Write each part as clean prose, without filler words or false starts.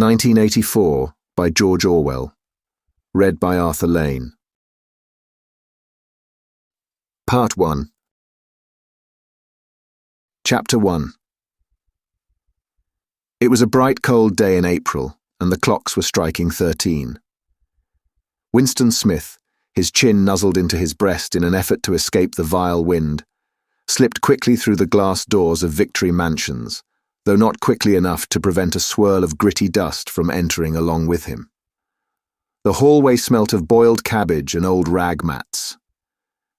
1984 by George Orwell. Read by Arthur Lane. Part 1. Chapter 1. It was a bright cold day in April, and the clocks were striking 13. Winston Smith, his chin nuzzled into his breast in an effort to escape the vile wind, slipped quickly through the glass doors of Victory Mansions, though not quickly enough to prevent a swirl of gritty dust from entering along with him. The hallway smelt of boiled cabbage and old rag mats.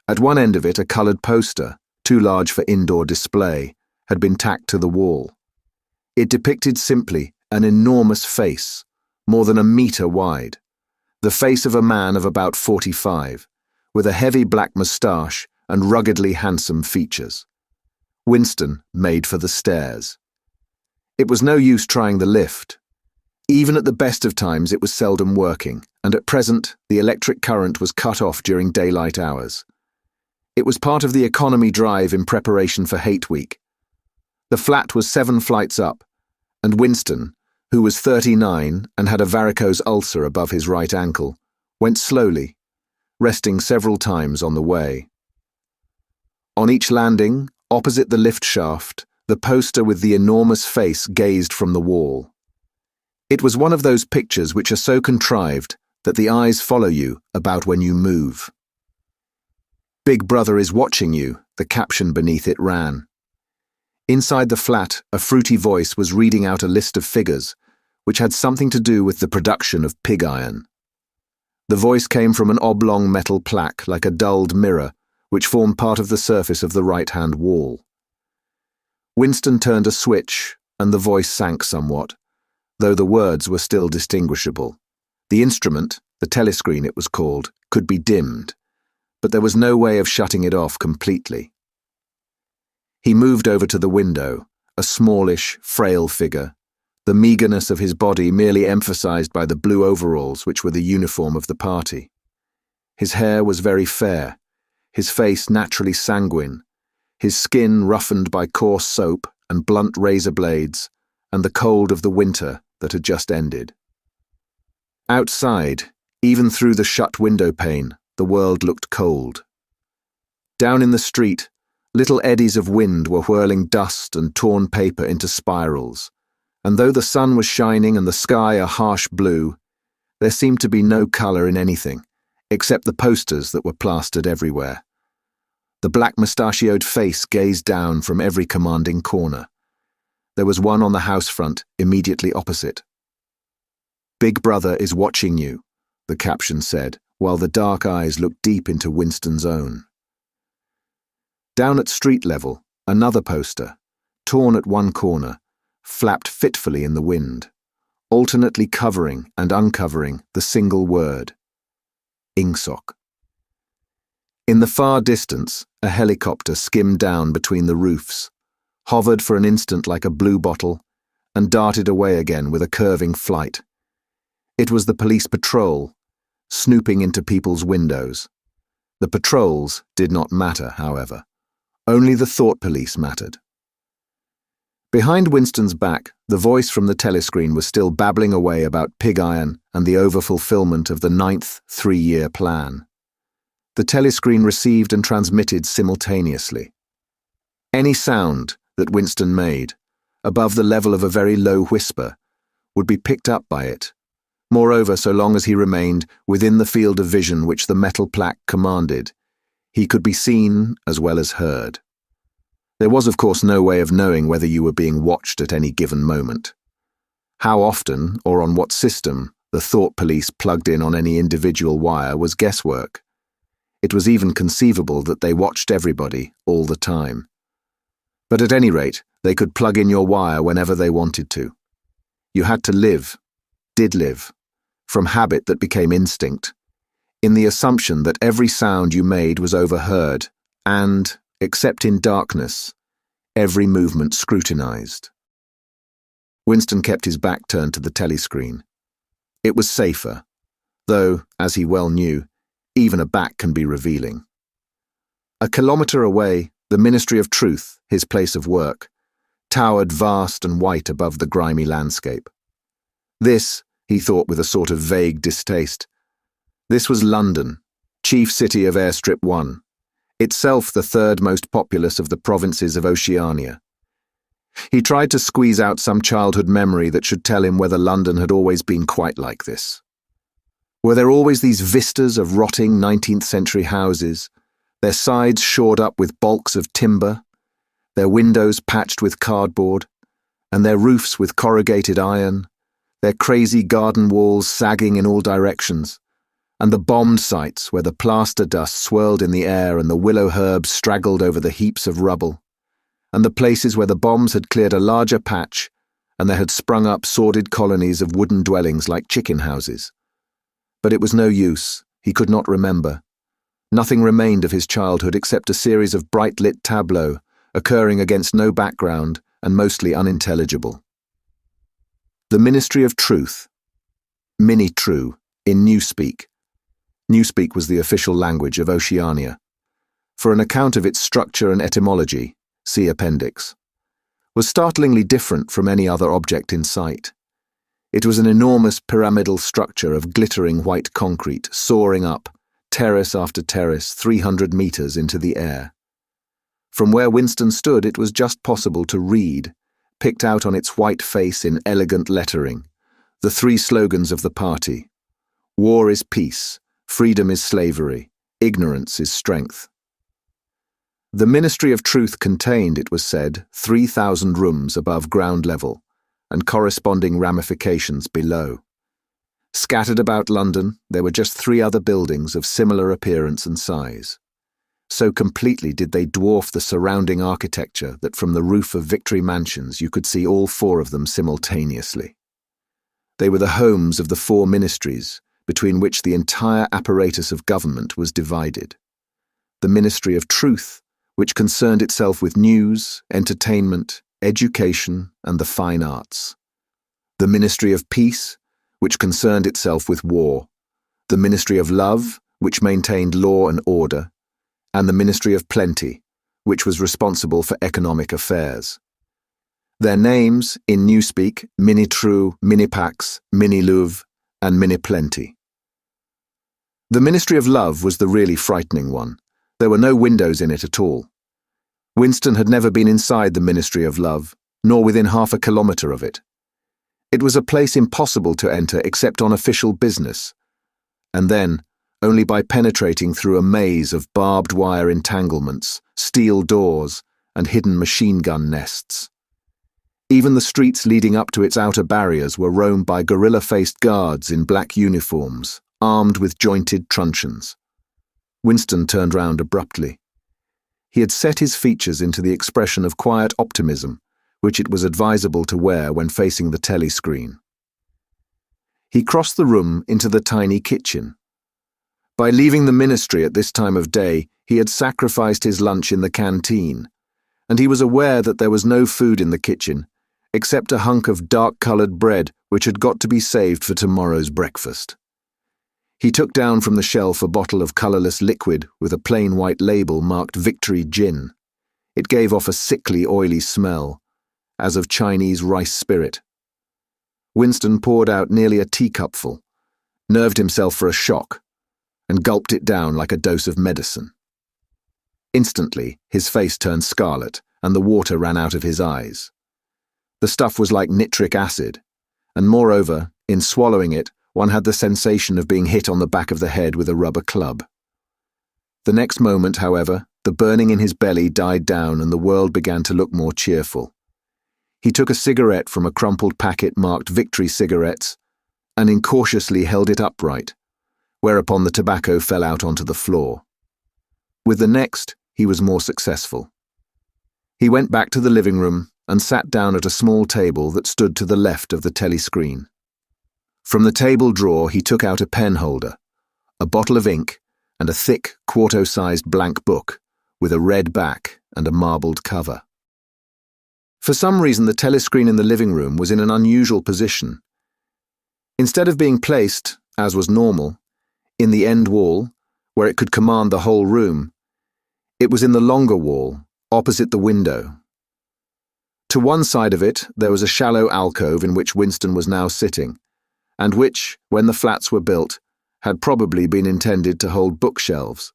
At one end of it, a coloured poster, too large for indoor display, had been tacked to the wall. It depicted simply an enormous face, more than a metre wide, the face of a man of about 45, with a heavy black moustache and ruggedly handsome features. Winston made for the stairs. It was no use trying the lift. Even at the best of times it was seldom working, and at present the electric current was cut off during daylight hours. It was part of the economy drive in preparation for Hate Week. The flat was 7 flights up, and Winston, who was 39 and had a varicose ulcer above his right ankle, went slowly, resting several times on the way. On each landing, opposite the lift shaft, the poster with the enormous face gazed from the wall. It was one of those pictures which are so contrived that the eyes follow you about when you move. "Big Brother is watching you," the caption beneath it ran. Inside the flat, a fruity voice was reading out a list of figures, which had something to do with the production of pig iron. The voice came from an oblong metal plaque like a dulled mirror, which formed part of the surface of the right-hand wall. Winston turned a switch, and the voice sank somewhat, though the words were still distinguishable. The instrument, the telescreen it was called, could be dimmed, but there was no way of shutting it off completely. He moved over to the window, a smallish, frail figure, the meagreness of his body merely emphasized by the blue overalls which were the uniform of the party. His hair was very fair, his face naturally sanguine, his skin roughened by coarse soap and blunt razor blades, and the cold of the winter that had just ended. Outside, even through the shut window pane, the world looked cold. Down in the street, little eddies of wind were whirling dust and torn paper into spirals, and though the sun was shining and the sky a harsh blue, there seemed to be no colour in anything, except the posters that were plastered everywhere. The black mustachioed face gazed down from every commanding corner. There was one on the house front, immediately opposite. "Big Brother is watching you," the caption said, while the dark eyes looked deep into Winston's own. Down at street level, another poster, torn at one corner, flapped fitfully in the wind, alternately covering and uncovering the single word, Ingsoc. In the far distance, a helicopter skimmed down between the roofs, hovered for an instant like a bluebottle, and darted away again with a curving flight. It was the police patrol, snooping into people's windows. The patrols did not matter, however. Only the thought police mattered. Behind Winston's back, the voice from the telescreen was still babbling away about pig iron and the overfulfillment of the 9th 3-year plan. The telescreen received and transmitted simultaneously. Any sound that Winston made, above the level of a very low whisper, would be picked up by it. Moreover, so long as he remained within the field of vision which the metal plaque commanded, he could be seen as well as heard. There was, of course, no way of knowing whether you were being watched at any given moment. How often, or on what system, the thought police plugged in on any individual wire was guesswork. It was even conceivable that they watched everybody, all the time. But at any rate, they could plug in your wire whenever they wanted to. You had to live, did live, from habit that became instinct, in the assumption that every sound you made was overheard and, except in darkness, every movement scrutinized. Winston kept his back turned to the telescreen. It was safer, though, as he well knew, even a back can be revealing. A kilometre away, the Ministry of Truth, his place of work, towered vast and white above the grimy landscape. This, he thought with a sort of vague distaste. This was London, chief city of Airstrip 1, itself the third most populous of the provinces of Oceania. He tried to squeeze out some childhood memory that should tell him whether London had always been quite like this. Were there always these vistas of rotting 19th century houses, their sides shored up with balks of timber, their windows patched with cardboard, and their roofs with corrugated iron, their crazy garden walls sagging in all directions, and the bombed sites where the plaster dust swirled in the air and the willow herbs straggled over the heaps of rubble, and the places where the bombs had cleared a larger patch and there had sprung up sordid colonies of wooden dwellings like chicken houses. But it was no use, he could not remember. Nothing remained of his childhood except a series of bright-lit tableaux, occurring against no background and mostly unintelligible. The Ministry of Truth, Mini-True, in Newspeak. Newspeak was the official language of Oceania. For an account of its structure and etymology, see Appendix, was startlingly different from any other object in sight. It was an enormous pyramidal structure of glittering white concrete, soaring up, terrace after terrace, 300 meters into the air. From where Winston stood, it was just possible to read, picked out on its white face in elegant lettering, the three slogans of the party: war is peace, freedom is slavery, ignorance is strength. The Ministry of Truth contained, it was said, 3,000 rooms above ground level, and corresponding ramifications below. Scattered about London, there were just 3 other buildings of similar appearance and size. So completely did they dwarf the surrounding architecture that from the roof of Victory Mansions you could see all 4 of them simultaneously. They were the homes of the 4 ministries, between which the entire apparatus of government was divided. The Ministry of Truth, which concerned itself with news, entertainment, education, and the fine arts. The Ministry of Peace, which concerned itself with war. The Ministry of Love, which maintained law and order. And the Ministry of Plenty, which was responsible for economic affairs. Their names, in Newspeak, Mini-True, Mini-Pax, Mini-Louv, and Mini-Plenty. The Ministry of Love was the really frightening one. There were no windows in it at all. Winston had never been inside the Ministry of Love, nor within half a kilometre of it. It was a place impossible to enter except on official business, and then only by penetrating through a maze of barbed wire entanglements, steel doors, and hidden machine gun nests. Even the streets leading up to its outer barriers were roamed by gorilla-faced guards in black uniforms, armed with jointed truncheons. Winston turned round abruptly. He had set his features into the expression of quiet optimism, which it was advisable to wear when facing the telescreen. He crossed the room into the tiny kitchen. By leaving the ministry at this time of day, he had sacrificed his lunch in the canteen, and he was aware that there was no food in the kitchen, except a hunk of dark-coloured bread which had got to be saved for tomorrow's breakfast. He took down from the shelf a bottle of colourless liquid with a plain white label marked Victory Gin. It gave off a sickly, oily smell, as of Chinese rice spirit. Winston poured out nearly a teacupful, nerved himself for a shock, and gulped it down like a dose of medicine. Instantly, his face turned scarlet, and the water ran out of his eyes. The stuff was like nitric acid, and moreover, in swallowing it, one had the sensation of being hit on the back of the head with a rubber club. The next moment, however, the burning in his belly died down and the world began to look more cheerful. He took a cigarette from a crumpled packet marked Victory Cigarettes and incautiously held it upright, whereupon the tobacco fell out onto the floor. With the next, he was more successful. He went back to the living room and sat down at a small table that stood to the left of the telescreen. From the table drawer he took out a pen holder, a bottle of ink, and a thick, quarto-sized blank book with a red back and a marbled cover. For some reason the telescreen in the living room was in an unusual position. Instead of being placed, as was normal, in the end wall, where it could command the whole room, it was in the longer wall, opposite the window. To one side of it there was a shallow alcove in which Winston was now sitting, and which, when the flats were built, had probably been intended to hold bookshelves.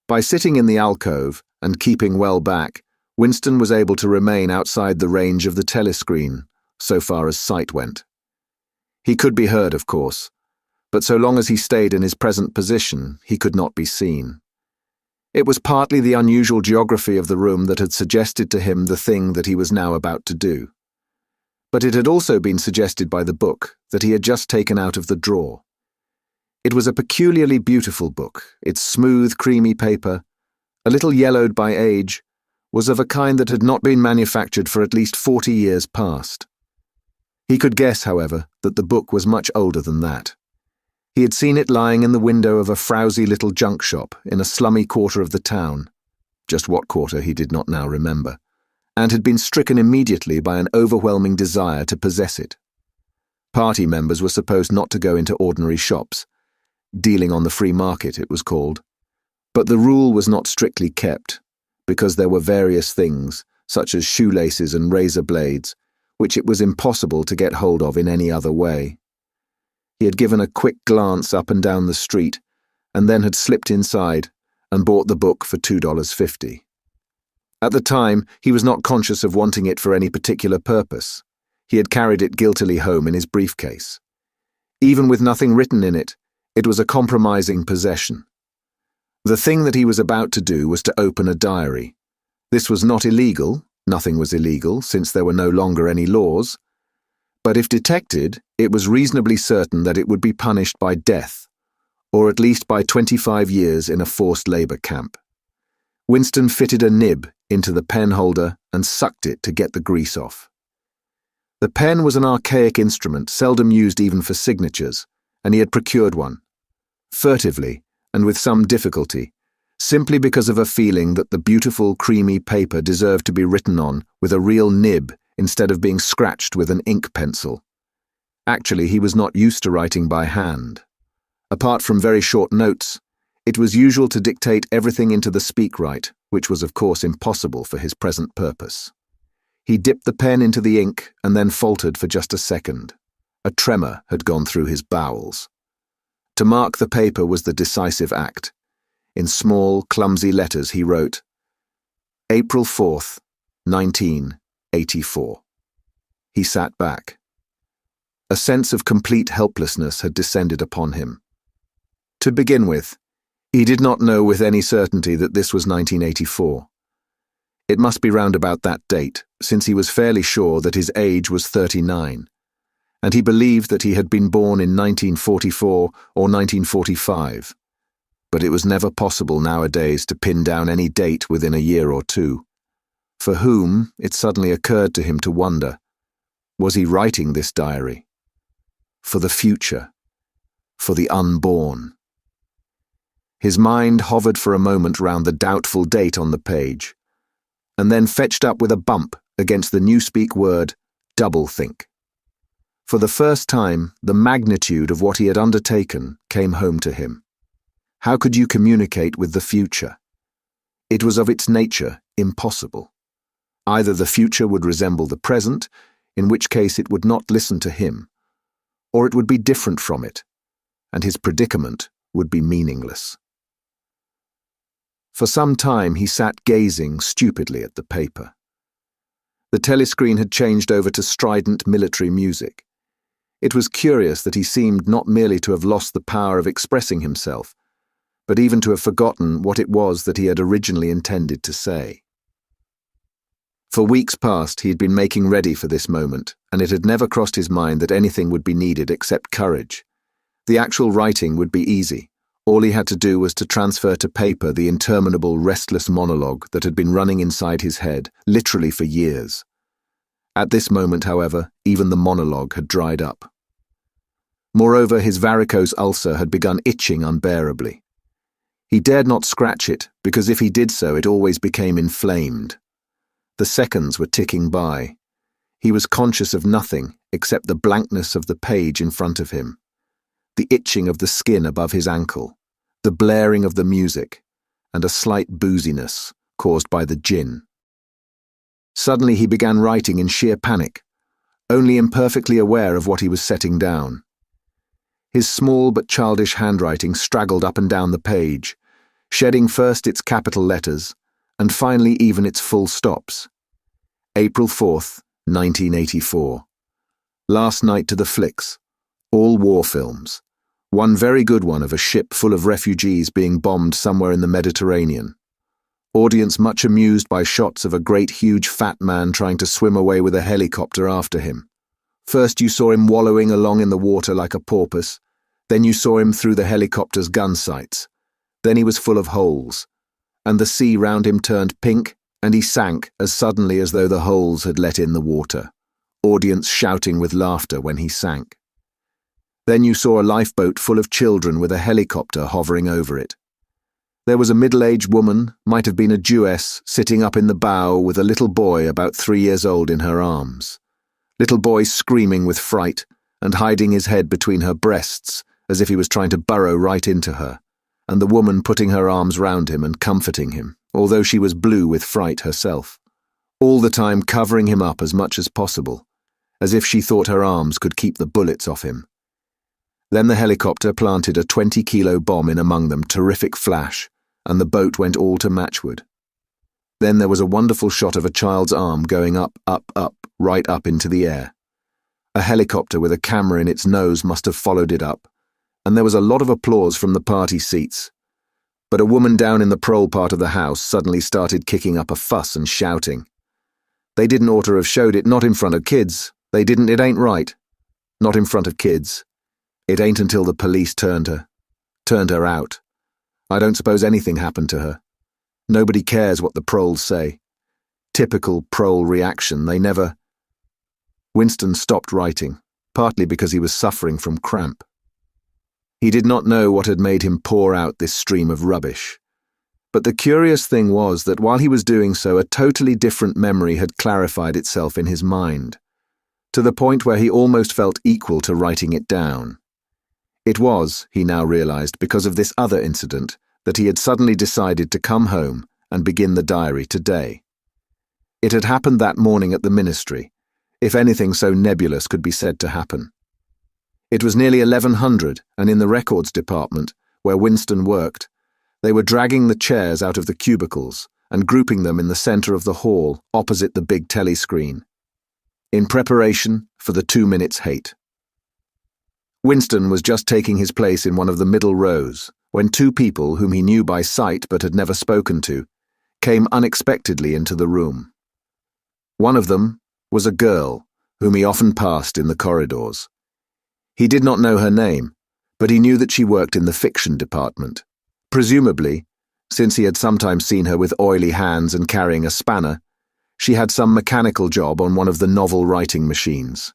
By sitting in the alcove and keeping well back, Winston was able to remain outside the range of the telescreen, so far as sight went. He could be heard, of course, but so long as he stayed in his present position, he could not be seen. It was partly the unusual geography of the room that had suggested to him the thing that he was now about to do. But it had also been suggested by the book that he had just taken out of the drawer. It was a peculiarly beautiful book. Its smooth, creamy paper, a little yellowed by age, was of a kind that had not been manufactured for at least 40 years past. He could guess, however, that the book was much older than that. He had seen it lying in the window of a frowsy little junk shop in a slummy quarter of the town, just what quarter he did not now remember, and had been stricken immediately by an overwhelming desire to possess it. Party members were supposed not to go into ordinary shops. Dealing on the free market, it was called. But the rule was not strictly kept, because there were various things, such as shoelaces and razor blades, which it was impossible to get hold of in any other way. He had given a quick glance up and down the street, and then had slipped inside and bought the book for $2.50. At the time, he was not conscious of wanting it for any particular purpose. He had carried it guiltily home in his briefcase. Even with nothing written in it, it was a compromising possession. The thing that he was about to do was to open a diary. This was not illegal. Nothing was illegal, since there were no longer any laws. But if detected, it was reasonably certain that it would be punished by death, or at least by 25 years in a forced labor camp. Winston fitted a nib into the pen holder and sucked it to get the grease off. The pen was an archaic instrument, seldom used even for signatures, and he had procured one, furtively and with some difficulty, simply because of a feeling that the beautiful, creamy paper deserved to be written on with a real nib instead of being scratched with an ink pencil. Actually, he was not used to writing by hand. Apart from very short notes, it was usual to dictate everything into the speakwrite, which was of course impossible for his present purpose. He dipped the pen into the ink and then faltered for just a second. A tremor had gone through his bowels. To mark the paper was the decisive act. In small, clumsy letters he wrote, April 4th, 1984. He sat back. A sense of complete helplessness had descended upon him. To begin with, he did not know with any certainty that this was 1984. It must be round about that date, since he was fairly sure that his age was 39, and he believed that he had been born in 1944 or 1945. But it was never possible nowadays to pin down any date within a year or two. For whom, it suddenly occurred to him to wonder, was he writing this diary? For the future, for the unborn. His mind hovered for a moment round the doubtful date on the page, and then fetched up with a bump against the Newspeak word, doublethink. For the first time, the magnitude of what he had undertaken came home to him. How could you communicate with the future? It was of its nature impossible. Either the future would resemble the present, in which case it would not listen to him, or it would be different from it, and his predicament would be meaningless. For some time he sat gazing stupidly at the paper. The telescreen had changed over to strident military music. It was curious that he seemed not merely to have lost the power of expressing himself, but even to have forgotten what it was that he had originally intended to say. For weeks past he had been making ready for this moment, and it had never crossed his mind that anything would be needed except courage. The actual writing would be easy. All he had to do was to transfer to paper the interminable restless monologue that had been running inside his head, literally for years. At this moment, however, even the monologue had dried up. Moreover, his varicose ulcer had begun itching unbearably. He dared not scratch it, because if he did so, it always became inflamed. The seconds were ticking by. He was conscious of nothing except the blankness of the page in front of him, the itching of the skin above his ankle, the blaring of the music, and a slight booziness caused by the gin. Suddenly he began writing in sheer panic. only imperfectly aware of what he was setting down. His small but childish handwriting straggled up and down the page, shedding first its capital letters, and finally even its full stops. April 4th, 1984. Last night to the flicks. All war films. One very good one of a ship full of refugees being bombed somewhere in the Mediterranean. Audience much amused by shots of a great huge fat man trying to swim away with a helicopter after him. First you saw him wallowing along in the water like a porpoise, then you saw him through the helicopter's gun sights. Then he was full of holes, and the sea round him turned pink, and he sank as suddenly as though the holes had let in the water, audience shouting with laughter when he sank. Then you saw a lifeboat full of children with a helicopter hovering over it. There was a middle-aged woman, might have been a Jewess, sitting up in the bow with a little boy about 3 years old in her arms. Little boy screaming with fright and hiding his head between her breasts as if he was trying to burrow right into her, and the woman putting her arms round him and comforting him, although she was blue with fright herself, all the time covering him up as much as possible, as if she thought her arms could keep the bullets off him. Then the helicopter planted a 20-kilo bomb in among them, terrific flash, and the boat went all to matchwood. Then there was a wonderful shot of a child's arm going up, up, up, right up into the air. A helicopter with a camera in its nose must have followed it up, and there was a lot of applause from the party seats. But a woman down in the prole part of the house suddenly started kicking up a fuss and shouting. They didn't ought to have showed it, not in front of kids. They didn't, it ain't right. Not in front of kids. It ain't until the police turned her out. I don't suppose anything happened to her. Nobody cares what the proles say. Typical prole reaction, they never... Winston stopped writing, partly because he was suffering from cramp. He did not know what had made him pour out this stream of rubbish. But the curious thing was that while he was doing so, a totally different memory had clarified itself in his mind, to the point where he almost felt equal to writing it down. It was, he now realized, because of this other incident that he had suddenly decided to come home and begin the diary today. It had happened that morning at the ministry, if anything so nebulous could be said to happen. It was nearly 1100, and in the records department, where Winston worked, they were dragging the chairs out of the cubicles and grouping them in the center of the hall opposite the big telescreen, in preparation for the 2 minutes hate. Winston was just taking his place in one of the middle rows when two people whom he knew by sight but had never spoken to came unexpectedly into the room. One of them was a girl whom he often passed in the corridors. He did not know her name, but he knew that she worked in the fiction department. Presumably, since he had sometimes seen her with oily hands and carrying a spanner, she had some mechanical job on one of the novel writing machines.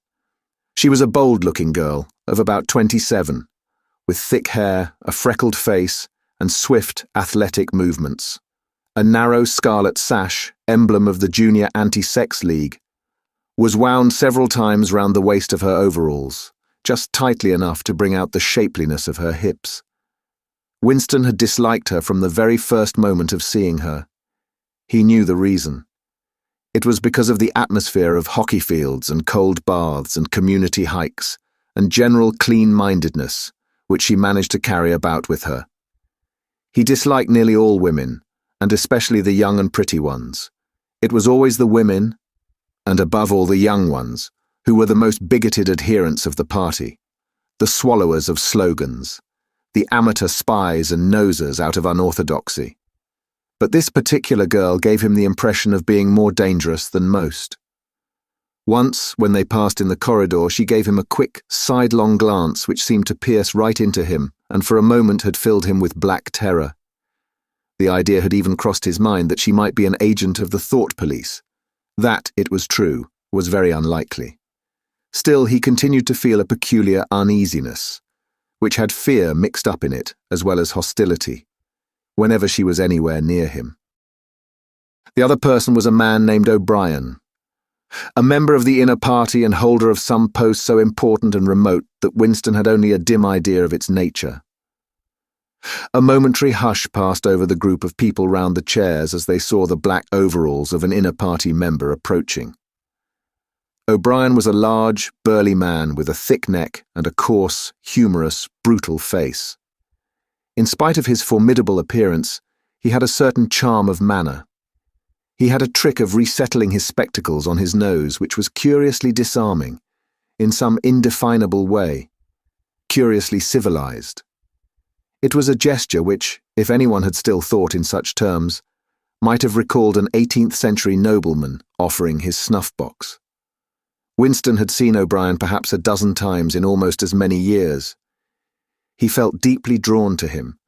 She was a bold-looking girl of about 27, with thick hair, a freckled face, and swift, athletic movements. A narrow scarlet sash, emblem of the Junior Anti-Sex League, was wound several times round the waist of her overalls, just tightly enough to bring out the shapeliness of her hips. Winston had disliked her from the very first moment of seeing her. He knew the reason. It was because of the atmosphere of hockey fields and cold baths and community hikes and general clean-mindedness which she managed to carry about with her. He disliked nearly all women, and especially the young and pretty ones. It was always the women, and above all the young ones, who were the most bigoted adherents of the party, the swallowers of slogans, the amateur spies and nosers out of unorthodoxy. But this particular girl gave him the impression of being more dangerous than most. Once, when they passed in the corridor, she gave him a quick, sidelong glance which seemed to pierce right into him and for a moment had filled him with black terror. The idea had even crossed his mind that she might be an agent of the thought police. That, it was true, was very unlikely. Still, he continued to feel a peculiar uneasiness, which had fear mixed up in it as well as hostility, whenever she was anywhere near him. The other person was a man named O'Brien, a member of the inner party and holder of some post so important and remote that Winston had only a dim idea of its nature. A momentary hush passed over the group of people round the chairs as they saw the black overalls of an inner party member approaching. O'Brien was a large, burly man with a thick neck and a coarse, humorous, brutal face. In spite of his formidable appearance, he had a certain charm of manner. He had a trick of resettling his spectacles on his nose which was curiously disarming, in some indefinable way, curiously civilized. It was a gesture which, if anyone had still thought in such terms, might have recalled an 18th-century nobleman offering his snuff-box. Winston had seen O'Brien perhaps a dozen times in almost as many years. He felt deeply drawn to him,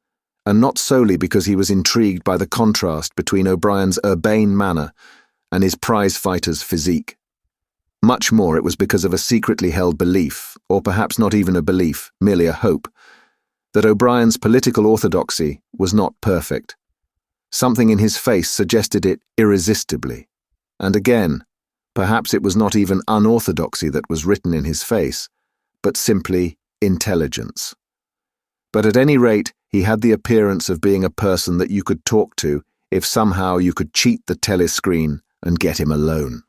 and not solely because he was intrigued by the contrast between O'Brien's urbane manner and his prize-fighter's physique. Much more it was because of a secretly held belief, or perhaps not even a belief, merely a hope, that O'Brien's political orthodoxy was not perfect. Something in his face suggested it irresistibly. And again, perhaps it was not even unorthodoxy that was written in his face, but simply intelligence. But at any rate, he had the appearance of being a person that you could talk to if somehow you could cheat the telescreen and get him alone.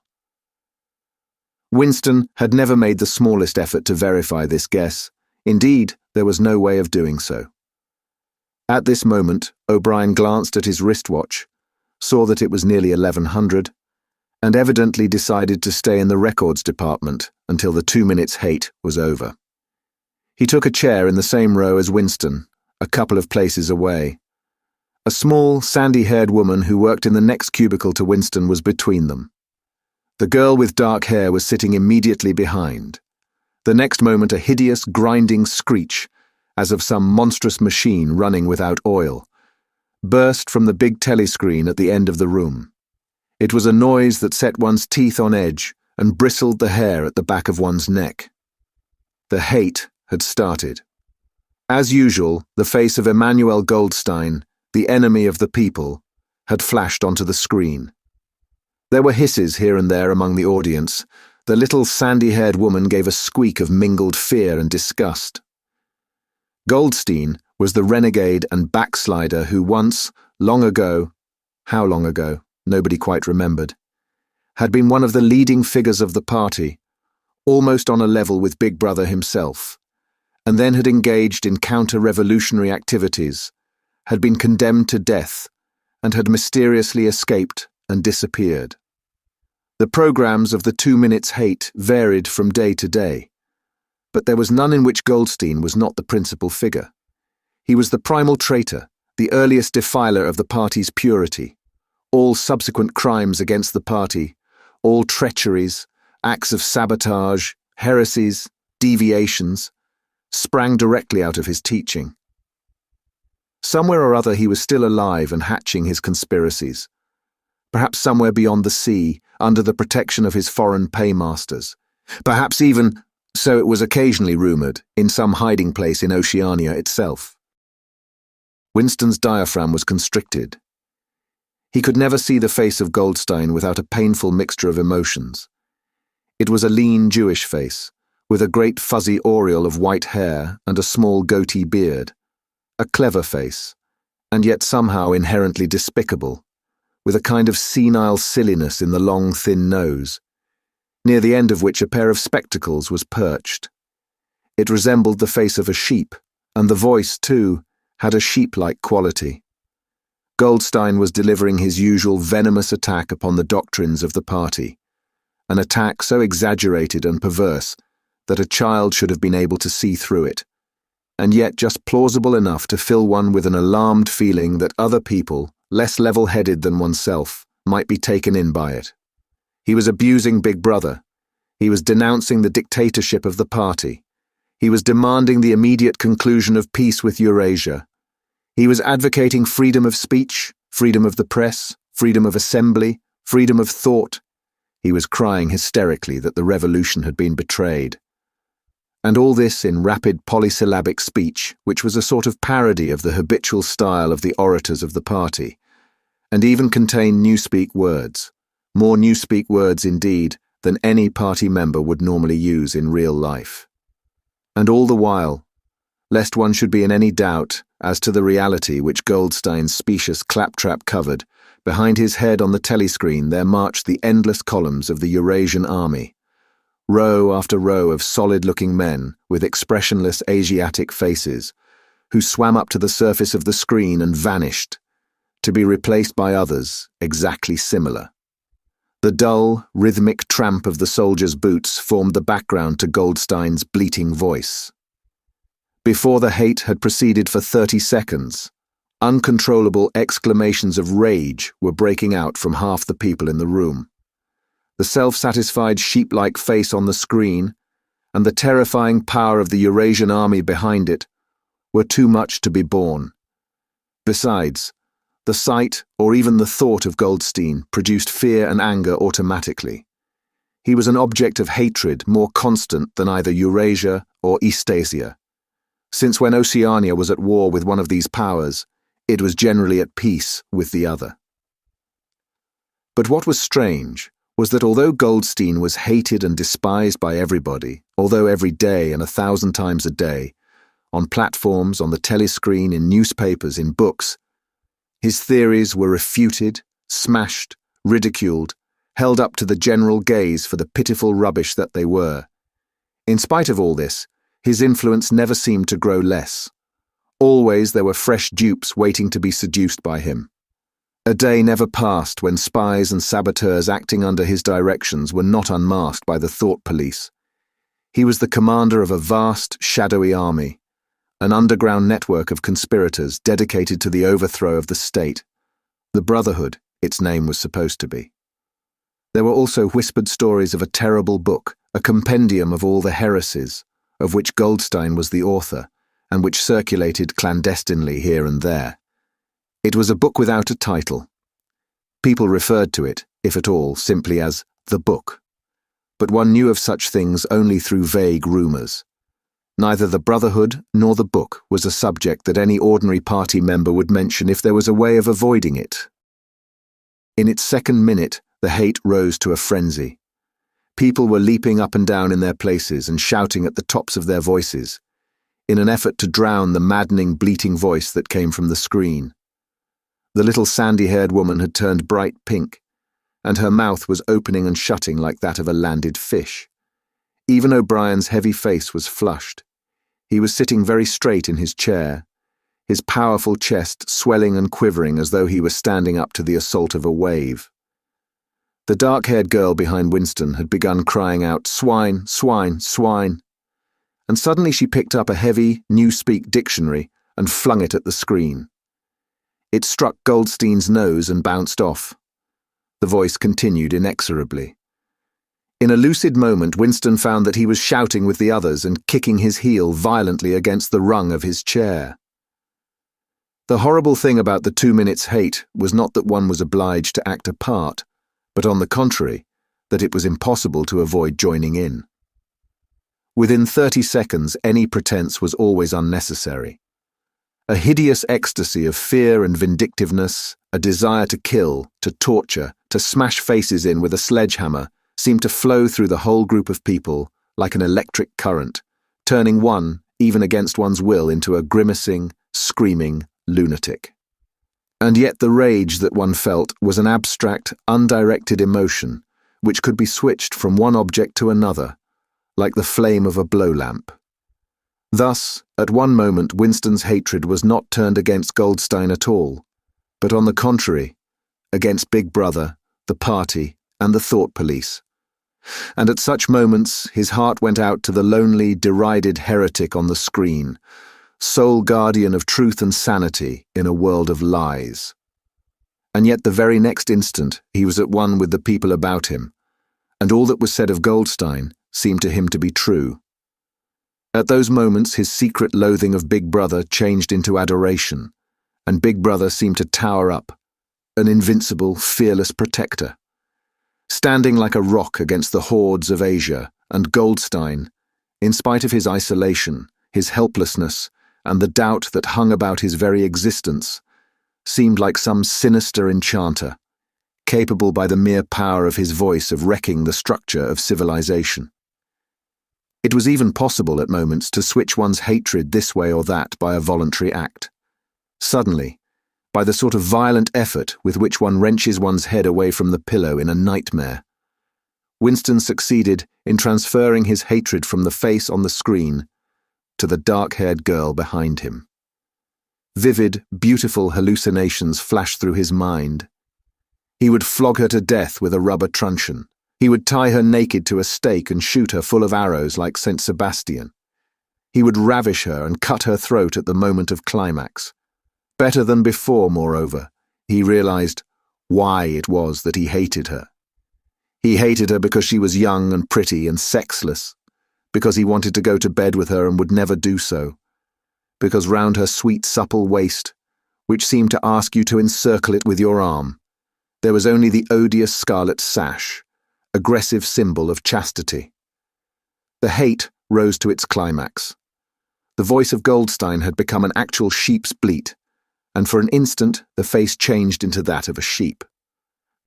Winston had never made the smallest effort to verify this guess. Indeed, there was no way of doing so. At this moment, O'Brien glanced at his wristwatch, saw that it was nearly 1100, and evidently decided to stay in the records department until the 2 minutes hate was over. He took a chair in the same row as Winston, a couple of places away. A small, sandy-haired woman who worked in the next cubicle to Winston was between them. The girl with dark hair was sitting immediately behind. The next moment a hideous, grinding screech, as of some monstrous machine running without oil, burst from the big telescreen at the end of the room. It was a noise that set one's teeth on edge and bristled the hair at the back of one's neck. The hate had started. As usual, the face of Emmanuel Goldstein, the enemy of the people, had flashed onto the screen. There were hisses here and there among the audience. The little sandy-haired woman gave a squeak of mingled fear and disgust. Goldstein was the renegade and backslider who once, long ago, how long ago, nobody quite remembered, had been one of the leading figures of the party, almost on a level with Big Brother himself, and then had engaged in counter-revolutionary activities, had been condemned to death, and had mysteriously escaped and disappeared. The programs of the 2 minutes hate varied from day to day, but there was none in which Goldstein was not the principal figure. He was the primal traitor, the earliest defiler of the party's purity. All subsequent crimes against the party, all treacheries, acts of sabotage, heresies, deviations, sprang directly out of his teaching. Somewhere or other he was still alive and hatching his conspiracies. Perhaps somewhere beyond the sea, under the protection of his foreign paymasters. Perhaps even, so it was occasionally rumoured, in some hiding place in Oceania itself. Winston's diaphragm was constricted. He could never see the face of Goldstein without a painful mixture of emotions. It was a lean Jewish face, with a great fuzzy aureole of white hair and a small goatee beard. A clever face, and yet somehow inherently despicable, with a kind of senile silliness in the long, thin nose, near the end of which a pair of spectacles was perched. It resembled the face of a sheep, and the voice, too, had a sheep-like quality. Goldstein was delivering his usual venomous attack upon the doctrines of the party, an attack so exaggerated and perverse that a child should have been able to see through it, and yet just plausible enough to fill one with an alarmed feeling that other people, less level-headed than oneself, might be taken in by it. He was abusing Big Brother. He was denouncing the dictatorship of the party. He was demanding the immediate conclusion of peace with Eurasia. He was advocating freedom of speech, freedom of the press, freedom of assembly, freedom of thought. He was crying hysterically that the revolution had been betrayed. And all this in rapid polysyllabic speech, which was a sort of parody of the habitual style of the orators of the party, and even contained Newspeak words, more Newspeak words indeed than any party member would normally use in real life. And all the while, lest one should be in any doubt as to the reality which Goldstein's specious claptrap covered, behind his head on the telescreen there marched the endless columns of the Eurasian army, row after row of solid-looking men with expressionless Asiatic faces, who swam up to the surface of the screen and vanished, to be replaced by others exactly similar. The dull, rhythmic tramp of the soldiers' boots formed the background to Goldstein's bleating voice. Before the hate had proceeded for 30 seconds, uncontrollable exclamations of rage were breaking out from half the people in the room. The self-satisfied sheep-like face on the screen and the terrifying power of the Eurasian army behind it were too much to be borne. Besides, the sight or even the thought of Goldstein produced fear and anger automatically. He was an object of hatred more constant than either Eurasia or Eastasia. Since when Oceania was at war with one of these powers, it was generally at peace with the other. But what was strange was that although Goldstein was hated and despised by everybody, although every day and 1,000 times a day, on platforms, on the telescreen, in newspapers, in books, his theories were refuted, smashed, ridiculed, held up to the general gaze for the pitiful rubbish that they were. In spite of all this, his influence never seemed to grow less. Always there were fresh dupes waiting to be seduced by him. A day never passed when spies and saboteurs acting under his directions were not unmasked by the thought police. He was the commander of a vast, shadowy army, an underground network of conspirators dedicated to the overthrow of the state. The Brotherhood, its name was supposed to be. There were also whispered stories of a terrible book, a compendium of all the heresies, of which Goldstein was the author, and which circulated clandestinely here and there. It was a book without a title. People referred to it, if at all, simply as the book. But one knew of such things only through vague rumors. Neither the Brotherhood nor the book was a subject that any ordinary party member would mention if there was a way of avoiding it. In its second minute, the hate rose to a frenzy. People were leaping up and down in their places and shouting at the tops of their voices, in an effort to drown the maddening, bleating voice that came from the screen. The little sandy-haired woman had turned bright pink, and her mouth was opening and shutting like that of a landed fish. Even O'Brien's heavy face was flushed. He was sitting very straight in his chair, his powerful chest swelling and quivering as though he were standing up to the assault of a wave. The dark-haired girl behind Winston had begun crying out, "Swine, swine, swine," and suddenly she picked up a heavy Newspeak dictionary and flung it at the screen. It struck Goldstein's nose and bounced off. The voice continued inexorably. In a lucid moment, Winston found that he was shouting with the others and kicking his heel violently against the rung of his chair. The horrible thing about the 2 minutes' hate was not that one was obliged to act a part, but on the contrary, that it was impossible to avoid joining in. Within 30 seconds, any pretense was always unnecessary. A hideous ecstasy of fear and vindictiveness, a desire to kill, to torture, to smash faces in with a sledgehammer, seemed to flow through the whole group of people like an electric current, turning one, even against one's will, into a grimacing, screaming lunatic. And yet the rage that one felt was an abstract, undirected emotion which could be switched from one object to another, like the flame of a blow lamp. Thus, at one moment Winston's hatred was not turned against Goldstein at all, but on the contrary, against Big Brother, the party, and the thought police. And at such moments his heart went out to the lonely, derided heretic on the screen, sole guardian of truth and sanity in a world of lies. And yet the very next instant he was at one with the people about him, and all that was said of Goldstein seemed to him to be true. At those moments his secret loathing of Big Brother changed into adoration, and Big Brother seemed to tower up, an invincible, fearless protector, standing like a rock against the hordes of Asia, and Goldstein, in spite of his isolation, his helplessness, and the doubt that hung about his very existence, seemed like some sinister enchanter, capable by the mere power of his voice of wrecking the structure of civilization. It was even possible at moments to switch one's hatred this way or that by a voluntary act. Suddenly, by the sort of violent effort with which one wrenches one's head away from the pillow in a nightmare, Winston succeeded in transferring his hatred from the face on the screen to the dark-haired girl behind him. Vivid, beautiful hallucinations flashed through his mind. He would flog her to death with a rubber truncheon. He would tie her naked to a stake and shoot her full of arrows like Saint Sebastian. He would ravish her and cut her throat at the moment of climax. Better than before, moreover, he realized why it was that he hated her. He hated her because she was young and pretty and sexless, because he wanted to go to bed with her and would never do so, because round her sweet supple waist, which seemed to ask you to encircle it with your arm, there was only the odious scarlet sash, aggressive symbol of chastity. The hate rose to its climax. The voice of Goldstein had become an actual sheep's bleat, and for an instant the face changed into that of a sheep.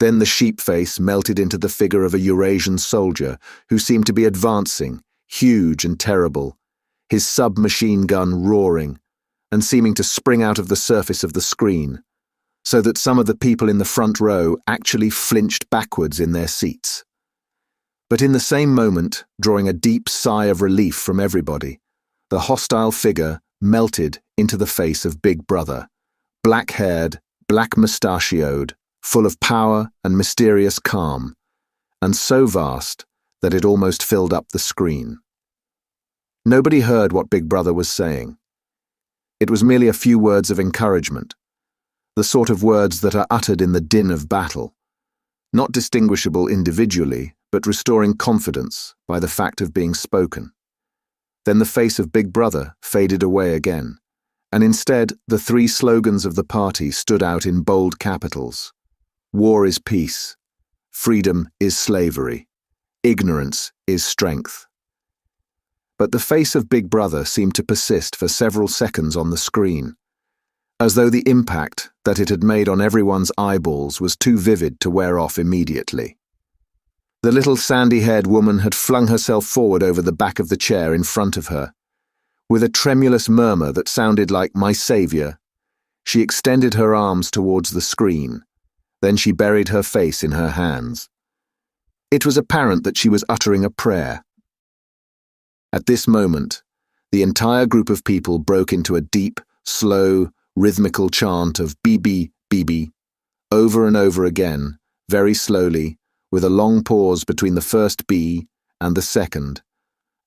Then the sheep face melted into the figure of a Eurasian soldier who seemed to be advancing, huge and terrible, his submachine gun roaring, and seeming to spring out of the surface of the screen, so that some of the people in the front row actually flinched backwards in their seats. But in the same moment, drawing a deep sigh of relief from everybody, the hostile figure melted into the face of Big Brother, black-haired, black-mustachioed, full of power and mysterious calm, and so vast that it almost filled up the screen. Nobody heard what Big Brother was saying. It was merely a few words of encouragement, the sort of words that are uttered in the din of battle, not distinguishable individually, but restoring confidence by the fact of being spoken. Then the face of Big Brother faded away again, and instead the three slogans of the party stood out in bold capitals. War is peace. Freedom is slavery. Ignorance is strength. But the face of Big Brother seemed to persist for several seconds on the screen, as though the impact that it had made on everyone's eyeballs was too vivid to wear off immediately. The little sandy-haired woman had flung herself forward over the back of the chair in front of her. With a tremulous murmur that sounded like "my saviour," she extended her arms towards the screen. Then she buried her face in her hands. It was apparent that she was uttering a prayer. At this moment, the entire group of people broke into a deep, slow, rhythmical chant of "Bibi, Bibi," over and over again, very slowly, with a long pause between the first B and the second,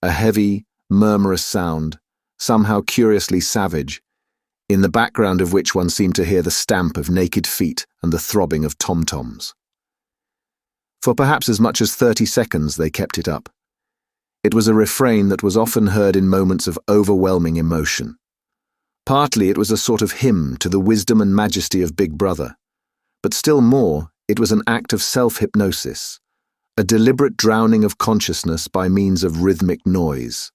a heavy, murmurous sound, somehow curiously savage, in the background of which one seemed to hear the stamp of naked feet and the throbbing of tom-toms. For perhaps as much as 30 seconds they kept it up. It was a refrain that was often heard in moments of overwhelming emotion. Partly it was a sort of hymn to the wisdom and majesty of Big Brother, but still more, it was an act of self-hypnosis, a deliberate drowning of consciousness by means of rhythmic noise.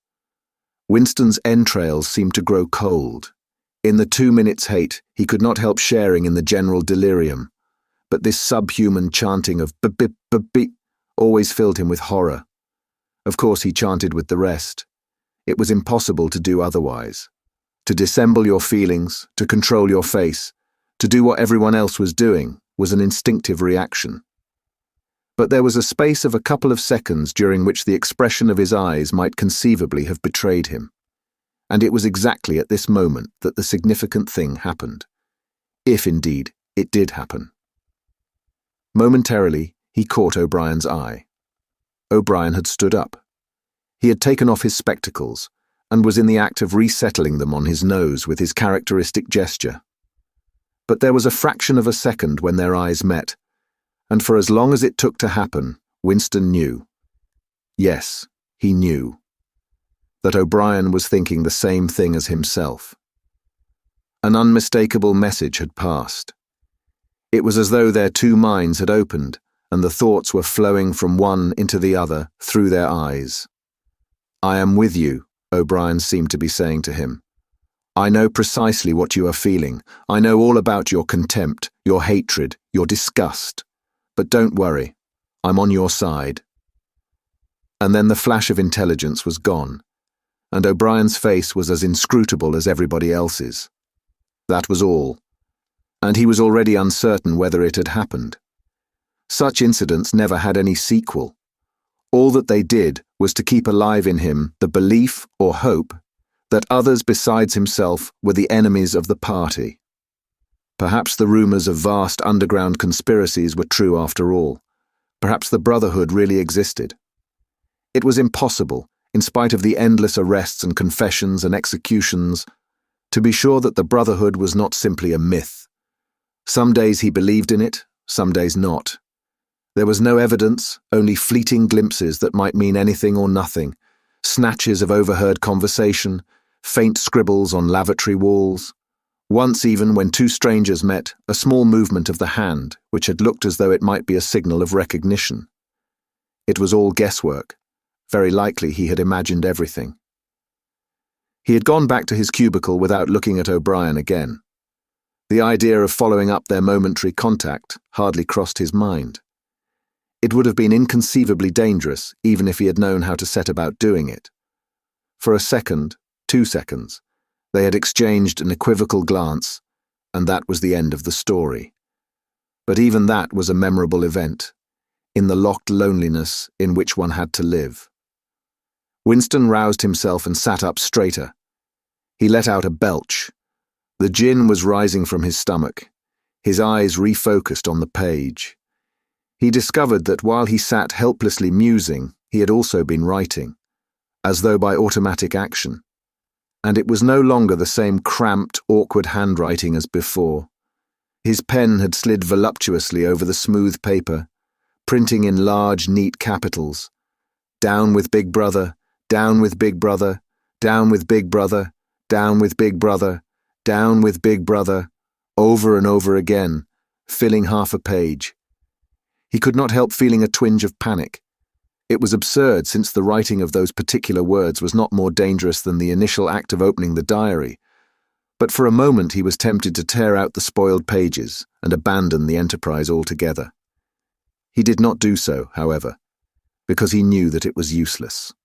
Winston's entrails seemed to grow cold. In the 2 minutes' hate, he could not help sharing in the general delirium, but this subhuman chanting of b-b-b-b always filled him with horror. Of course, he chanted with the rest. It was impossible to do otherwise. To dissemble your feelings, to control your face, to do what everyone else was doing, was an instinctive reaction. But there was a space of a couple of seconds during which the expression of his eyes might conceivably have betrayed him. And it was exactly at this moment that the significant thing happened. If, indeed, it did happen. Momentarily, he caught O'Brien's eye. O'Brien had stood up. He had taken off his spectacles and was in the act of resettling them on his nose with his characteristic gesture. But there was a fraction of a second when their eyes met, and for as long as it took to happen, Winston knew. Yes, he knew. That O'Brien was thinking the same thing as himself. An unmistakable message had passed. It was as though their two minds had opened, and the thoughts were flowing from one into the other through their eyes. "I am with you," O'Brien seemed to be saying to him. "I know precisely what you are feeling. I know all about your contempt, your hatred, your disgust. But don't worry, I'm on your side." And then the flash of intelligence was gone, and O'Brien's face was as inscrutable as everybody else's. That was all, and he was already uncertain whether it had happened. Such incidents never had any sequel. All that they did was to keep alive in him the belief or hope that others besides himself were the enemies of the party. Perhaps the rumors of vast underground conspiracies were true after all. Perhaps the Brotherhood really existed. It was impossible, in spite of the endless arrests and confessions and executions, to be sure that the Brotherhood was not simply a myth. Some days he believed in it, some days not. There was no evidence, only fleeting glimpses that might mean anything or nothing, snatches of overheard conversation, faint scribbles on lavatory walls. Once even, when two strangers met, a small movement of the hand, which had looked as though it might be a signal of recognition. It was all guesswork. Very likely he had imagined everything. He had gone back to his cubicle without looking at O'Brien again. The idea of following up their momentary contact hardly crossed his mind. It would have been inconceivably dangerous, even if he had known how to set about doing it. For a second, 2 seconds, they had exchanged an equivocal glance, and that was the end of the story. But even that was a memorable event, in the locked loneliness in which one had to live. Winston roused himself and sat up straighter. He let out a belch. The gin was rising from his stomach. His eyes refocused on the page. He discovered that while he sat helplessly musing, he had also been writing, as though by automatic action. And it was no longer the same cramped, awkward handwriting as before. His pen had slid voluptuously over the smooth paper, printing in large, neat capitals. Down with Big Brother, down with Big Brother, down with Big Brother, down with Big Brother, down with Big Brother, over and over again, filling half a page. He could not help feeling a twinge of panic. It was absurd, since the writing of those particular words was not more dangerous than the initial act of opening the diary. But for a moment he was tempted to tear out the spoiled pages and abandon the enterprise altogether. He did not do so, however, because he knew that it was useless.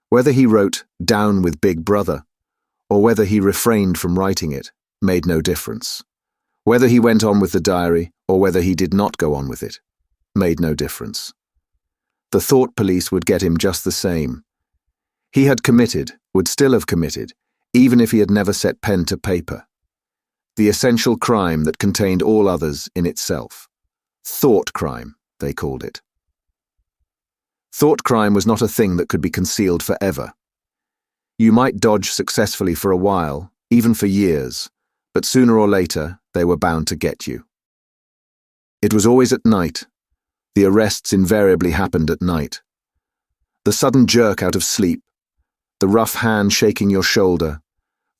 Whether he wrote "Down with Big Brother," or whether he refrained from writing it, made no difference. Whether he went on with the diary, or whether he did not go on with it, made no difference. The thought police would get him just the same. He had committed, would still have committed, even if he had never set pen to paper. The essential crime that contained all others in itself. Thought crime, they called it. Thought crime was not a thing that could be concealed forever. You might dodge successfully for a while, even for years, but sooner or later they were bound to get you. It was always at night. The arrests invariably happened at night. The sudden jerk out of sleep, the rough hand shaking your shoulder,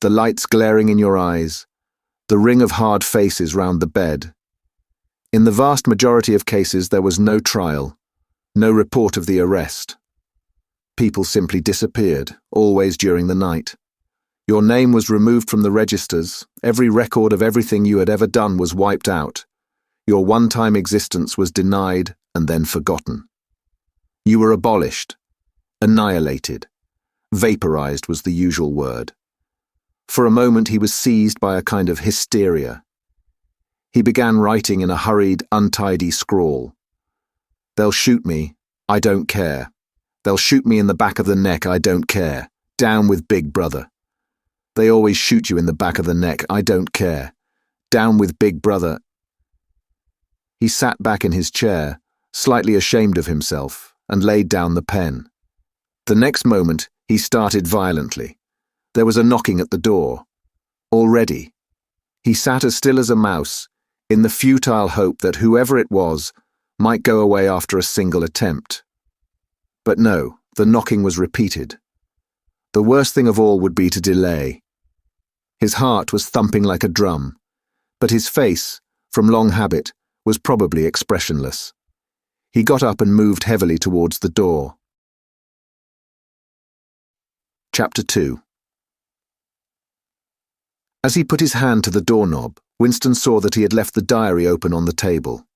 the lights glaring in your eyes, the ring of hard faces round the bed. In the vast majority of cases there was no trial, no report of the arrest. People simply disappeared, always during the night. Your name was removed from the registers, every record of everything you had ever done was wiped out. Your one-time existence was denied and then forgotten. You were abolished, annihilated, vaporized was the usual word. For a moment he was seized by a kind of hysteria. He began writing in a hurried, untidy scrawl. "They'll shoot me, I don't care. They'll shoot me in the back of the neck, I don't care. Down with Big Brother. They always shoot you in the back of the neck, I don't care. Down with Big Brother." He sat back in his chair, slightly ashamed of himself, and laid down the pen. The next moment, he started violently. There was a knocking at the door. Already. He sat as still as a mouse, in the futile hope that whoever it was might go away after a single attempt. But no, the knocking was repeated. The worst thing of all would be to delay. His heart was thumping like a drum, but his face, from long habit, was probably expressionless. He got up and moved heavily towards the door. Chapter 2. As he put his hand to the doorknob, Winston saw that he had left the diary open on the table.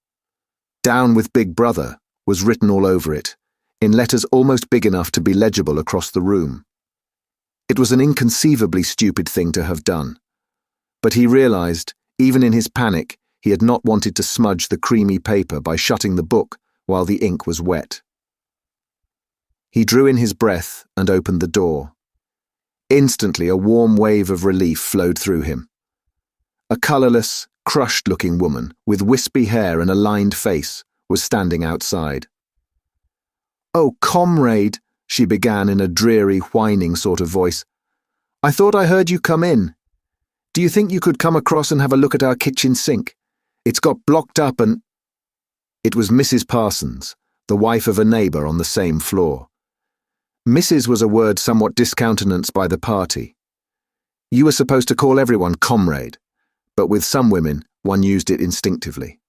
"Down with Big Brother" was written all over it, in letters almost big enough to be legible across the room. It was an inconceivably stupid thing to have done, but he realized, even in his panic, he had not wanted to smudge the creamy paper by shutting the book while the ink was wet. He drew in his breath and opened the door. Instantly, a warm wave of relief flowed through him. A colourless, crushed-looking woman with wispy hair and a lined face was standing outside. "Oh, comrade," she began in a dreary, whining sort of voice. "I thought I heard you come in. Do you think you could come across and have a look at our kitchen sink? It's got blocked up and—" It was Mrs. Parsons, the wife of a neighbour on the same floor. Mrs. was a word somewhat discountenanced by the party. You were supposed to call everyone comrade, but with some women, one used it instinctively.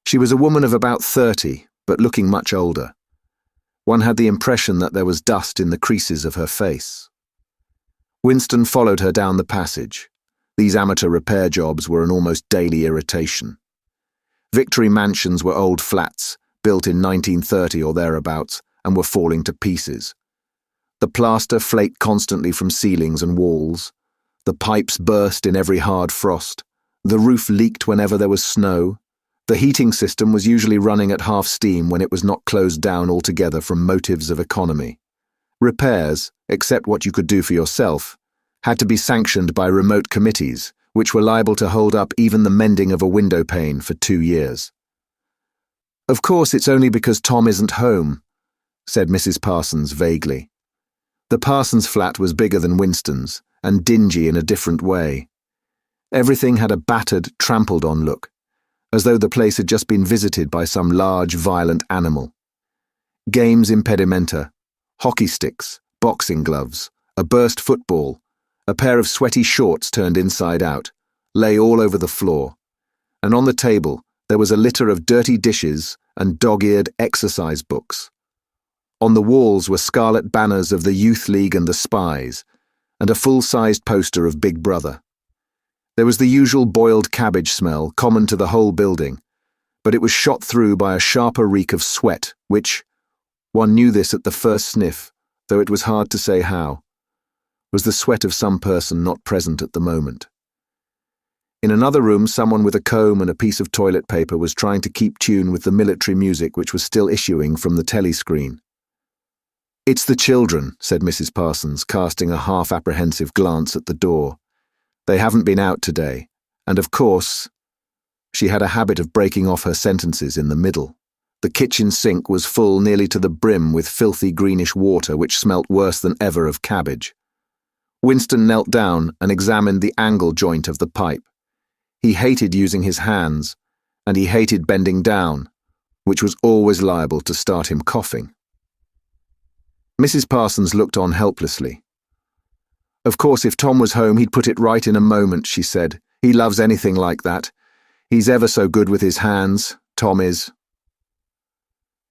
She was a woman of about 30, but looking much older. One had the impression that there was dust in the creases of her face. Winston followed her down the passage. These amateur repair jobs were an almost daily irritation. Victory mansions were old flats, built in 1930 or thereabouts, and were falling to pieces. The plaster flaked constantly from ceilings and walls. The pipes burst in every hard frost. The roof leaked whenever there was snow. The heating system was usually running at half steam when it was not closed down altogether from motives of economy. Repairs, except what you could do for yourself, had to be sanctioned by remote committees, which were liable to hold up even the mending of a window pane for 2 years. "Of course, it's only because Tom isn't home," said Mrs. Parsons vaguely. The Parsons flat was bigger than Winston's, and dingy in a different way. Everything had a battered, trampled-on look, as though the place had just been visited by some large, violent animal. Games impedimenta, hockey sticks, boxing gloves, a burst football, a pair of sweaty shorts turned inside out, lay all over the floor, and on the table there was a litter of dirty dishes and dog-eared exercise books. On the walls were scarlet banners of the Youth League and the Spies, and a full-sized poster of Big Brother. There was the usual boiled cabbage smell, common to the whole building, but it was shot through by a sharper reek of sweat, which, one knew this at the first sniff, though it was hard to say how, was the sweat of some person not present at the moment. In another room, someone with a comb and a piece of toilet paper was trying to keep tune with the military music which was still issuing from the telescreen. "It's the children," said Mrs. Parsons, casting a half-apprehensive glance at the door. "They haven't been out today, and of course—" She had a habit of breaking off her sentences in the middle. The kitchen sink was full nearly to the brim with filthy greenish water which smelt worse than ever of cabbage. Winston knelt down and examined the angle joint of the pipe. He hated using his hands, and he hated bending down, which was always liable to start him coughing. Mrs. Parsons looked on helplessly. "Of course, if Tom was home, he'd put it right in a moment," she said. "He loves anything like that. He's ever so good with his hands, Tom is."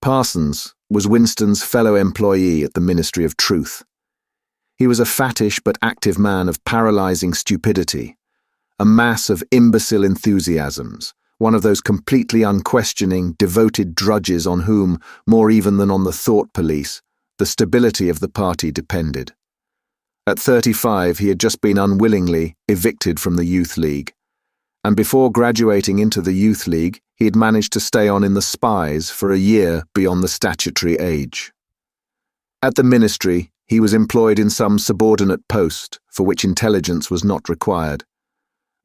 Parsons was Winston's fellow employee at the Ministry of Truth. He was a fattish but active man of paralysing stupidity, a mass of imbecile enthusiasms, one of those completely unquestioning, devoted drudges on whom, more even than on the thought police, the stability of the party depended. At 35, he had just been unwillingly evicted from the Youth League, and before graduating into the Youth League, he had managed to stay on in the Spies for a year beyond the statutory age. At the ministry, he was employed in some subordinate post for which intelligence was not required.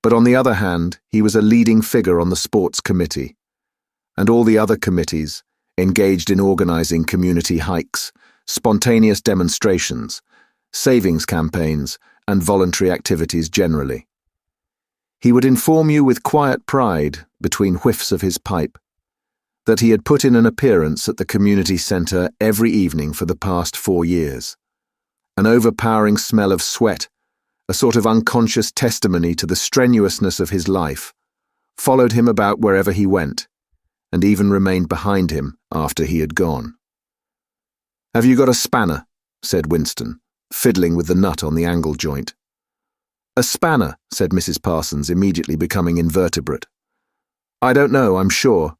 But on the other hand, he was a leading figure on the sports committee, and all the other committees, engaged in organising community hikes, spontaneous demonstrations, savings campaigns, and voluntary activities generally. He would inform you with quiet pride, between whiffs of his pipe, that he had put in an appearance at the community centre every evening for the past 4 years. An overpowering smell of sweat, a sort of unconscious testimony to the strenuousness of his life, followed him about wherever he went, and even remained behind him after he had gone. "Have you got a spanner?" said Winston, fiddling with the nut on the angle joint. "A spanner," said Mrs. Parsons, immediately becoming invertebrate. "I don't know, I'm sure.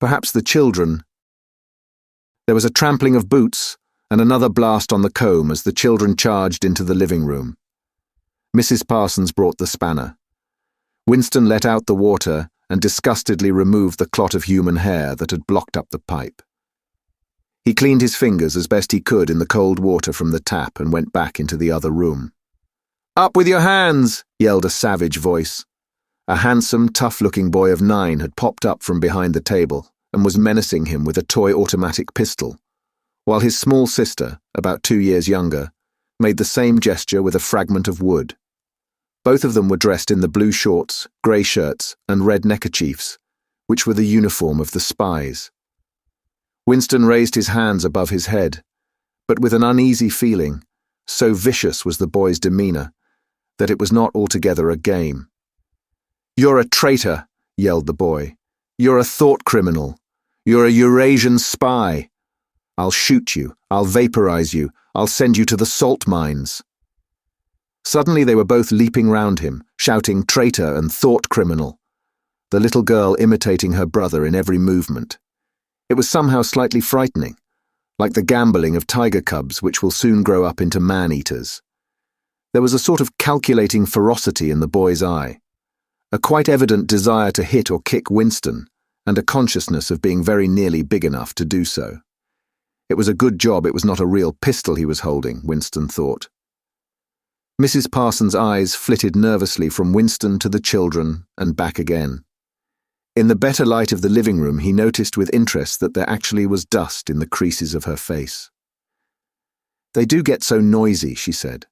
Perhaps the children—" There was a trampling of boots and another blast on the comb as the children charged into the living room. Mrs. Parsons brought the spanner. Winston let out the water and disgustedly removed the clot of human hair that had blocked up the pipe. He cleaned his fingers as best he could in the cold water from the tap and went back into the other room. "Up with your hands!" yelled a savage voice. A handsome, tough-looking boy of 9 had popped up from behind the table and was menacing him with a toy automatic pistol, while his small sister, about 2 years younger, made the same gesture with a fragment of wood. Both of them were dressed in the blue shorts, grey shirts, and red neckerchiefs, which were the uniform of the spies. Winston raised his hands above his head, but with an uneasy feeling, so vicious was the boy's demeanour, that it was not altogether a game. "You're a traitor," yelled the boy. "You're a thought criminal. You're a Eurasian spy. I'll shoot you. I'll vaporize you. I'll send you to the salt mines." Suddenly they were both leaping round him, shouting traitor and thought criminal, the little girl imitating her brother in every movement. It was somehow slightly frightening, like the gambling of tiger cubs which will soon grow up into man-eaters. There was a sort of calculating ferocity in the boy's eye, a quite evident desire to hit or kick Winston, and a consciousness of being very nearly big enough to do so. It was a good job it was not a real pistol he was holding, Winston thought. Mrs. Parsons' eyes flitted nervously from Winston to the children and back again. In the better light of the living room, he noticed with interest that there actually was dust in the creases of her face. "They do get so noisy," she said.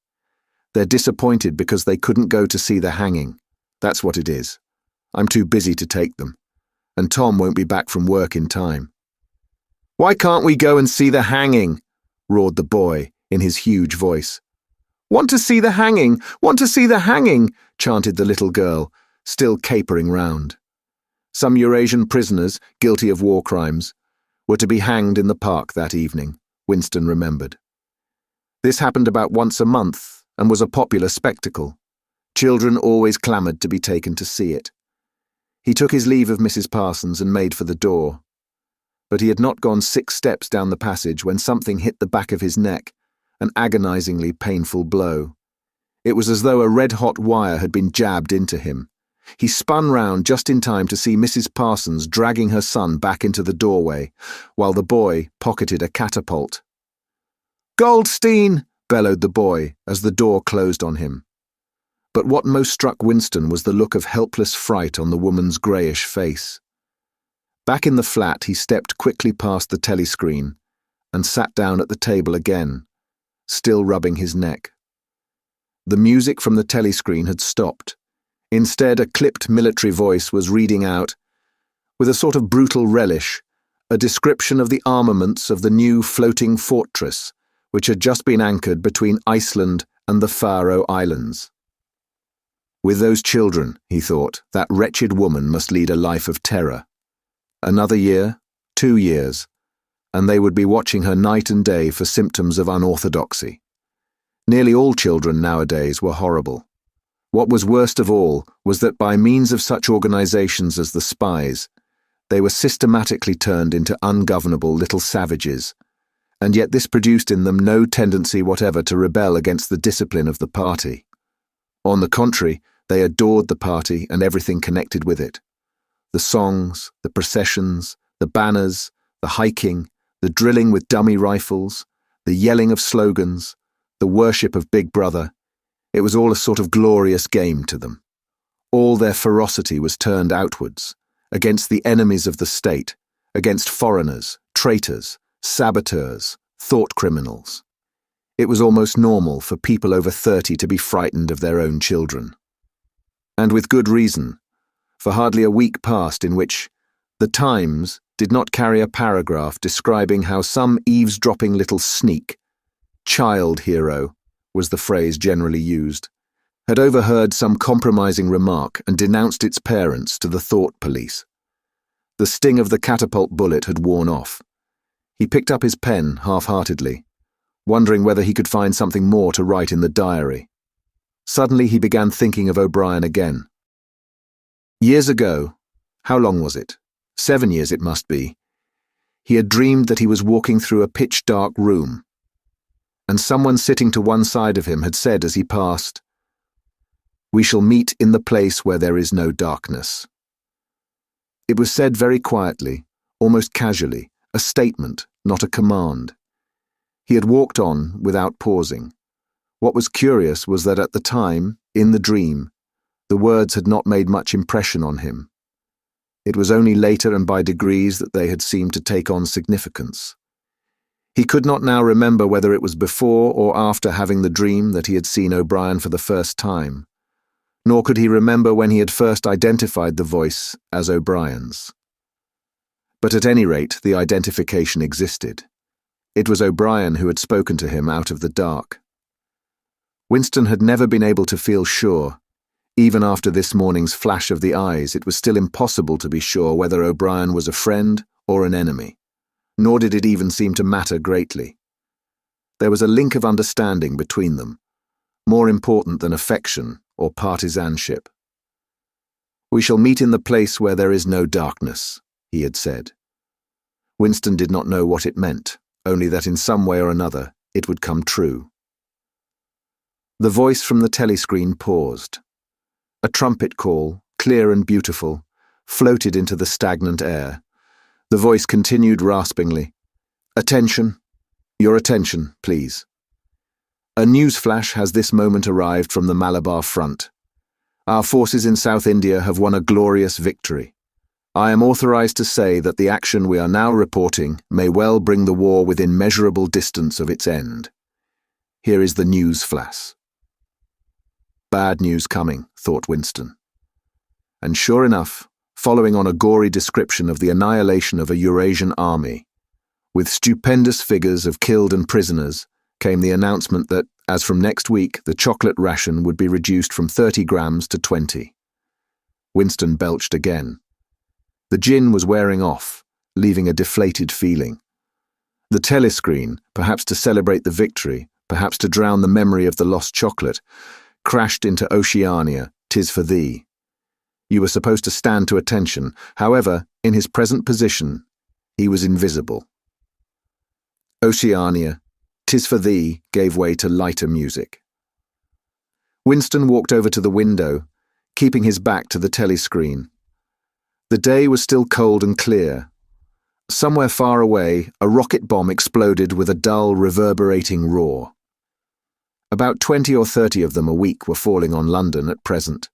"They're disappointed because they couldn't go to see the hanging. That's what it is. I'm too busy to take them. And Tom won't be back from work in time." "Why can't we go and see the hanging?" roared the boy in his huge voice. "Want to see the hanging? Want to see the hanging?" chanted the little girl, still capering round. Some Eurasian prisoners, guilty of war crimes, were to be hanged in the park that evening, Winston remembered. This happened about once a month and was a popular spectacle. Children always clamoured to be taken to see it. He took his leave of Mrs. Parsons and made for the door. But he had not gone 6 steps down the passage when something hit the back of his neck, an agonizingly painful blow. It was as though a red-hot wire had been jabbed into him. He spun round just in time to see Mrs. Parsons dragging her son back into the doorway, while the boy pocketed a catapult. "Goldstein!" bellowed the boy as the door closed on him. But what most struck Winston was the look of helpless fright on the woman's greyish face. Back in the flat, he stepped quickly past the telescreen and sat down at the table again, still rubbing his neck. The music from the telescreen had stopped. Instead, a clipped military voice was reading out, with a sort of brutal relish, a description of the armaments of the new floating fortress, which had just been anchored between Iceland and the Faroe Islands. With those children, he thought, that wretched woman must lead a life of terror. Another year, 2 years, and they would be watching her night and day for symptoms of unorthodoxy. Nearly all children nowadays were horrible. What was worst of all was that by means of such organizations as the spies, they were systematically turned into ungovernable little savages, and yet this produced in them no tendency whatever to rebel against the discipline of the party. On the contrary, they adored the party and everything connected with it. The songs, the processions, the banners, the hiking, the drilling with dummy rifles, the yelling of slogans, the worship of Big Brother. It was all a sort of glorious game to them. All their ferocity was turned outwards, against the enemies of the state, against foreigners, traitors, saboteurs, thought criminals. It was almost normal for people over 30 to be frightened of their own children. And with good reason, for hardly a week passed in which The Times did not carry a paragraph describing how some eavesdropping little sneak, child hero was the phrase generally used, had overheard some compromising remark and denounced its parents to the thought police. The sting of the catapult bullet had worn off. He picked up his pen half-heartedly, wondering whether he could find something more to write in the diary. Suddenly he began thinking of O'Brien again. Years ago, how long was it? 7 years it must be. He had dreamed that he was walking through a pitch-dark room, and someone sitting to one side of him had said as he passed, "We shall meet in the place where there is no darkness." It was said very quietly, almost casually, a statement, not a command. He had walked on without pausing. What was curious was that at the time, in the dream, the words had not made much impression on him. It was only later and by degrees that they had seemed to take on significance. He could not now remember whether it was before or after having the dream that he had seen O'Brien for the first time, nor could he remember when he had first identified the voice as O'Brien's. But at any rate, the identification existed. It was O'Brien who had spoken to him out of the dark. Winston had never been able to feel sure. Even after this morning's flash of the eyes, it was still impossible to be sure whether O'Brien was a friend or an enemy, nor did it even seem to matter greatly. There was a link of understanding between them, more important than affection or partisanship. "We shall meet in the place where there is no darkness," he had said. Winston did not know what it meant, only that in some way or another it would come true. The voice from the telescreen paused. A trumpet call, clear and beautiful, floated into the stagnant air. The voice continued raspingly. "Attention. Your attention, please. A news flash has this moment arrived from the Malabar front. Our forces in South India have won a glorious victory. I am authorized to say that the action we are now reporting may well bring the war within measurable distance of its end. Here is the news flash." Bad news coming, thought Winston. And sure enough, following on a gory description of the annihilation of a Eurasian army, with stupendous figures of killed and prisoners, came the announcement that, as from next week, the chocolate ration would be reduced from 30 grams to 20. Winston belched again. The gin was wearing off, leaving a deflated feeling. The telescreen, perhaps to celebrate the victory, perhaps to drown the memory of the lost chocolate, crashed into Oceania, "'Tis for thee." You were supposed to stand to attention. However, in his present position, he was invisible. Oceania, "'Tis for thee" gave way to lighter music. Winston walked over to the window, keeping his back to the telescreen. The day was still cold and clear. Somewhere far away, a rocket bomb exploded with a dull, reverberating roar. About 20 or 30 of them a week were falling on London at present.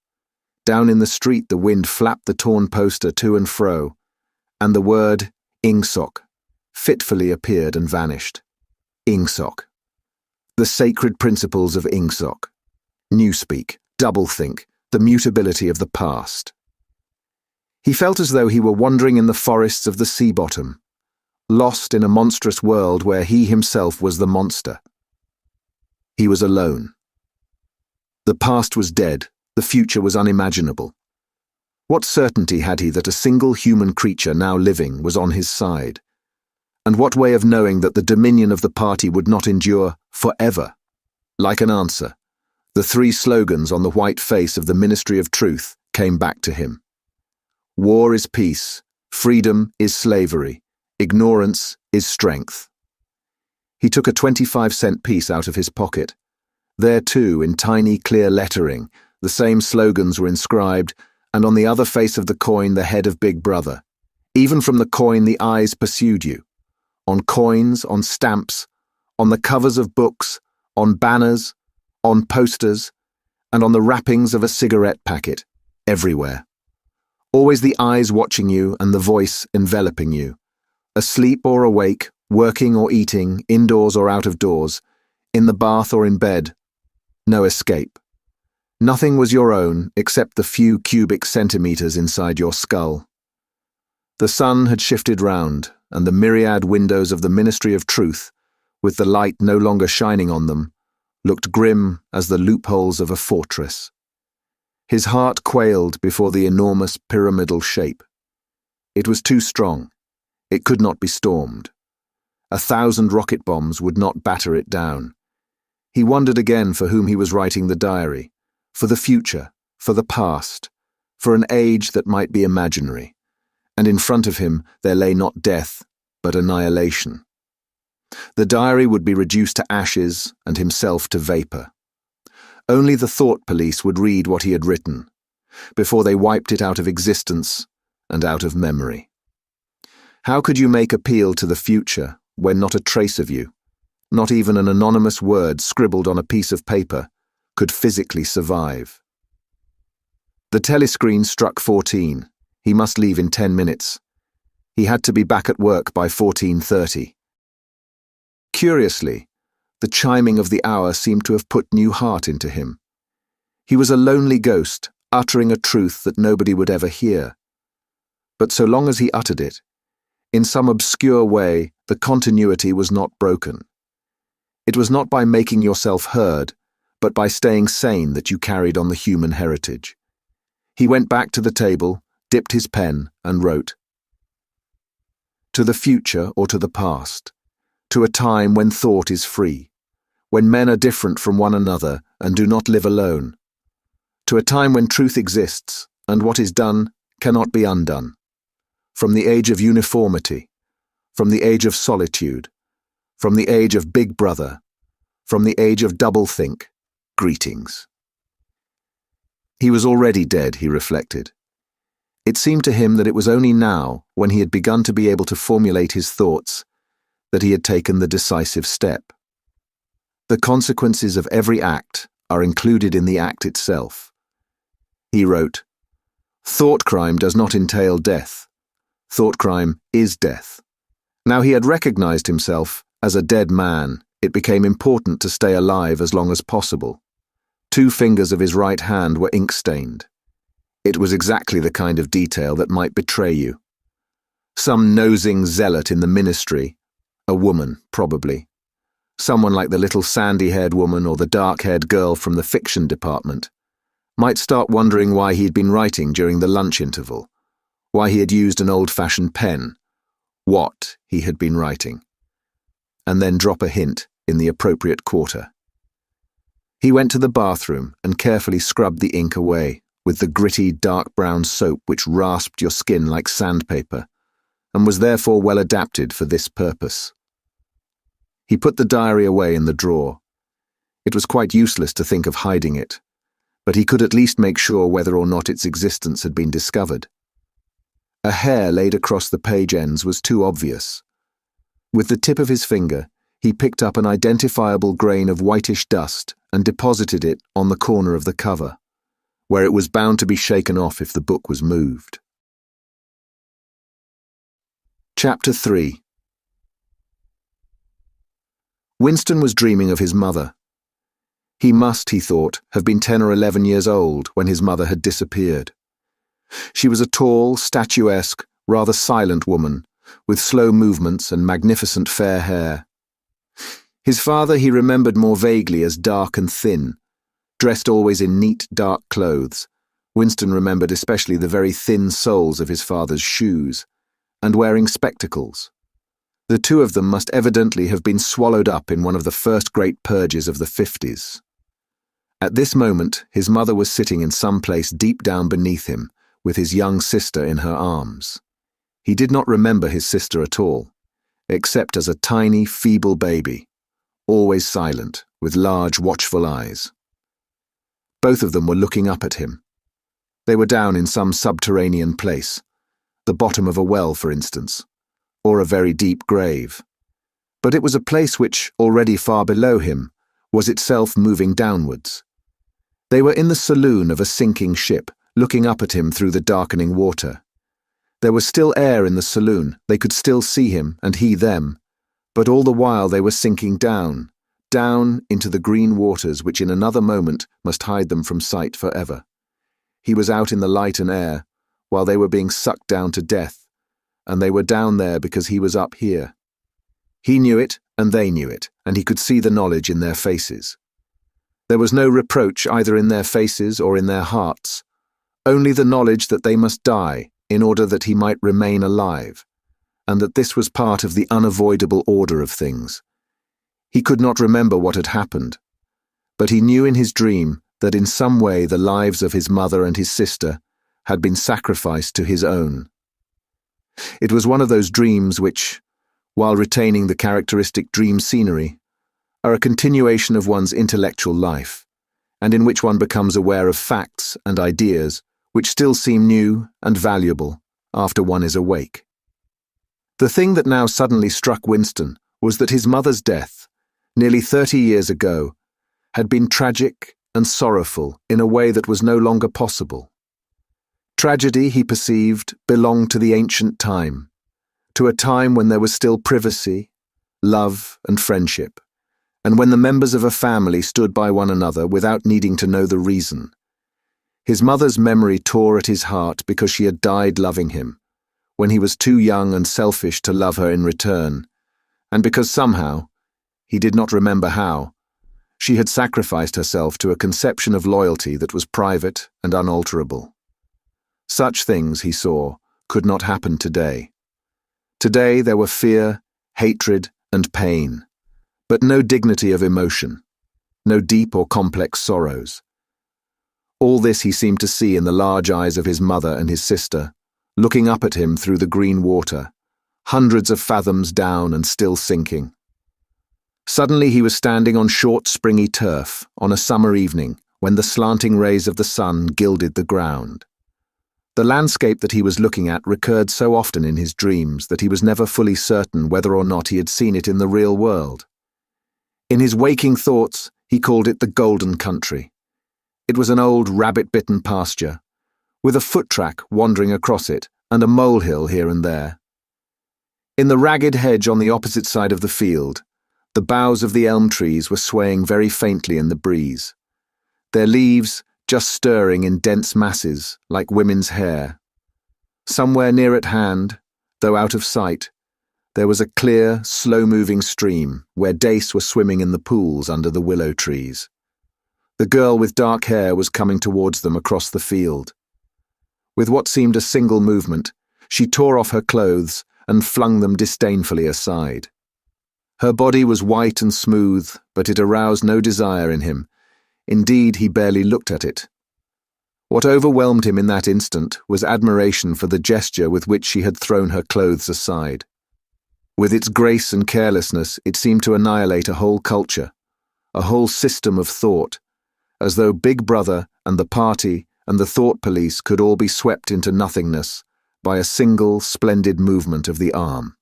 Down in the street the wind flapped the torn poster to and fro, and the word "Ingsoc" fitfully appeared and vanished. Ingsoc. The sacred principles of Ingsoc. Newspeak, doublethink, the mutability of the past. He felt as though he were wandering in the forests of the sea bottom, lost in a monstrous world where he himself was the monster. He was alone. The past was dead, the future was unimaginable. What certainty had he that a single human creature now living was on his side? And what way of knowing that the dominion of the party would not endure forever? Like an answer, the three slogans on the white face of the Ministry of Truth came back to him. War is peace, freedom is slavery, ignorance is strength. He took a 25-cent piece out of his pocket. There too, in tiny clear lettering, the same slogans were inscribed, and on the other face of the coin the head of Big Brother. Even from the coin the eyes pursued you. On coins, on stamps, on the covers of books, on banners, on posters, and on the wrappings of a cigarette packet, everywhere. Always the eyes watching you and the voice enveloping you. Asleep or awake, working or eating, indoors or out of doors, in the bath or in bed. No escape. Nothing was your own except the few cubic centimeters inside your skull. The sun had shifted round, and the myriad windows of the Ministry of Truth, with the light no longer shining on them, looked grim as the loopholes of a fortress. His heart quailed before the enormous pyramidal shape. It was too strong. It could not be stormed. 1,000 rocket bombs would not batter it down. He wondered again for whom he was writing the diary, for the future, for the past, for an age that might be imaginary, and in front of him there lay not death, but annihilation. The diary would be reduced to ashes and himself to vapor. Only the thought police would read what he had written, before they wiped it out of existence and out of memory. How could you make appeal to the future when not a trace of you, not even an anonymous word scribbled on a piece of paper, could physically survive. The telescreen struck 14. He must leave in 10 minutes. He had to be back at work by 14:30. Curiously, the chiming of the hour seemed to have put new heart into him. He was a lonely ghost, uttering a truth that nobody would ever hear. But so long as he uttered it, in some obscure way, the continuity was not broken. It was not by making yourself heard, but by staying sane that you carried on the human heritage. He went back to the table, dipped his pen, and wrote. To the future or to the past, to a time when thought is free, when men are different from one another and do not live alone, to a time when truth exists and what is done cannot be undone, from the age of uniformity, from the age of solitude, from the age of Big Brother, from the age of doublethink, greetings. He was already dead, he reflected. It seemed to him that it was only now, when he had begun to be able to formulate his thoughts, that he had taken the decisive step. The consequences of every act are included in the act itself. He wrote, Thought crime does not entail death. Thought crime is death. Now he had recognized himself as a dead man. It became important to stay alive as long as possible. 2 fingers of his right hand were ink-stained. It was exactly the kind of detail that might betray you. Some nosing zealot in the ministry, a woman, probably. Someone like the little sandy-haired woman or the dark-haired girl from the fiction department, might start wondering why he'd been writing during the lunch interval, why he had used an old-fashioned pen, what he had been writing, and then drop a hint in the appropriate quarter. He went to the bathroom and carefully scrubbed the ink away with the gritty, dark brown soap which rasped your skin like sandpaper, and was therefore well adapted for this purpose. He put the diary away in the drawer. It was quite useless to think of hiding it, but he could at least make sure whether or not its existence had been discovered. A hair laid across the page ends was too obvious. With the tip of his finger, he picked up an identifiable grain of whitish dust and deposited it on the corner of the cover, where it was bound to be shaken off if the book was moved. Chapter 3. Winston was dreaming of his mother. He must, he thought, have been 10 or 11 years old when his mother had disappeared. She was a tall, statuesque, rather silent woman, with slow movements and magnificent fair hair. His father he remembered more vaguely as dark and thin, dressed always in neat, dark clothes. Winston remembered especially the very thin soles of his father's shoes, and wearing spectacles. The 2 of them must evidently have been swallowed up in one of the first great purges of the 50s. At this moment, his mother was sitting in some place deep down beneath him, with his young sister in her arms. He did not remember his sister at all, except as a tiny, feeble baby, always silent, with large, watchful eyes. Both of them were looking up at him. They were down in some subterranean place, the bottom of a well, for instance, or a very deep grave. But it was a place which, already far below him, was itself moving downwards. They were in the saloon of a sinking ship, looking up at him through the darkening water. There was still air in the saloon, they could still see him and he them, but all the while they were sinking down, down into the green waters which in another moment must hide them from sight forever. He was out in the light and air, while they were being sucked down to death, and they were down there because he was up here. He knew it, and they knew it, and he could see the knowledge in their faces. There was no reproach either in their faces or in their hearts, only the knowledge that they must die in order that he might remain alive, and that this was part of the unavoidable order of things. He could not remember what had happened, but he knew in his dream that in some way the lives of his mother and his sister had been sacrificed to his own. It was one of those dreams which, while retaining the characteristic dream scenery, are a continuation of one's intellectual life, and in which one becomes aware of facts and ideas which still seem new and valuable after one is awake. The thing that now suddenly struck Winston was that his mother's death, nearly 30 years ago, had been tragic and sorrowful in a way that was no longer possible. Tragedy, he perceived, belonged to the ancient time, to a time when there was still privacy, love, and friendship, and when the members of a family stood by one another without needing to know the reason. His mother's memory tore at his heart because she had died loving him, when he was too young and selfish to love her in return, and because somehow, he did not remember how, she had sacrificed herself to a conception of loyalty that was private and unalterable. Such things, he saw, could not happen today. Today there were fear, hatred, and pain, but no dignity of emotion, no deep or complex sorrows. All this he seemed to see in the large eyes of his mother and his sister, looking up at him through the green water, hundreds of fathoms down and still sinking. Suddenly he was standing on short, springy turf on a summer evening when the slanting rays of the sun gilded the ground. The landscape that he was looking at recurred so often in his dreams that he was never fully certain whether or not he had seen it in the real world. In his waking thoughts, he called it the Golden Country. It was an old rabbit-bitten pasture, with a foot track wandering across it and a molehill here and there. In the ragged hedge on the opposite side of the field, the boughs of the elm trees were swaying very faintly in the breeze, their leaves just stirring in dense masses like women's hair. Somewhere near at hand, though out of sight, there was a clear, slow-moving stream where dace were swimming in the pools under the willow trees. The girl with dark hair was coming towards them across the field. With what seemed a single movement, she tore off her clothes and flung them disdainfully aside. Her body was white and smooth, but it aroused no desire in him. Indeed, he barely looked at it. What overwhelmed him in that instant was admiration for the gesture with which she had thrown her clothes aside. With its grace and carelessness, it seemed to annihilate a whole culture, a whole system of thought, as though Big Brother and the party and the thought police could all be swept into nothingness by a single, splendid movement of the arm.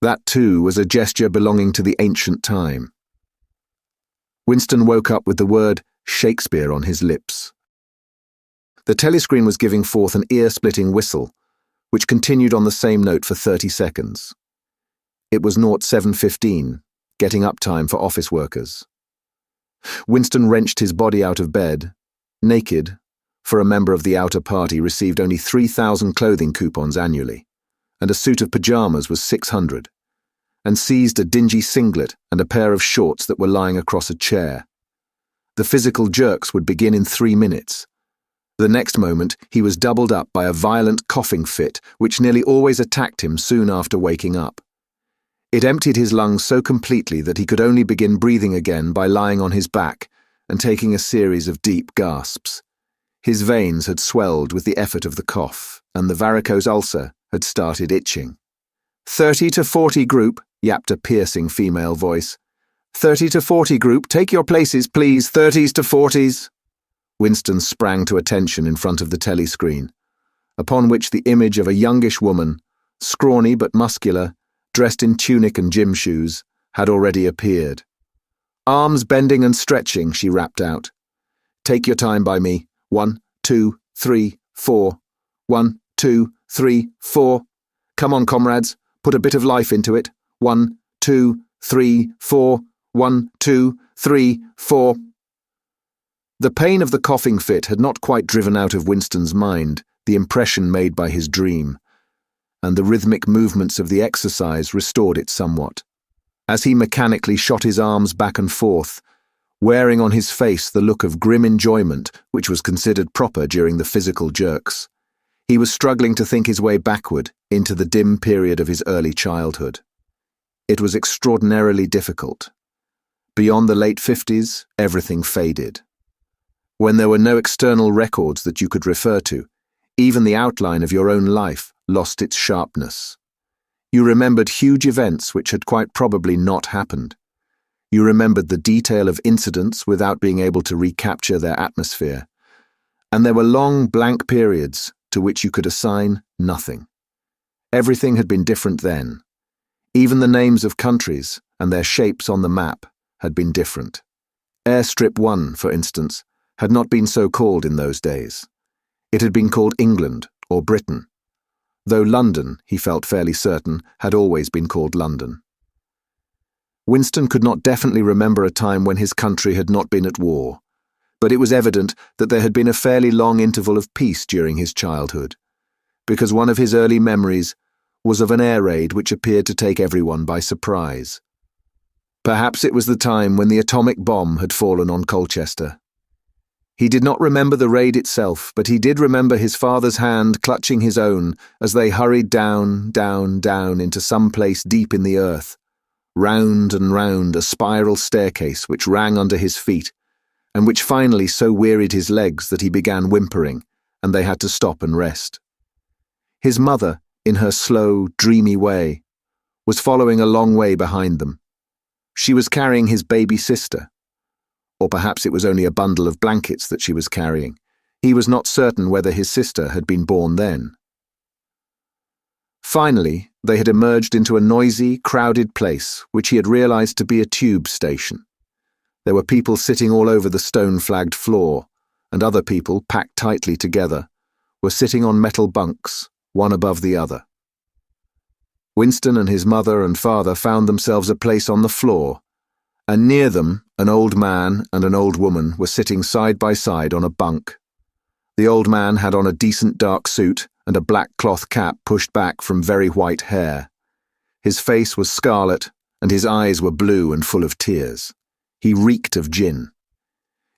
That, too, was a gesture belonging to the ancient time. Winston woke up with the word Shakespeare on his lips. The telescreen was giving forth an ear-splitting whistle, which continued on the same note for 30 seconds. It was 07:15, getting up time for office workers. Winston wrenched his body out of bed, naked, for a member of the outer party received only 3,000 clothing coupons annually, and a suit of pajamas was 600, and seized a dingy singlet and a pair of shorts that were lying across a chair. The physical jerks would begin in 3 minutes. The next moment, he was doubled up by a violent coughing fit which nearly always attacked him soon after waking up. It emptied his lungs so completely that he could only begin breathing again by lying on his back and taking a series of deep gasps. His veins had swelled with the effort of the cough, and the varicose ulcer had started itching. 30 to 40 group, yapped a piercing female voice. 30 to 40 group, take your places, please, 30s to 40s. Winston sprang to attention in front of the telescreen, upon which the image of a youngish woman, scrawny but muscular, dressed in tunic and gym shoes, had already appeared. Arms bending and stretching, she rapped out. Take your time by me. 1, 2, 3, 4. 1, 2, 3, 4. Come on, comrades, put a bit of life into it. 1, 2, 3, 4. 1, 2, 3, 4. The pain of the coughing fit had not quite driven out of Winston's mind the impression made by his dream, and the rhythmic movements of the exercise restored it somewhat. As he mechanically shot his arms back and forth, wearing on his face the look of grim enjoyment which was considered proper during the physical jerks, he was struggling to think his way backward into the dim period of his early childhood. It was extraordinarily difficult. Beyond the late 50s, everything faded. When there were no external records that you could refer to, even the outline of your own life lost its sharpness. You remembered huge events which had quite probably not happened. You remembered the detail of incidents without being able to recapture their atmosphere. And there were long blank periods to which you could assign nothing. Everything had been different then. Even the names of countries and their shapes on the map had been different. Airstrip 1, for instance, had not been so called in those days. It had been called England or Britain, though London, he felt fairly certain, had always been called London. Winston could not definitely remember a time when his country had not been at war, but it was evident that there had been a fairly long interval of peace during his childhood, because one of his early memories was of an air raid which appeared to take everyone by surprise. Perhaps it was the time when the atomic bomb had fallen on Colchester. He did not remember the raid itself, but he did remember his father's hand clutching his own as they hurried down, down, down into some place deep in the earth, round and round a spiral staircase which rang under his feet, and which finally so wearied his legs that he began whimpering, and they had to stop and rest. His mother, in her slow, dreamy way, was following a long way behind them. She was carrying his baby sister. Or perhaps it was only a bundle of blankets that she was carrying. He was not certain whether his sister had been born then. Finally, they had emerged into a noisy, crowded place which he had realized to be a tube station. There were people sitting all over the stone-flagged floor, and other people, packed tightly together, were sitting on metal bunks, one above the other. Winston and his mother and father found themselves a place on the floor, and near them an old man and an old woman were sitting side by side on a bunk. The old man had on a decent dark suit and a black cloth cap pushed back from very white hair. His face was scarlet, and his eyes were blue and full of tears. He reeked of gin.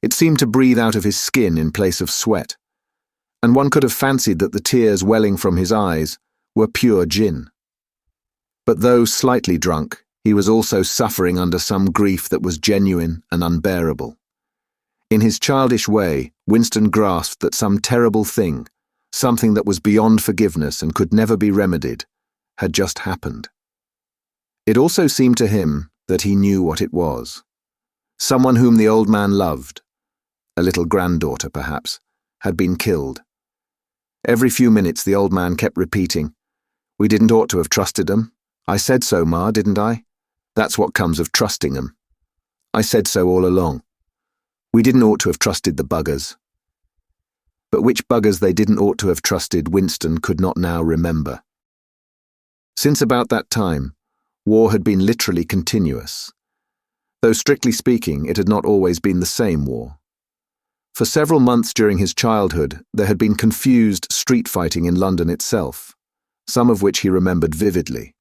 It seemed to breathe out of his skin in place of sweat, and one could have fancied that the tears welling from his eyes were pure gin. But though slightly drunk, he was also suffering under some grief that was genuine and unbearable. In his childish way, Winston grasped that some terrible thing, something that was beyond forgiveness and could never be remedied, had just happened. It also seemed to him that he knew what it was. Someone whom the old man loved, a little granddaughter perhaps, had been killed. Every few minutes the old man kept repeating, "We didn't ought to have trusted 'em. I said so, Ma, didn't I? That's what comes of trusting 'em. I said so all along. We didn't ought to have trusted the buggers." But which buggers they didn't ought to have trusted, Winston could not now remember. Since about that time, war had been literally continuous, though strictly speaking it had not always been the same war. For several months during his childhood there had been confused street fighting in London itself, some of which he remembered vividly.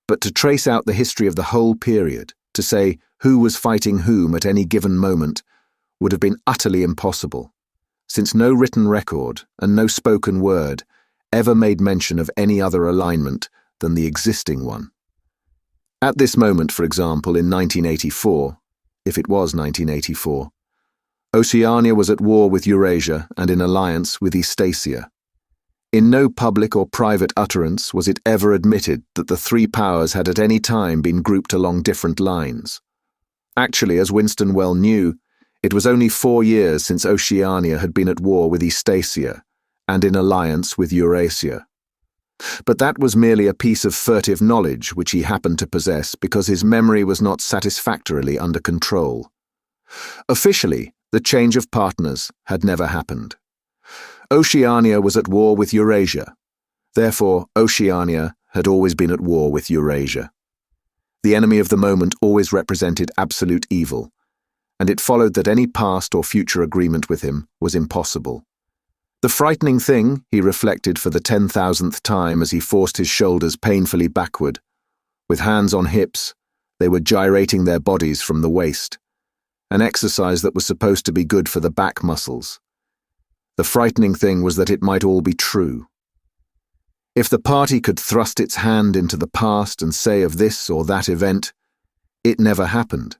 But to trace out the history of the whole period, to say who was fighting whom at any given moment, would have been utterly impossible, since no written record and no spoken word ever made mention of any other alignment than the existing one. At this moment, for example, in 1984, if it was 1984, Oceania was at war with Eurasia and in alliance with Eastasia. In no public or private utterance was it ever admitted that the three powers had at any time been grouped along different lines. Actually, as Winston well knew, it was only 4 years since Oceania had been at war with Eastasia and in alliance with Eurasia. But that was merely a piece of furtive knowledge which he happened to possess because his memory was not satisfactorily under control. Officially, the change of partners had never happened. Oceania was at war with Eurasia. Therefore, Oceania had always been at war with Eurasia. The enemy of the moment always represented absolute evil, and it followed that any past or future agreement with him was impossible. The frightening thing, he reflected for the 10,000th time as he forced his shoulders painfully backward. With hands on hips, they were gyrating their bodies from the waist, an exercise that was supposed to be good for the back muscles. The frightening thing was that it might all be true. If the party could thrust its hand into the past and say of this or that event, "It never happened,"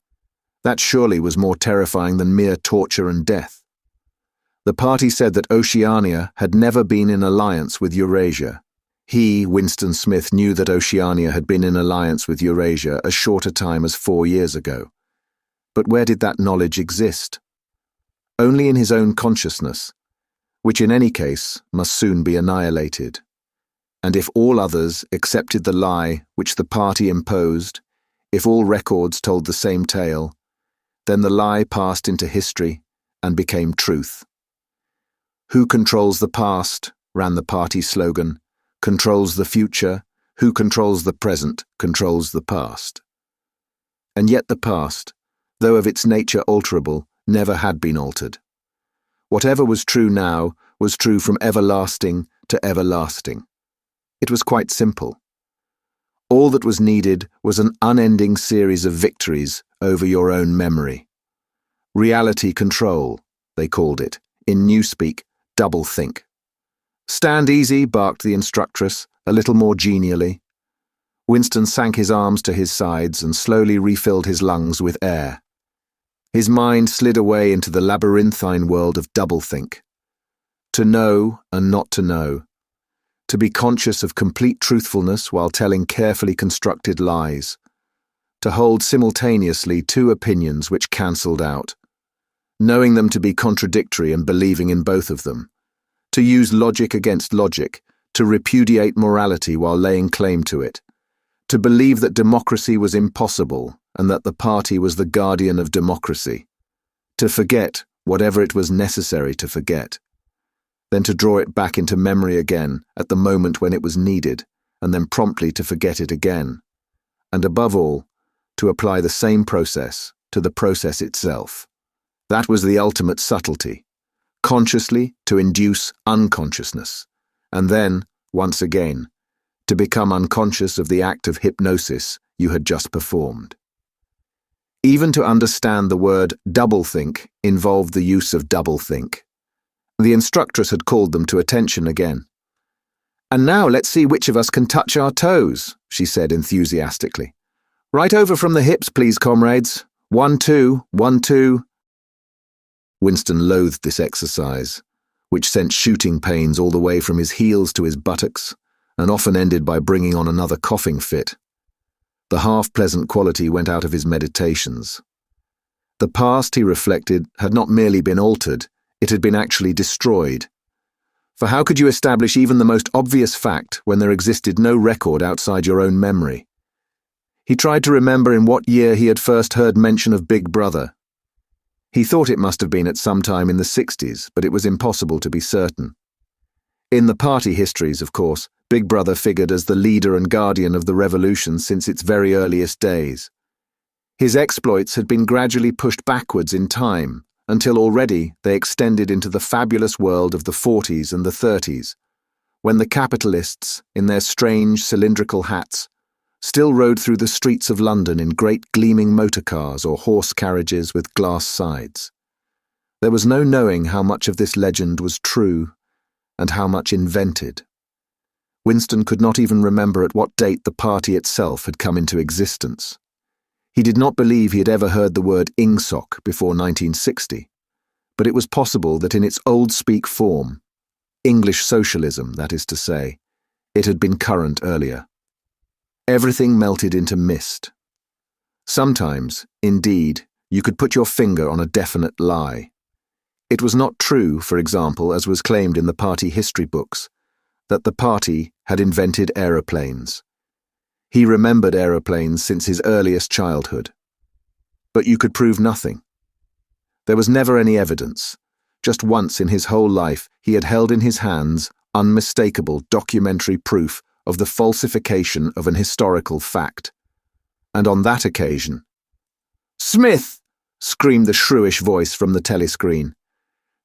that surely was more terrifying than mere torture and death. The party said that Oceania had never been in alliance with Eurasia. He, Winston Smith, knew that Oceania had been in alliance with Eurasia as short a time as 4 years ago. But where did that knowledge exist? Only in his own consciousness, which in any case must soon be annihilated. and if all others accepted the lie which the party imposed, if all records told the same tale, then the lie passed into history and became truth. Who controls the past, ran the party slogan, controls the future, who controls the present, controls the past. And yet the past, though of its nature alterable, never had been altered. Whatever was true now was true from everlasting to everlasting. It was quite simple. All that was needed was an unending series of victories over your own memory. Reality control, they called it, in Newspeak, doublethink. Stand easy, barked the instructress, a little more genially. Winston sank his arms to his sides and slowly refilled his lungs with air. His mind slid away into the labyrinthine world of doublethink. To know and not to know. To be conscious of complete truthfulness while telling carefully constructed lies. To hold simultaneously two opinions which cancelled out. Knowing them to be contradictory and believing in both of them. To use logic against logic. To repudiate morality while laying claim to it. To believe that democracy was impossible and that the party was the guardian of democracy. To forget whatever it was necessary to forget. Then to draw it back into memory again at the moment when it was needed, and then promptly to forget it again. And above all, to apply the same process to the process itself. That was the ultimate subtlety. Consciously to induce unconsciousness, and then, once again, to become unconscious of the act of hypnosis you had just performed. Even to understand the word doublethink involved the use of doublethink. The instructress had called them to attention again. "And now let's see which of us can touch our toes," she said enthusiastically. "Right over from the hips, please, comrades. 1, 2, 1, 2. Winston loathed this exercise, which sent shooting pains all the way from his heels to his buttocks, and often ended by bringing on another coughing fit. The half-pleasant quality went out of his meditations. The past, he reflected, had not merely been altered, it had been actually destroyed. For how could you establish even the most obvious fact when there existed no record outside your own memory? He tried to remember in what year he had first heard mention of Big Brother. He thought it must have been at some time in the 60s, but it was impossible to be certain. In the party histories, of course, Big Brother figured as the leader and guardian of the revolution since its very earliest days. His exploits had been gradually pushed backwards in time, until already they extended into the fabulous world of the 40s and the 30s, when the capitalists, in their strange cylindrical hats, still rode through the streets of London in great gleaming motor cars or horse carriages with glass sides. There was no knowing how much of this legend was true and how much invented. Winston could not even remember at what date the party itself had come into existence. He did not believe he had ever heard the word ingsoc before 1960, but it was possible that in its old speak form, English socialism, that is to say, it had been current earlier. Everything melted into mist. Sometimes, indeed, you could put your finger on a definite lie. It was not true, for example, as was claimed in the party history books, that the party had invented aeroplanes. He remembered aeroplanes since his earliest childhood. But you could prove nothing. There was never any evidence. Just once in his whole life he had held in his hands unmistakable documentary proof of the falsification of an historical fact. And on that occasion— "Smith!" screamed the shrewish voice from the telescreen.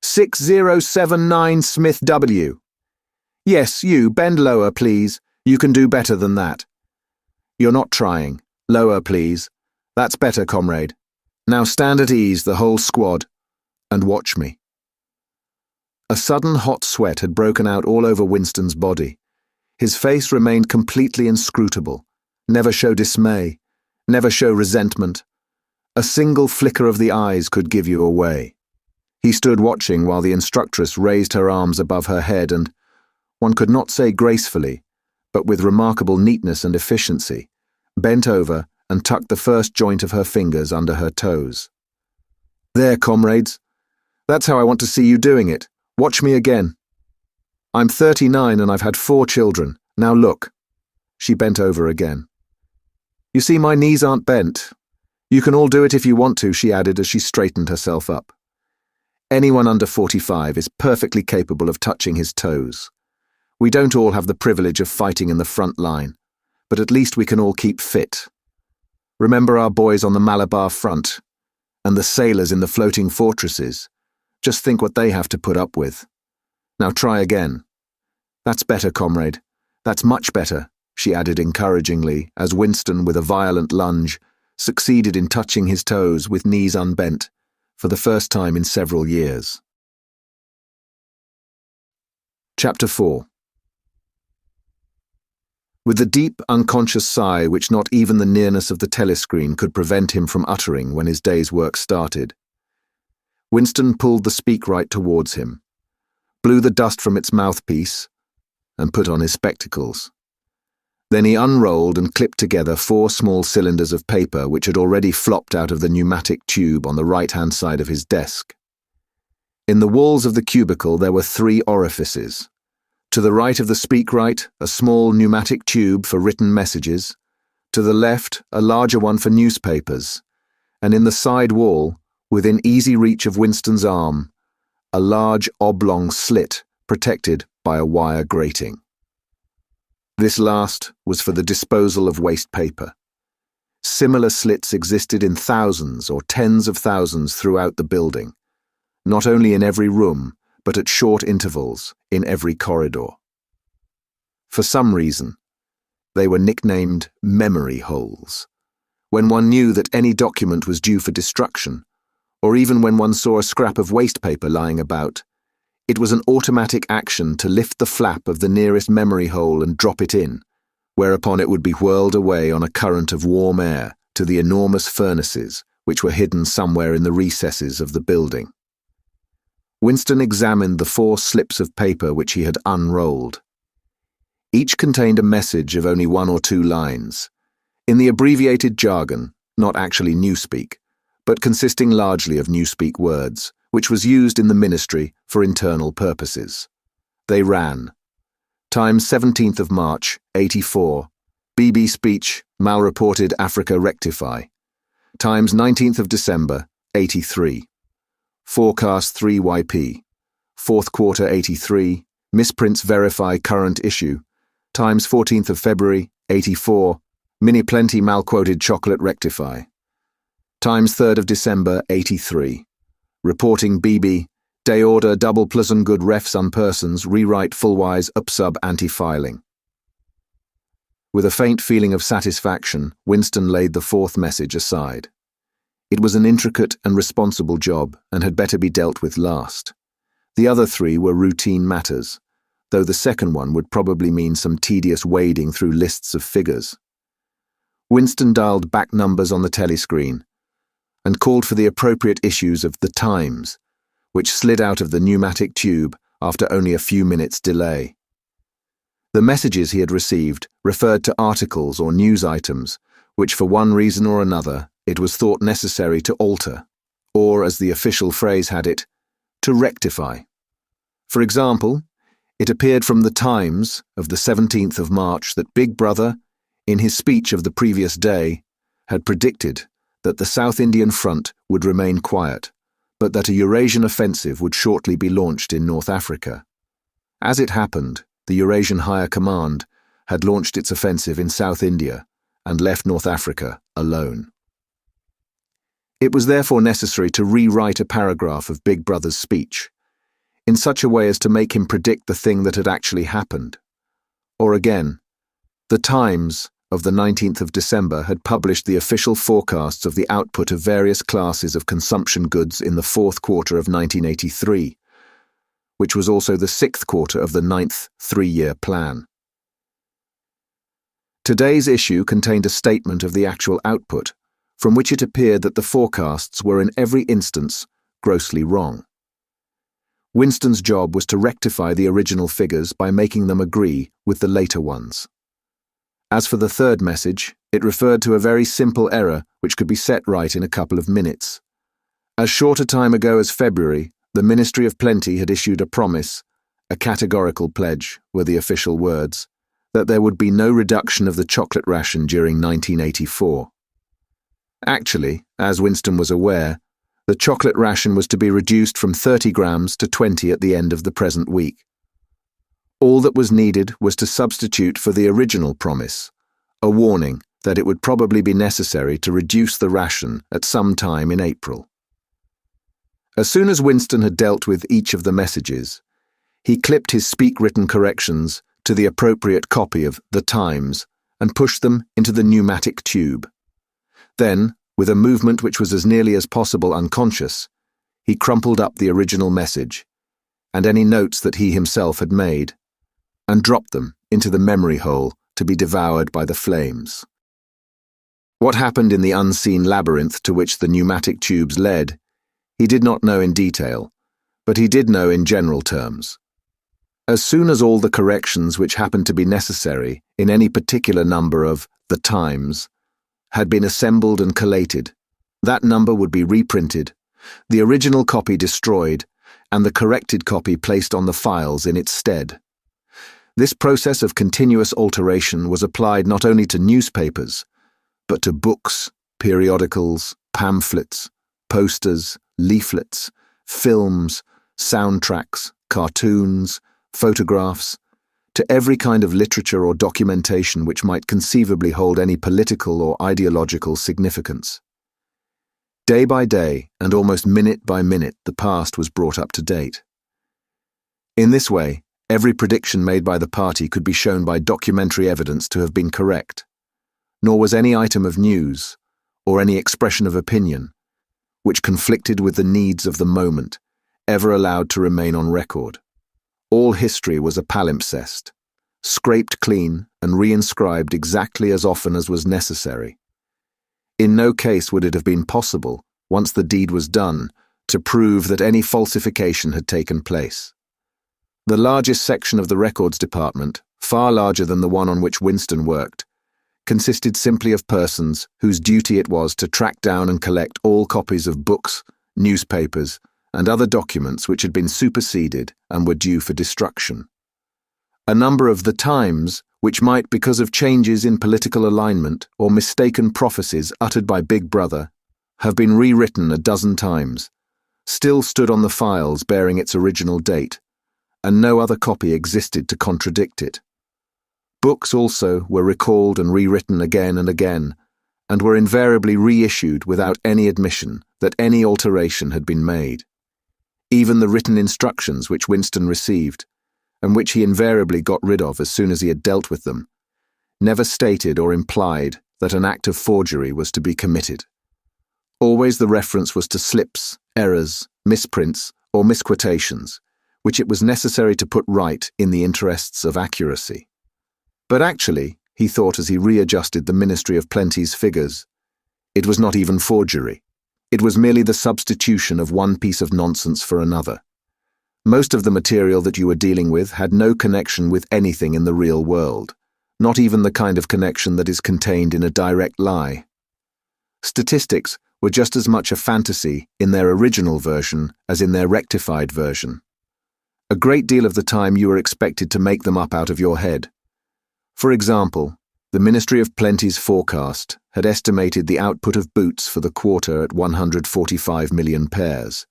6079 Smith W. "Yes, you, bend lower, please. You can do better than that." "You're not trying. Lower, please. That's better, comrade. Now stand at ease, the whole squad, and watch me." A sudden hot sweat had broken out all over Winston's body. His face remained completely inscrutable. Never show dismay. Never show resentment. A single flicker of the eyes could give you away. He stood watching while the instructress raised her arms above her head and, one could not say gracefully, but with remarkable neatness and efficiency, bent over and tucked the first joint of her fingers under her toes. "There, comrades. That's how I want to see you doing it. Watch me again. I'm 39 and I've had 4 children, Now look." She bent over again. "You see, my knees aren't bent. You can all do it if you want to," she added as she straightened herself up. "Anyone under 45 is perfectly capable of touching his toes. We don't all have the privilege of fighting in the front line, but at least we can all keep fit. Remember our boys on the Malabar front, and the sailors in the floating fortresses. Just think what they have to put up with. Now try again. That's better, comrade. That's much better," she added encouragingly as Winston, with a violent lunge, succeeded in touching his toes with knees unbent for the first time in several years. Chapter 4. With the deep, unconscious sigh which not even the nearness of the telescreen could prevent him from uttering when his day's work started, Winston pulled the speakwrite towards him, blew the dust from its mouthpiece, and put on his spectacles. Then he unrolled and clipped together 4 small cylinders of paper which had already flopped out of the pneumatic tube on the right-hand side of his desk. In the walls of the cubicle there were 3 orifices. To the right of the speakwrite, a small pneumatic tube for written messages. To the left, a larger one for newspapers. And in the side wall, within easy reach of Winston's arm, a large oblong slit protected by a wire grating. This last was for the disposal of waste paper. Similar slits existed in thousands or tens of thousands throughout the building, not only in every room, but at short intervals in every corridor. For some reason, they were nicknamed memory holes. When one knew that any document was due for destruction, or even when one saw a scrap of waste paper lying about, it was an automatic action to lift the flap of the nearest memory hole and drop it in, whereupon it would be whirled away on a current of warm air to the enormous furnaces which were hidden somewhere in the recesses of the building. Winston examined the 4 slips of paper which he had unrolled. Each contained a message of only 1 or 2 lines, in the abbreviated jargon, not actually Newspeak, but consisting largely of Newspeak words, which was used in the ministry for internal purposes. They ran: Times 17th of March, 84, BB speech, malreported Africa rectify. Times 19th of December, 83. Forecast 3YP. 4th quarter 83, misprints verify current issue. Times 14th of February, 84, mini plenty malquoted chocolate rectify. Times 3rd of December, 83. Reporting BB, day order double pleasant good refs unpersons, rewrite fullwise upsub anti-filing. With a faint feeling of satisfaction, Winston laid the 4th message aside. It was an intricate and responsible job and had better be dealt with last. The other 3 were routine matters, though the second one would probably mean some tedious wading through lists of figures. Winston dialed back numbers on the telescreen and called for the appropriate issues of The Times, which slid out of the pneumatic tube after only a few minutes' delay. The messages he had received referred to articles or news items which, for one reason or another, it was thought necessary to alter, or, as the official phrase had it, to rectify. For example, it appeared from The Times of the 17th of March that Big Brother, in his speech of the previous day, had predicted that the South Indian front would remain quiet, but that a Eurasian offensive would shortly be launched in North Africa. As it happened, the Eurasian Higher Command had launched its offensive in South India and left North Africa alone. It was therefore necessary to rewrite a paragraph of Big Brother's speech, in such a way as to make him predict the thing that had actually happened. Or again, The Times of the 19th of December had published the official forecasts of the output of various classes of consumption goods in the 4th quarter of 1983, which was also the 6th quarter of the 9th 3-year plan. Today's issue contained a statement of the actual output, from which it appeared that the forecasts were in every instance grossly wrong. Winston's job was to rectify the original figures by making them agree with the later ones. As for the 3rd message, it referred to a very simple error which could be set right in a couple of minutes. As short a time ago as February, the Ministry of Plenty had issued a promise, a categorical pledge were the official words, that there would be no reduction of the chocolate ration during 1984. Actually, as Winston was aware, the chocolate ration was to be reduced from 30 grams to 20 at the end of the present week. All that was needed was to substitute for the original promise, a warning that it would probably be necessary to reduce the ration at some time in April. As soon as Winston had dealt with each of the messages, he clipped his speak-written corrections to the appropriate copy of The Times and pushed them into the pneumatic tube. Then, with a movement which was as nearly as possible unconscious, he crumpled up the original message, and any notes that he himself had made, and dropped them into the memory hole to be devoured by the flames. What happened in the unseen labyrinth to which the pneumatic tubes led, he did not know in detail, but he did know in general terms. As soon as all the corrections which happened to be necessary in any particular number of The Times had been assembled and collated, that number would be reprinted, the original copy destroyed, and the corrected copy placed on the files in its stead. This process of continuous alteration was applied not only to newspapers, but to books, periodicals, pamphlets, posters, leaflets, films, soundtracks, cartoons, photographs, to every kind of literature or documentation which might conceivably hold any political or ideological significance. Day by day, and almost minute by minute, the past was brought up to date. In this way, every prediction made by the party could be shown by documentary evidence to have been correct, nor was any item of news, or any expression of opinion, which conflicted with the needs of the moment, ever allowed to remain on record. All history was a palimpsest, scraped clean and reinscribed exactly as often as was necessary. In no case would it have been possible, once the deed was done, to prove that any falsification had taken place. The largest section of the records department, far larger than the one on which Winston worked, consisted simply of persons whose duty it was to track down and collect all copies of books, newspapers, and other documents which had been superseded and were due for destruction. A number of The Times, which might, because of changes in political alignment or mistaken prophecies uttered by Big Brother, have been rewritten a dozen times, still stood on the files bearing its original date, and no other copy existed to contradict it. Books also were recalled and rewritten again and again, and were invariably reissued without any admission that any alteration had been made. Even the written instructions which Winston received, and which he invariably got rid of as soon as he had dealt with them, never stated or implied that an act of forgery was to be committed. Always the reference was to slips, errors, misprints, or misquotations, which it was necessary to put right in the interests of accuracy. But actually, he thought as he readjusted the Ministry of Plenty's figures, it was not even forgery. It was merely the substitution of one piece of nonsense for another. Most of the material that you were dealing with had no connection with anything in the real world, not even the kind of connection that is contained in a direct lie. Statistics were just as much a fantasy in their original version as in their rectified version. A great deal of the time you were expected to make them up out of your head. For example, the Ministry of Plenty's forecast had estimated the output of boots for the quarter at 145 million pairs.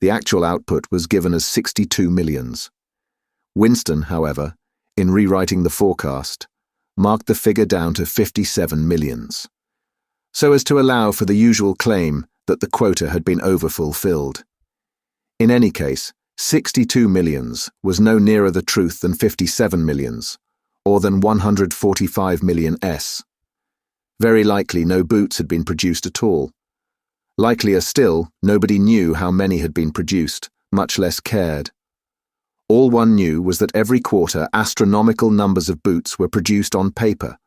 The actual output was given as 62 millions. Winston, however, in rewriting the forecast, marked the figure down to 57 millions, so as to allow for the usual claim that the quota had been overfulfilled. In any case, 62 millions was no nearer the truth than 57 millions, or than 145 million S. Very likely no boots had been produced at all. Likelier still, nobody knew how many had been produced, much less cared. All one knew was that every quarter astronomical numbers of boots were produced on paper,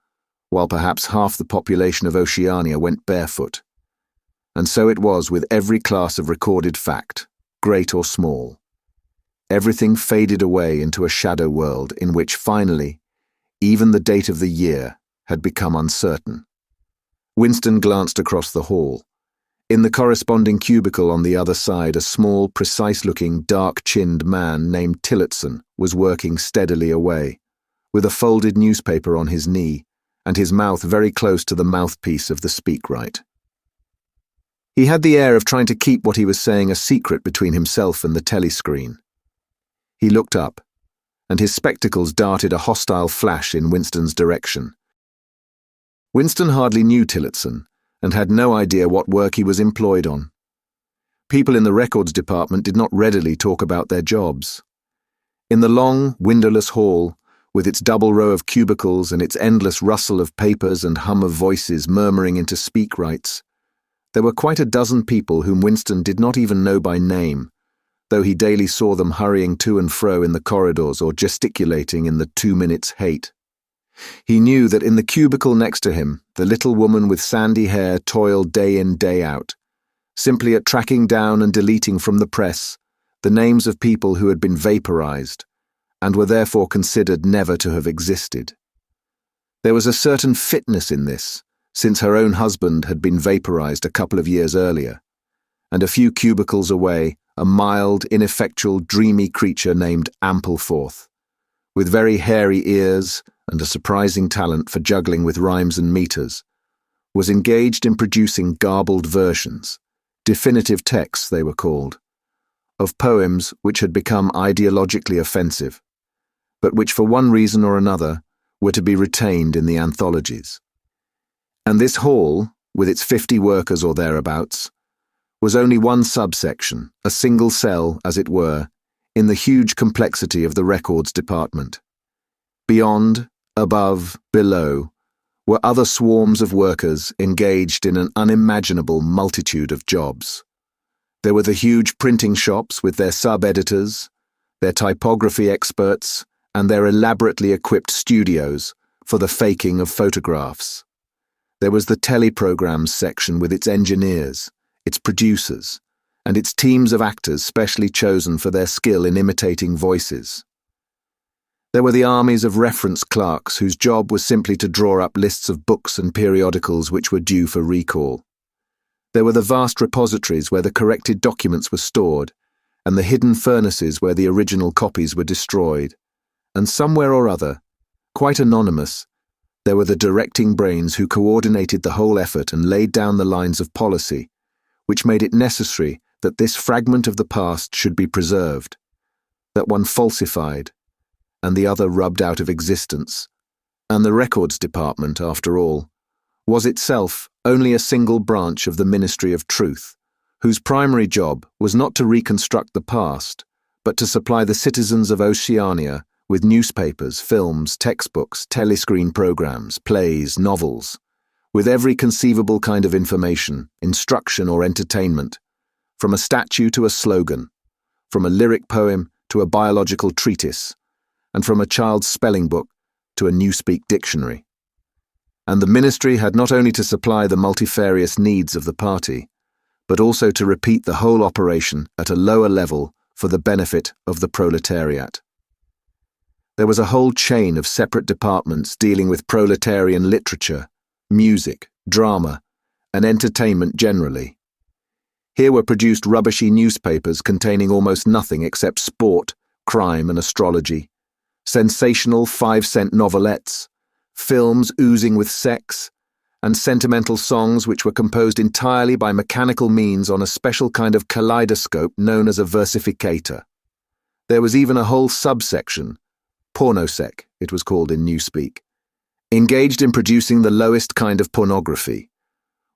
while perhaps half the population of Oceania went barefoot. And so it was with every class of recorded fact, great or small. Everything faded away into a shadow world in which finally, even the date of the year had become uncertain. Winston glanced across the hall. In the corresponding cubicle on the other side, a small, precise-looking, dark-chinned man named Tillotson was working steadily away, with a folded newspaper on his knee, and his mouth very close to the mouthpiece of the speakwrite. He had the air of trying to keep what he was saying a secret between himself and the telescreen. He looked up, and his spectacles darted a hostile flash in Winston's direction. Winston hardly knew Tillotson, and had no idea what work he was employed on. People in the records department did not readily talk about their jobs. In the long, windowless hall, with its double row of cubicles and its endless rustle of papers and hum of voices murmuring into speakwrites, there were quite a dozen people whom Winston did not even know by name, though he daily saw them hurrying to and fro in the corridors or gesticulating in the 2 minutes hate. He knew that in the cubicle next to him, the little woman with sandy hair toiled day in, day out, simply at tracking down and deleting from the press the names of people who had been vaporized, and were therefore considered never to have existed. There was a certain fitness in this, since her own husband had been vaporized a couple of years earlier, and a few cubicles away, a mild, ineffectual, dreamy creature named Ampleforth, with very hairy ears and a surprising talent for juggling with rhymes and meters, was engaged in producing garbled versions, definitive texts they were called, of poems which had become ideologically offensive, but which for one reason or another were to be retained in the anthologies. And this hall, with its 50 workers or thereabouts, was only one subsection, a single cell, as it were, in the huge complexity of the records department. Beyond, above, below, were other swarms of workers engaged in an unimaginable multitude of jobs. There were the huge printing shops with their sub-editors, their typography experts, and their elaborately equipped studios for the faking of photographs. There was the teleprograms section with its engineers, its producers, and its teams of actors specially chosen for their skill in imitating voices. There were the armies of reference clerks whose job was simply to draw up lists of books and periodicals which were due for recall. There were the vast repositories where the corrected documents were stored, and the hidden furnaces where the original copies were destroyed. And somewhere or other, quite anonymous, there were the directing brains who coordinated the whole effort and laid down the lines of policy, which made it necessary that this fragment of the past should be preserved, that one falsified, and the other rubbed out of existence. And the records department, after all, was itself only a single branch of the Ministry of Truth, whose primary job was not to reconstruct the past, but to supply the citizens of Oceania with newspapers, films, textbooks, telescreen programs, plays, novels, with every conceivable kind of information, instruction or entertainment, from a statue to a slogan, from a lyric poem to a biological treatise, and from a child's spelling book to a Newspeak dictionary. And the ministry had not only to supply the multifarious needs of the party, but also to repeat the whole operation at a lower level for the benefit of the proletariat. There was a whole chain of separate departments dealing with proletarian literature, music, drama, and entertainment generally. Here were produced rubbishy newspapers containing almost nothing except sport, crime, and astrology, sensational 5-cent novelettes, films oozing with sex, and sentimental songs which were composed entirely by mechanical means on a special kind of kaleidoscope known as a versificator. There was even a whole subsection, pornosec, it was called in Newspeak, engaged in producing the lowest kind of pornography,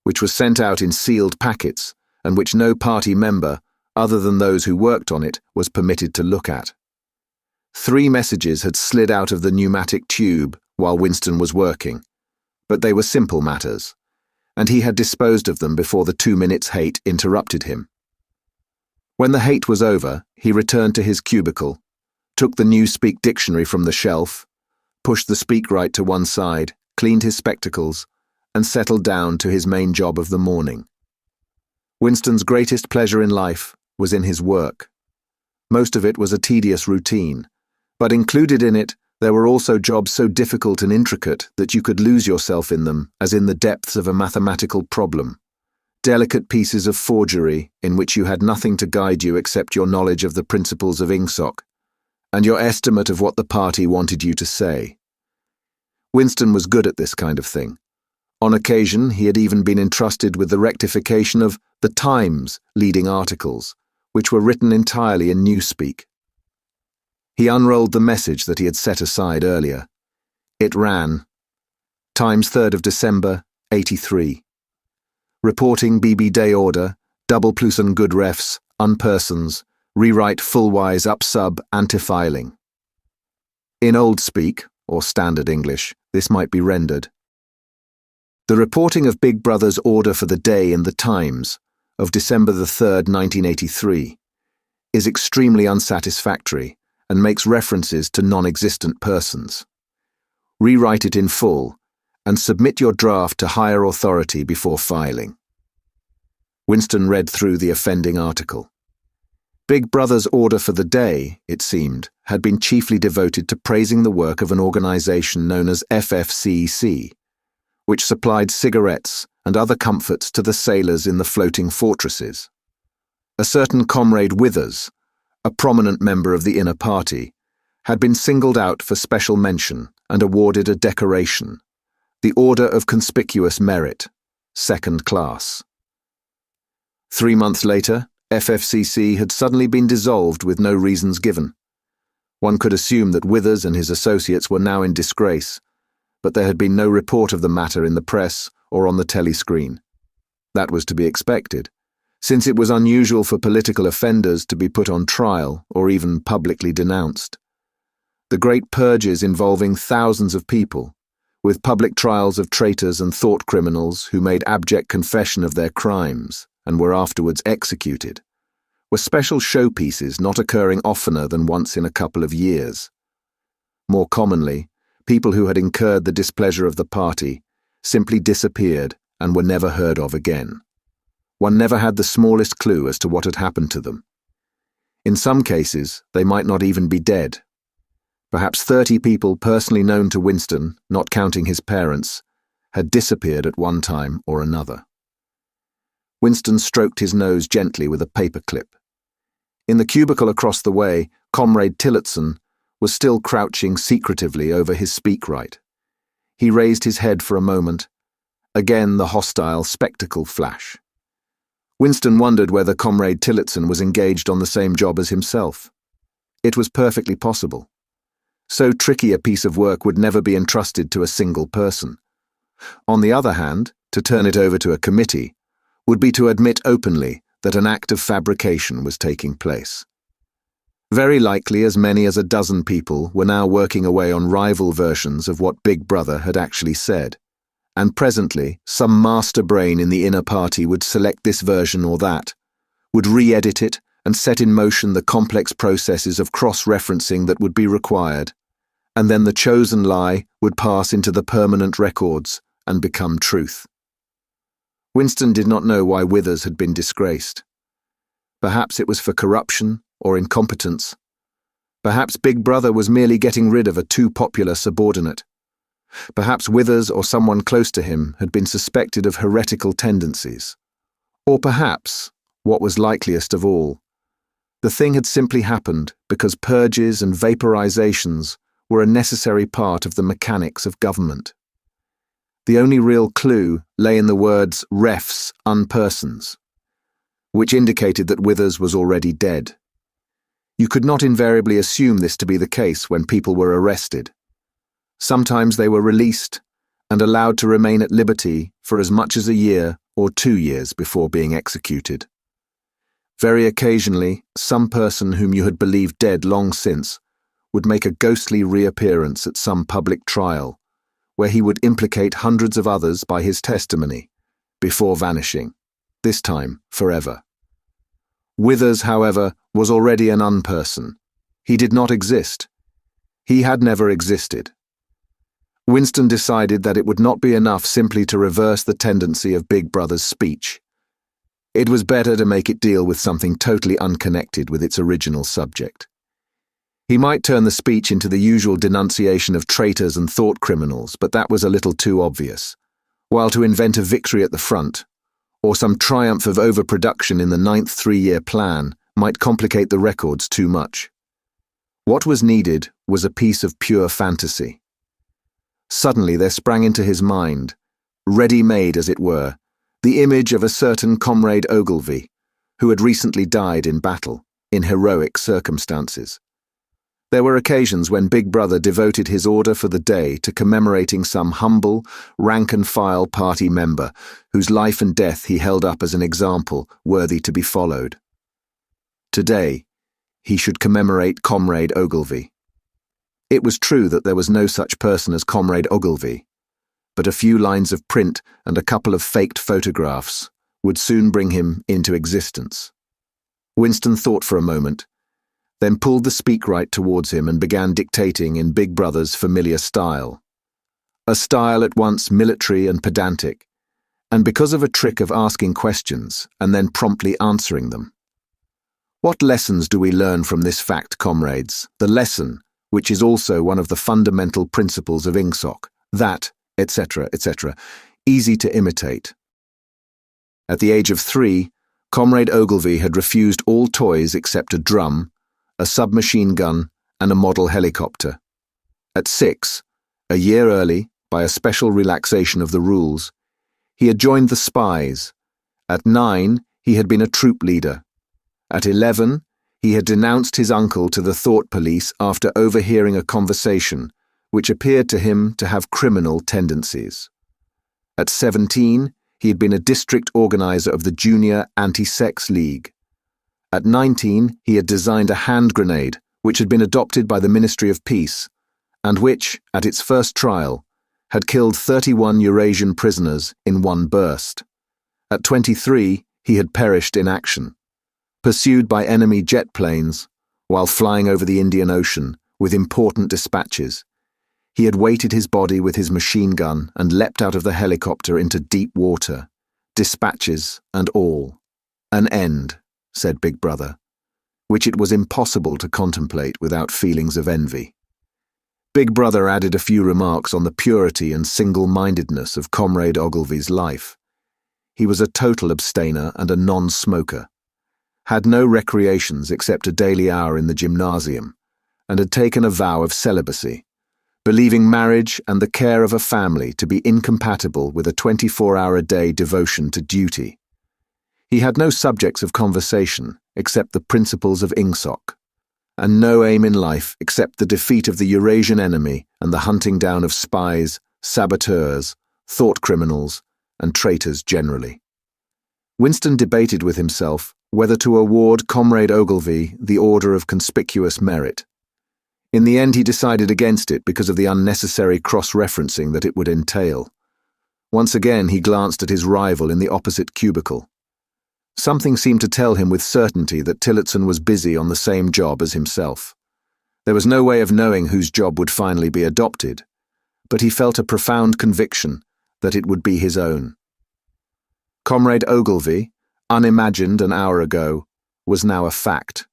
which was sent out in sealed packets and which no party member, other than those who worked on it, was permitted to look at. 3 messages had slid out of the pneumatic tube while Winston was working, but they were simple matters, and he had disposed of them before the 2 minutes hate interrupted him. When the hate was over, he returned to his cubicle, took the Newspeak dictionary from the shelf, pushed the speakwrite to one side, cleaned his spectacles, and settled down to his main job of the morning. Winston's greatest pleasure in life was in his work. Most of it was a tedious routine, but included in it there were also jobs so difficult and intricate that you could lose yourself in them as in the depths of a mathematical problem. Delicate pieces of forgery in which you had nothing to guide you except your knowledge of the principles of ingsoc, and your estimate of what the party wanted you to say. Winston was good at this kind of thing. On occasion, he had even been entrusted with the rectification of The Times' leading articles, which were written entirely in Newspeak. He unrolled the message that he had set aside earlier. It ran, Times 3rd of December, 83. Reporting BB Day Order, double plusen good refs, unpersons, rewrite full-wise up-sub anti-filing. In Old Speak, or Standard English, this might be rendered. The reporting of Big Brother's order for the day in the Times of December the 3rd, 1983, is extremely unsatisfactory and makes references to non-existent persons. Rewrite it in full and submit your draft to higher authority before filing. Winston read through the offending article. Big Brother's order for the day, it seemed, had been chiefly devoted to praising the work of an organization known as FFCC, which supplied cigarettes and other comforts to the sailors in the floating fortresses. A certain Comrade Withers, a prominent member of the inner party, had been singled out for special mention and awarded a decoration, the Order of Conspicuous Merit, 2nd class. 3 months later, FFCC had suddenly been dissolved with no reasons given. One could assume that Withers and his associates were now in disgrace, but there had been no report of the matter in the press or on the telescreen. That was to be expected, since it was unusual for political offenders to be put on trial or even publicly denounced. The great purges involving thousands of people, with public trials of traitors and thought criminals who made abject confession of their crimes and were afterwards executed, were special showpieces not occurring oftener than once in a couple of years. More commonly, people who had incurred the displeasure of the party simply disappeared and were never heard of again. One never had the smallest clue as to what had happened to them. In some cases, they might not even be dead. Perhaps 30 people personally known to Winston, not counting his parents, had disappeared at one time or another. Winston stroked his nose gently with a paperclip. In the cubicle across the way, Comrade Tillotson was still crouching secretively over his speakwrite. He raised his head for a moment. Again the hostile spectacle flash. Winston wondered whether Comrade Tillotson was engaged on the same job as himself. It was perfectly possible. So tricky a piece of work would never be entrusted to a single person. On the other hand, to turn it over to a committee would be to admit openly that an act of fabrication was taking place. Very likely as many as a dozen people were now working away on rival versions of what Big Brother had actually said, and presently some master brain in the inner party would select this version or that, would re-edit it and set in motion the complex processes of cross-referencing that would be required, and then the chosen lie would pass into the permanent records and become truth. Winston did not know why Withers had been disgraced. Perhaps it was for corruption or incompetence. Perhaps Big Brother was merely getting rid of a too popular subordinate. Perhaps Withers or someone close to him had been suspected of heretical tendencies. Or perhaps, what was likeliest of all, the thing had simply happened because purges and vaporizations were a necessary part of the mechanics of government. The only real clue lay in the words refs unpersons, which indicated that Withers was already dead. You could not invariably assume this to be the case when people were arrested. Sometimes they were released and allowed to remain at liberty for as much as a year or 2 years before being executed. Very occasionally, some person whom you had believed dead long since would make a ghostly reappearance at some public trial, where he would implicate hundreds of others by his testimony, before vanishing, this time forever. Withers, however, was already an unperson. He did not exist. He had never existed. Winston decided that it would not be enough simply to reverse the tendency of Big Brother's speech. It was better to make it deal with something totally unconnected with its original subject. He might turn the speech into the usual denunciation of traitors and thought criminals, but that was a little too obvious, while to invent a victory at the front, or some triumph of overproduction in the 9th 3-year plan, might complicate the records too much. What was needed was a piece of pure fantasy. Suddenly there sprang into his mind, ready-made as it were, the image of a certain Comrade Ogilvy, who had recently died in battle, in heroic circumstances. There were occasions when Big Brother devoted his order for the day to commemorating some humble, rank-and-file party member whose life and death he held up as an example worthy to be followed. Today, he should commemorate Comrade Ogilvy. It was true that there was no such person as Comrade Ogilvy, but a few lines of print and a couple of faked photographs would soon bring him into existence. Winston thought for a moment, then pulled the speakwrite towards him and began dictating in Big Brother's familiar style. A style at once military and pedantic, and because of a trick of asking questions and then promptly answering them. What lessons do we learn from this fact, comrades? The lesson, which is also one of the fundamental principles of INGSOC, that, etc., etc., easy to imitate. At the age of 3, Comrade Ogilvy had refused all toys except a drum, a submachine gun, and a model helicopter. At 6, a year early, by a special relaxation of the rules, he had joined the Spies. At 9, he had been a troop leader. At 11, he had denounced his uncle to the thought police after overhearing a conversation which appeared to him to have criminal tendencies. At 17, he had been a district organizer of the Junior Anti-Sex League. At 19, he had designed a hand grenade which had been adopted by the Ministry of Peace, and which, at its first trial, had killed 31 Eurasian prisoners in one burst. At 23, he had perished in action, pursued by enemy jet planes while flying over the Indian Ocean with important dispatches. He had weighted his body with his machine gun and leapt out of the helicopter into deep water, dispatches and all. An end, said Big Brother, which it was impossible to contemplate without feelings of envy. Big Brother added a few remarks on the purity and single-mindedness of Comrade Ogilvy's life. He was a total abstainer and a non-smoker, had no recreations except a daily hour in the gymnasium, and had taken a vow of celibacy, believing marriage and the care of a family to be incompatible with a 24-hour-a-day devotion to duty. He had no subjects of conversation except the principles of INGSOC, and no aim in life except the defeat of the Eurasian enemy and the hunting down of spies, saboteurs, thought criminals, and traitors generally. Winston debated with himself whether to award Comrade Ogilvy the Order of Conspicuous Merit. In the end he decided against it because of the unnecessary cross-referencing that it would entail. Once again he glanced at his rival in the opposite cubicle. Something seemed to tell him with certainty that Tillotson was busy on the same job as himself. There was no way of knowing whose job would finally be adopted, but he felt a profound conviction that it would be his own. Comrade Ogilvy, unimagined an hour ago, was now a fact.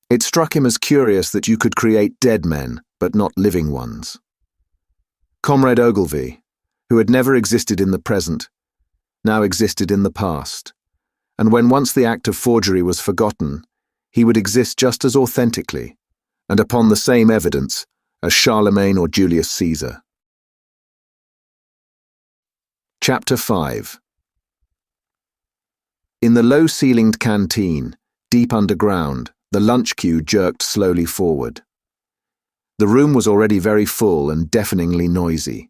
It struck him as curious that you could create dead men, but not living ones. Comrade Ogilvy, who had never existed in the present, now existed in the past, and when once the act of forgery was forgotten, he would exist just as authentically, and upon the same evidence, as Charlemagne or Julius Caesar. Chapter 5. In the low-ceilinged canteen, deep underground, the lunch queue jerked slowly forward. The room was already very full and deafeningly noisy.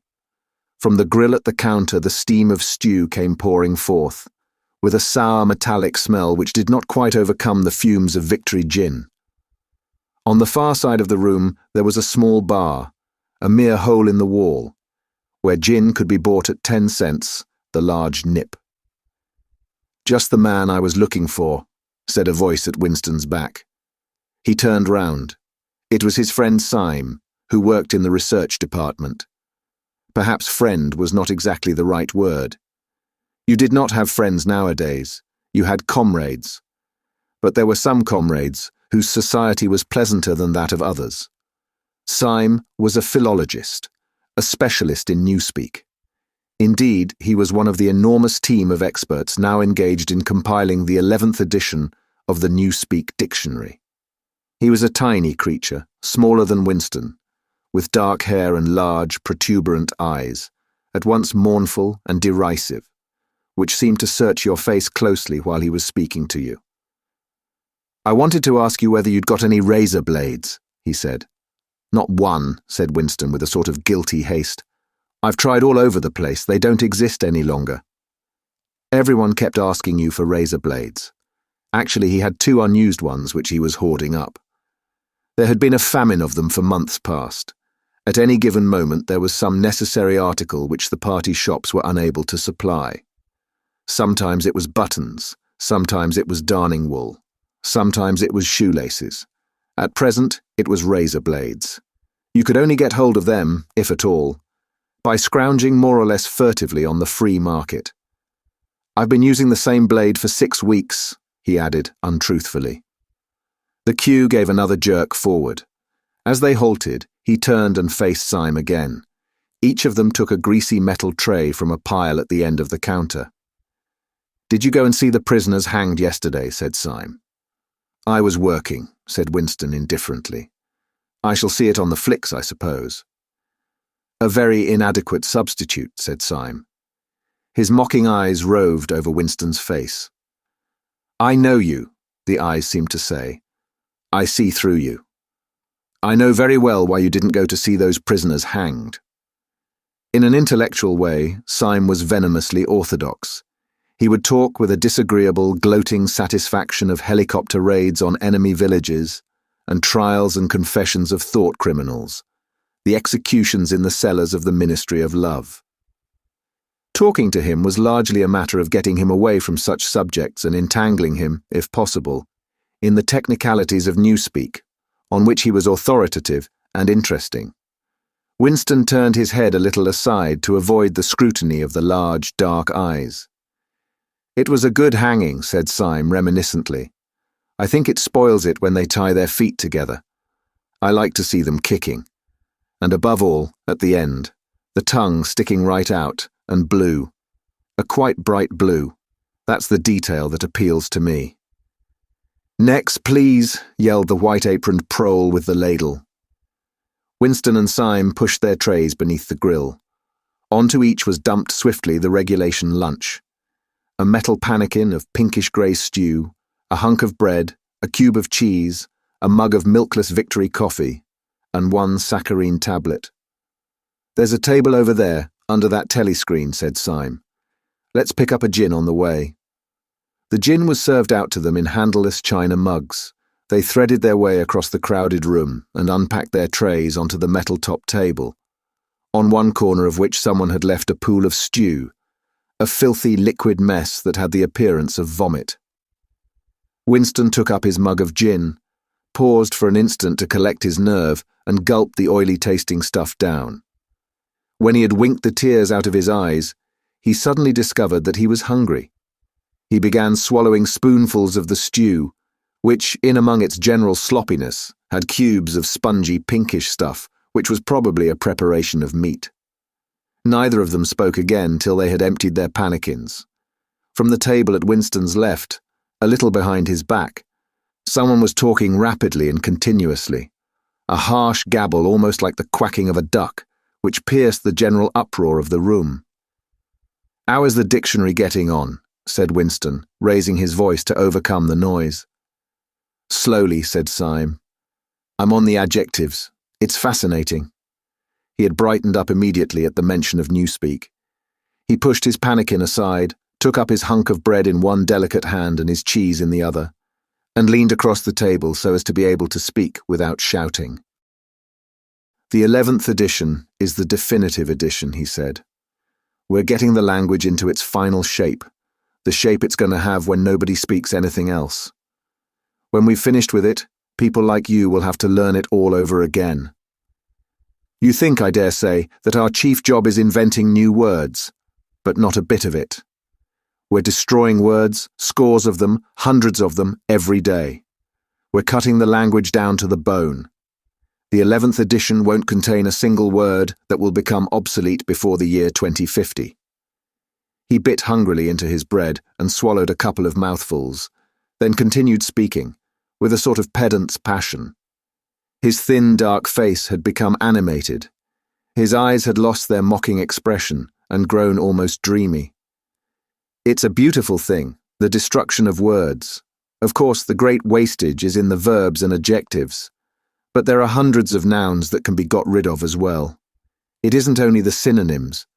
From the grill at the counter the steam of stew came pouring forth, with a sour metallic smell which did not quite overcome the fumes of Victory gin. On the far side of the room there was a small bar, a mere hole in the wall, where gin could be bought at 10 cents, the large nip. "Just the man I was looking for," said a voice at Winston's back. He turned round. It was his friend Syme, who worked in the research department. Perhaps friend was not exactly the right word. You did not have friends nowadays, you had comrades. But there were some comrades whose society was pleasanter than that of others. Syme was a philologist, a specialist in Newspeak. Indeed, he was one of the enormous team of experts now engaged in compiling the 11th edition of the Newspeak dictionary. He was a tiny creature, smaller than Winston, with dark hair and large, protuberant eyes, at once mournful and derisive, which seemed to search your face closely while he was speaking to you. "I wanted to ask you whether you'd got any razor blades," he said. "Not one," said Winston with a sort of guilty haste. "I've tried all over the place. They don't exist any longer." Everyone kept asking you for razor blades. Actually, he had 2 unused ones which he was hoarding up. There had been a famine of them for months past. At any given moment there was some necessary article which the party shops were unable to supply. Sometimes it was buttons, sometimes it was darning wool, sometimes it was shoelaces. At present, it was razor blades. You could only get hold of them, if at all, by scrounging more or less furtively on the free market. "I've been using the same blade for 6 weeks," he added untruthfully. The queue gave another jerk forward. As they halted, he turned and faced Syme again. Each of them took a greasy metal tray from a pile at the end of the counter. "Did you go and see the prisoners hanged yesterday?" said Syme. "I was working," said Winston indifferently. "I shall see it on the flicks, I suppose." "A very inadequate substitute," said Syme. His mocking eyes roved over Winston's face. "I know you," the eyes seemed to say. "I see through you. I know very well why you didn't go to see those prisoners hanged." In an intellectual way, Syme was venomously orthodox. He would talk with a disagreeable, gloating satisfaction of helicopter raids on enemy villages and trials and confessions of thought criminals, the executions in the cellars of the Ministry of Love. Talking to him was largely a matter of getting him away from such subjects and entangling him, if possible, in the technicalities of Newspeak, on which he was authoritative and interesting. Winston turned his head a little aside to avoid the scrutiny of the large, dark eyes. "It was a good hanging," said Syme reminiscently. "I think it spoils it when they tie their feet together. I like to see them kicking. And above all, at the end, the tongue sticking right out, and blue. A quite bright blue. That's the detail that appeals to me." "Next, please," yelled the white-aproned prole with the ladle. Winston and Syme pushed their trays beneath the grill. Onto each was dumped swiftly the regulation lunch. A metal pannikin of pinkish-grey stew, a hunk of bread, a cube of cheese, a mug of milkless Victory coffee, and 1 saccharine tablet. "There's a table over there, under that telescreen," said Syme. "Let's pick up a gin on the way." The gin was served out to them in handleless china mugs. They threaded their way across the crowded room and unpacked their trays onto the metal-top table, on one corner of which someone had left a pool of stew, a filthy liquid mess that had the appearance of vomit. Winston took up his mug of gin, paused for an instant to collect his nerve, and gulped the oily-tasting stuff down. When he had winked the tears out of his eyes, he suddenly discovered that he was hungry. He began swallowing spoonfuls of the stew, which, in among its general sloppiness, had cubes of spongy pinkish stuff, which was probably a preparation of meat. Neither of them spoke again till they had emptied their pannikins. From the table at Winston's left, a little behind his back, someone was talking rapidly and continuously, a harsh gabble almost like the quacking of a duck, which pierced the general uproar of the room. "How is the dictionary getting on?" said Winston, raising his voice to overcome the noise. "Slowly," said Syme. "I'm on the adjectives. It's fascinating." He had brightened up immediately at the mention of Newspeak. He pushed his pannikin aside, took up his hunk of bread in one delicate hand and his cheese in the other, and leaned across the table so as to be able to speak without shouting. "The 11th edition is the definitive edition," he said. "We're getting the language into its final shape, the shape it's going to have when nobody speaks anything else. When we've finished with it, people like you will have to learn it all over again. You think, I dare say, that our chief job is inventing new words, but not a bit of it. We're destroying words, scores of them, hundreds of them, every day. We're cutting the language down to the bone. The 11th edition won't contain a single word that will become obsolete before the year 2050. He bit hungrily into his bread and swallowed a couple of mouthfuls, then continued speaking, with a sort of pedant's passion. His thin, dark face had become animated. His eyes had lost their mocking expression and grown almost dreamy. It's a beautiful thing, the destruction of words. Of course, the great wastage is in the verbs and adjectives, but there are hundreds of nouns that can be got rid of as well. It isn't only the synonyms,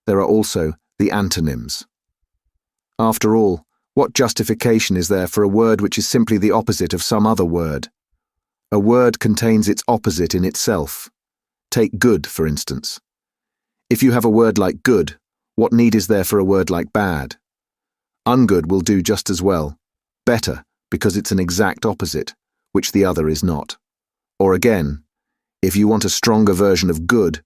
there are also the antonyms. After all, what justification is there for a word which is simply the opposite of some other word? A word contains its opposite in itself. Take good, for instance. If you have a word like good, what need is there for a word like bad? Ungood will do just as well, better, because it's an exact opposite, which the other is not. Or again, if you want a stronger version of good,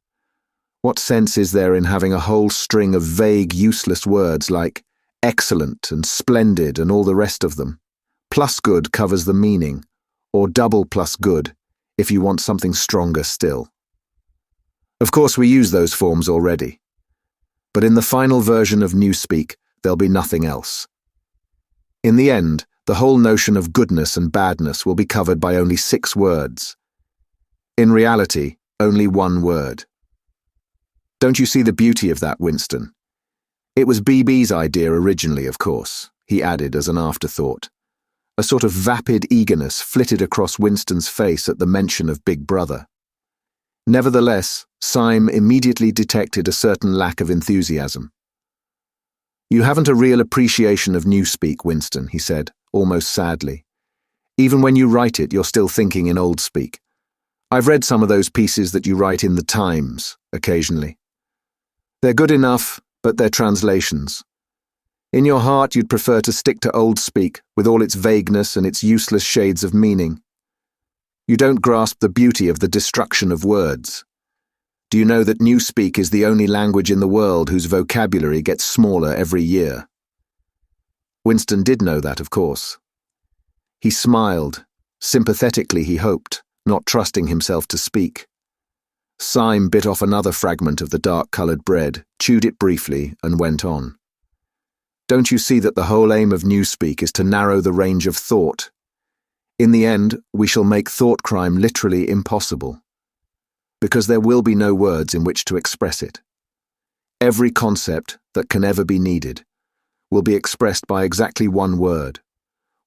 what sense is there in having a whole string of vague, useless words like excellent and splendid and all the rest of them? Plus good covers the meaning, or double plus good if you want something stronger still. Of course, we use those forms already. But in the final version of Newspeak, there'll be nothing else. In the end, the whole notion of goodness and badness will be covered by only 6 words. In reality, only 1 word. Don't you see the beauty of that, Winston? It was BB's idea originally, of course, he added as an afterthought. A sort of vapid eagerness flitted across Winston's face at the mention of Big Brother. Nevertheless, Syme immediately detected a certain lack of enthusiasm. You haven't a real appreciation of Newspeak, Winston, he said, almost sadly. Even when you write it, you're still thinking in old speak. I've read some of those pieces that you write in the Times, occasionally. They're good enough, but they're translations. In your heart, you'd prefer to stick to old speak, with all its vagueness and its useless shades of meaning. You don't grasp the beauty of the destruction of words. Do you know that Newspeak is the only language in the world whose vocabulary gets smaller every year? Winston did know that, of course. He smiled, sympathetically he hoped, not trusting himself to speak. Syme bit off another fragment of the dark-coloured bread, chewed it briefly, and went on. Don't you see that the whole aim of Newspeak is to narrow the range of thought? In the end, we shall make thought crime literally impossible, because there will be no words in which to express it. Every concept that can ever be needed will be expressed by exactly 1 word,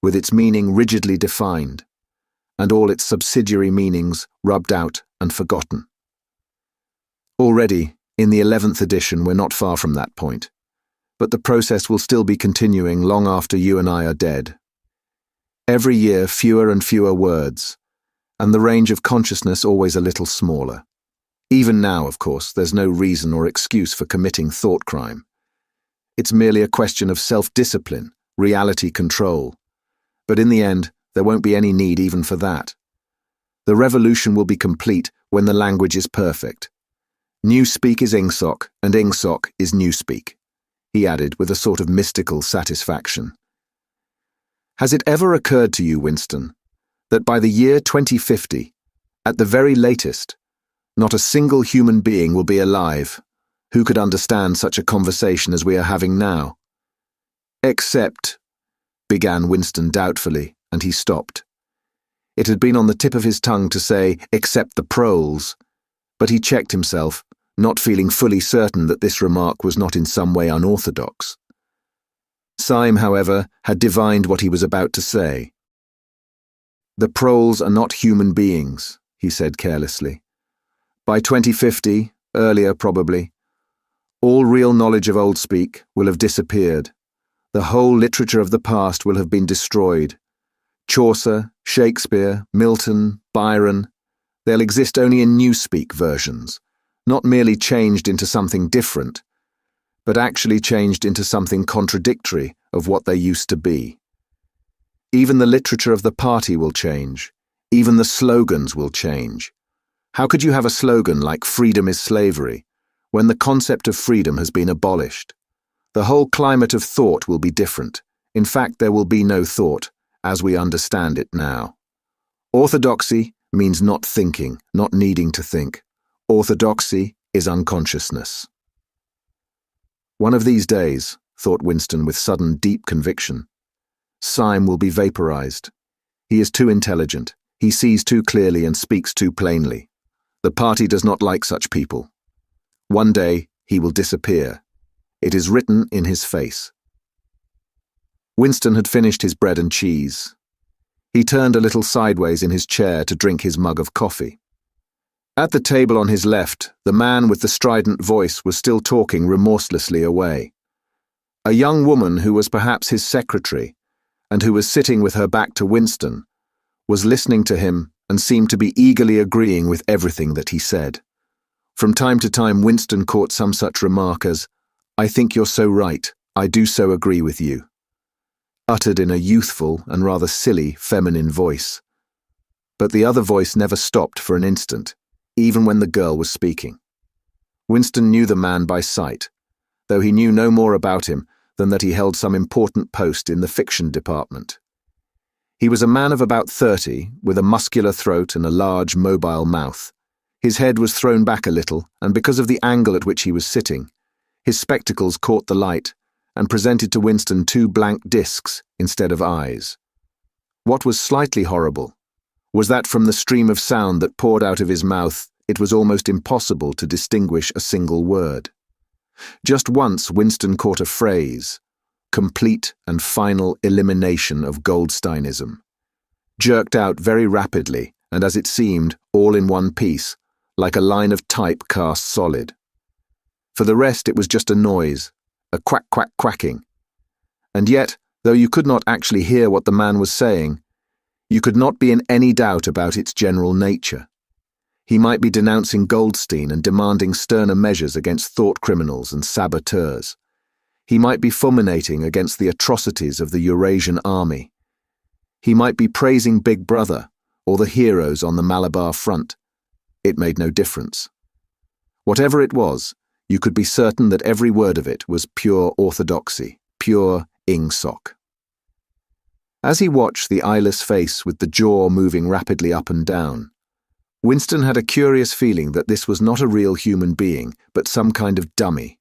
with its meaning rigidly defined, and all its subsidiary meanings rubbed out and forgotten. Already, in the 11th edition, we're not far from that point, but the process will still be continuing long after you and I are dead. Every year, fewer and fewer words, and the range of consciousness always a little smaller. Even now, of course, there's no reason or excuse for committing thought crime. It's merely a question of self-discipline, reality control. But in the end, there won't be any need even for that. The revolution will be complete when the language is perfect. Newspeak is Ingsoc, and Ingsoc is Newspeak, he added with a sort of mystical satisfaction. Has it ever occurred to you, Winston, that by the year 2050, at the very latest, not a single human being will be alive who could understand such a conversation as we are having now? Except, began Winston doubtfully, and he stopped. It had been on the tip of his tongue to say, except the proles, but he checked himself, not feeling fully certain that this remark was not in some way unorthodox. Syme, however, had divined what he was about to say. The proles are not human beings, he said carelessly. By 2050, earlier probably, all real knowledge of old speak will have disappeared. The whole literature of the past will have been destroyed. Chaucer, Shakespeare, Milton, Byron, they'll exist only in Newspeak versions, not merely changed into something different, but actually changed into something contradictory of what they used to be. Even the literature of the party will change. Even the slogans will change. How could you have a slogan like "freedom is slavery" when the concept of freedom has been abolished? The whole climate of thought will be different. In fact, there will be no thought, as we understand it now. Orthodoxy means not thinking, not needing to think. Orthodoxy is unconsciousness. One of these days, thought Winston with sudden deep conviction, Syme will be vaporized. He is too intelligent. He sees too clearly and speaks too plainly. The party does not like such people. One day, he will disappear. It is written in his face. Winston had finished his bread and cheese. He turned a little sideways in his chair to drink his mug of coffee. At the table on his left, the man with the strident voice was still talking remorselessly away. A young woman who was perhaps his secretary, and who was sitting with her back to Winston, was listening to him and seemed to be eagerly agreeing with everything that he said. From time to time, Winston caught some such remark as, "I think you're so right, I do so agree with you," uttered in a youthful and rather silly feminine voice. But the other voice never stopped for an instant, even when the girl was speaking. Winston knew the man by sight, though he knew no more about him than that he held some important post in the fiction department. He was a man of about 30, with a muscular throat and a large, mobile mouth. His head was thrown back a little, and because of the angle at which he was sitting, his spectacles caught the light and presented to Winston 2 blank discs instead of eyes. What was slightly horrible was that from the stream of sound that poured out of his mouth, it was almost impossible to distinguish a single word. Just once Winston caught a phrase, "complete and final elimination of Goldsteinism," jerked out very rapidly and, as it seemed, all in one piece, like a line of type cast solid. For the rest, it was just a noise, a quack-quack-quacking. And yet, though you could not actually hear what the man was saying, you could not be in any doubt about its general nature. He might be denouncing Goldstein and demanding sterner measures against thought criminals and saboteurs. He might be fulminating against the atrocities of the Eurasian army. He might be praising Big Brother or the heroes on the Malabar front. It made no difference. Whatever it was, you could be certain that every word of it was pure orthodoxy, pure ingsoc. As he watched the eyeless face with the jaw moving rapidly up and down, Winston had a curious feeling that this was not a real human being, but some kind of dummy.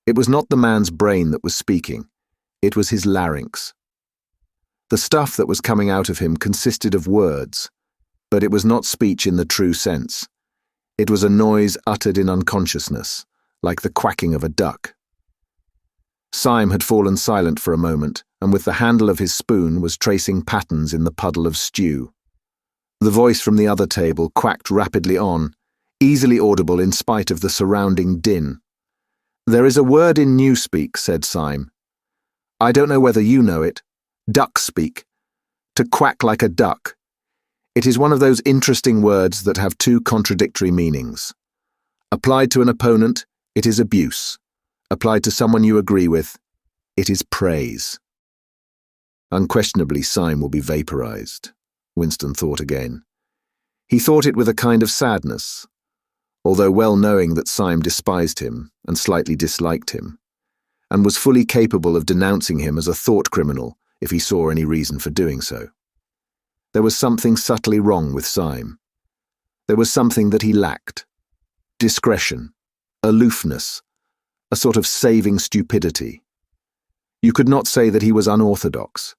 It was not the man's brain that was speaking, it was his larynx. The stuff that was coming out of him consisted of words, but it was not speech in the true sense. It was a noise uttered in unconsciousness, like the quacking of a duck. Syme had fallen silent for a moment, and with the handle of his spoon was tracing patterns in the puddle of stew. The voice from the other table quacked rapidly on, easily audible in spite of the surrounding din. "There is a word in Newspeak," said Syme. "I don't know whether you know it. Duck speak. To quack like a duck. It is one of those interesting words that have 2 contradictory meanings. Applied to an opponent, it is abuse. Applied to someone you agree with, it is praise." Unquestionably, Syme will be vaporized, Winston thought again. He thought it with a kind of sadness, although well knowing that Syme despised him and slightly disliked him, and was fully capable of denouncing him as a thought criminal if he saw any reason for doing so. There was something subtly wrong with Syme. There was something that he lacked. Discretion, aloofness, a sort of saving stupidity. You could not say that he was unorthodox.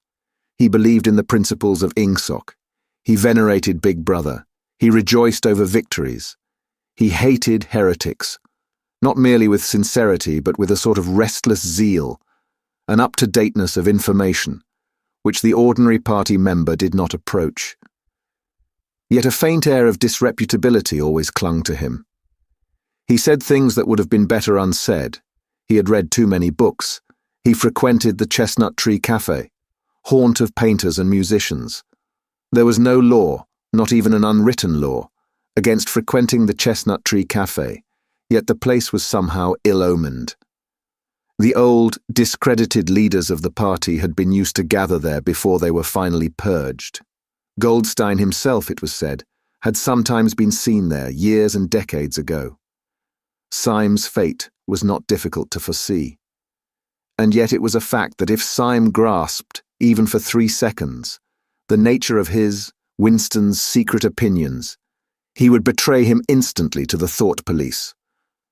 He believed in the principles of ingsoc. He venerated Big Brother. He rejoiced over victories. He hated heretics, not merely with sincerity, but with a sort of restless zeal, an up-to-dateness of information, which the ordinary party member did not approach. Yet a faint air of disreputability always clung to him. He said things that would have been better unsaid. He had read too many books. He frequented the Chestnut Tree Cafe, haunt of painters and musicians. There was no law, not even an unwritten law, against frequenting the Chestnut Tree Cafe, yet the place was somehow ill-omened. The old, discredited leaders of the party had been used to gather there before they were finally purged. Goldstein himself, it was said, had sometimes been seen there years and decades ago. Syme's fate was not difficult to foresee. And yet it was a fact that if Syme grasped, even for 3 seconds, the nature of his, Winston's, secret opinions, he would betray him instantly to the thought police.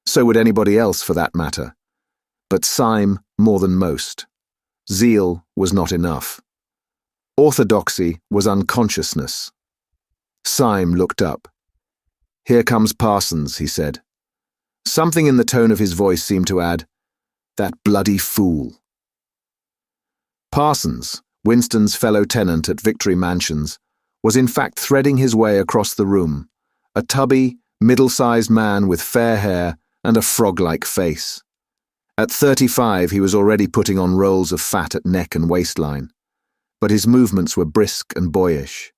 So would anybody else, for that matter. But Syme more than most. Zeal was not enough. Orthodoxy was unconsciousness. Syme looked up. "Here comes Parsons," he said. Something in the tone of his voice seemed to add, "That bloody fool." Parsons, Winston's fellow tenant at Victory Mansions, was in fact threading his way across the room, a tubby, middle-sized man with fair hair and a frog-like face. At 35 he was already putting on rolls of fat at neck and waistline, but his movements were brisk and boyish.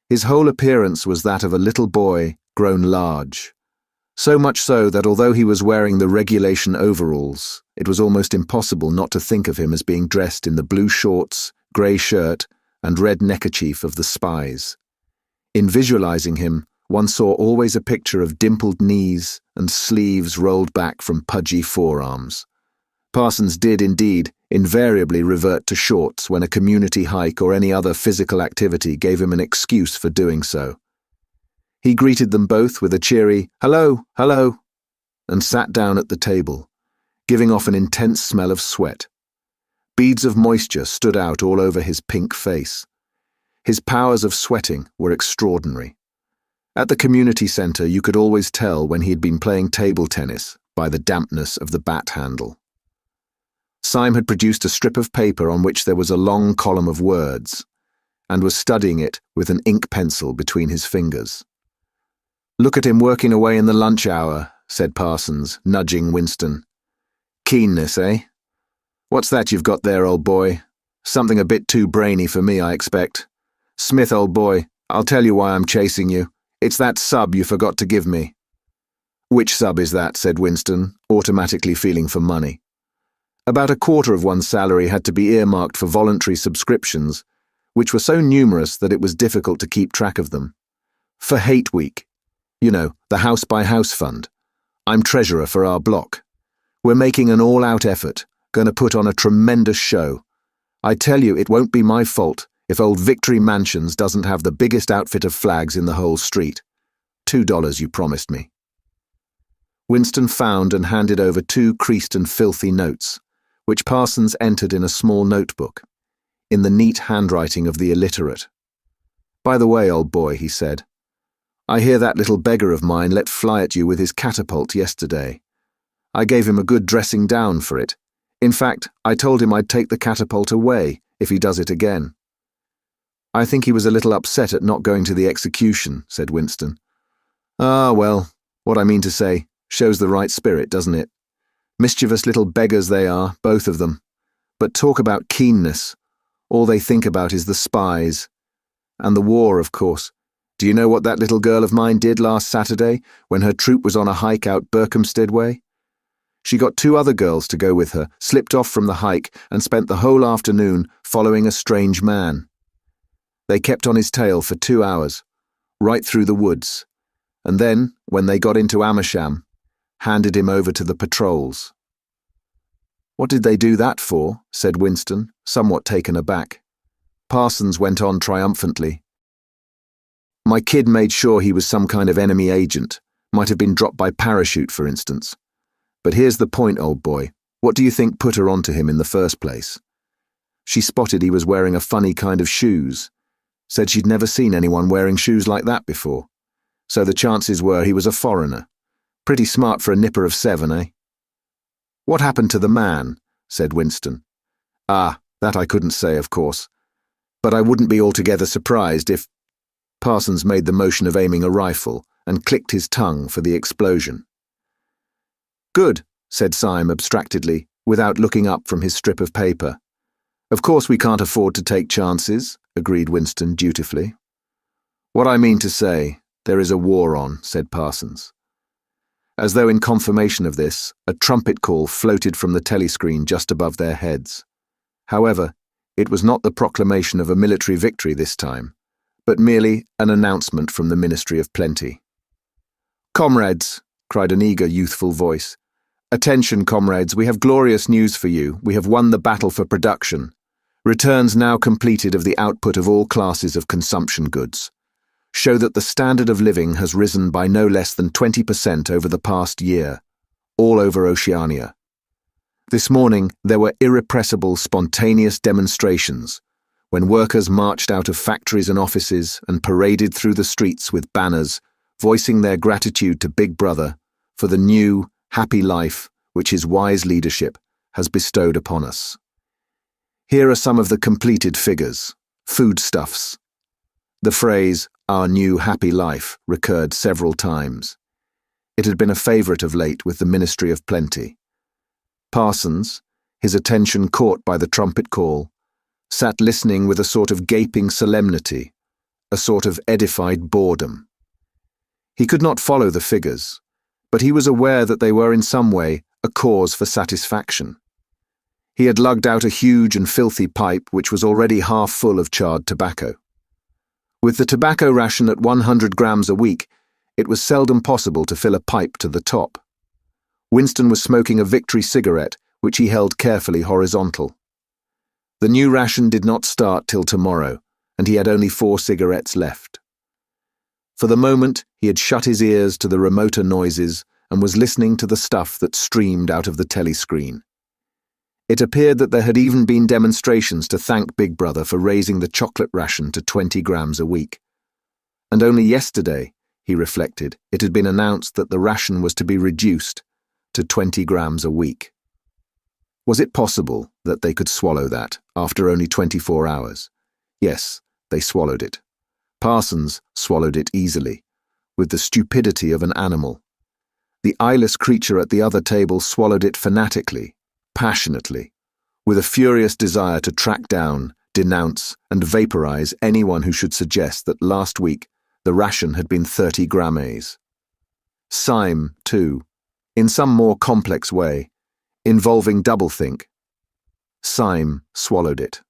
His whole appearance was that of a little boy grown large, so much so that although he was wearing the regulation overalls, it was almost impossible not to think of him as being dressed in the blue shorts, grey shirt, and red neckerchief of the spies. In visualizing him, one saw always a picture of dimpled knees and sleeves rolled back from pudgy forearms. Parsons did, indeed, invariably revert to shorts when a community hike or any other physical activity gave him an excuse for doing so. He greeted them both with a cheery, "Hello, hello," and sat down at the table, giving off an intense smell of sweat. Beads of moisture stood out all over his pink face. His powers of sweating were extraordinary. At the community centre you could always tell when he had been playing table tennis by the dampness of the bat handle. Syme had produced a strip of paper on which there was a long column of words, and was studying it with an ink pencil between his fingers. "Look at him working away in the lunch hour," said Parsons, nudging Winston. "Keenness, eh? What's that you've got there, old boy? Something a bit too brainy for me, I expect. Smith, old boy, I'll tell you why I'm chasing you. It's that sub you forgot to give me." "Which sub is that?" said Winston, automatically feeling for money. About a quarter of one's salary had to be earmarked for voluntary subscriptions, which were so numerous that it was difficult to keep track of them. "For Hate Week. You know, the house-by-house fund. I'm treasurer for our block. We're making an all-out effort, going to put on a tremendous show. I tell you, it won't be my fault if old Victory Mansions doesn't have the biggest outfit of flags in the whole street. $2 you promised me." Winston found and handed over 2 creased and filthy notes, which Parsons entered in a small notebook, in the neat handwriting of the illiterate. "By the way, old boy," he said, "I hear that little beggar of mine let fly at you with his catapult yesterday. I gave him a good dressing down for it. In fact, I told him I'd take the catapult away if he does it again." "I think he was a little upset at not going to the execution," said Winston. "Ah, well, what I mean to say, shows the right spirit, doesn't it? Mischievous little beggars they are, both of them. But talk about keenness. All they think about is the spies. And the war, of course. Do you know what that little girl of mine did last Saturday when her troop was on a hike out Berkhamsted way? She got 2 other girls to go with her, slipped off from the hike, and spent the whole afternoon following a strange man. They kept on his tail for 2 hours, right through the woods, and then, when they got into Amersham, handed him over to the patrols." "What did they do that for?" said Winston, somewhat taken aback. Parsons went on triumphantly. "My kid made sure he was some kind of enemy agent, might have been dropped by parachute, for instance. But here's the point, old boy. What do you think put her onto him in the first place? She spotted he was wearing a funny kind of shoes. Said she'd never seen anyone wearing shoes like that before. So the chances were he was a foreigner. Pretty smart for a nipper of 7, eh?" "What happened to the man?" said Winston. "Ah, that I couldn't say, of course. But I wouldn't be altogether surprised if—" Parsons made the motion of aiming a rifle and clicked his tongue for the explosion. "Good," said Syme abstractedly, without looking up from his strip of paper. "Of course we can't afford to take chances," agreed Winston dutifully. "What I mean to say, there is a war on," said Parsons. As though in confirmation of this, a trumpet call floated from the telescreen just above their heads. However, it was not the proclamation of a military victory this time, but merely an announcement from the Ministry of Plenty. "Comrades," cried an eager, youthful voice. "Attention, comrades, we have glorious news for you. We have won the battle for production. Returns now completed of the output of all classes of consumption goods show that the standard of living has risen by no less than 20% over the past year, all over Oceania. This morning there were irrepressible, spontaneous demonstrations, when workers marched out of factories and offices and paraded through the streets with banners, voicing their gratitude to Big Brother for the new, happy life which his wise leadership has bestowed upon us. Here are some of the completed figures, foodstuffs. The phrase, "our new happy life," recurred several times. It had been a favourite of late with the Ministry of Plenty. Parsons, his attention caught by the trumpet call, sat listening with a sort of gaping solemnity, a sort of edified boredom. He could not follow the figures, but he was aware that they were in some way a cause for satisfaction. He had lugged out a huge and filthy pipe which was already half full of charred tobacco. With the tobacco ration at 100 grams a week, it was seldom possible to fill a pipe to the top. Winston was smoking a Victory cigarette, which he held carefully horizontal. The new ration did not start till tomorrow, and he had only 4 cigarettes left. For the moment, he had shut his ears to the remoter noises and was listening to the stuff that streamed out of the telescreen. It appeared that there had even been demonstrations to thank Big Brother for raising the chocolate ration to 20 grams a week. And only yesterday, he reflected, it had been announced that the ration was to be reduced to 20 grams a week. Was it possible that they could swallow that after only 24 hours? Yes, they swallowed it. Parsons swallowed it easily, with the stupidity of an animal. The eyeless creature at the other table swallowed it fanatically, passionately, with a furious desire to track down, denounce, and vaporize anyone who should suggest that last week the ration had been 30 grammes. Syme, too, in some more complex way, involving doublethink. Syme swallowed it.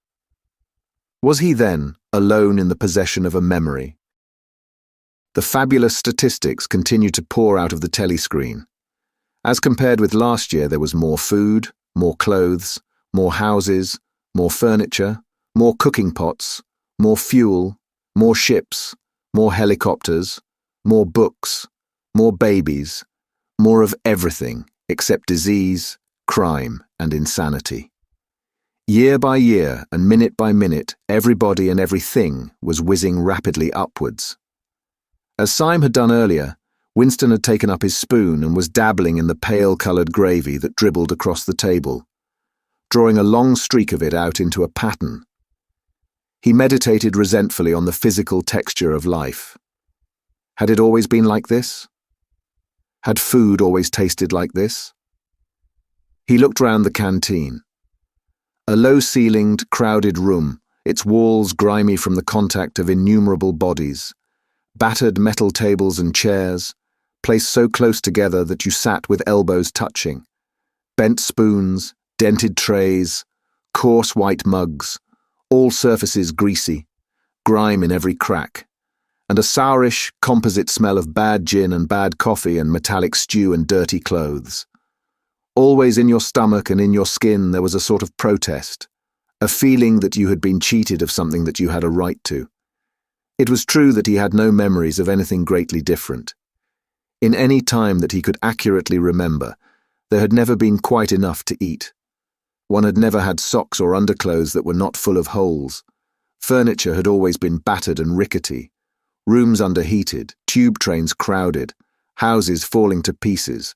Was he then alone in the possession of a memory? The fabulous statistics continued to pour out of the telescreen. As compared with last year, there was more food, more clothes, more houses, more furniture, more cooking pots, more fuel, more ships, more helicopters, more books, more babies, more of everything except disease, crime, and insanity. Year by year and minute by minute, everybody and everything was whizzing rapidly upwards. As Syme had done earlier, Winston had taken up his spoon and was dabbling in the pale-coloured gravy that dribbled across the table, drawing a long streak of it out into a pattern. He meditated resentfully on the physical texture of life. Had it always been like this? Had food always tasted like this? He looked round the canteen. A low-ceilinged, crowded room, its walls grimy from the contact of innumerable bodies, battered metal tables and chairs, placed so close together that you sat with elbows touching, bent spoons, dented trays, coarse white mugs, all surfaces greasy, grime in every crack, and a sourish, composite smell of bad gin and bad coffee and metallic stew and dirty clothes. Always in your stomach and in your skin there was a sort of protest, a feeling that you had been cheated of something that you had a right to. It was true that he had no memories of anything greatly different. In any time that he could accurately remember, there had never been quite enough to eat. One had never had socks or underclothes that were not full of holes. Furniture had always been battered and rickety, rooms underheated, tube trains crowded, houses falling to pieces,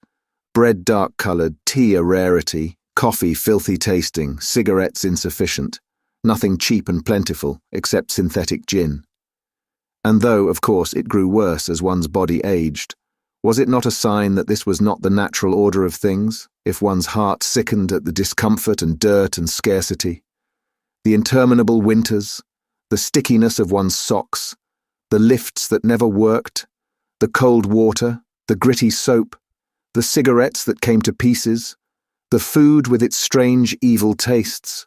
bread dark-coloured, tea a rarity, coffee filthy tasting, cigarettes insufficient, nothing cheap and plentiful except synthetic gin. And though, of course, it grew worse as one's body aged, was it not a sign that this was not the natural order of things, if one's heart sickened at the discomfort and dirt and scarcity? The interminable winters, the stickiness of one's socks, the lifts that never worked, the cold water, the gritty soap, the cigarettes that came to pieces, the food with its strange evil tastes.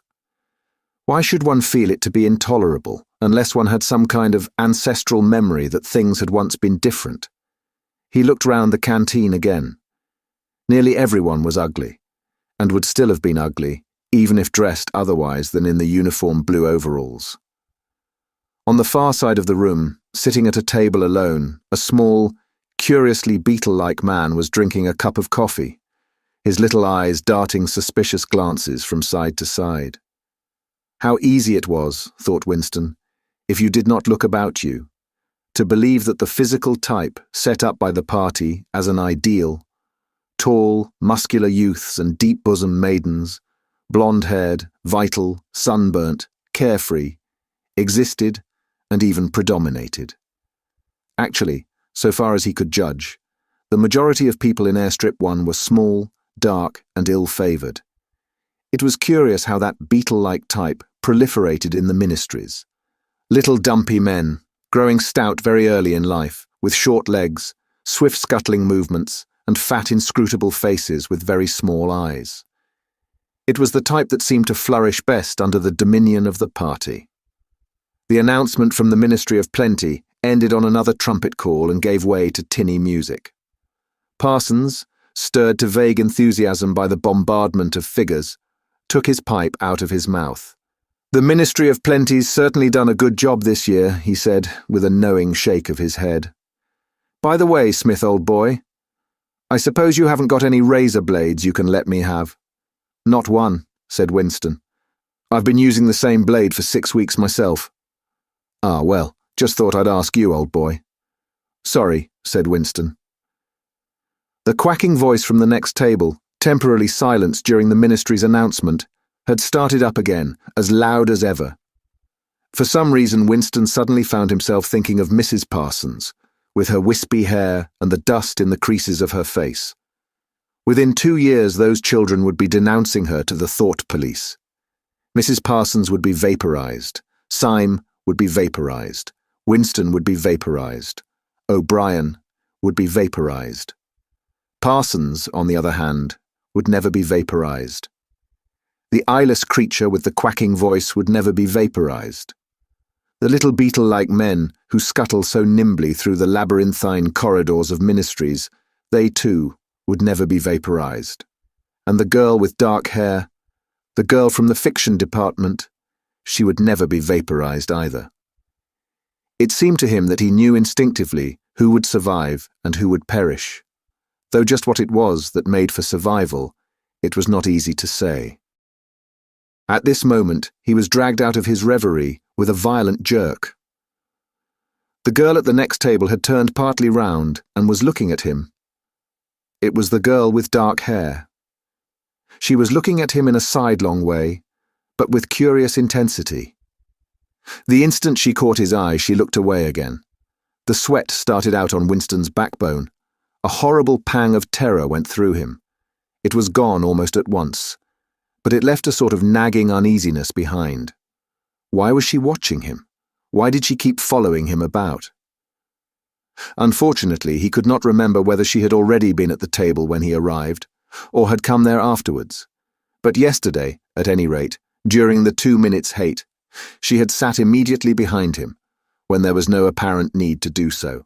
Why should one feel it to be intolerable, unless one had some kind of ancestral memory that things had once been different? He looked round the canteen again. Nearly everyone was ugly, and would still have been ugly, even if dressed otherwise than in the uniform blue overalls. On the far side of the room, sitting at a table alone, a small, curiously beetle-like man was drinking a cup of coffee, his little eyes darting suspicious glances from side to side. How easy it was, thought Winston, if you did not look about you, to believe that the physical type set up by the party as an ideal, tall, muscular youths and deep-bosomed maidens, blonde-haired, vital, sunburnt, carefree, existed and even predominated. Actually, so far as he could judge, the majority of people in Airstrip 1 were small, dark, and ill-favoured. It was curious how that beetle-like type proliferated in the ministries. Little dumpy men, growing stout very early in life, with short legs, swift scuttling movements, and fat inscrutable faces with very small eyes. It was the type that seemed to flourish best under the dominion of the party. The announcement from the Ministry of Plenty ended on another trumpet call and gave way to tinny music. Parsons, stirred to vague enthusiasm by the bombardment of figures, took his pipe out of his mouth. "The Ministry of Plenty's certainly done a good job this year," he said, with a knowing shake of his head. "By the way, Smith, old boy, I suppose you haven't got any razor blades you can let me have?" "Not one," said Winston. "I've been using the same blade for 6 weeks myself." "Ah, well, just thought I'd ask you, old boy." "Sorry," said Winston. The quacking voice from the next table, temporarily silenced during the ministry's announcement, had started up again, as loud as ever. For some reason, Winston suddenly found himself thinking of Mrs. Parsons, with her wispy hair and the dust in the creases of her face. Within 2 years, those children would be denouncing her to the thought police. Mrs. Parsons would be vaporized. Syme would be vaporized. Winston would be vaporized. O'Brien would be vaporized. Parsons, on the other hand, would never be vaporized. The eyeless creature with the quacking voice would never be vaporized. The little beetle-like men who scuttle so nimbly through the labyrinthine corridors of ministries, they too would never be vaporized. And the girl with dark hair, the girl from the fiction department, she would never be vaporized either. It seemed to him that he knew instinctively who would survive and who would perish, though just what it was that made for survival, it was not easy to say. At this moment, he was dragged out of his reverie with a violent jerk. The girl at the next table had turned partly round and was looking at him. It was the girl with dark hair. She was looking at him in a sidelong way, but with curious intensity. The instant she caught his eye, she looked away again. The sweat started out on Winston's backbone. A horrible pang of terror went through him. It was gone almost at once, but it left a sort of nagging uneasiness behind. Why was she watching him? Why did she keep following him about? Unfortunately, he could not remember whether she had already been at the table when he arrived, or had come there afterwards. But yesterday, at any rate, during the 2 minutes' hate, she had sat immediately behind him, when there was no apparent need to do so.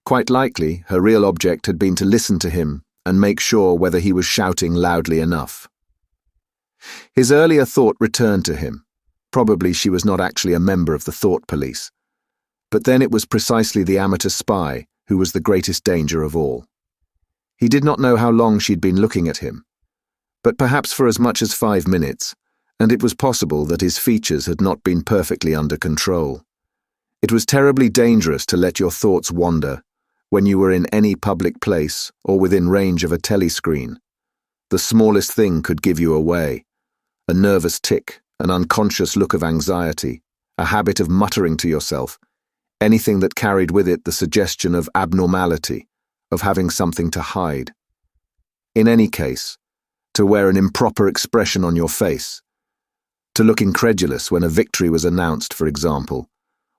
Quite likely, her real object had been to listen to him and make sure whether he was shouting loudly enough. His earlier thought returned to him. Probably she was not actually a member of the thought police. But then it was precisely the amateur spy who was the greatest danger of all. He did not know how long she'd been looking at him, but perhaps for as much as 5 minutes, and it was possible that his features had not been perfectly under control. It was terribly dangerous to let your thoughts wander when you were in any public place or within range of a telescreen. The smallest thing could give you away. A nervous tic, an unconscious look of anxiety, a habit of muttering to yourself, anything that carried with it the suggestion of abnormality, of having something to hide. In any case, to wear an improper expression on your face, to look incredulous when a victory was announced, for example,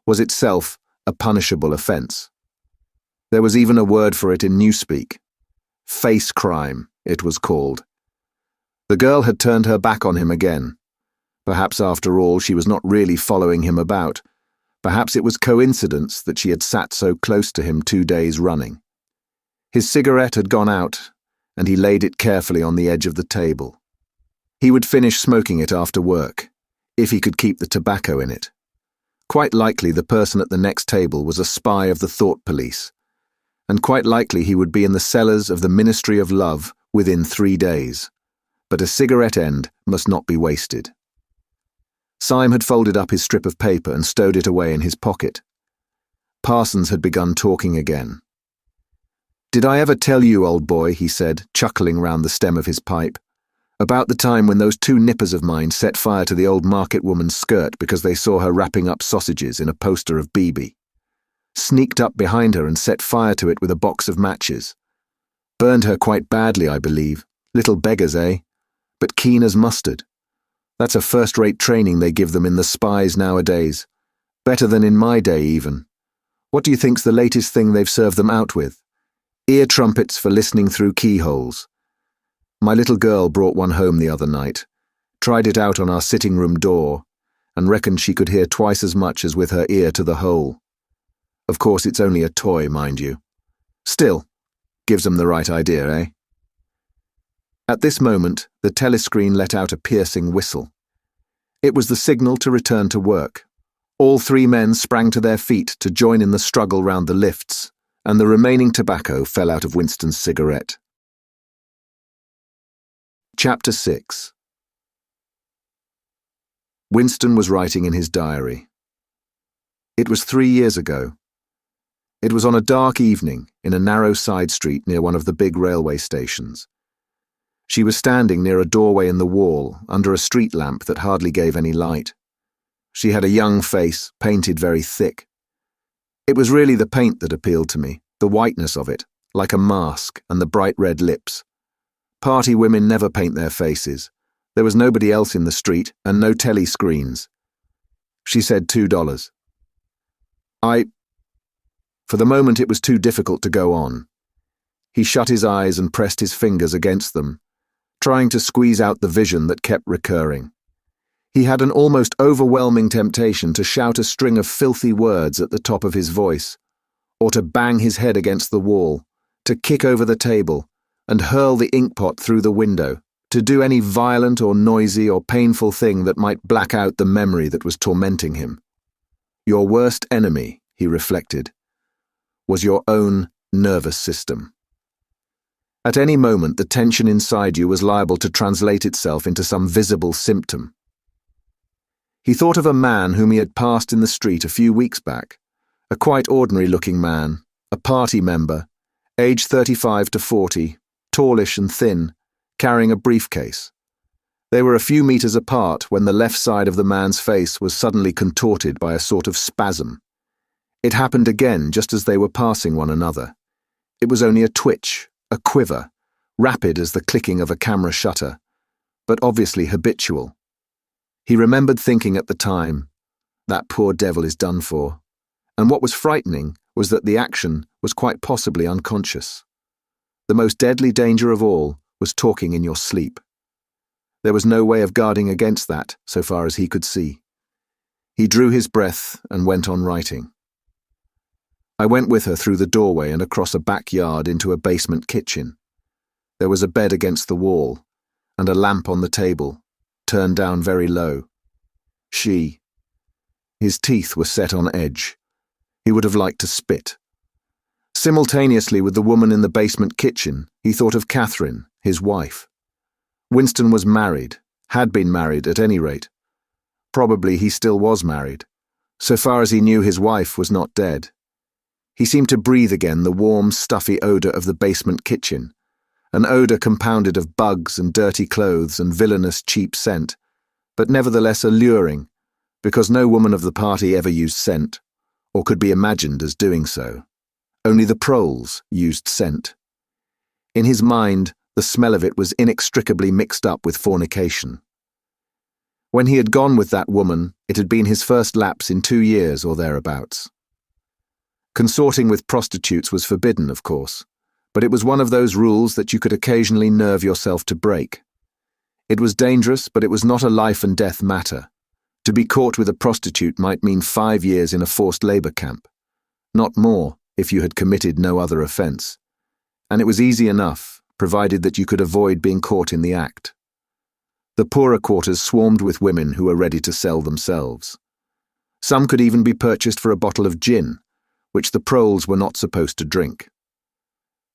was itself a punishable offence. There was even a word for it in Newspeak. Face crime, it was called. The girl had turned her back on him again. Perhaps after all she was not really following him about. Perhaps it was coincidence that she had sat so close to him 2 days running. His cigarette had gone out, and he laid it carefully on the edge of the table. He would finish smoking it after work, if he could keep the tobacco in it. Quite likely the person at the next table was a spy of the thought police, and quite likely he would be in the cellars of the Ministry of Love within 3 days. But a cigarette end must not be wasted. Syme had folded up his strip of paper and stowed it away in his pocket. Parsons had begun talking again. "Did I ever tell you, old boy," he said, chuckling round the stem of his pipe, "about the time when those two nippers of mine set fire to the old market woman's skirt because they saw her wrapping up sausages in a poster of Bibi? Sneaked up behind her and set fire to it with a box of matches. Burned her quite badly, I believe. Little beggars, eh? But keen as mustard. That's a first-rate training they give them in the spies nowadays. Better than in my day, even. What do you think's the latest thing they've served them out with? Ear trumpets for listening through keyholes. My little girl brought one home the other night, tried it out on our sitting room door, and reckoned she could hear twice as much as with her ear to the hole. Of course, it's only a toy, mind you. Still, gives them the right idea, eh?" At this moment, the telescreen let out a piercing whistle. It was the signal to return to work. All three men sprang to their feet to join in the struggle round the lifts, and the remaining tobacco fell out of Winston's cigarette. Chapter 6. Winston was writing in his diary. It was 3 years ago. It was on a dark evening in a narrow side street near one of the big railway stations. She was standing near a doorway in the wall under a street lamp that hardly gave any light. She had a young face, painted very thick. It was really the paint that appealed to me, the whiteness of it, like a mask, and the bright red lips. Party women never paint their faces. There was nobody else in the street, and no telly screens. She said $2. For the moment it was too difficult to go on. He shut his eyes and pressed his fingers against them, trying to squeeze out the vision that kept recurring. He had an almost overwhelming temptation to shout a string of filthy words at the top of his voice, or to bang his head against the wall, to kick over the table, and hurl the inkpot through the window, to do any violent or noisy or painful thing that might black out the memory that was tormenting him. Your worst enemy, he reflected, was your own nervous system. At any moment, the tension inside you was liable to translate itself into some visible symptom. He thought of a man whom he had passed in the street a few weeks back, a quite ordinary-looking man, a party member, aged 35 to 40, tallish and thin, carrying a briefcase. They were a few meters apart when the left side of the man's face was suddenly contorted by a sort of spasm. It happened again just as they were passing one another. It was only a twitch, a quiver, rapid as the clicking of a camera shutter, but obviously habitual. He remembered thinking at the time, "That poor devil is done for," and what was frightening was that the action was quite possibly unconscious. The most deadly danger of all was talking in your sleep. There was no way of guarding against that, so far as he could see. He drew his breath and went on writing. I went with her through the doorway and across a backyard into a basement kitchen. There was a bed against the wall, and a lamp on the table, turned down very low. His teeth were set on edge. He would have liked to spit. Simultaneously with the woman in the basement kitchen, he thought of Catherine, his wife. Winston was married, had been married at any rate. Probably he still was married. So far as he knew, his wife was not dead. He seemed to breathe again the warm, stuffy odour of the basement kitchen, an odour compounded of bugs and dirty clothes and villainous cheap scent, but nevertheless alluring, because no woman of the party ever used scent, or could be imagined as doing so. Only the proles used scent. In his mind, the smell of it was inextricably mixed up with fornication. When he had gone with that woman, it had been his first lapse in 2 years or thereabouts. Consorting with prostitutes was forbidden, of course, but it was one of those rules that you could occasionally nerve yourself to break. It was dangerous, but it was not a life-and-death matter. To be caught with a prostitute might mean 5 years in a forced labour camp. Not more, if you had committed no other offence. And it was easy enough, provided that you could avoid being caught in the act. The poorer quarters swarmed with women who were ready to sell themselves. Some could even be purchased for a bottle of gin, which the proles were not supposed to drink.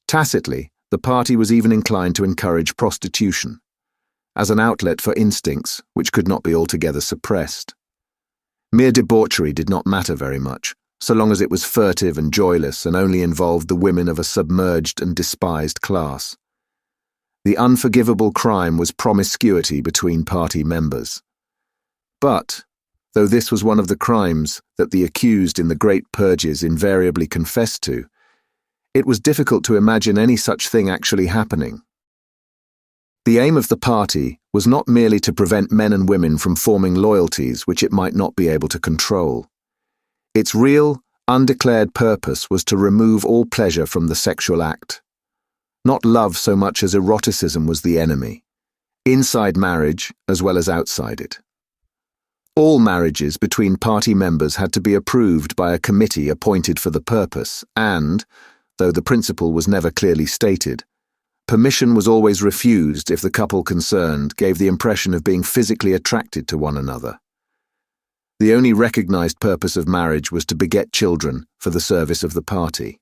Tacitly, the party was even inclined to encourage prostitution, as an outlet for instincts which could not be altogether suppressed. Mere debauchery did not matter very much, so long as it was furtive and joyless and only involved the women of a submerged and despised class. The unforgivable crime was promiscuity between party members. But, though this was one of the crimes that the accused in the Great Purges invariably confessed to, it was difficult to imagine any such thing actually happening. The aim of the party was not merely to prevent men and women from forming loyalties which it might not be able to control. Its real, undeclared purpose was to remove all pleasure from the sexual act. Not love so much as eroticism was the enemy, inside marriage as well as outside it. All marriages between party members had to be approved by a committee appointed for the purpose and, though the principle was never clearly stated, permission was always refused if the couple concerned gave the impression of being physically attracted to one another. The only recognized purpose of marriage was to beget children for the service of the party.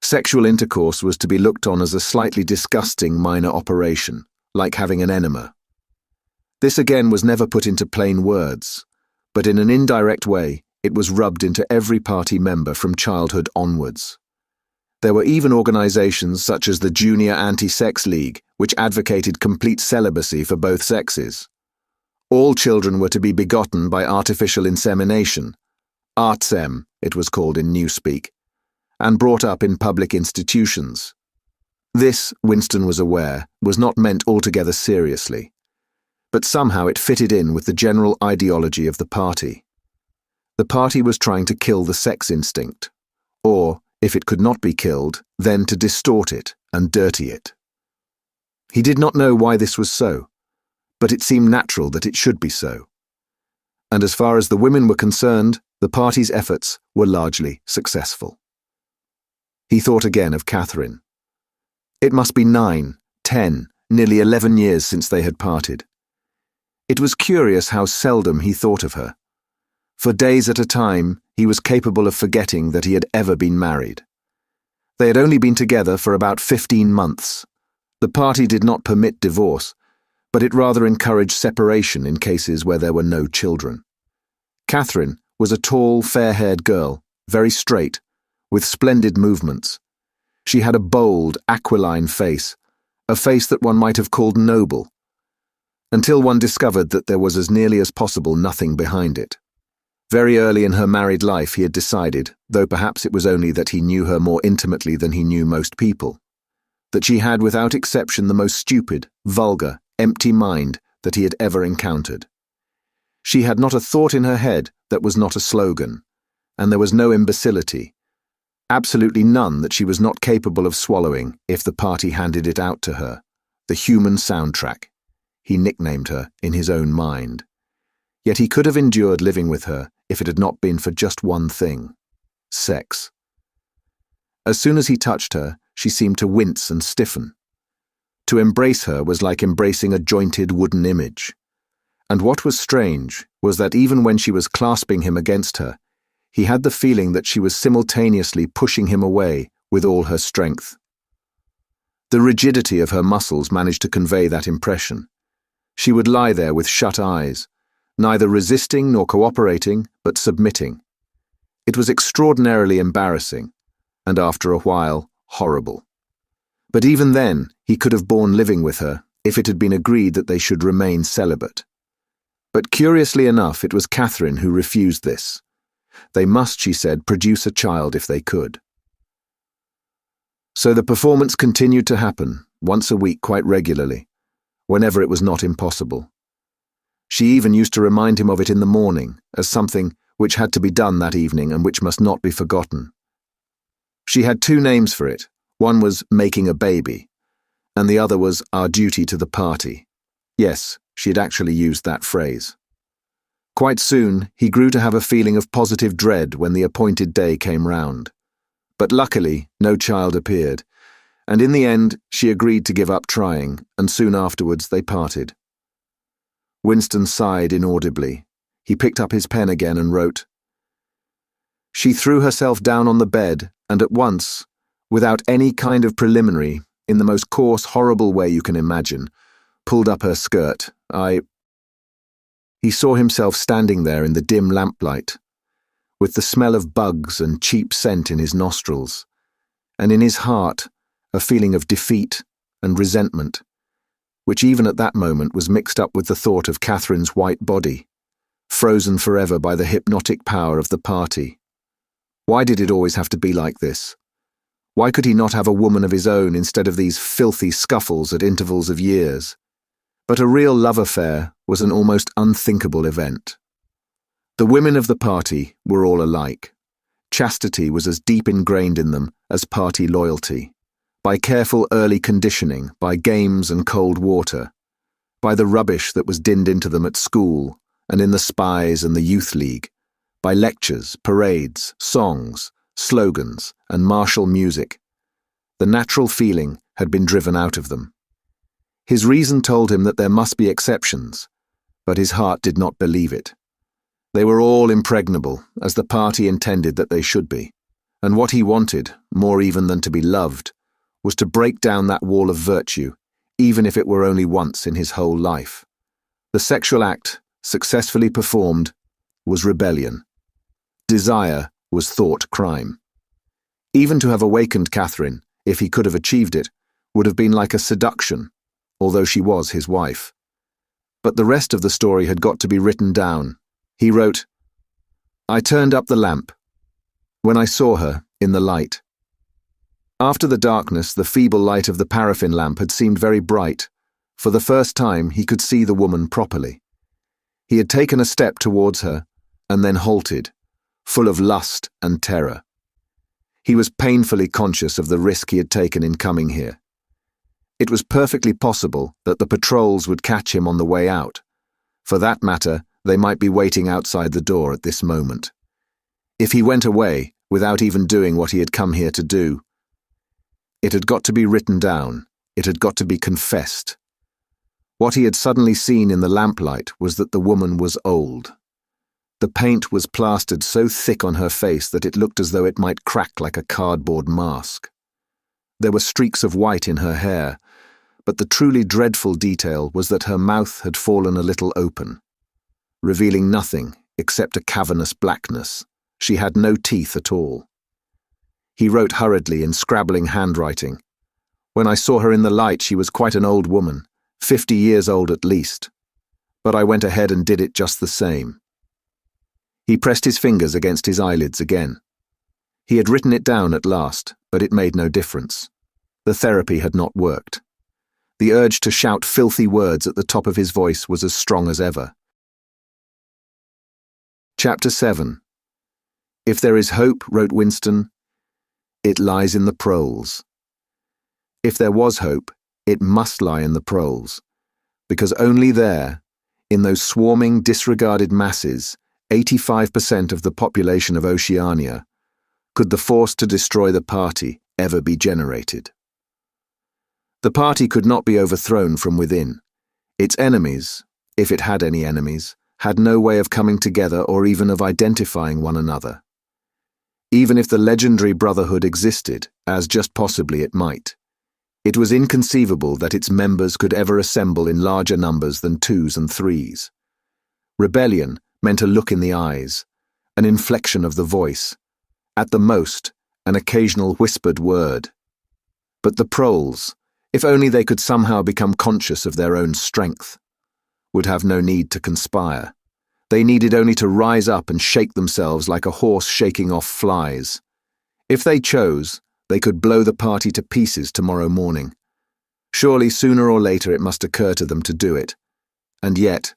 Sexual intercourse was to be looked on as a slightly disgusting minor operation, like having an enema. This again was never put into plain words, but in an indirect way it was rubbed into every party member from childhood onwards. There were even organizations such as the Junior Anti-Sex League, which advocated complete celibacy for both sexes. All children were to be begotten by artificial insemination, artsem, it was called in Newspeak, and brought up in public institutions. This, Winston was aware, was not meant altogether seriously, but somehow it fitted in with the general ideology of the party. The party was trying to kill the sex instinct, or, if it could not be killed, then to distort it and dirty it. He did not know why this was so, but it seemed natural that it should be so. And as far as the women were concerned, the party's efforts were largely successful. He thought again of Catherine. It must be 9, 10, nearly 11 years since they had parted. It was curious how seldom he thought of her. For days at a time, he was capable of forgetting that he had ever been married. They had only been together for about 15 months. The party did not permit divorce, but it rather encouraged separation in cases where there were no children. Catherine was a tall, fair-haired girl, very straight, with splendid movements. She had a bold, aquiline face, a face that one might have called noble, until one discovered that there was as nearly as possible nothing behind it. Very early in her married life he had decided, though perhaps it was only that he knew her more intimately than he knew most people, that she had without exception the most stupid, vulgar, empty mind that he had ever encountered. She had not a thought in her head that was not a slogan, and there was no imbecility, absolutely none that she was not capable of swallowing if the party handed it out to her, the human soundtrack. He nicknamed her in his own mind. Yet he could have endured living with her if it had not been for just one thing: sex. As soon as he touched her, she seemed to wince and stiffen. To embrace her was like embracing a jointed wooden image. And what was strange was that even when she was clasping him against her, he had the feeling that she was simultaneously pushing him away with all her strength. The rigidity of her muscles managed to convey that impression. She would lie there with shut eyes, neither resisting nor cooperating, but submitting. It was extraordinarily embarrassing, and after a while, horrible. But even then, he could have borne living with her if it had been agreed that they should remain celibate. But curiously enough, it was Catherine who refused this. They must, she said, produce a child if they could. So the performance continued to happen, once a week quite regularly, whenever it was not impossible. She even used to remind him of it in the morning, as something which had to be done that evening and which must not be forgotten. She had 2 names for it. One was making a baby, and the other was our duty to the party. Yes, she had actually used that phrase. Quite soon, he grew to have a feeling of positive dread when the appointed day came round. But luckily, no child appeared, and in the end, she agreed to give up trying, and soon afterwards they parted. Winston sighed inaudibly. He picked up his pen again and wrote. She threw herself down on the bed, and at once, without any kind of preliminary, in the most coarse, horrible way you can imagine, pulled up her skirt. He saw himself standing there in the dim lamplight, with the smell of bugs and cheap scent in his nostrils, and in his heart a feeling of defeat and resentment, which even at that moment was mixed up with the thought of Catherine's white body, frozen forever by the hypnotic power of the party. Why did it always have to be like this? Why could he not have a woman of his own instead of these filthy scuffles at intervals of years? But a real love affair was an almost unthinkable event. The women of the party were all alike. Chastity was as deep ingrained in them as party loyalty. By careful early conditioning, by games and cold water, by the rubbish that was dinned into them at school and in the spies and the youth league, by lectures, parades, songs, slogans, and martial music. The natural feeling had been driven out of them. His reason told him that there must be exceptions, but his heart did not believe it. They were all impregnable, as the party intended that they should be, and what he wanted, more even than to be loved, was to break down that wall of virtue, even if it were only once in his whole life. The sexual act, successfully performed, was rebellion. Desire was thought crime. Even to have awakened Catherine, if he could have achieved it, would have been like a seduction, although she was his wife. But the rest of the story had got to be written down. He wrote, "I turned up the lamp. When I saw her, in the light. After the darkness, the feeble light of the paraffin lamp had seemed very bright. For the first time, he could see the woman properly. He had taken a step towards her, and then halted, full of lust and terror. He was painfully conscious of the risk he had taken in coming here. It was perfectly possible that the patrols would catch him on the way out. For that matter, they might be waiting outside the door at this moment. If he went away, without even doing what he had come here to do, it had got to be written down, it had got to be confessed. What he had suddenly seen in the lamplight was that the woman was old. The paint was plastered so thick on her face that it looked as though it might crack like a cardboard mask. There were streaks of white in her hair, but the truly dreadful detail was that her mouth had fallen a little open, revealing nothing except a cavernous blackness. She had no teeth at all. He wrote hurriedly in scrabbling handwriting. When I saw her in the light, she was quite an old woman, 50 years old at least. But I went ahead and did it just the same. He pressed his fingers against his eyelids again. He had written it down at last, but it made no difference. The therapy had not worked. The urge to shout filthy words at the top of his voice was as strong as ever. Chapter 7. If there is hope, wrote Winston, it lies in the proles. If there was hope, it must lie in the proles, because only there, in those swarming, disregarded masses, 85% of the population of Oceania, could the force to destroy the party ever be generated. The party could not be overthrown from within. Its enemies, if it had any enemies, had no way of coming together or even of identifying one another. Even if the legendary brotherhood existed, as just possibly it might, it was inconceivable that its members could ever assemble in larger numbers than 2s and 3s. Rebellion meant a look in the eyes, an inflection of the voice, at the most, an occasional whispered word. But the proles, if only they could somehow become conscious of their own strength, would have no need to conspire. They needed only to rise up and shake themselves like a horse shaking off flies. If they chose, they could blow the party to pieces tomorrow morning. Surely sooner or later it must occur to them to do it. And yet,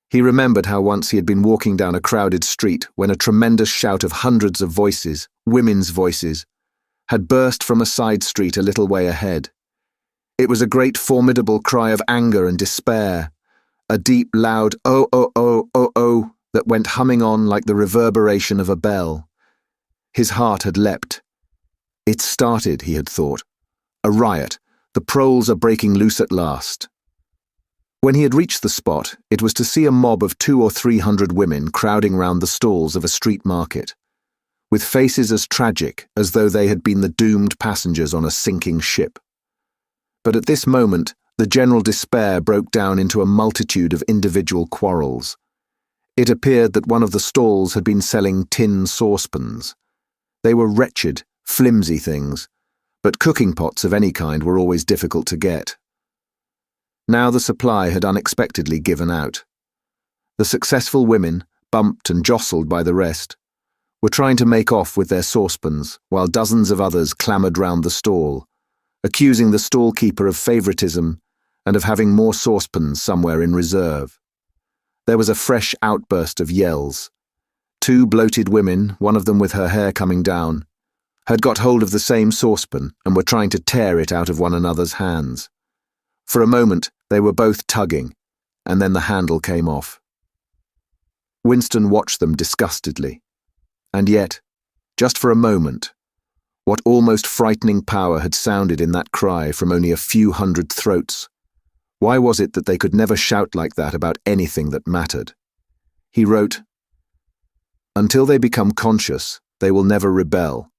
he remembered how once he had been walking down a crowded street when a tremendous shout of hundreds of voices, women's voices, had burst from a side street a little way ahead. It was a great formidable cry of anger and despair, a deep, loud "oh, oh, oh, oh, oh" that went humming on like the reverberation of a bell. His heart had leapt. It started, he had thought. A riot. The proles are breaking loose at last. When he had reached the spot, it was to see a mob of 200 or 300 women crowding round the stalls of a street market, with faces as tragic as though they had been the doomed passengers on a sinking ship. But at this moment, The general despair broke down into a multitude of individual quarrels. It appeared that one of the stalls had been selling tin saucepans. They were wretched, flimsy things, but cooking pots of any kind were always difficult to get. Now the supply had unexpectedly given out. The successful women, bumped and jostled by the rest, were trying to make off with their saucepans, while dozens of others clamoured round the stall, accusing the stall-keeper of favouritism and of having more saucepans somewhere in reserve. There was a fresh outburst of yells. Two bloated women, one of them with her hair coming down, had got hold of the same saucepan and were trying to tear it out of one another's hands. For a moment they were both tugging, and then the handle came off. Winston watched them disgustedly. And yet, just for a moment, what almost frightening power had sounded in that cry from only a few hundred throats? Why was it that they could never shout like that about anything that mattered? He wrote, "Until they become conscious, they will never rebel,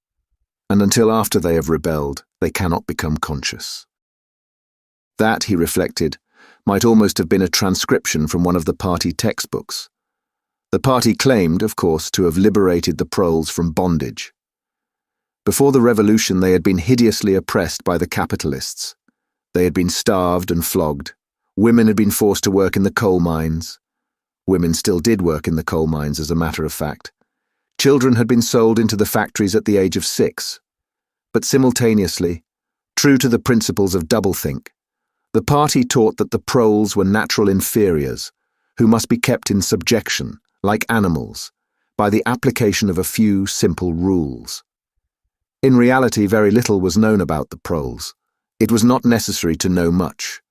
and until after they have rebelled, they cannot become conscious." That, he reflected, might almost have been a transcription from one of the party textbooks. The party claimed, of course, to have liberated the proles from bondage. Before the revolution, they had been hideously oppressed by the capitalists. They had been starved and flogged. Women had been forced to work in the coal mines. Women still did work in the coal mines, as a matter of fact. Children had been sold into the factories at the age of 6. But simultaneously, true to the principles of doublethink, the party taught that the proles were natural inferiors, who must be kept in subjection, like animals, by the application of a few simple rules. In reality, very little was known about the proles. It was not necessary to know much.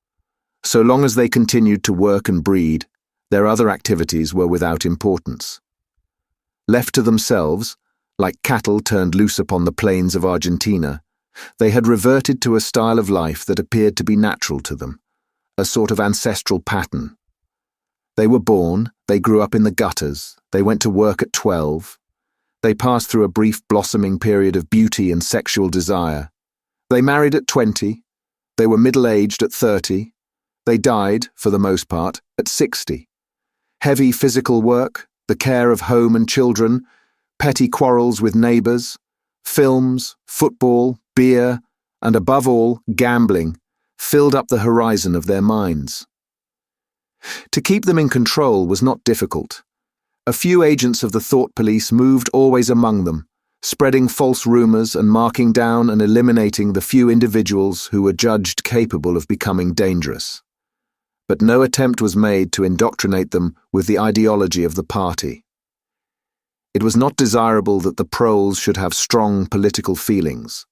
So long as they continued to work and breed, their other activities were without importance. Left to themselves, like cattle turned loose upon the plains of Argentina, they had reverted to a style of life that appeared to be natural to them, a sort of ancestral pattern. They were born, they grew up in the gutters, they went to work at 12, they passed through a brief blossoming period of beauty and sexual desire. They married at 20, they were middle-aged at 30, they died, for the most part, at 60. Heavy physical work, the care of home and children, petty quarrels with neighbours, films, football, beer, and above all, gambling, filled up the horizon of their minds. To keep them in control was not difficult. A few agents of the thought police moved always among them, spreading false rumours and marking down and eliminating the few individuals who were judged capable of becoming dangerous. But no attempt was made to indoctrinate them with the ideology of the party. It was not desirable that the proles should have strong political feelings.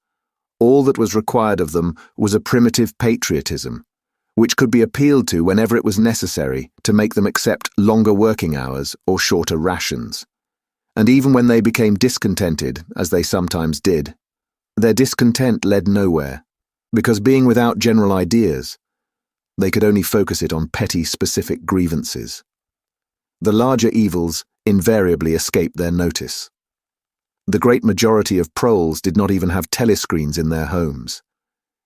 All that was required of them was a primitive patriotism, which could be appealed to whenever it was necessary to make them accept longer working hours or shorter rations. And even when they became discontented, as they sometimes did, their discontent led nowhere, because being without general ideas, they could only focus it on petty specific grievances. The larger evils invariably escaped their notice. The great majority of proles did not even have telescreens in their homes.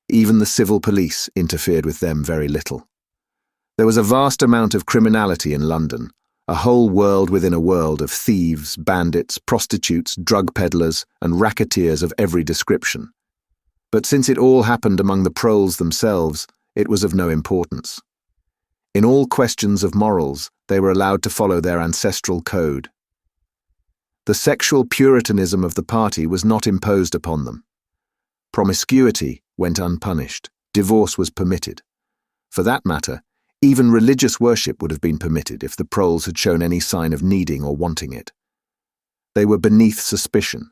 Even the civil police interfered with them very little. There was a vast amount of criminality in London, a whole world within a world of thieves, bandits, prostitutes, drug peddlers, and racketeers of every description. But since it all happened among the proles themselves, it was of no importance. In all questions of morals, they were allowed to follow their ancestral code. The sexual puritanism of the party was not imposed upon them. Promiscuity went unpunished. Divorce was permitted. For that matter, even religious worship would have been permitted if the proles had shown any sign of needing or wanting it. They were beneath suspicion.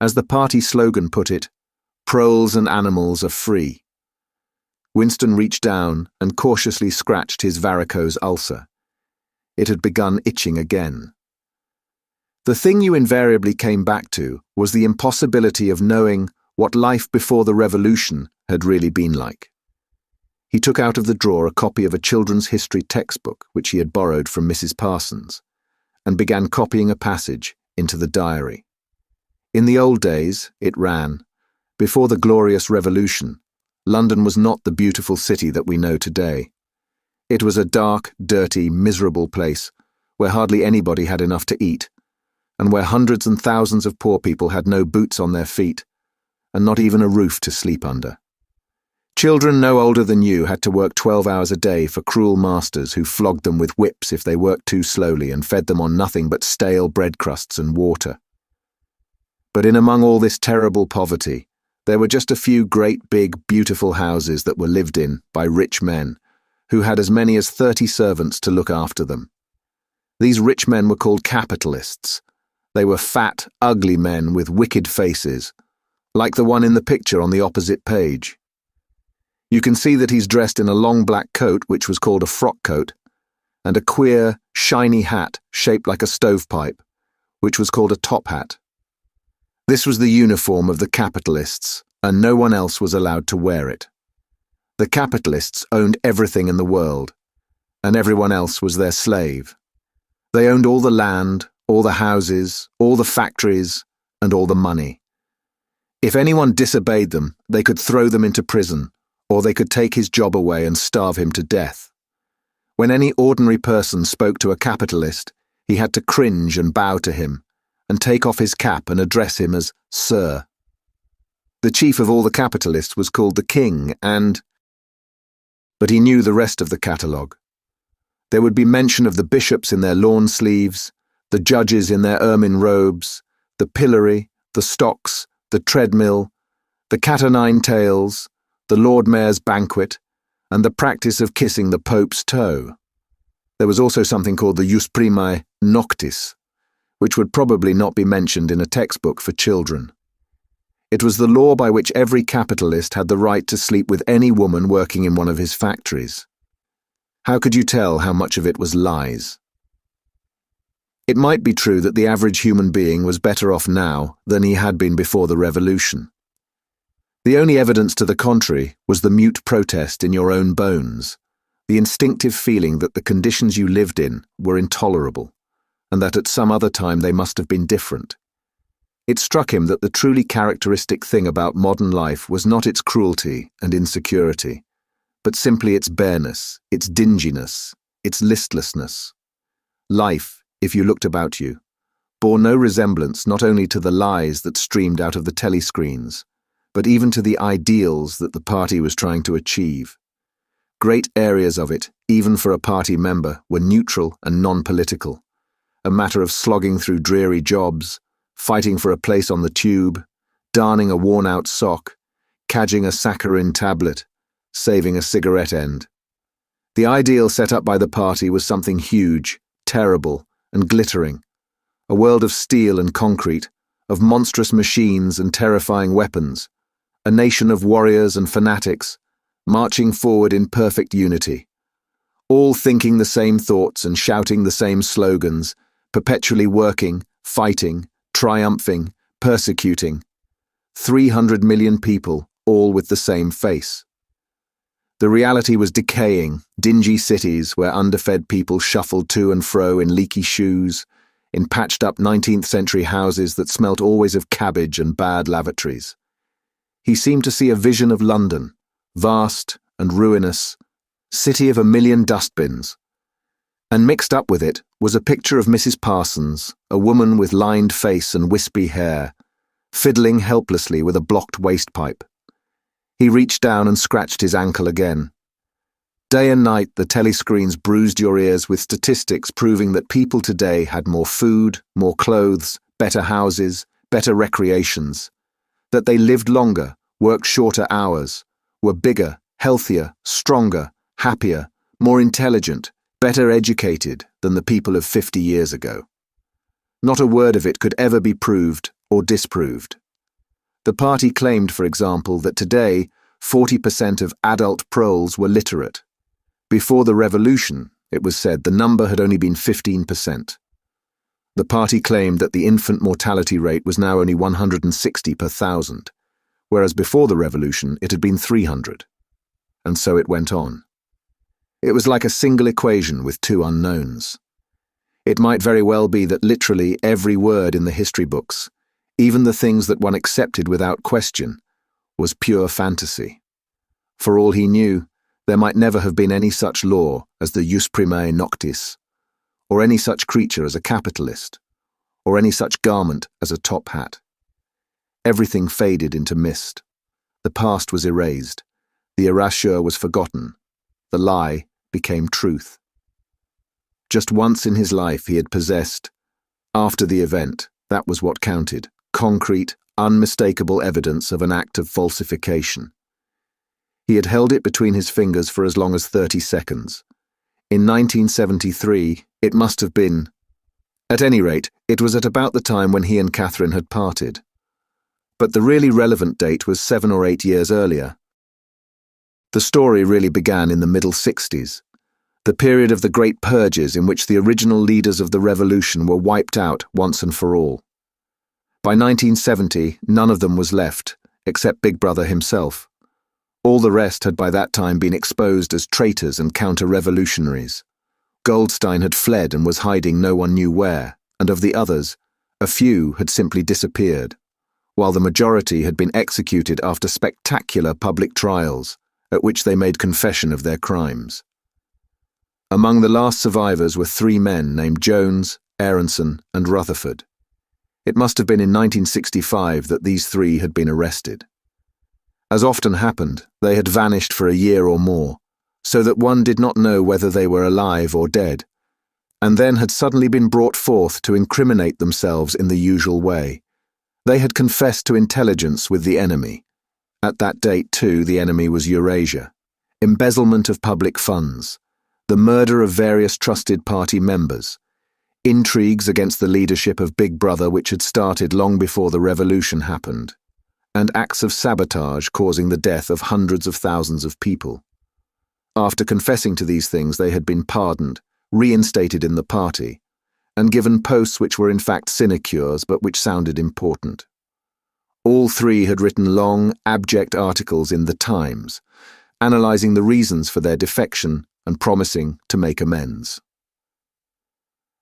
As the party slogan put it, "Proles and animals are free." Winston reached down and cautiously scratched his varicose ulcer. It had begun itching again. The thing you invariably came back to was the impossibility of knowing what life before the revolution had really been like. He took out of the drawer a copy of a children's history textbook which he had borrowed from Mrs. Parsons, and began copying a passage into the diary. In the old days, it ran, before the glorious revolution, London was not the beautiful city that we know today. It was a dark, dirty, miserable place where hardly anybody had enough to eat, and where hundreds and thousands of poor people had no boots on their feet, and not even a roof to sleep under. Children no older than you had to work 12 hours a day for cruel masters who flogged them with whips if they worked too slowly and fed them on nothing but stale bread crusts and water. But in among all this terrible poverty, there were just a few great big beautiful houses that were lived in by rich men, who had as many as 30 servants to look after them. These rich men were called capitalists. They were fat, ugly men with wicked faces, like the one in the picture on the opposite page. You can see that he's dressed in a long black coat, which was called a frock coat, and a queer, shiny hat shaped like a stovepipe, which was called a top hat. This was the uniform of the capitalists, and no one else was allowed to wear it. The capitalists owned everything in the world, and everyone else was their slave. They owned all the land, all the houses, all the factories, and all the money. If anyone disobeyed them, they could throw them into prison, or they could take his job away and starve him to death. When any ordinary person spoke to a capitalist, he had to cringe and bow to him, and take off his cap and address him as Sir. The chief of all the capitalists was called the king, but he knew the rest of the catalogue. There would be mention of the bishops in their lawn sleeves, the judges in their ermine robes, the pillory, the stocks, the treadmill, the cat-o'-nine-tails, the Lord Mayor's banquet, and the practice of kissing the Pope's toe. There was also something called the jus primae noctis, which would probably not be mentioned in a textbook for children. It was the law by which every capitalist had the right to sleep with any woman working in one of his factories. How could you tell how much of it was lies? It might be true that the average human being was better off now than he had been before the revolution. The only evidence to the contrary was the mute protest in your own bones, the instinctive feeling that the conditions you lived in were intolerable, and that at some other time they must have been different. It struck him that the truly characteristic thing about modern life was not its cruelty and insecurity, but simply its bareness, its dinginess, its listlessness. Life, if you looked about you, bore no resemblance not only to the lies that streamed out of the telescreens, but even to the ideals that the party was trying to achieve. Great areas of it, even for a party member, were neutral and non-political, a matter of slogging through dreary jobs, fighting for a place on the tube, darning a worn-out sock, cadging a saccharin tablet, saving a cigarette end. The ideal set up by the party was something huge, terrible, and glittering, a world of steel and concrete, of monstrous machines and terrifying weapons, a nation of warriors and fanatics, marching forward in perfect unity, all thinking the same thoughts and shouting the same slogans, perpetually working, fighting, triumphing, persecuting. 300 million people, all with the same face. The reality was decaying, dingy cities where underfed people shuffled to and fro in leaky shoes, in patched-up 19th century houses that smelt always of cabbage and bad lavatories. He seemed to see a vision of London, vast and ruinous, city of 1,000,000 dustbins. And mixed up with it was a picture of Mrs. Parsons, a woman with lined face and wispy hair, fiddling helplessly with a blocked wastepipe. He reached down and scratched his ankle again. Day and night the telescreens bruised your ears with statistics proving that people today had more food, more clothes, better houses, better recreations, that they lived longer, worked shorter hours, were bigger, healthier, stronger, happier, more intelligent, better educated than the people of 50 years ago. Not a word of it could ever be proved or disproved. The party claimed, for example, that today 40% of adult proles were literate. Before the revolution, it was said the number had only been 15%. The party claimed that the infant mortality rate was now only 160 per thousand, whereas before the revolution it had been 300. And so it went on. It was like a single equation with two unknowns. It might very well be that literally every word in the history books, even the things that one accepted without question, was pure fantasy. For all he knew, there might never have been any such law as the jus primae noctis, or any such creature as a capitalist, or any such garment as a top hat. Everything faded into mist. The past was erased. The erasure was forgotten. The lie became truth. Just once in his life he had possessed, after the event, that was what counted, concrete, unmistakable evidence of an act of falsification. He had held it between his fingers for as long as 30 seconds. In 1973, it must have been. At any rate, it was at about the time when he and Catherine had parted. But the really relevant date was 7 or 8 years earlier. The story really began in the middle 60s, the period of the Great Purges in which the original leaders of the revolution were wiped out once and for all. By 1970, none of them was left, except Big Brother himself. All the rest had by that time been exposed as traitors and counter-revolutionaries. Goldstein had fled and was hiding no one knew where, and of the others, a few had simply disappeared, while the majority had been executed after spectacular public trials, at which they made confession of their crimes. Among the last survivors were 3 men named Jones, Aronson, and Rutherford. It must have been in 1965 that these 3 had been arrested. As often happened, they had vanished for a year or more, so that one did not know whether they were alive or dead, and then had suddenly been brought forth to incriminate themselves in the usual way. They had confessed to intelligence with the enemy. At that date, too, the enemy was Eurasia. Embezzlement of public funds, the murder of various trusted party members, intrigues against the leadership of Big Brother which had started long before the revolution happened, and acts of sabotage causing the death of hundreds of thousands of people. After confessing to these things, they had been pardoned, reinstated in the party, and given posts which were in fact sinecures but which sounded important. All 3 had written long, abject articles in The Times, analysing the reasons for their defection and promising to make amends.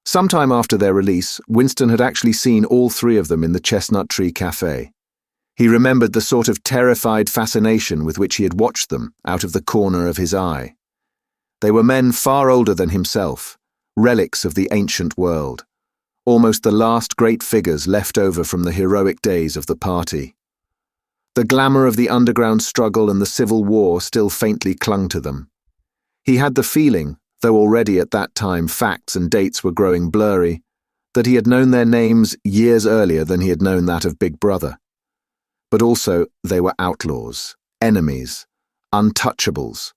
Sometime after their release, Winston had actually seen all 3 of them in the Chestnut Tree Cafe. He remembered the sort of terrified fascination with which he had watched them out of the corner of his eye. They were men far older than himself, relics of the ancient world, almost the last great figures left over from the heroic days of the party. The glamour of the underground struggle and the Civil War still faintly clung to them. He had the feeling, though already at that time facts and dates were growing blurry, that he had known their names years earlier than he had known that of Big Brother. But also they were outlaws, enemies, untouchables,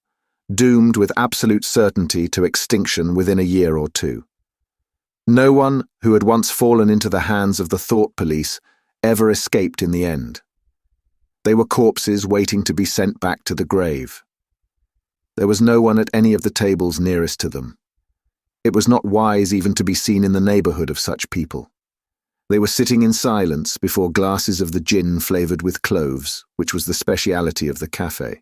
doomed with absolute certainty to extinction within a year or 2. No one who had once fallen into the hands of the thought police ever escaped in the end. They were corpses waiting to be sent back to the grave. There was no one at any of the tables nearest to them. It was not wise even to be seen in the neighbourhood of such people. They were sitting in silence before glasses of the gin flavoured with cloves, which was the speciality of the cafe.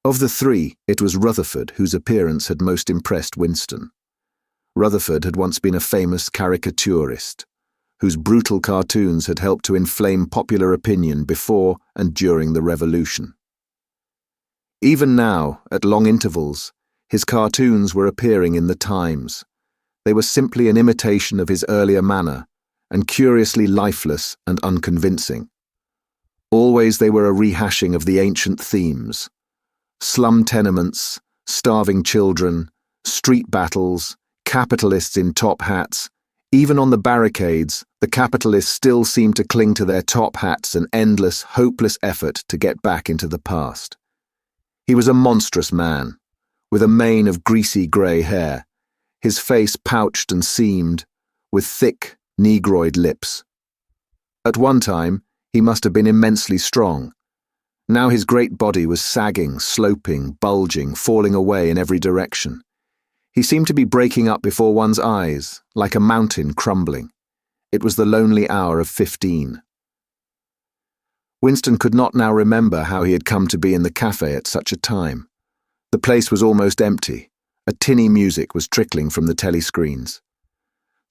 Of the 3, it was Rutherford whose appearance had most impressed Winston. Rutherford had once been a famous caricaturist, whose brutal cartoons had helped to inflame popular opinion before and during the Revolution. Even now, at long intervals, his cartoons were appearing in the Times. They were simply an imitation of his earlier manner, and curiously lifeless and unconvincing. Always they were a rehashing of the ancient themes: slum tenements, starving children, street battles, capitalists in top hats. Even on the barricades, the capitalists still seemed to cling to their top hats, an endless, hopeless effort to get back into the past. He was a monstrous man, with a mane of greasy grey hair, his face pouched and seamed, with thick, negroid lips. At one time, he must have been immensely strong. Now his great body was sagging, sloping, bulging, falling away in every direction. He seemed to be breaking up before one's eyes, like a mountain crumbling. It was the lonely hour of 15. Winston could not now remember how he had come to be in the cafe at such a time. The place was almost empty. A tinny music was trickling from the telescreens.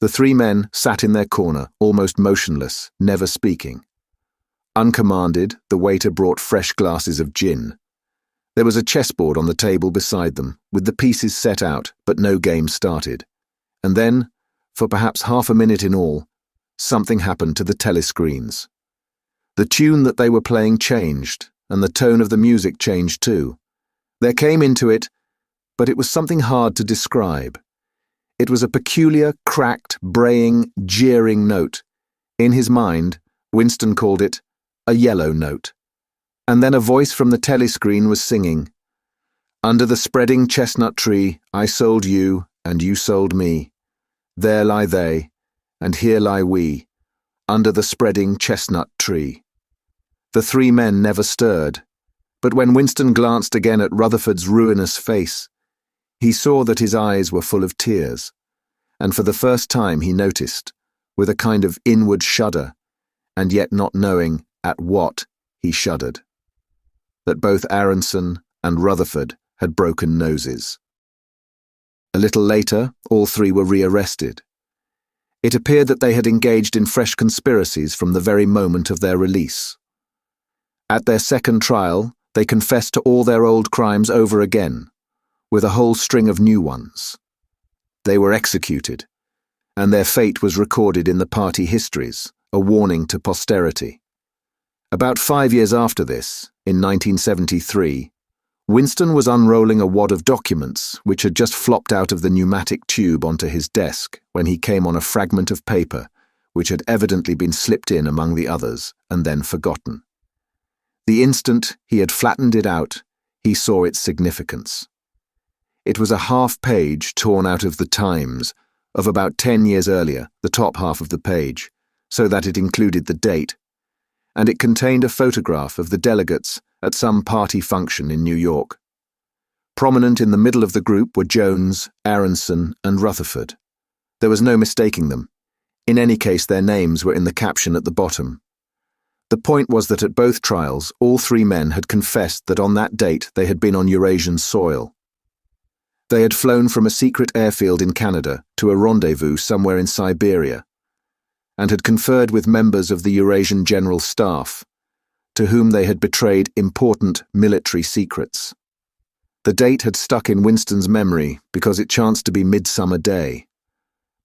The 3 men sat in their corner, almost motionless, never speaking. Uncommanded, the waiter brought fresh glasses of gin. There was a chessboard on the table beside them, with the pieces set out, but no game started. And then, for perhaps half a minute in all, something happened to the telescreens. The tune that they were playing changed, and the tone of the music changed too. There came into it, but it was something hard to describe. It was a peculiar, cracked, braying, jeering note. In his mind, Winston called it a yellow note. And then a voice from the telescreen was singing, "Under the spreading chestnut tree, I sold you, and you sold me. There lie they, and here lie we, under the spreading chestnut tree." The three men never stirred, but when Winston glanced again at Rutherford's ruinous face, he saw that his eyes were full of tears, and for the first time he noticed, with a kind of inward shudder, and yet not knowing at what he shuddered, that both Aronson and Rutherford had broken noses. A little later, all three were rearrested. It appeared that they had engaged in fresh conspiracies from the very moment of their release. At their second trial, they confessed to all their old crimes over again, with a whole string of new ones. They were executed, and their fate was recorded in the party histories, a warning to posterity. About 5 years after this, in 1973, Winston was unrolling a wad of documents which had just flopped out of the pneumatic tube onto his desk when he came on a fragment of paper which had evidently been slipped in among the others and then forgotten. The instant he had flattened it out, he saw its significance. It was a half-page torn out of the Times of about 10 years earlier, the top half of the page, so that it included the date, and it contained a photograph of the delegates at some party function in New York. Prominent in the middle of the group were Jones, Aronson, and Rutherford. There was no mistaking them. In any case, their names were in the caption at the bottom. The point was that at both trials, all three men had confessed that on that date they had been on Eurasian soil. They had flown from a secret airfield in Canada to a rendezvous somewhere in Siberia, and had conferred with members of the Eurasian General Staff, to whom they had betrayed important military secrets. The date had stuck in Winston's memory because it chanced to be Midsummer Day,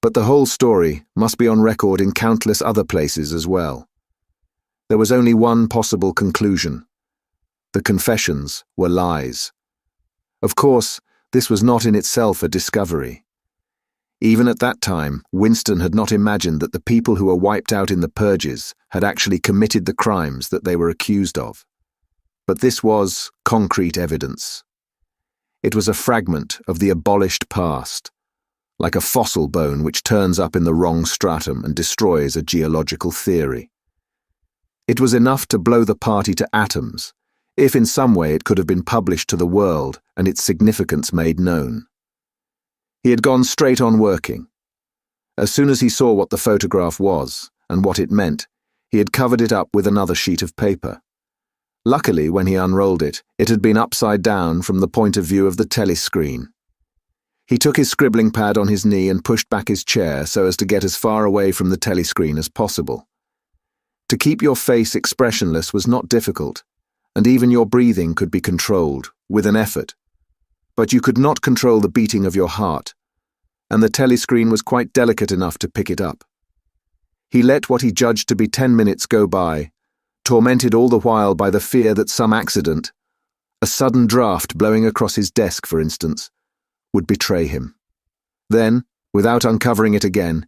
but the whole story must be on record in countless other places as well. There was only one possible conclusion. The confessions were lies. Of course, this was not in itself a discovery. Even at that time, Winston had not imagined that the people who were wiped out in the purges had actually committed the crimes that they were accused of. But this was concrete evidence. It was a fragment of the abolished past, like a fossil bone which turns up in the wrong stratum and destroys a geological theory. It was enough to blow the party to atoms, if in some way it could have been published to the world and its significance made known. He had gone straight on working. As soon as he saw what the photograph was and what it meant, he had covered it up with another sheet of paper. Luckily, when he unrolled it, it had been upside down from the point of view of the telescreen. He took his scribbling pad on his knee and pushed back his chair so as to get as far away from the telescreen as possible. To keep your face expressionless was not difficult, and even your breathing could be controlled, with an effort. But you could not control the beating of your heart, and the telescreen was quite delicate enough to pick it up. He let what he judged to be 10 minutes go by, tormented all the while by the fear that some accident, a sudden draft blowing across his desk, for instance, would betray him. Then, without uncovering it again,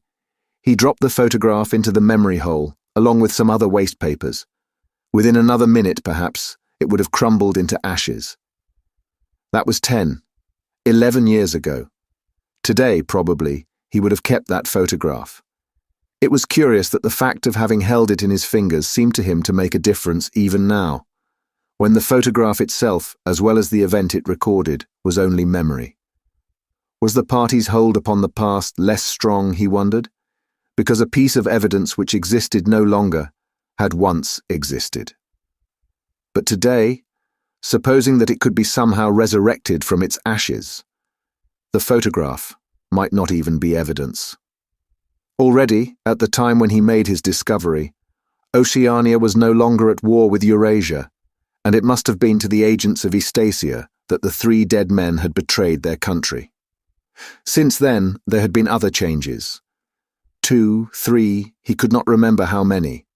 he dropped the photograph into the memory hole, along with some other waste papers. Within another minute, perhaps, it would have crumbled into ashes. That was 11 years ago. Today, probably, he would have kept that photograph. It was curious that the fact of having held it in his fingers seemed to him to make a difference even now, when the photograph itself, as well as the event it recorded, was only memory. Was the party's hold upon the past less strong, he wondered, because a piece of evidence which existed no longer had once existed? But today, supposing that it could be somehow resurrected from its ashes, the photograph might not even be evidence. Already, at the time when he made his discovery, Oceania was no longer at war with Eurasia, and it must have been to the agents of Estacia that the 3 dead men had betrayed their country. Since then, there had been other changes. 2, 3, he could not remember how many.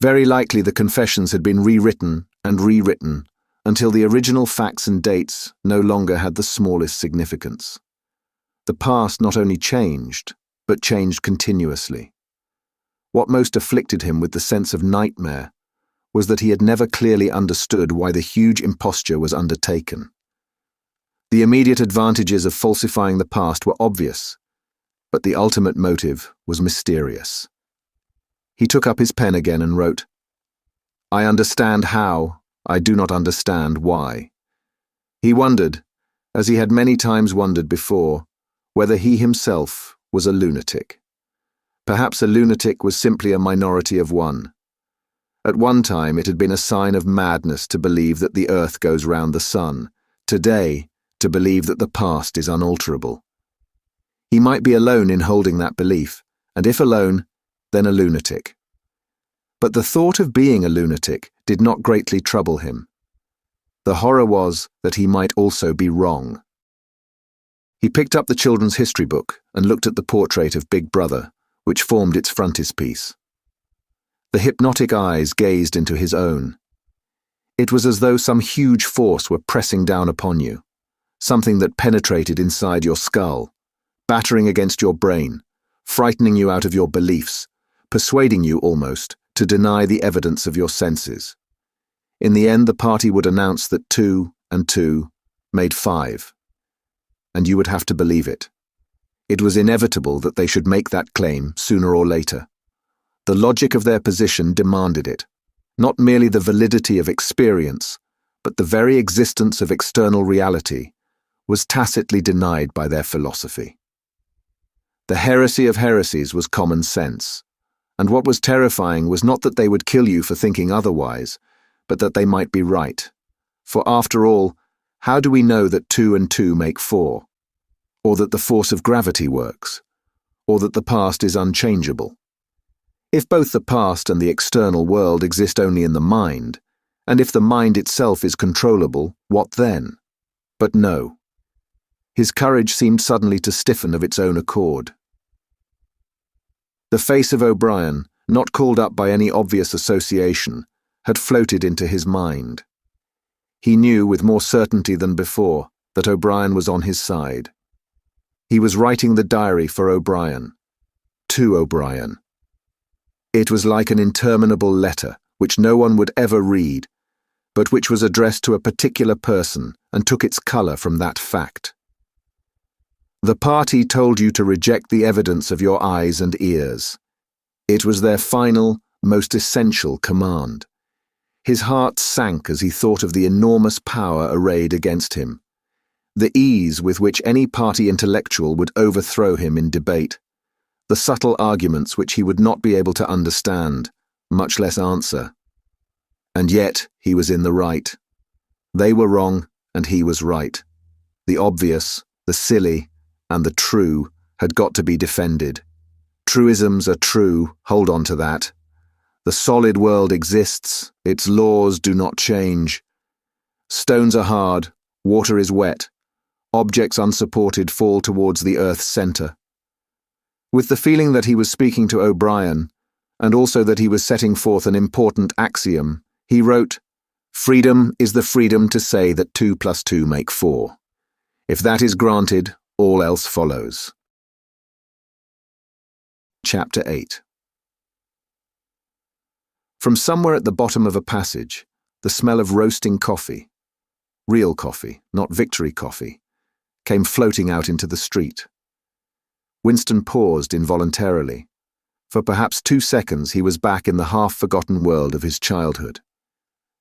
Very likely the confessions had been rewritten and rewritten until the original facts and dates no longer had the smallest significance. The past not only changed, but changed continuously. What most afflicted him with the sense of nightmare was that he had never clearly understood why the huge imposture was undertaken. The immediate advantages of falsifying the past were obvious, but the ultimate motive was mysterious. He took up his pen again and wrote, "I understand how, I do not understand why." He wondered, as he had many times wondered before, whether he himself was a lunatic. Perhaps a lunatic was simply a minority of one. At one time it had been a sign of madness to believe that the earth goes round the sun. Today, to believe that the past is unalterable. He might be alone in holding that belief, and if alone, then a lunatic. But the thought of being a lunatic did not greatly trouble him. The horror was that he might also be wrong. He picked up the children's history book and looked at the portrait of Big Brother, which formed its frontispiece. The hypnotic eyes gazed into his own. It was as though some huge force were pressing down upon you, something that penetrated inside your skull, battering against your brain, frightening you out of your beliefs, persuading you almost to deny the evidence of your senses. In the end, the party would announce that 2 and 2 made 5, and you would have to believe it. It was inevitable that they should make that claim sooner or later. The logic of their position demanded it, not merely the validity of experience, but the very existence of external reality was tacitly denied by their philosophy. The heresy of heresies was common sense, and what was terrifying was not that they would kill you for thinking otherwise, but that they might be right. For after all, how do we know that 2 and 2 make 4? Or that the force of gravity works? Or that the past is unchangeable? If both the past and the external world exist only in the mind, and if the mind itself is controllable, what then? But no. His courage seemed suddenly to stiffen of its own accord. The face of O'Brien, not called up by any obvious association, had floated into his mind. He knew with more certainty than before that O'Brien was on his side. He was writing the diary for O'Brien, to O'Brien. It was like an interminable letter which no one would ever read, but which was addressed to a particular person and took its colour from that fact. The party told you to reject the evidence of your eyes and ears. It was their final, most essential command. His heart sank as he thought of the enormous power arrayed against him, the ease with which any party intellectual would overthrow him in debate, the subtle arguments which he would not be able to understand, much less answer. And yet he was in the right. They were wrong, and he was right. The obvious, the silly, and the true had got to be defended. Truisms are true, hold on to that. The solid world exists, its laws do not change. Stones are hard, water is wet, objects unsupported fall towards the earth's centre. With the feeling that he was speaking to O'Brien, and also that he was setting forth an important axiom, he wrote, "Freedom is the freedom to say that 2 + 2 make 4. If that is granted, all else follows." Chapter 8. From somewhere at the bottom of a passage, the smell of roasting coffee, real coffee, not victory coffee, came floating out into the street. Winston paused involuntarily. For perhaps 2 seconds he was back in the half-forgotten world of his childhood.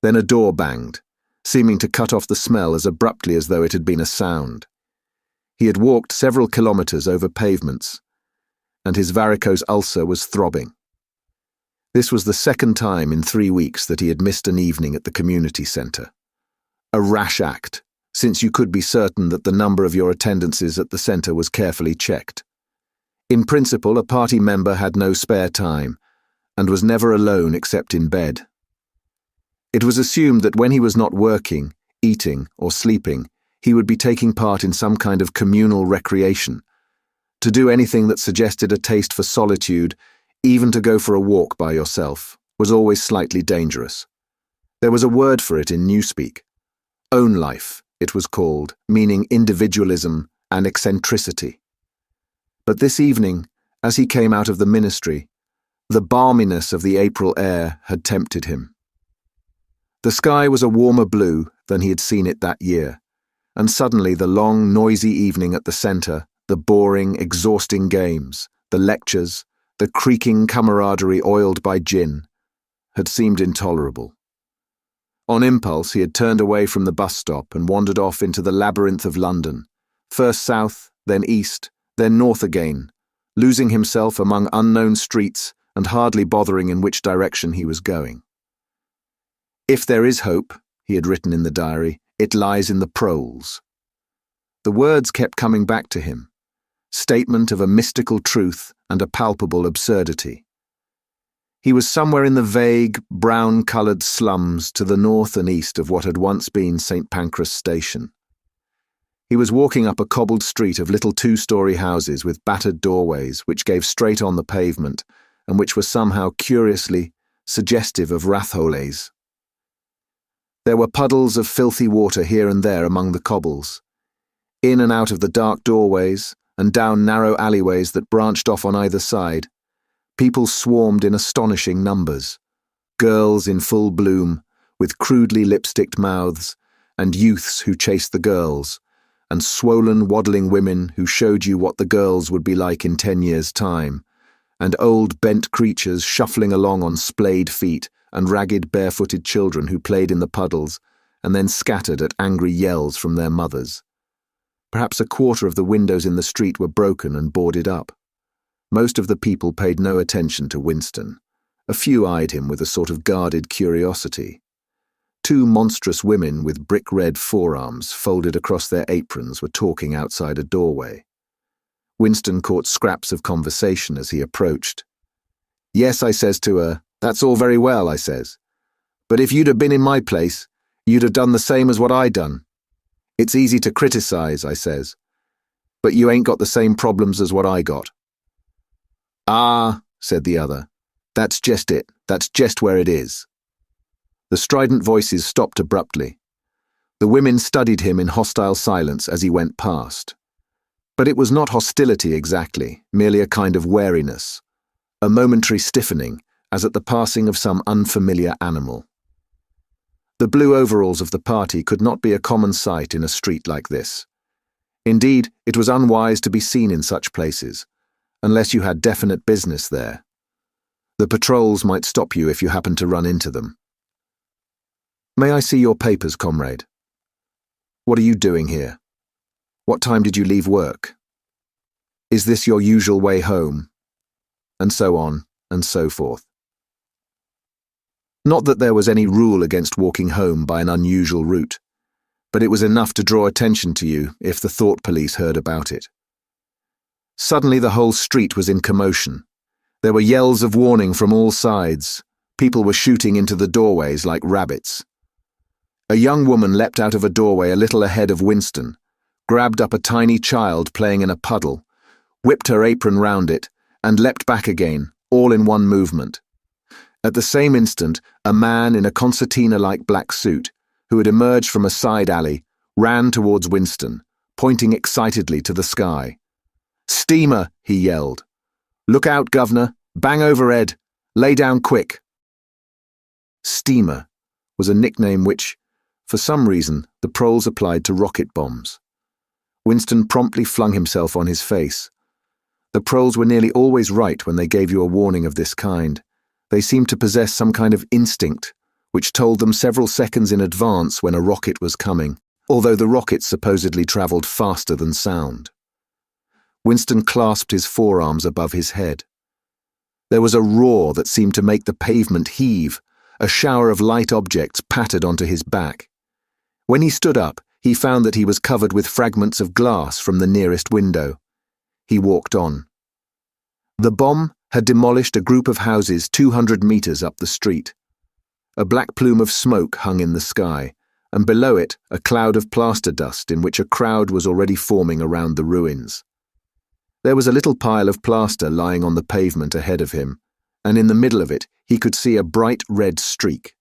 Then a door banged, seeming to cut off the smell as abruptly as though it had been a sound. He had walked several kilometres over pavements, and his varicose ulcer was throbbing. This was the second time in 3 weeks that he had missed an evening at the community centre. A rash act, since you could be certain that the number of your attendances at the centre was carefully checked. In principle, a party member had no spare time, and was never alone except in bed. It was assumed that when he was not working, eating, or sleeping, he would be taking part in some kind of communal recreation. To do anything that suggested a taste for solitude, even to go for a walk by yourself, was always slightly dangerous. There was a word for it in Newspeak. Own life, it was called, meaning individualism and eccentricity. But this evening, as he came out of the ministry, the balminess of the April air had tempted him. The sky was a warmer blue than he had seen it that year, and suddenly the long, noisy evening at the centre, the boring, exhausting games, the lectures, the creaking camaraderie oiled by gin, had seemed intolerable. On impulse, he had turned away from the bus stop and wandered off into the labyrinth of London, first south, then east, then north again, losing himself among unknown streets and hardly bothering in which direction he was going. If there is hope, he had written in the diary, it lies in the proles. The words kept coming back to him, statement of a mystical truth and a palpable absurdity. He was somewhere in the vague, brown-coloured slums to the north and east of what had once been St. Pancras Station. He was walking up a cobbled street of little two-storey houses with battered doorways which gave straight on the pavement and which were somehow curiously suggestive of rathholes. There were puddles of filthy water here and there among the cobbles. In and out of the dark doorways and down narrow alleyways that branched off on either side, people swarmed in astonishing numbers. Girls in full bloom, with crudely lipsticked mouths, and youths who chased the girls, and swollen, waddling women who showed you what the girls would be like in 10 years' time, and old bent creatures shuffling along on splayed feet, and ragged barefooted children who played in the puddles and then scattered at angry yells from their mothers. Perhaps a quarter of the windows in the street were broken and boarded up. Most of the people paid no attention to Winston. A few eyed him with a sort of guarded curiosity. 2 monstrous women with brick-red forearms folded across their aprons were talking outside a doorway. Winston caught scraps of conversation as he approached. "Yes," I says to her, "that's all very well," I says. "But if you'd have been in my place, you'd have done the same as what I done. It's easy to criticize," I says, "but you ain't got the same problems as what I got." "Ah," said the other, "that's just it. That's just where it is." The strident voices stopped abruptly. The women studied him in hostile silence as he went past. But it was not hostility exactly, merely a kind of wariness, a momentary stiffening, as at the passing of some unfamiliar animal. The blue overalls of the party could not be a common sight in a street like this. Indeed, it was unwise to be seen in such places, unless you had definite business there. The patrols might stop you if you happened to run into them. "May I see your papers, comrade? What are you doing here? What time did you leave work? Is this your usual way home?" And so on, and so forth. Not that there was any rule against walking home by an unusual route, but it was enough to draw attention to you if the thought police heard about it. Suddenly the whole street was in commotion. There were yells of warning from all sides. People were shooting into the doorways like rabbits. A young woman leapt out of a doorway a little ahead of Winston, grabbed up a tiny child playing in a puddle, whipped her apron round it, and leapt back again, all in one movement. At the same instant, a man in a concertina-like black suit, who had emerged from a side alley, ran towards Winston, pointing excitedly to the sky. "Steamer!" he yelled. "Look out, governor! Bang overhead! Lay down quick!" Steamer was a nickname which, for some reason, the proles applied to rocket bombs. Winston promptly flung himself on his face. The proles were nearly always right when they gave you a warning of this kind. They seemed to possess some kind of instinct, which told them several seconds in advance when a rocket was coming, although the rockets supposedly travelled faster than sound. Winston clasped his forearms above his head. There was a roar that seemed to make the pavement heave. A shower of light objects pattered onto his back. When he stood up, he found that he was covered with fragments of glass from the nearest window. He walked on. The bomb had demolished a group of houses 200 meters up the street. A black plume of smoke hung in the sky, and below it a cloud of plaster dust in which a crowd was already forming around the ruins. There was a little pile of plaster lying on the pavement ahead of him, and in the middle of it he could see a bright red streak.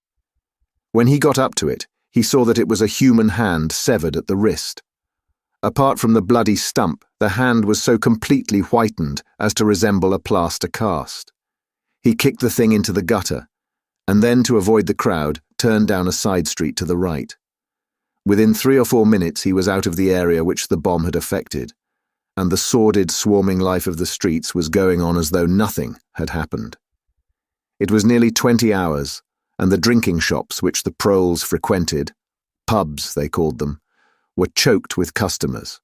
When he got up to it, he saw that it was a human hand severed at the wrist. Apart from the bloody stump, the hand was so completely whitened as to resemble a plaster cast. He kicked the thing into the gutter, and then, to avoid the crowd, turned down a side street to the right. Within 3 or 4 minutes he was out of the area which the bomb had affected, and the sordid, swarming life of the streets was going on as though nothing had happened. It was nearly 20 hours, and the drinking shops which the proles frequented, pubs they called them, were choked with customers.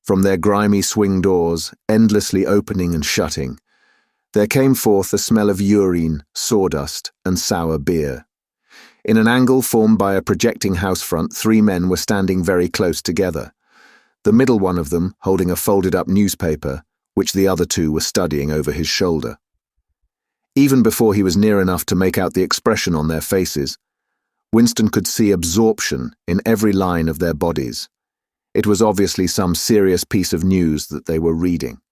From their grimy swing doors, endlessly opening and shutting, there came forth a smell of urine, sawdust, and sour beer. In an angle formed by a projecting house front, 3 men were standing very close together, the middle one of them holding a folded-up newspaper, which the other 2 were studying over his shoulder. Even before he was near enough to make out the expression on their faces, Winston could see absorption in every line of their bodies. It was obviously some serious piece of news that they were reading.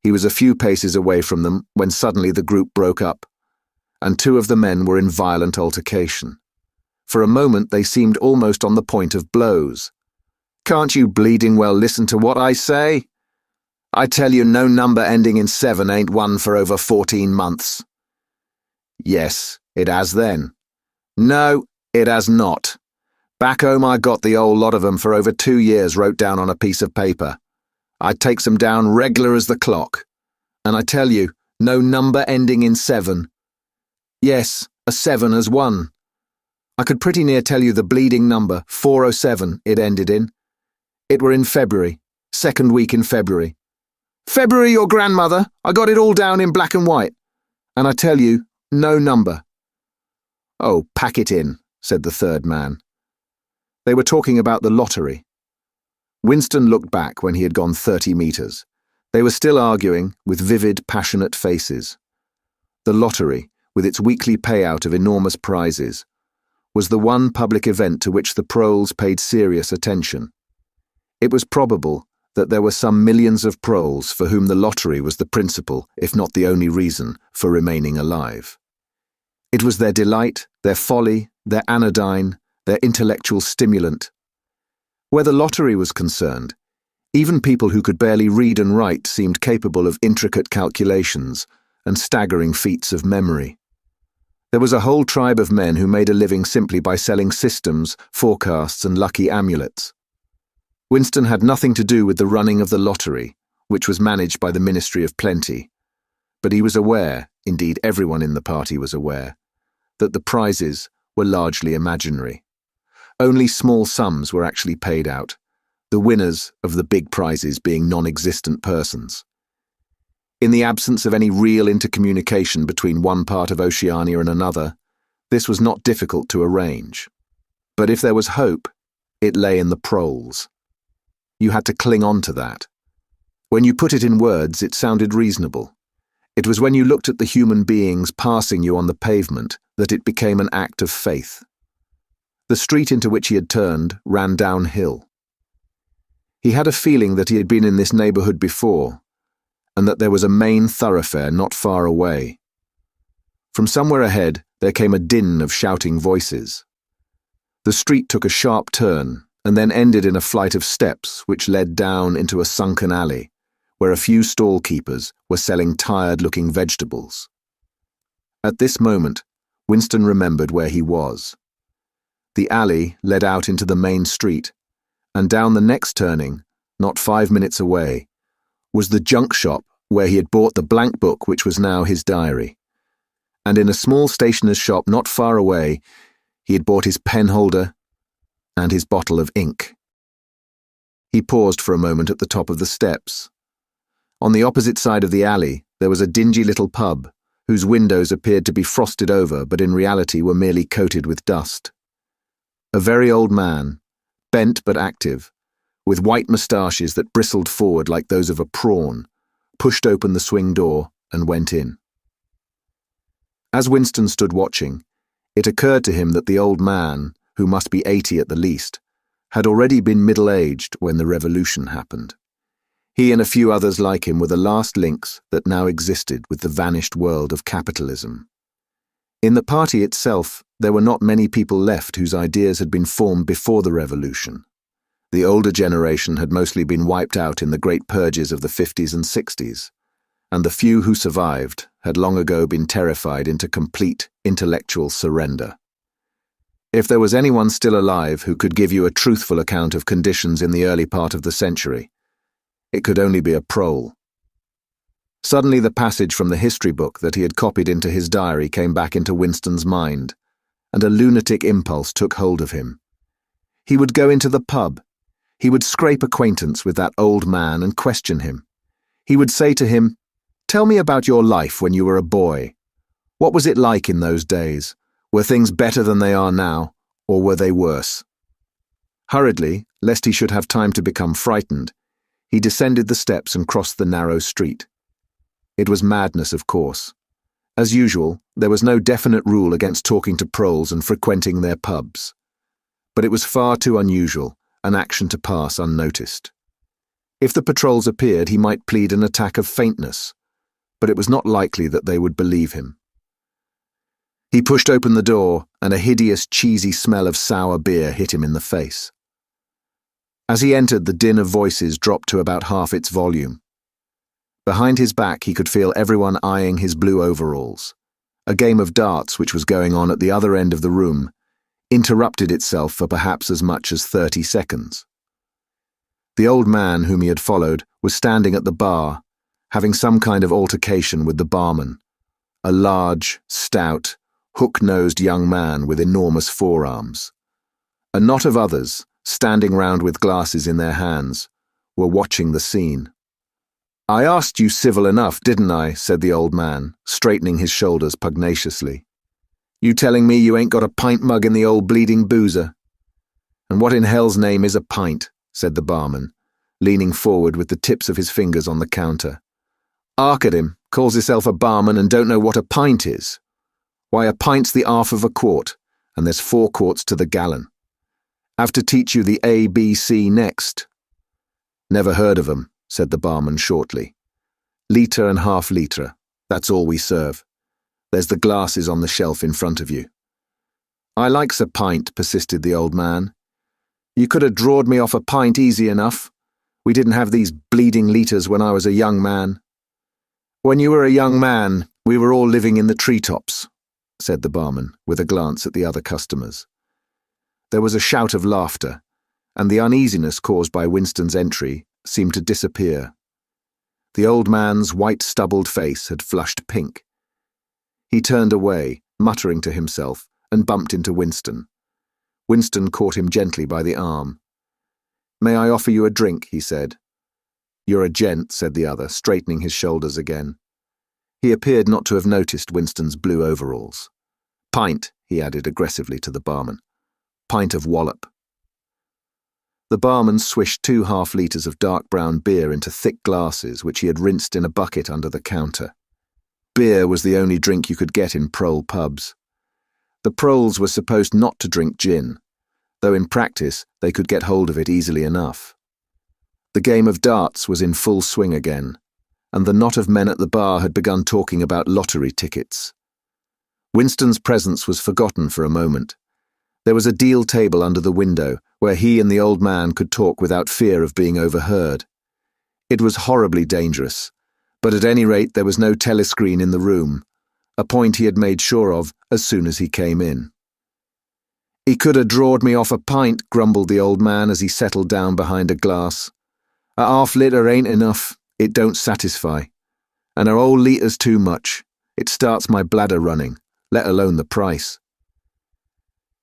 He was a few paces away from them when suddenly the group broke up, and 2 of the men were in violent altercation. For a moment they seemed almost on the point of blows. "Can't you bleeding well listen to what I say? I tell you, no number ending in 7 ain't won for over 14 months. Yes, it has then. No, it has not. Back home I got the whole lot of 'em for over 2 years wrote down on a piece of paper. I takes 'em down regular as the clock. And I tell you, no number ending in 7. Yes, a 7 has won. I could pretty near tell you the bleeding number, 407, it ended in. It were in February, 2nd week in February. February, your grandmother, I got it all down in black and white. And I tell you, no number." "Oh, pack it in," said the 3rd man. They were talking about the lottery. Winston looked back when he had gone 30 meters. They were still arguing, with vivid, passionate faces. The lottery, with its weekly payout of enormous prizes, was the one public event to which the proles paid serious attention. It was probable that there were some millions of proles for whom the lottery was the principal, if not the only reason, for remaining alive. It was their delight, their folly, their anodyne, their intellectual stimulant. Where the lottery was concerned, even people who could barely read and write seemed capable of intricate calculations and staggering feats of memory. There was a whole tribe of men who made a living simply by selling systems, forecasts, and lucky amulets. Winston had nothing to do with the running of the lottery, which was managed by the Ministry of Plenty, but he was aware, indeed everyone in the party was aware, that the prizes were largely imaginary. Only small sums were actually paid out, the winners of the big prizes being non-existent persons. In the absence of any real intercommunication between one part of Oceania and another, this was not difficult to arrange. But if there was hope, it lay in the proles. You had to cling on to that. When you put it in words, it sounded reasonable. It was when you looked at the human beings passing you on the pavement that it became an act of faith. The street into which he had turned ran downhill. He had a feeling that he had been in this neighborhood before, and that there was a main thoroughfare not far away. From somewhere ahead, there came a din of shouting voices. The street took a sharp turn, and then ended in a flight of steps which led down into a sunken alley, where a few stall keepers were selling tired-looking vegetables. At this moment, Winston remembered where he was. The alley led out into the main street, and down the next turning, not 5 minutes away, was the junk shop where he had bought the blank book which was now his diary. And in a small stationer's shop not far away, he had bought his pen holder and his bottle of ink. He paused for a moment at the top of the steps. On the opposite side of the alley, there was a dingy little pub, whose windows appeared to be frosted over but in reality were merely coated with dust. A very old man, bent but active, with white moustaches that bristled forward like those of a prawn, pushed open the swing door and went in. As Winston stood watching, It occurred to him that the old man, who must be 80 at the least, had already been middle-aged when the revolution happened. He and a few others like him were the last links that now existed with the vanished world of capitalism. In the party itself, there were not many people left whose ideas had been formed before the revolution. The older generation had mostly been wiped out in the great purges of the 50s and 60s, and the few who survived had long ago been terrified into complete intellectual surrender. If there was anyone still alive who could give you a truthful account of conditions in the early part of the century, it could only be a prole. Suddenly the passage from the history book that he had copied into his diary came back into Winston's mind, and a lunatic impulse took hold of him. He would go into the pub. He would scrape acquaintance with that old man and question him. He would say to him, "Tell me about your life when you were a boy. What was it like in those days? Were things better than they are now, or were they worse?" Hurriedly, lest he should have time to become frightened, he descended the steps and crossed the narrow street. It was madness, of course. As usual, there was no definite rule against talking to proles and frequenting their pubs. But it was far too unusual, an action to pass unnoticed. If the patrols appeared, he might plead an attack of faintness, but it was not likely that they would believe him. He pushed open the door, and a hideous, cheesy smell of sour beer hit him in the face. As he entered, the din of voices dropped to about half its volume. Behind his back, he could feel everyone eyeing his blue overalls. A game of darts, which was going on at the other end of the room, interrupted itself for perhaps as much as 30 seconds. The old man whom he had followed was standing at the bar, having some kind of altercation with the barman, a large, stout, hook-nosed young man with enormous forearms. A knot of others, standing round with glasses in their hands, were watching the scene. "I asked you civil enough, didn't I?" said the old man, straightening his shoulders pugnaciously. "You telling me you ain't got a pint mug in the old bleeding boozer?" "And what in hell's name is a pint?" said the barman, leaning forward with the tips of his fingers on the counter. "'Ark at him, calls himself a barman and don't know what a pint is. Why, a pint's the 1/2 of a quart, and there's 4 quarts to the gallon. Have to teach you the ABC next." "Never heard of 'em," said the barman shortly. "Litre and half-litre, that's all we serve. There's the glasses on the shelf in front of you." "I likes a pint," persisted the old man. "You could have drawed me off a pint easy enough. We didn't have these bleeding litres when I was a young man." "When you were a young man, we were all living in the treetops," said the barman, with a glance at the other customers. There was a shout of laughter, and the uneasiness caused by Winston's entry seemed to disappear. The old man's white-stubbled face had flushed pink. He turned away, muttering to himself, and bumped into Winston. Winston caught him gently by the arm. "May I offer you a drink?" he said. "You're a gent," said the other, straightening his shoulders again. He appeared not to have noticed Winston's blue overalls. "Pint," he added aggressively to the barman. "Pint of wallop." The barman swished 2 half-litres of dark brown beer into thick glasses which he had rinsed in a bucket under the counter. Beer was the only drink you could get in prole pubs. The proles were supposed not to drink gin, though in practice they could get hold of it easily enough. The game of darts was in full swing again, and the knot of men at the bar had begun talking about lottery tickets. Winston's presence was forgotten for a moment. There was a deal table under the window where he and the old man could talk without fear of being overheard. It was horribly dangerous, but at any rate there was no telescreen in the room, a point he had made sure of as soon as he came in. "He could have drawed me off a pint," grumbled the old man as he settled down behind a glass. "A half-litre ain't enough, it don't satisfy. And a whole litre's too much, it starts my bladder running, let alone the price."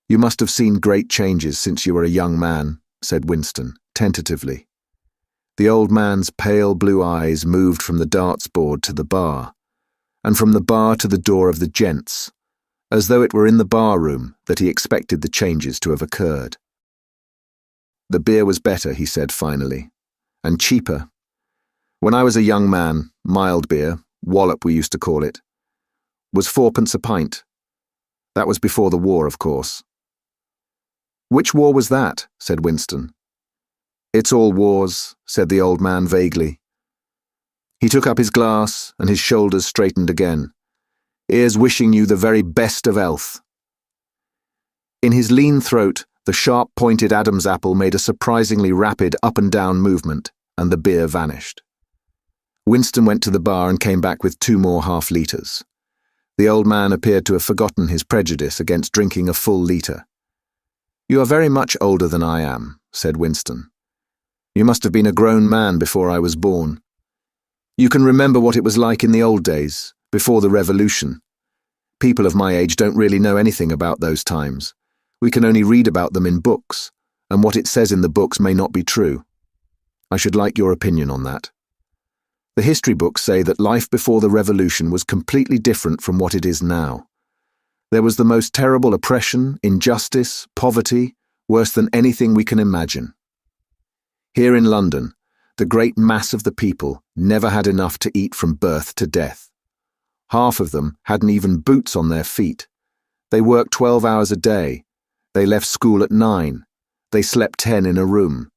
"You must have seen great changes since you were a young man," said Winston, tentatively. The old man's pale blue eyes moved from the darts board to the bar, and from the bar to the door of the gents, as though it were in the bar room that he expected the changes to have occurred. "The beer was better," he said finally, "and cheaper. When I was a young man, mild beer, wallop we used to call it, was 4 pence a pint. That was before the war, of course. Which war was that? Said Winston. It's all wars, said the old man vaguely. He took up his glass, and his shoulders straightened again. Here's wishing you the very best of health. In his lean throat, the sharp-pointed Adam's apple made a surprisingly rapid up-and-down movement, and the beer vanished. Winston went to the bar and came back with 2 more half-litres. The old man appeared to have forgotten his prejudice against drinking a full litre. You are very much older than I am, said Winston. You must have been a grown man before I was born. You can remember what it was like in the old days, before the revolution. People of my age don't really know anything about those times. We can only read about them in books, and what it says in the books may not be true. I should like your opinion on that. The history books say that life before the revolution was completely different from what it is now. There was the most terrible oppression, injustice, poverty, worse than anything we can imagine. Here in London, the great mass of the people never had enough to eat from birth to death. Half of them hadn't even boots on their feet. They worked 12 hours a day. They left school at 9. They slept 10 in a room.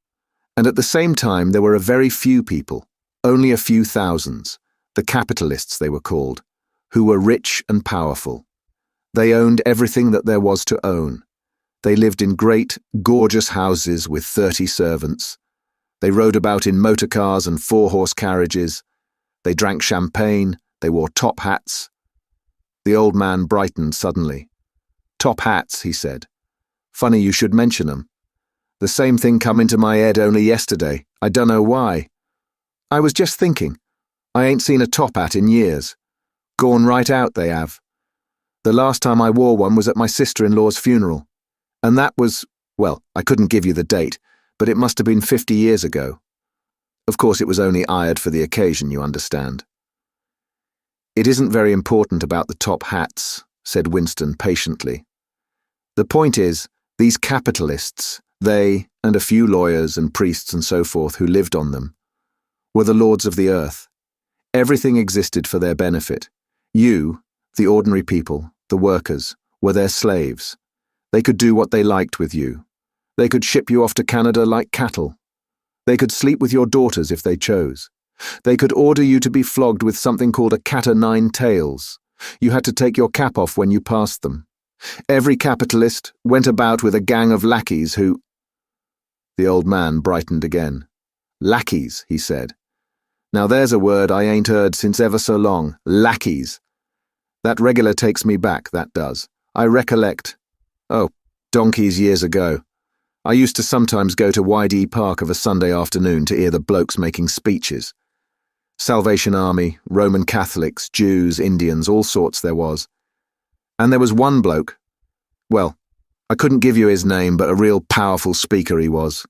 And at the same time, there were a very few people, only a few thousands, the capitalists they were called, who were rich and powerful. They owned everything that there was to own. They lived in great, gorgeous houses with 30 servants. They rode about in motor cars and 4-horse carriages. They drank champagne. They wore top hats. The old man brightened suddenly. Top hats, he said. Funny you should mention 'em. The same thing come into my head only yesterday. I dunno why. I was just thinking. I ain't seen a top hat in years. Gone right out, they have. The last time I wore one was at my sister-in-law's funeral. And that was, well, I couldn't give you the date, but it must have been 50 years ago. Of course, it was only hired for the occasion, you understand. It isn't very important about the top hats, said Winston patiently. The point is, these capitalists, they, and a few lawyers and priests and so forth who lived on them, were the lords of the earth. Everything existed for their benefit. You, the ordinary people, the workers, were their slaves. They could do what they liked with you. They could ship you off to Canada like cattle. They could sleep with your daughters if they chose. They could order you to be flogged with something called a cat o' nine tails. You had to take your cap off when you passed them. Every capitalist went about with a gang of lackeys who— The old man brightened again. Lackeys, he said. Now there's a word I ain't heard since ever so long. Lackeys. That regular takes me back, that does. I recollect. Oh, donkeys years ago. I used to sometimes go to Wyde Park of a Sunday afternoon to hear the blokes making speeches. Salvation Army, Roman Catholics, Jews, Indians, all sorts there was. And there was one bloke. Well, I couldn't give you his name, but a real powerful speaker he was.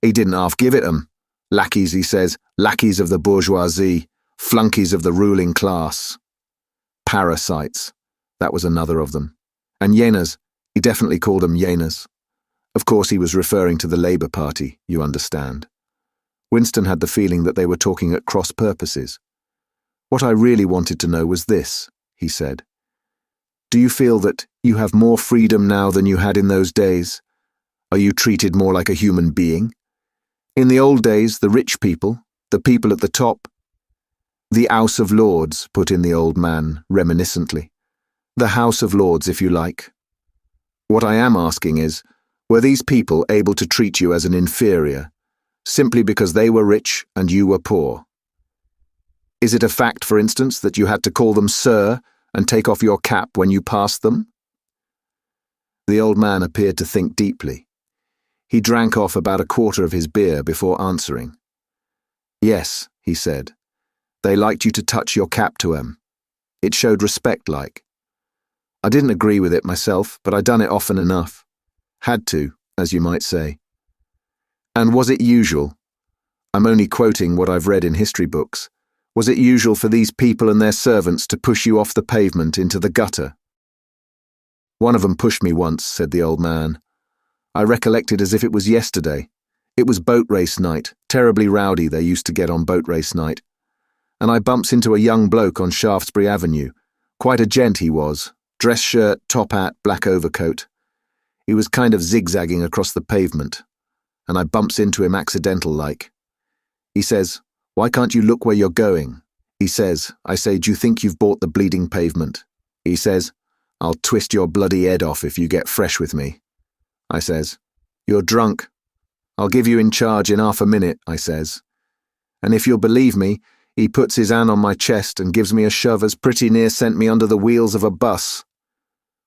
He didn't half give it 'em. Lackeys, he says, lackeys of the bourgeoisie, flunkies of the ruling class. Parasites, that was another of them. And hyenas, he definitely called them hyenas. Of course he was referring to the Labour Party, you understand. Winston had the feeling that they were talking at cross purposes. What I really wanted to know was this, he said. Do you feel that you have more freedom now than you had in those days? Are you treated more like a human being? In the old days, the rich people, the people at the top— The House of Lords, put in the old man reminiscently. The House of Lords, if you like. What I am asking is, were these people able to treat you as an inferior, simply because they were rich and you were poor? Is it a fact, for instance, that you had to call them sir and take off your cap when you passed them? The old man appeared to think deeply. He drank off about a quarter of his beer before answering. Yes, he said. They liked you to touch your cap to 'em. It showed respect like. I didn't agree with it myself, but I done it often enough. Had to, as you might say. And was it usual? I'm only quoting what I've read in history books. Was it usual for these people and their servants to push you off the pavement into the gutter? One of them pushed me once, said the old man. I recollect it as if it was yesterday. It was boat race night, terribly rowdy they used to get on boat race night. And I bumps into a young bloke on Shaftesbury Avenue. Quite a gent he was, Dress shirt, top hat, black overcoat. He was kind of zigzagging across the pavement, and I bumps into him accidental-like. He says, "Why can't you look where you're going?" He says, I say, "Do you think you've bought the bleeding pavement?" He says, "I'll twist your bloody head off if you get fresh with me." I says, "You're drunk. I'll give you in charge in half a minute," I says. And if you'll believe me, he puts his hand on my chest and gives me a shove as pretty near sent me under the wheels of a bus.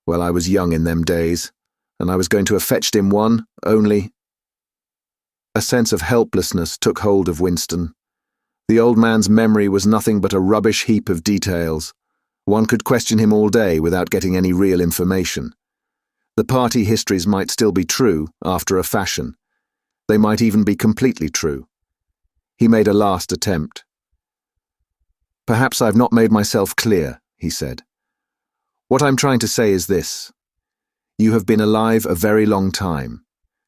Well, I was young in them days, and I was going to have fetched him one, only... A sense of helplessness took hold of Winston. The old man's memory was nothing but a rubbish heap of details. One could question him all day without getting any real information. The party histories might still be true, after a fashion. They might even be completely true. He made a last attempt. "Perhaps I've not made myself clear," he said. "What I'm trying to say is this. You have been alive a very long time.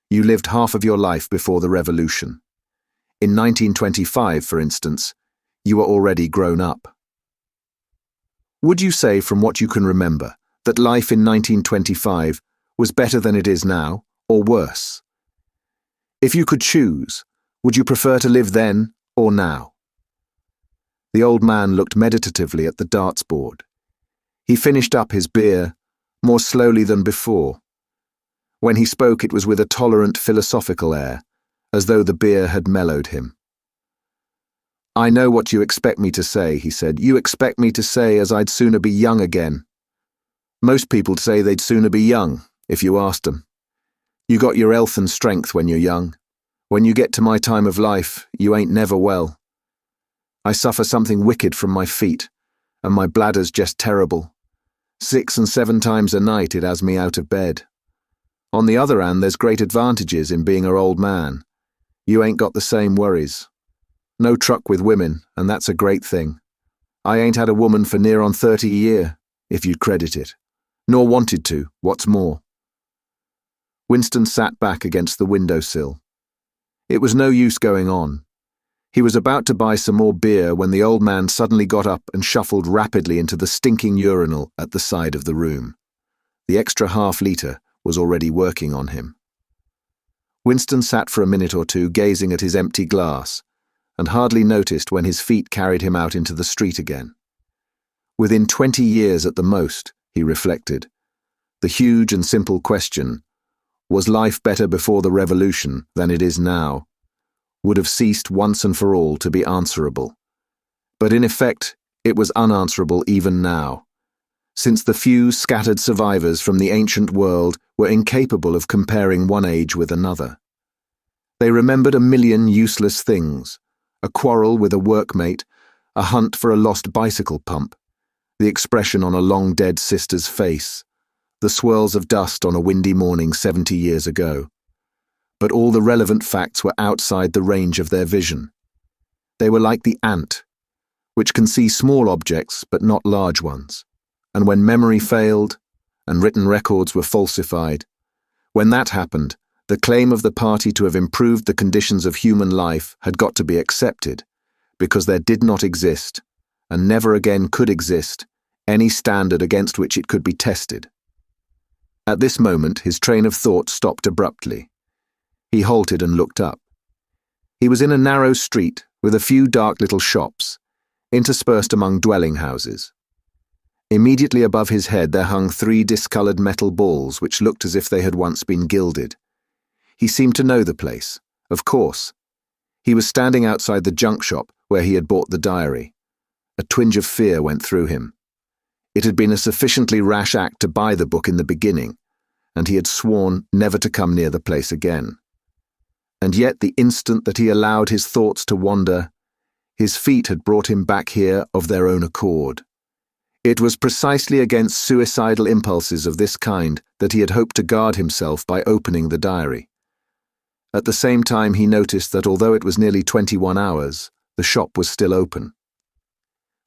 You lived half of your life before the revolution. In 1925, for instance, you were already grown up. Would you say, from what you can remember, that life in 1925 was better than it is now, or worse? If you could choose, would you prefer to live then or now?" The old man looked meditatively at the darts board. He finished up his beer, more slowly than before. When he spoke, it was with a tolerant, philosophical air, as though the beer had mellowed him. "I know what you expect me to say," he said. "You expect me to say as I'd sooner be young again. Most people say they'd sooner be young, if you asked them. You got your health and strength when you're young. When you get to my time of life, you ain't never well. I suffer something wicked from my feet, and my bladder's just terrible. 6 and 7 times a night it has me out of bed. On the other hand, there's great advantages in being a old man. You ain't got the same worries. No truck with women, and that's a great thing. I ain't had a woman for near on 30 year, if you'd credit it. Nor wanted to, what's more." Winston sat back against the windowsill. It was no use going on. He was about to buy some more beer when the old man suddenly got up and shuffled rapidly into the stinking urinal at the side of the room. The extra half-litre was already working on him. Winston sat for a minute or two gazing at his empty glass, and hardly noticed when his feet carried him out into the street again. Within 20 years at the most, he reflected, the huge and simple question, was life better before the revolution than it is now, would have ceased once and for all to be answerable. But in effect, it was unanswerable even now, since the few scattered survivors from the ancient world were incapable of comparing one age with another. They remembered a million useless things, a quarrel with a workmate, a hunt for a lost bicycle pump, the expression on a long-dead sister's face, the swirls of dust on a windy morning 70 years ago. But all the relevant facts were outside the range of their vision. They were like the ant, which can see small objects but not large ones. And when memory failed, and written records were falsified, when that happened, the claim of the party to have improved the conditions of human life had got to be accepted, because there did not exist, and never again could exist, any standard against which it could be tested. At this moment, his train of thought stopped abruptly. He halted and looked up. He was in a narrow street with a few dark little shops, interspersed among dwelling houses. Immediately above his head there hung 3 discoloured metal balls which looked as if they had once been gilded. He seemed to know the place. Of course. He was standing outside the junk shop where he had bought the diary. A twinge of fear went through him. It had been a sufficiently rash act to buy the book in the beginning, and he had sworn never to come near the place again. And yet the instant that he allowed his thoughts to wander, his feet had brought him back here of their own accord. It was precisely against suicidal impulses of this kind that he had hoped to guard himself by opening the diary. At the same time he noticed that although it was nearly 21 hours, the shop was still open.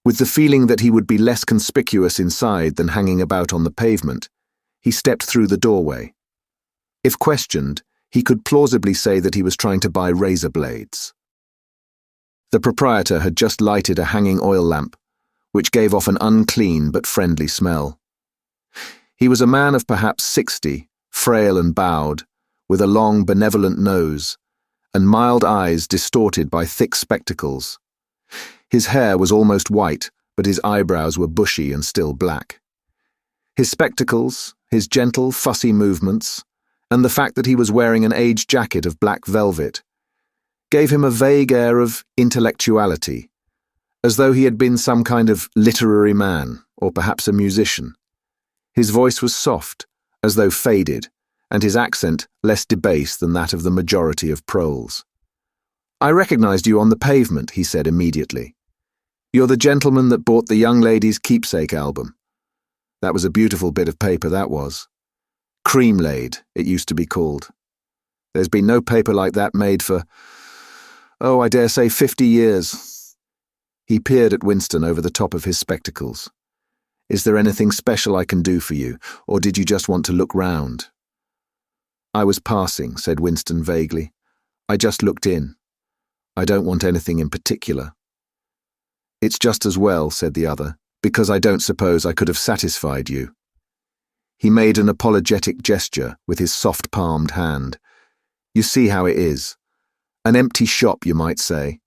With the feeling that he would be less conspicuous inside than hanging about on the pavement, he stepped through the doorway. If questioned, he could plausibly say that he was trying to buy razor blades. The proprietor had just lighted a hanging oil lamp, which gave off an unclean but friendly smell. He was a man of perhaps 60, frail and bowed, with a long, benevolent nose, and mild eyes distorted by thick spectacles. His hair was almost white, but his eyebrows were bushy and still black. His spectacles, his gentle, fussy movements, and the fact that he was wearing an aged jacket of black velvet, gave him a vague air of intellectuality, as though he had been some kind of literary man, or perhaps a musician. His voice was soft, as though faded, and his accent less debased than that of the majority of proles. "I recognized you on the pavement," he said immediately. "You're the gentleman that bought the young lady's keepsake album. That was a beautiful bit of paper, that was. Cream-laid, it used to be called. There's been no paper like that made for, I dare say 50 years. He peered at Winston over the top of his spectacles. "Is there anything special I can do for you, or did you just want to look round?" "I was passing," said Winston vaguely. "I just looked in. I don't want anything in particular." "It's just as well," said the other, "because I don't suppose I could have satisfied you." He made an apologetic gesture with his soft-palmed hand. "You see how it is. An empty shop, you might say.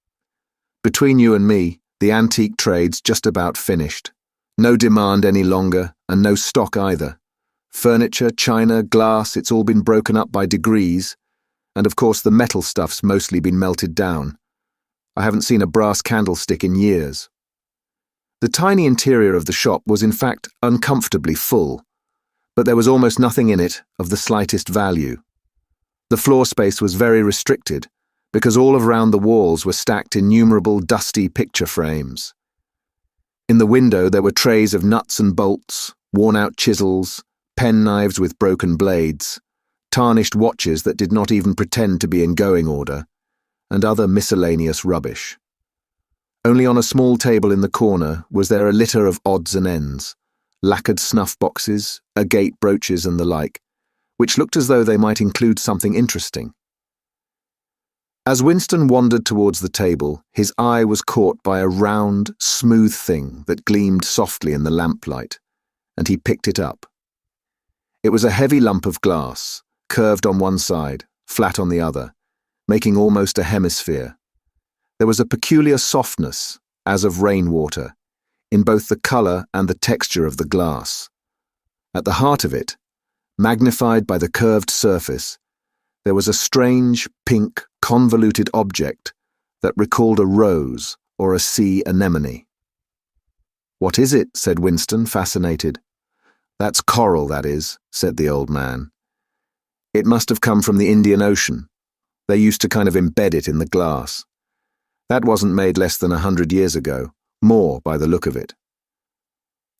Between you and me, the antique trade's just about finished. No demand any longer, and no stock either. Furniture, china, glass, it's all been broken up by degrees, and of course the metal stuff's mostly been melted down. I haven't seen a brass candlestick in years." The tiny interior of the shop was in fact uncomfortably full, but there was almost nothing in it of the slightest value. The floor space was very restricted, because all around the walls were stacked innumerable dusty picture frames. In the window there were trays of nuts and bolts, worn-out chisels, penknives with broken blades, tarnished watches that did not even pretend to be in going order, and other miscellaneous rubbish. Only on a small table in the corner was there a litter of odds and ends, lacquered snuff boxes, agate brooches and the like, which looked as though they might include something interesting. As Winston wandered towards the table, his eye was caught by a round, smooth thing that gleamed softly in the lamplight, and he picked it up. It was a heavy lump of glass, curved on one side, flat on the other, making almost a hemisphere. There was a peculiar softness, as of rainwater, in both the colour and the texture of the glass. At the heart of it, magnified by the curved surface, there was a strange, pink, convoluted object that recalled a rose or a sea anemone. "What is it?" said Winston, fascinated. "That's coral, that is," said the old man. "It must have come from the Indian Ocean. They used to kind of embed it in the glass. That wasn't made less than 100 years ago, more by the look of it."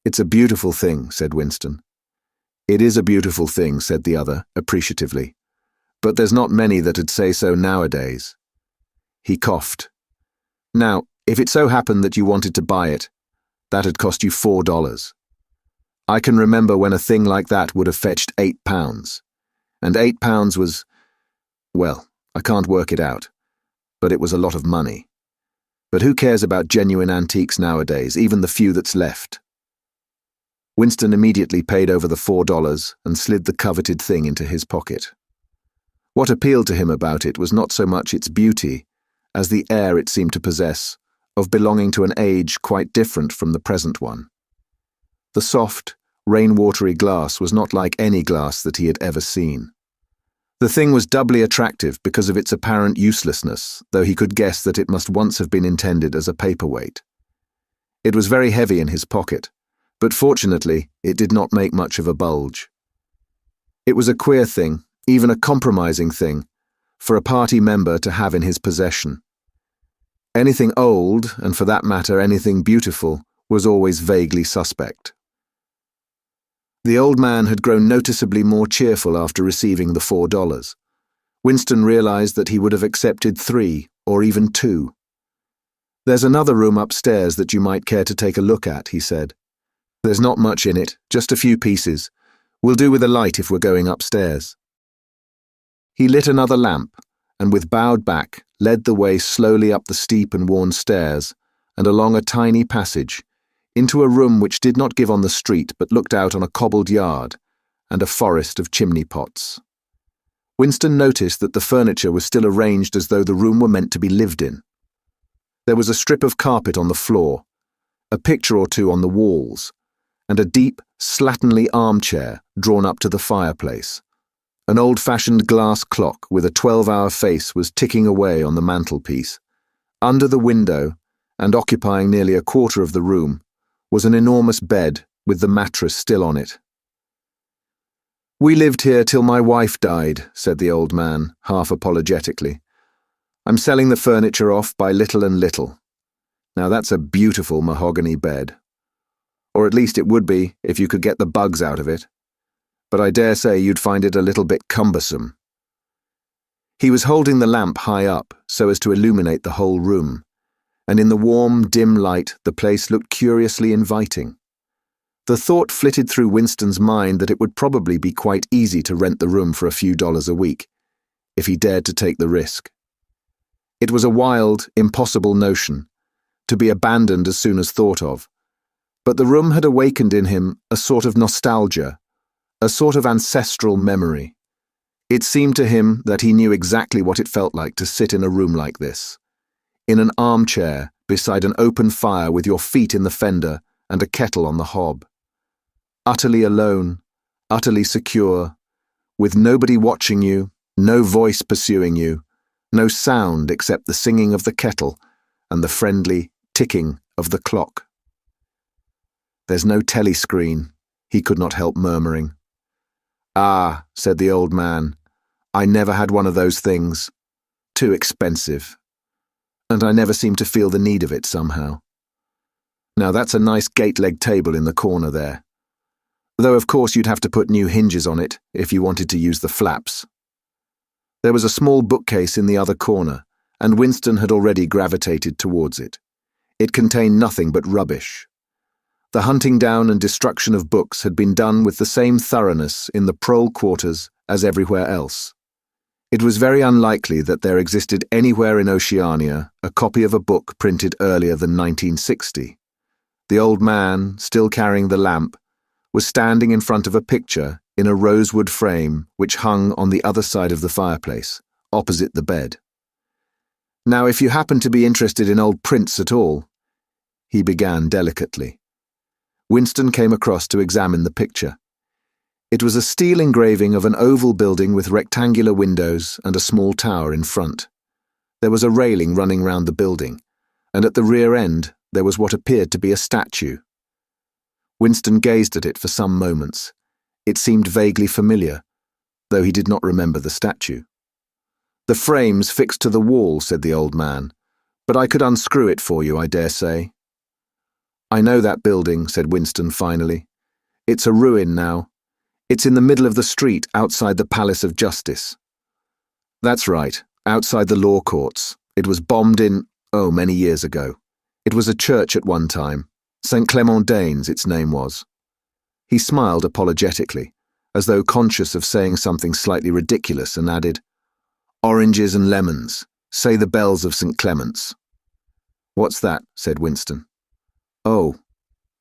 "It's a beautiful thing," said Winston. "It is a beautiful thing," said the other, appreciatively. "But there's not many that'd say so nowadays." He coughed. "Now, if it so happened that you wanted to buy it, that'd cost you $4. I can remember when a thing like that would have fetched £8, and £8 was, well, I can't work it out, but it was a lot of money. But who cares about genuine antiques nowadays, even the few that's left?" Winston immediately paid over the $4 and slid the coveted thing into his pocket. What appealed to him about it was not so much its beauty as the air it seemed to possess of belonging to an age quite different from the present one. The soft, rain-watery glass was not like any glass that he had ever seen. The thing was doubly attractive because of its apparent uselessness, though he could guess that it must once have been intended as a paperweight. It was very heavy in his pocket, but fortunately it did not make much of a bulge. It was a queer thing, even a compromising thing, for a party member to have in his possession. Anything old, and for that matter anything beautiful, was always vaguely suspect. The old man had grown noticeably more cheerful after receiving the $4. Winston realized that he would have accepted 3 or even 2. "There's another room upstairs that you might care to take a look at," he said. "There's not much in it, just a few pieces. We'll do with a light if we're going upstairs." He lit another lamp, and with bowed back led the way slowly up the steep and worn stairs and along a tiny passage, into a room which did not give on the street but looked out on a cobbled yard and a forest of chimney pots. Winston noticed that the furniture was still arranged as though the room were meant to be lived in. There was a strip of carpet on the floor, a picture or two on the walls, and a deep, slatternly armchair drawn up to the fireplace. An old-fashioned glass clock with a 12-hour face was ticking away on the mantelpiece. Under the window, and occupying nearly a quarter of the room, was an enormous bed with the mattress still on it. "We lived here till my wife died," said the old man, half apologetically. "I'm selling the furniture off by little and little. Now that's a beautiful mahogany bed. Or at least it would be if you could get the bugs out of it. But I dare say you'd find it a little bit cumbersome." He was holding the lamp high up so as to illuminate the whole room, and in the warm, dim light the place looked curiously inviting. The thought flitted through Winston's mind that it would probably be quite easy to rent the room for a few dollars a week, if he dared to take the risk. It was a wild, impossible notion, to be abandoned as soon as thought of, but the room had awakened in him a sort of nostalgia, a sort of ancestral memory. It seemed to him that he knew exactly what it felt like to sit in a room like this, in an armchair beside an open fire with your feet in the fender and a kettle on the hob. Utterly alone, utterly secure, with nobody watching you, no voice pursuing you, no sound except the singing of the kettle and the friendly ticking of the clock. "There's no telescreen," he could not help murmuring. "Ah," said the old man, "I never had one of those things. Too expensive. And I never seem to feel the need of it somehow. Now that's a nice gate-leg table in the corner there. Though of course you'd have to put new hinges on it if you wanted to use the flaps." There was a small bookcase in the other corner, and Winston had already gravitated towards it. It contained nothing but rubbish. The hunting down and destruction of books had been done with the same thoroughness in the prole quarters as everywhere else. It was very unlikely that there existed anywhere in Oceania a copy of a book printed earlier than 1960. The old man, still carrying the lamp, was standing in front of a picture in a rosewood frame which hung on the other side of the fireplace, opposite the bed. "Now, if you happen to be interested in old prints at all," he began delicately. Winston came across to examine the picture. It was a steel engraving of an oval building with rectangular windows and a small tower in front. There was a railing running round the building, and at the rear end there was what appeared to be a statue. Winston gazed at it for some moments. It seemed vaguely familiar, though he did not remember the statue. "The frame's fixed to the wall," said the old man, "but I could unscrew it for you, I dare say." "I know that building," said Winston finally. "It's a ruin now. It's in the middle of the street outside the Palace of Justice." "That's right, outside the law courts. It was bombed many years ago. It was a church at one time. St. Clement Danes, its name was." He smiled apologetically, as though conscious of saying something slightly ridiculous, and added, "Oranges and lemons. Say the bells of St. Clement's." "What's that?" said Winston. "Oh,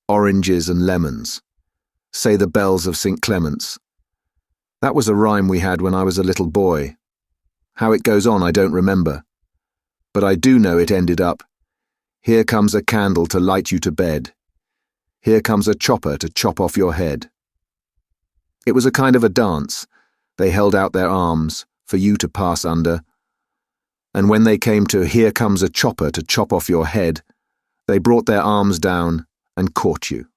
oranges and lemons. Say the bells of St. Clement's. That was a rhyme we had when I was a little boy. How it goes on I don't remember. But I do know it ended up, 'Here comes a candle to light you to bed. Here comes a chopper to chop off your head.' It was a kind of a dance. They held out their arms for you to pass under, and when they came to 'Here comes a chopper to chop off your head,' they brought their arms down and caught you.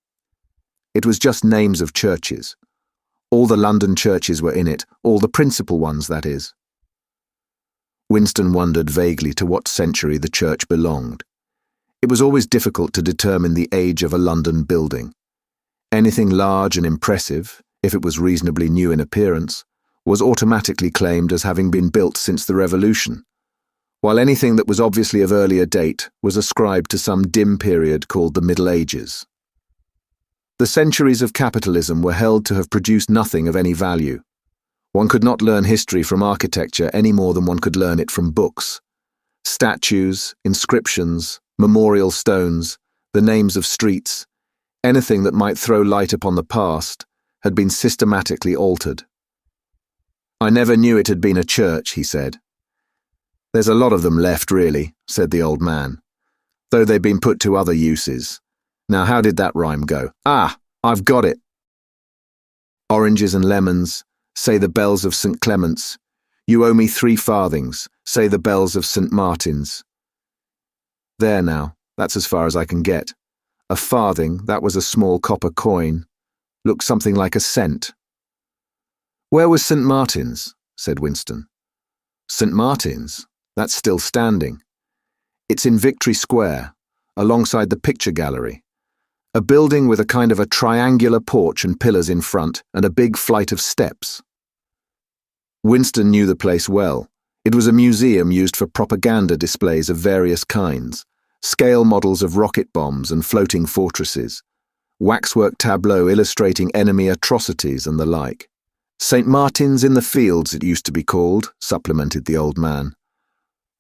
It was just names of churches. All the London churches were in it, all the principal ones, that is." Winston wondered vaguely to what century the church belonged. It was always difficult to determine the age of a London building. Anything large and impressive, if it was reasonably new in appearance, was automatically claimed as having been built since the Revolution, while anything that was obviously of earlier date was ascribed to some dim period called the Middle Ages. The centuries of capitalism were held to have produced nothing of any value. One could not learn history from architecture any more than one could learn it from books. Statues, inscriptions, memorial stones, the names of streets, anything that might throw light upon the past, had been systematically altered. "I never knew it had been a church," he said. "There's a lot of them left, really," said the old man, "though they've been put to other uses. Now, how did that rhyme go? Ah, I've got it. Oranges and lemons, say the bells of St. Clement's. You owe me 3 farthings, say the bells of St. Martin's." There now, that's as far as I can get. A farthing, that was a small copper coin. Looked something like a cent. "Where was St. Martin's?" said Winston. "St. Martin's? That's still standing. It's in Victory Square, alongside the picture gallery. A building with a kind of a triangular porch and pillars in front, and a big flight of steps." Winston knew the place well. It was a museum used for propaganda displays of various kinds, scale models of rocket bombs and floating fortresses, waxwork tableaux illustrating enemy atrocities and the like. "St. Martin's in the Fields, it used to be called," supplemented the old man.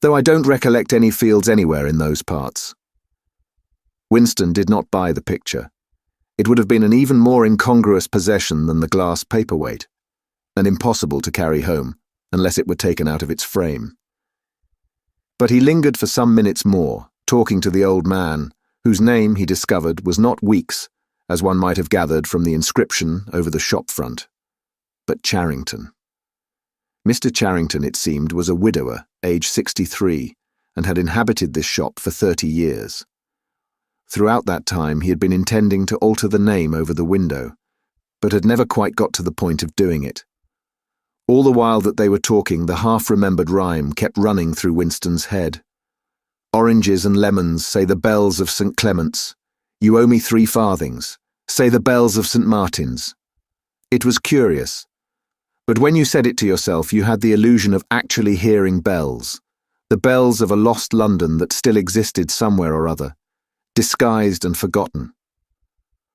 "Though I don't recollect any fields anywhere in those parts." Winston did not buy the picture. It would have been an even more incongruous possession than the glass paperweight, and impossible to carry home, unless it were taken out of its frame. But he lingered for some minutes more, talking to the old man, whose name, he discovered, was not Weeks, as one might have gathered from the inscription over the shop front, but Charrington. Mr. Charrington, it seemed, was a widower, aged 63, and had inhabited this shop for 30 years. Throughout that time he had been intending to alter the name over the window, but had never quite got to the point of doing it. All the while that they were talking, the half-remembered rhyme kept running through Winston's head. "Oranges and lemons, say the bells of St. Clement's. You owe me 3 farthings, say the bells of St. Martin's." It was curious, but when you said it to yourself you had the illusion of actually hearing bells, the bells of a lost London that still existed somewhere or other, disguised and forgotten.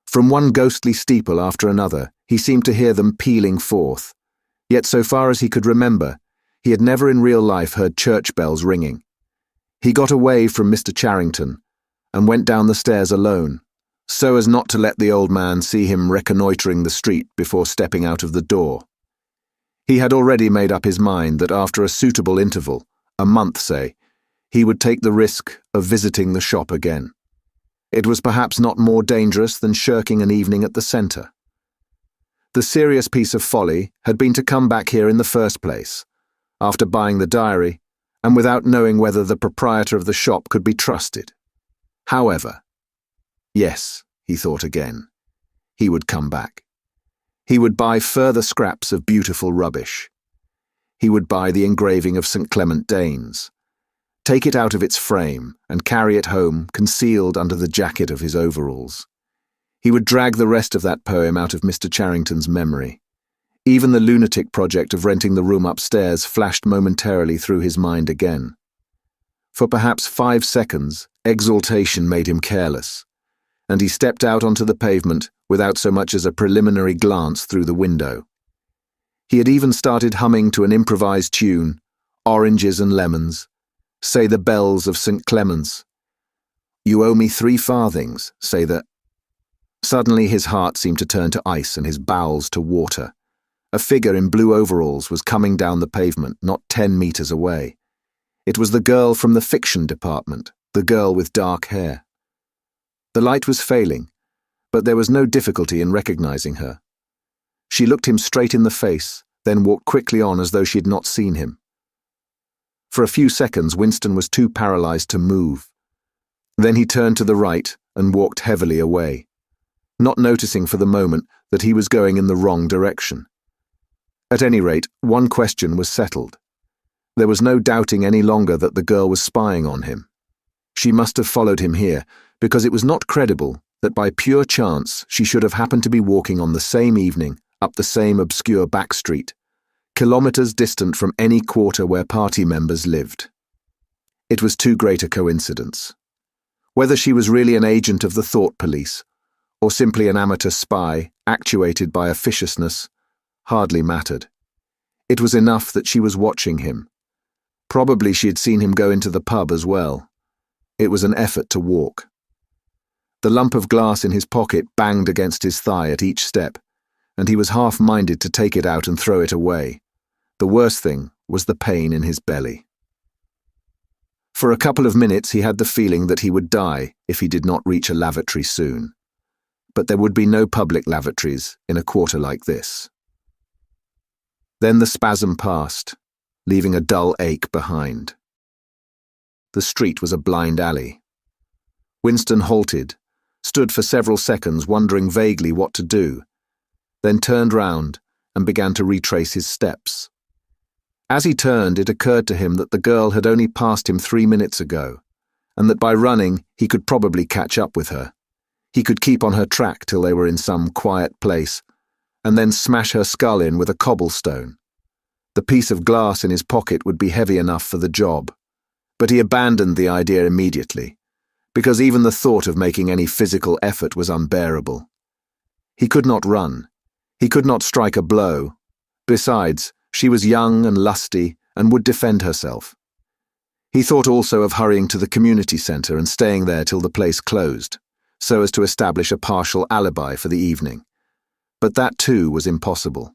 From one ghostly steeple after another, he seemed to hear them pealing forth, yet so far as he could remember, he had never in real life heard church bells ringing. He got away from Mr. Charrington and went down the stairs alone, so as not to let the old man see him reconnoitring the street before stepping out of the door. He had already made up his mind that after a suitable interval, a month say, he would take the risk of visiting the shop again. It was perhaps not more dangerous than shirking an evening at the centre. The serious piece of folly had been to come back here in the first place, after buying the diary, and without knowing whether the proprietor of the shop could be trusted. However, yes, he thought again, he would come back. He would buy further scraps of beautiful rubbish. He would buy the engraving of St. Clement Danes, take it out of its frame, and carry it home concealed under the jacket of his overalls. He would drag the rest of that poem out of Mr. Charrington's memory. Even the lunatic project of renting the room upstairs flashed momentarily through his mind again. For perhaps 5 seconds, exaltation made him careless, and he stepped out onto the pavement without so much as a preliminary glance through the window. He had even started humming to an improvised tune, "Oranges and lemons, say the bells of St. Clement's. You owe me 3 farthings, say the—" Suddenly his heart seemed to turn to ice and his bowels to water. A figure in blue overalls was coming down the pavement, not 10 meters away. It was the girl from the fiction department, the girl with dark hair. The light was failing, but there was no difficulty in recognizing her. She looked him straight in the face, then walked quickly on as though she had not seen him. For a few seconds, Winston was too paralyzed to move. Then he turned to the right and walked heavily away, not noticing for the moment that he was going in the wrong direction. At any rate, one question was settled. There was no doubting any longer that the girl was spying on him. She must have followed him here, because it was not credible that by pure chance she should have happened to be walking on the same evening up the same obscure back street, kilometers distant from any quarter where party members lived. It was too great a coincidence. Whether she was really an agent of the thought police, or simply an amateur spy actuated by officiousness, hardly mattered. It was enough that she was watching him. Probably she had seen him go into the pub as well. It was an effort to walk. The lump of glass in his pocket banged against his thigh at each step, and he was half-minded to take it out and throw it away. The worst thing was the pain in his belly. For a couple of minutes he had the feeling that he would die if he did not reach a lavatory soon. But there would be no public lavatories in a quarter like this. Then the spasm passed, leaving a dull ache behind. The street was a blind alley. Winston halted, stood for several seconds wondering vaguely what to do, then turned round and began to retrace his steps. As he turned, it occurred to him that the girl had only passed him 3 minutes ago, and that by running he could probably catch up with her. He could keep on her track till they were in some quiet place, and then smash her skull in with a cobblestone. The piece of glass in his pocket would be heavy enough for the job, but he abandoned the idea immediately, because even the thought of making any physical effort was unbearable. He could not run. He could not strike a blow. Besides, she was young and lusty and would defend herself. He thought also of hurrying to the community centre and staying there till the place closed, so as to establish a partial alibi for the evening. But that too was impossible.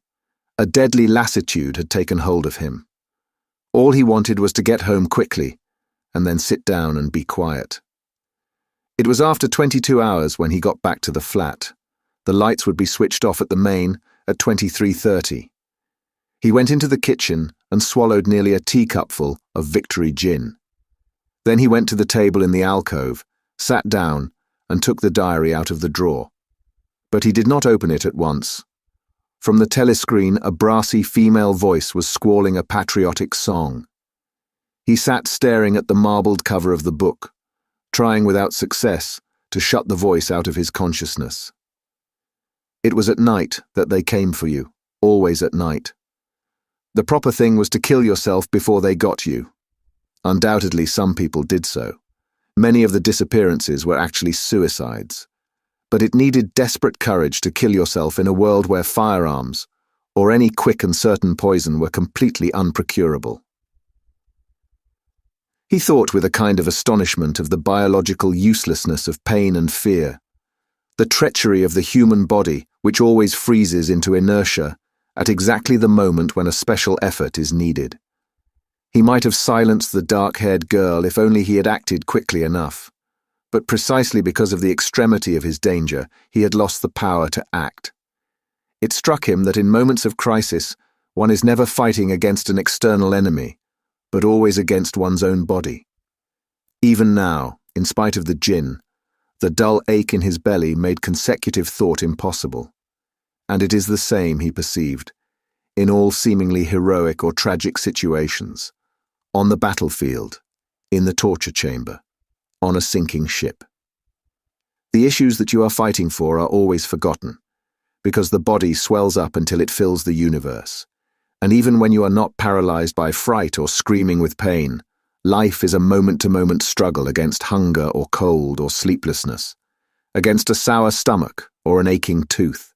A deadly lassitude had taken hold of him. All he wanted was to get home quickly, and then sit down and be quiet. It was after 22 hours when he got back to the flat. The lights would be switched off at the main at 23:30. He went into the kitchen and swallowed nearly a teacupful of Victory gin. Then he went to the table in the alcove, sat down, and took the diary out of the drawer. But he did not open it at once. From the telescreen, a brassy female voice was squalling a patriotic song. He sat staring at the marbled cover of the book, trying without success to shut the voice out of his consciousness. It was at night that they came for you, always at night. The proper thing was to kill yourself before they got you. Undoubtedly, some people did so. Many of the disappearances were actually suicides. But it needed desperate courage to kill yourself in a world where firearms, or any quick and certain poison, were completely unprocurable. He thought with a kind of astonishment of the biological uselessness of pain and fear, the treachery of the human body which always freezes into inertia at exactly the moment when a special effort is needed. He might have silenced the dark-haired girl if only he had acted quickly enough, but precisely because of the extremity of his danger, he had lost the power to act. It struck him that in moments of crisis, one is never fighting against an external enemy, but always against one's own body. Even now, in spite of the gin, the dull ache in his belly made consecutive thought impossible. And it is the same, he perceived, in all seemingly heroic or tragic situations, on the battlefield, in the torture chamber, on a sinking ship. The issues that you are fighting for are always forgotten, because the body swells up until it fills the universe. And even when you are not paralyzed by fright or screaming with pain, life is a moment-to-moment struggle against hunger or cold or sleeplessness, against a sour stomach or an aching tooth.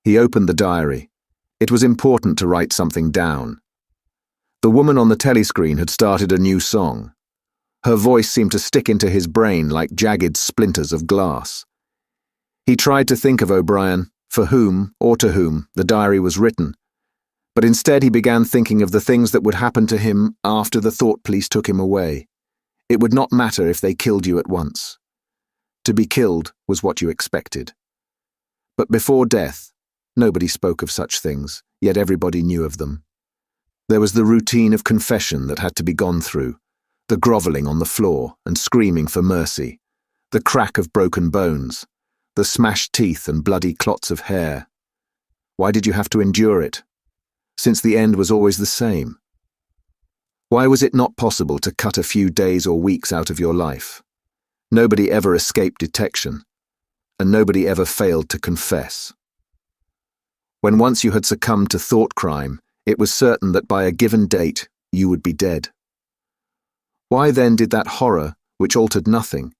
He opened the diary. It was important to write something down. The woman on the telescreen had started a new song. Her voice seemed to stick into his brain like jagged splinters of glass. He tried to think of O'Brien, for whom, or to whom, the diary was written, but instead he began thinking of the things that would happen to him after the thought police took him away. It would not matter if they killed you at once. To be killed was what you expected. But before death, nobody spoke of such things, yet everybody knew of them. There was the routine of confession that had to be gone through, the grovelling on the floor and screaming for mercy, the crack of broken bones, the smashed teeth and bloody clots of hair. Why did you have to endure it, since the end was always the same? Why was it not possible to cut a few days or weeks out of your life? Nobody ever escaped detection, and nobody ever failed to confess. When once you had succumbed to thought crime, it was certain that by a given date you would be dead. Why then did that horror, which altered nothing,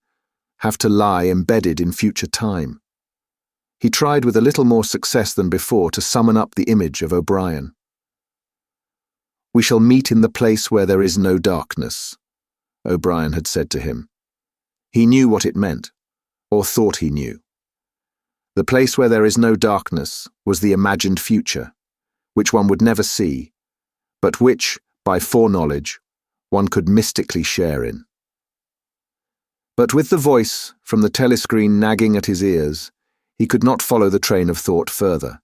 have to lie embedded in future time? He tried with a little more success than before to summon up the image of O'Brien. "We shall meet in the place where there is no darkness," O'Brien had said to him. He knew what it meant, or thought he knew. The place where there is no darkness was the imagined future, which one would never see, but which, by foreknowledge, one could mystically share in. But with the voice from the telescreen nagging at his ears, he could not follow the train of thought further.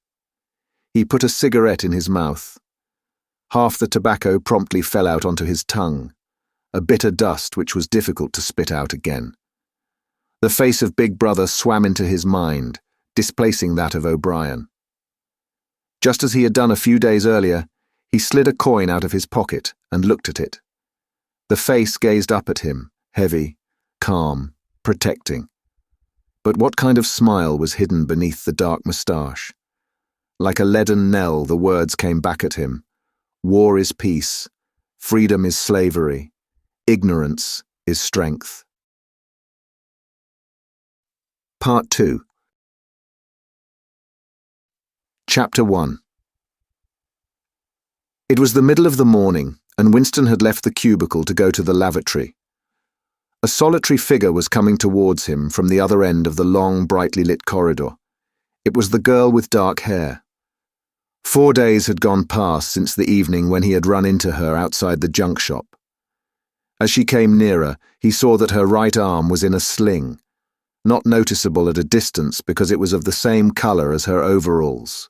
He put a cigarette in his mouth. Half the tobacco promptly fell out onto his tongue, a bitter dust which was difficult to spit out again. The face of Big Brother swam into his mind, displacing that of O'Brien. Just as he had done a few days earlier, he slid a coin out of his pocket and looked at it. The face gazed up at him, heavy, calm, protecting. But what kind of smile was hidden beneath the dark moustache? Like a leaden knell, the words came back at him. War is peace. Freedom is slavery. Ignorance is strength. Part 2. Chapter 1. It was the middle of the morning, and Winston had left the cubicle to go to the lavatory. A solitary figure was coming towards him from the other end of the long, brightly lit corridor. It was the girl with dark hair. 4 days had gone past since the evening when he had run into her outside the junk shop. As she came nearer, he saw that her right arm was in a sling, not noticeable at a distance because it was of the same color as her overalls.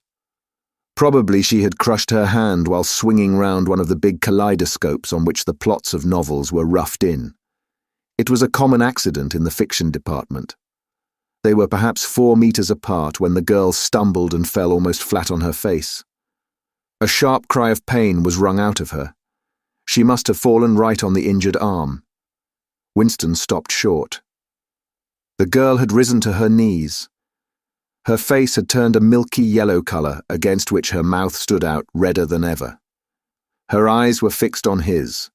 Probably she had crushed her hand while swinging round one of the big kaleidoscopes on which the plots of novels were roughed in. It was a common accident in the fiction department. They were perhaps 4 meters apart when the girl stumbled and fell almost flat on her face. A sharp cry of pain was wrung out of her. She must have fallen right on the injured arm. Winston stopped short. The girl had risen to her knees. Her face had turned a milky yellow color against which her mouth stood out redder than ever. Her eyes were fixed on his,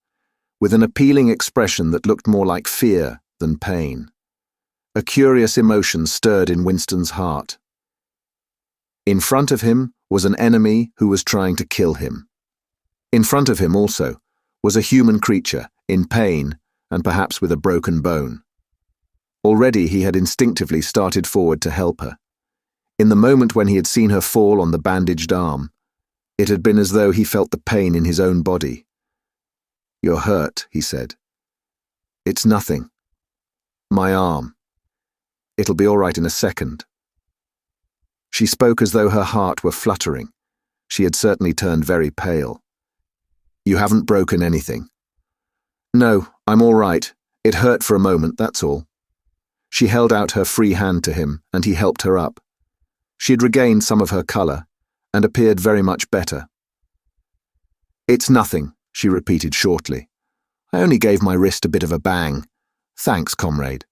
with an appealing expression that looked more like fear than pain. A curious emotion stirred in Winston's heart. In front of him was an enemy who was trying to kill him. In front of him also was a human creature, in pain and perhaps with a broken bone. Already he had instinctively started forward to help her. In the moment when he had seen her fall on the bandaged arm, it had been as though he felt the pain in his own body. "You're hurt," he said. "It's nothing. My arm. It'll be all right in a second." She spoke as though her heart were fluttering. She had certainly turned very pale. "You haven't broken anything." "No, I'm all right. It hurt for a moment, that's all." She held out her free hand to him, and he helped her up. She had regained some of her color, and appeared very much better. "It's nothing," she repeated shortly. "I only gave my wrist a bit of a bang. Thanks, comrade."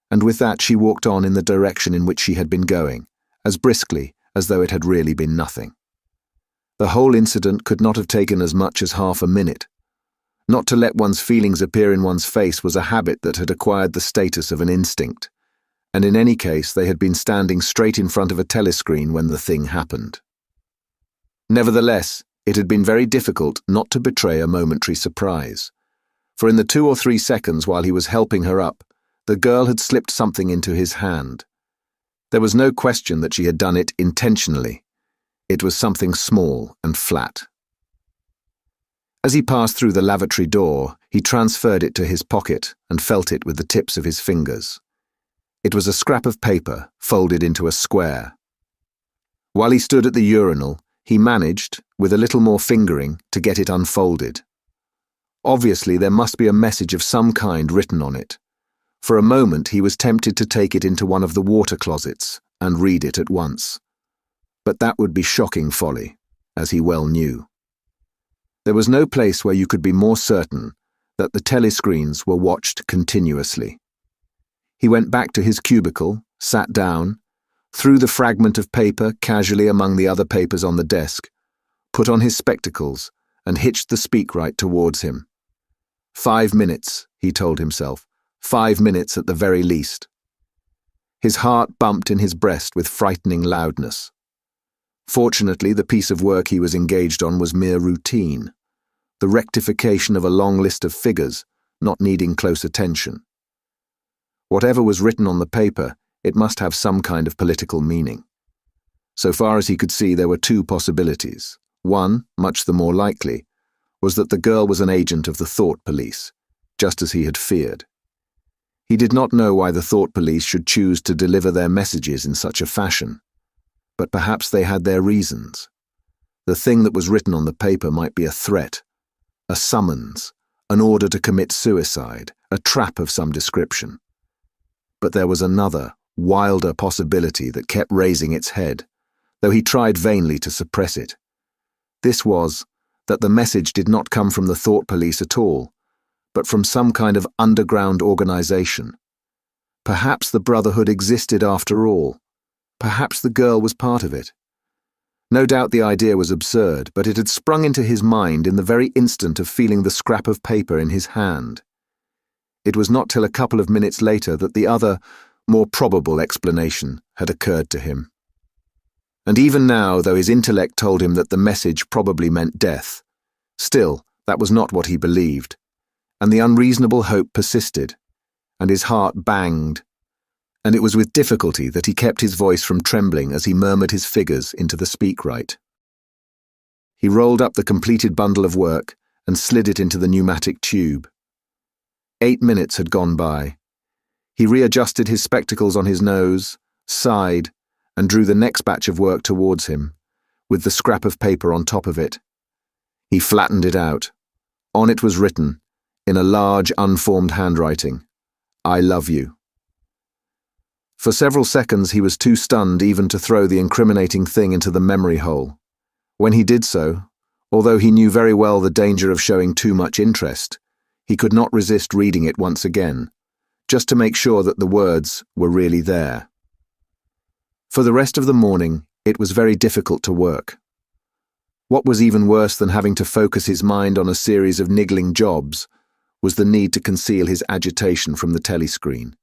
And with that she walked on in the direction in which she had been going, as briskly as though it had really been nothing. The whole incident could not have taken as much as half a minute. Not to let one's feelings appear in one's face was a habit that had acquired the status of an instinct, and in any case they had been standing straight in front of a telescreen when the thing happened. Nevertheless, it had been very difficult not to betray a momentary surprise, for in the 2 or 3 seconds while he was helping her up, the girl had slipped something into his hand. There was no question that she had done it intentionally. It was something small and flat. As he passed through the lavatory door, he transferred it to his pocket and felt it with the tips of his fingers. It was a scrap of paper folded into a square. While he stood at the urinal, he managed, with a little more fingering, to get it unfolded. Obviously, there must be a message of some kind written on it. For a moment, he was tempted to take it into one of the water closets and read it at once. But that would be shocking folly, as he well knew. There was no place where you could be more certain that the telescreens were watched continuously. He went back to his cubicle, sat down, threw the fragment of paper casually among the other papers on the desk, put on his spectacles, and hitched the speakwrite towards him. 5 minutes, he told himself, 5 minutes at the very least. His heart bumped in his breast with frightening loudness. Fortunately, the piece of work he was engaged on was mere routine, the rectification of a long list of figures, not needing close attention. Whatever was written on the paper, it must have some kind of political meaning. So far as he could see, there were two possibilities. One, much the more likely, was that the girl was an agent of the thought police, just as he had feared. He did not know why the thought police should choose to deliver their messages in such a fashion, but perhaps they had their reasons. The thing that was written on the paper might be a threat, a summons, an order to commit suicide, a trap of some description. But there was another, wilder possibility that kept raising its head, though he tried vainly to suppress it. This was that the message did not come from the thought police at all, but from some kind of underground organization. Perhaps the Brotherhood existed after all. Perhaps the girl was part of it. No doubt the idea was absurd, but it had sprung into his mind in the very instant of feeling the scrap of paper in his hand. It was not till a couple of minutes later that the other, more probable explanation had occurred to him. And even now, though his intellect told him that the message probably meant death, still, that was not what he believed, and the unreasonable hope persisted, and his heart banged, and it was with difficulty that he kept his voice from trembling as he murmured his figures into the speakwrite. He rolled up the completed bundle of work and slid it into the pneumatic tube. 8 minutes had gone by. He readjusted his spectacles on his nose, sighed, and drew the next batch of work towards him, with the scrap of paper on top of it. He flattened it out. On it was written, in a large, unformed handwriting, "I love you." For several seconds he was too stunned even to throw the incriminating thing into the memory hole. When he did so, although he knew very well the danger of showing too much interest, he could not resist reading it once again, just to make sure that the words were really there. For the rest of the morning, it was very difficult to work. What was even worse than having to focus his mind on a series of niggling jobs was the need to conceal his agitation from the telescreen.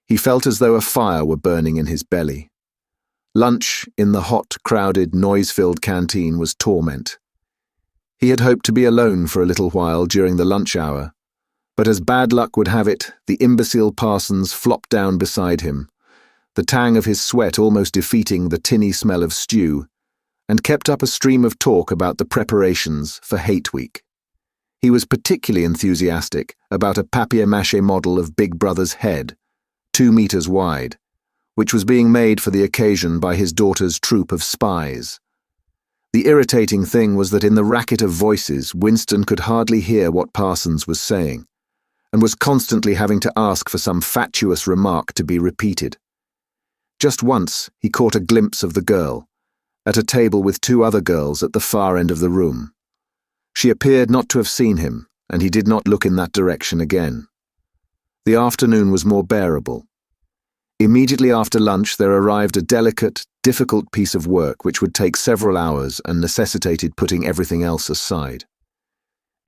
He felt as though a fire were burning in his belly. Lunch in the hot, crowded, noise-filled canteen was torment. He had hoped to be alone for a little while during the lunch hour, but as bad luck would have it, the imbecile Parsons flopped down beside him, the tang of his sweat almost defeating the tinny smell of stew, and kept up a stream of talk about the preparations for Hate Week. He was particularly enthusiastic about a papier-mâché model of Big Brother's head, 2 meters wide, which was being made for the occasion by his daughter's troupe of spies. The irritating thing was that in the racket of voices, Winston could hardly hear what Parsons was saying, and was constantly having to ask for some fatuous remark to be repeated. Just once he caught a glimpse of the girl, at a table with 2 other girls at the far end of the room. She appeared not to have seen him, and he did not look in that direction again. The afternoon was more bearable. Immediately after lunch there arrived a delicate, difficult piece of work which would take several hours and necessitated putting everything else aside.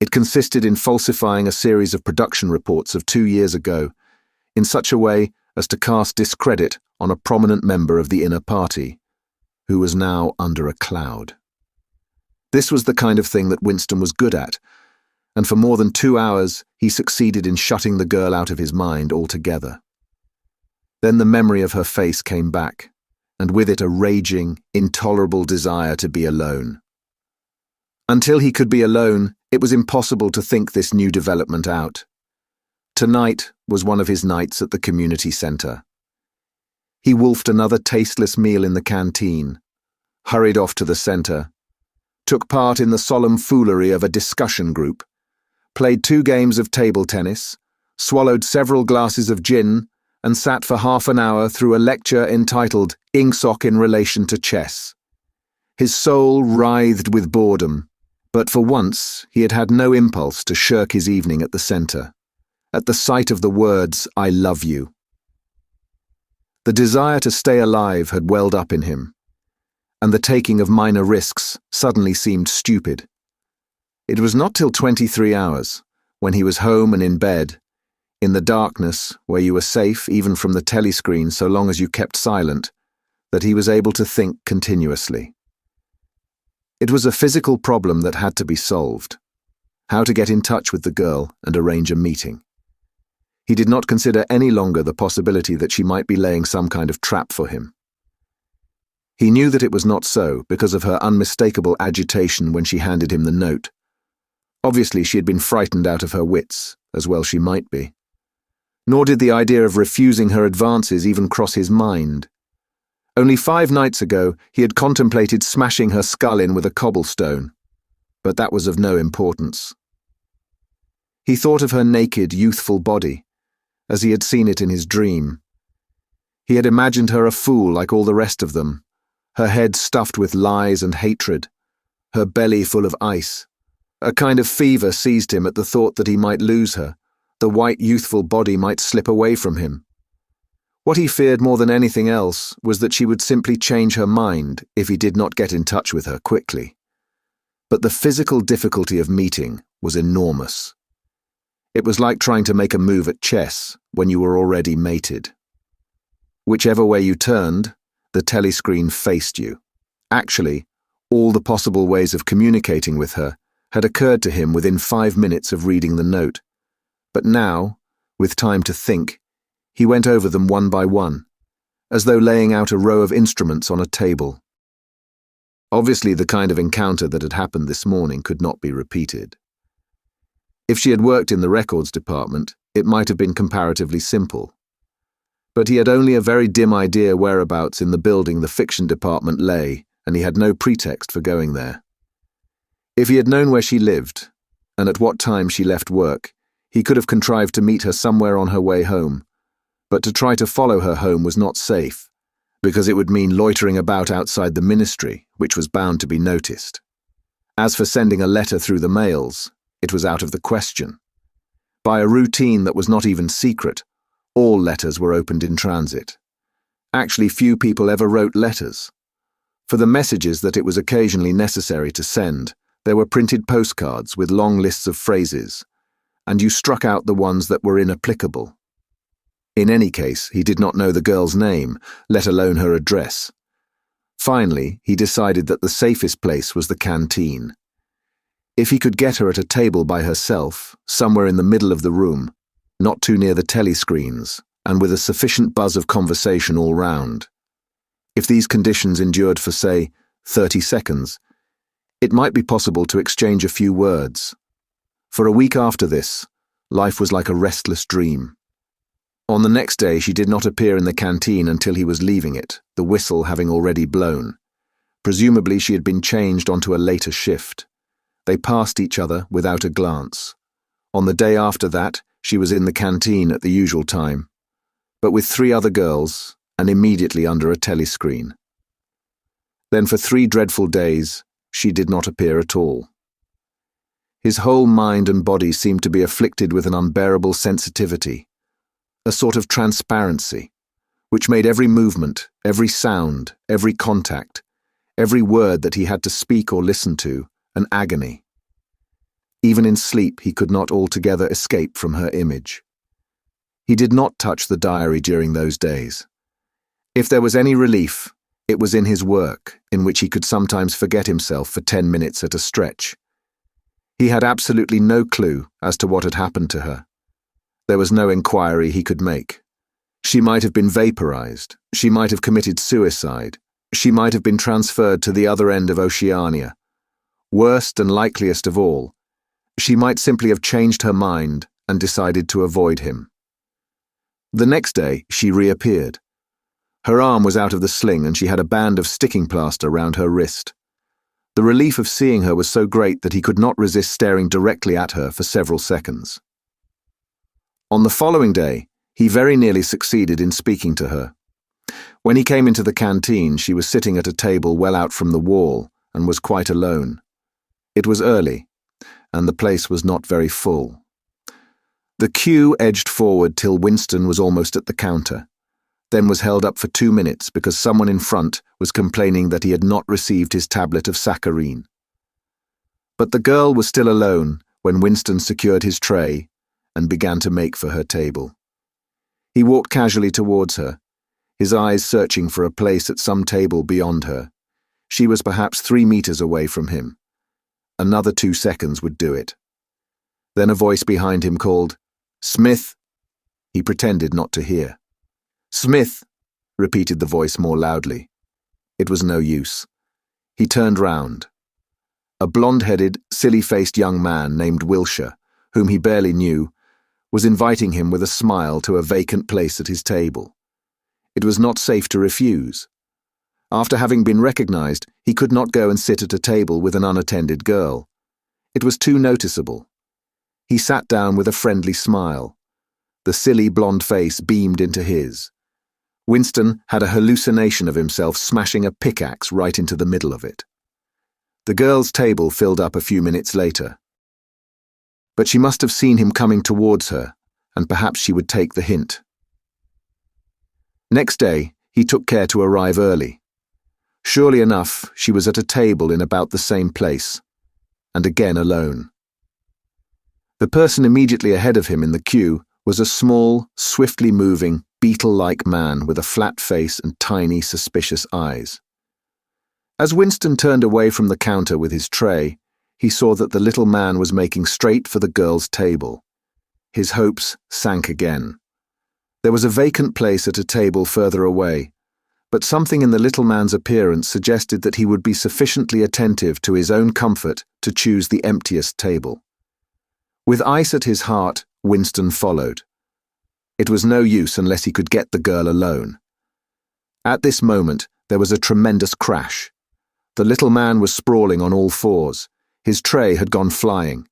It consisted in falsifying a series of production reports of 2 years ago, in such a way as to cast discredit on a prominent member of the inner party, who was now under a cloud. This was the kind of thing that Winston was good at, and for more than 2 hours he succeeded in shutting the girl out of his mind altogether. Then the memory of her face came back, and with it a raging, intolerable desire to be alone. Until he could be alone, it was impossible to think this new development out. Tonight was one of his nights at the community centre. He wolfed another tasteless meal in the canteen, hurried off to the centre, took part in the solemn foolery of a discussion group, played 2 games of table tennis, swallowed several glasses of gin, and sat for half an hour through a lecture entitled Ingsoc in Relation to Chess. His soul writhed with boredom, but for once he had had no impulse to shirk his evening at the centre, at the sight of the words, "I love you." The desire to stay alive had welled up in him, and the taking of minor risks suddenly seemed stupid. It was not till 23 hours, when he was home and in bed, in the darkness where you were safe even from the telescreen so long as you kept silent, that he was able to think continuously. It was a physical problem that had to be solved: how to get in touch with the girl and arrange a meeting. He did not consider any longer the possibility that she might be laying some kind of trap for him. He knew that it was not so because of her unmistakable agitation when she handed him the note. Obviously, she had been frightened out of her wits, as well she might be. Nor did the idea of refusing her advances even cross his mind. Only 5 nights ago, he had contemplated smashing her skull in with a cobblestone, but that was of no importance. He thought of her naked, youthful body, as he had seen it in his dream. He had imagined her a fool like all the rest of them, her head stuffed with lies and hatred, her belly full of ice. A kind of fever seized him at the thought that he might lose her, the white, youthful body might slip away from him. What he feared more than anything else was that she would simply change her mind if he did not get in touch with her quickly. But the physical difficulty of meeting was enormous. It was like trying to make a move at chess when you were already mated. Whichever way you turned, the telescreen faced you. Actually, all the possible ways of communicating with her had occurred to him within 5 minutes of reading the note. But now, with time to think, he went over them one by one, as though laying out a row of instruments on a table. Obviously, the kind of encounter that had happened this morning could not be repeated. If she had worked in the records department, it might have been comparatively simple. But he had only a very dim idea whereabouts in the building the fiction department lay, and he had no pretext for going there. If he had known where she lived, and at what time she left work, he could have contrived to meet her somewhere on her way home, but to try to follow her home was not safe, because it would mean loitering about outside the ministry, which was bound to be noticed. As for sending a letter through the mails, it was out of the question. By a routine that was not even secret, all letters were opened in transit. Actually, few people ever wrote letters. For the messages that it was occasionally necessary to send, there were printed postcards with long lists of phrases, and you struck out the ones that were inapplicable. In any case, he did not know the girl's name, let alone her address. Finally, he decided that the safest place was the canteen. If he could get her at a table by herself, somewhere in the middle of the room, not too near the telescreens, and with a sufficient buzz of conversation all round. If these conditions endured for, say, 30 seconds, it might be possible to exchange a few words. For a week after this, life was like a restless dream. On the next day, she did not appear in the canteen until he was leaving it, the whistle having already blown. Presumably she had been changed onto a later shift. They passed each other without a glance. On the day after that, she was in the canteen at the usual time, but with 3 other girls, and immediately under a telescreen. Then for 3 dreadful days, she did not appear at all. His whole mind and body seemed to be afflicted with an unbearable sensitivity, a sort of transparency, which made every movement, every sound, every contact, every word that he had to speak or listen to, an agony. Even in sleep, he could not altogether escape from her image. He did not touch the diary during those days. If there was any relief, it was in his work, in which he could sometimes forget himself for 10 minutes at a stretch. He had absolutely no clue as to what had happened to her. There was no inquiry he could make. She might have been vaporized. She might have committed suicide. She might have been transferred to the other end of Oceania. Worst and likeliest of all, she might simply have changed her mind and decided to avoid him. The next day, she reappeared. Her arm was out of the sling and she had a band of sticking plaster round her wrist. The relief of seeing her was so great that he could not resist staring directly at her for several seconds. On the following day, he very nearly succeeded in speaking to her. When he came into the canteen, she was sitting at a table well out from the wall and was quite alone. It was early, and the place was not very full. The queue edged forward till Winston was almost at the counter, then was held up for 2 minutes because someone in front was complaining that he had not received his tablet of saccharine. But the girl was still alone when Winston secured his tray and began to make for her table. He walked casually towards her, his eyes searching for a place at some table beyond her. She was perhaps 3 meters away from him. Another 2 seconds would do it. Then a voice behind him called, "Smith!" He pretended not to hear. "Smith," repeated the voice more loudly. It was no use. He turned round. A blonde-headed, silly-faced young man named Wilshire, whom he barely knew, was inviting him with a smile to a vacant place at his table. It was not safe to refuse. After having been recognized, he could not go and sit at a table with an unattended girl. It was too noticeable. He sat down with a friendly smile. The silly blonde face beamed into his. Winston had a hallucination of himself smashing a pickaxe right into the middle of it. The girl's table filled up a few minutes later. But she must have seen him coming towards her, and perhaps she would take the hint. Next day, he took care to arrive early. Surely enough, she was at a table in about the same place, and again alone. The person immediately ahead of him in the queue was a small, swiftly moving, beetle-like man with a flat face and tiny, suspicious eyes. As Winston turned away from the counter with his tray, he saw that the little man was making straight for the girl's table. His hopes sank again. There was a vacant place at a table further away, but something in the little man's appearance suggested that he would be sufficiently attentive to his own comfort to choose the emptiest table. With ice at his heart, Winston followed. It was no use unless he could get the girl alone. At this moment, there was a tremendous crash. The little man was sprawling on all fours. His tray had gone flying.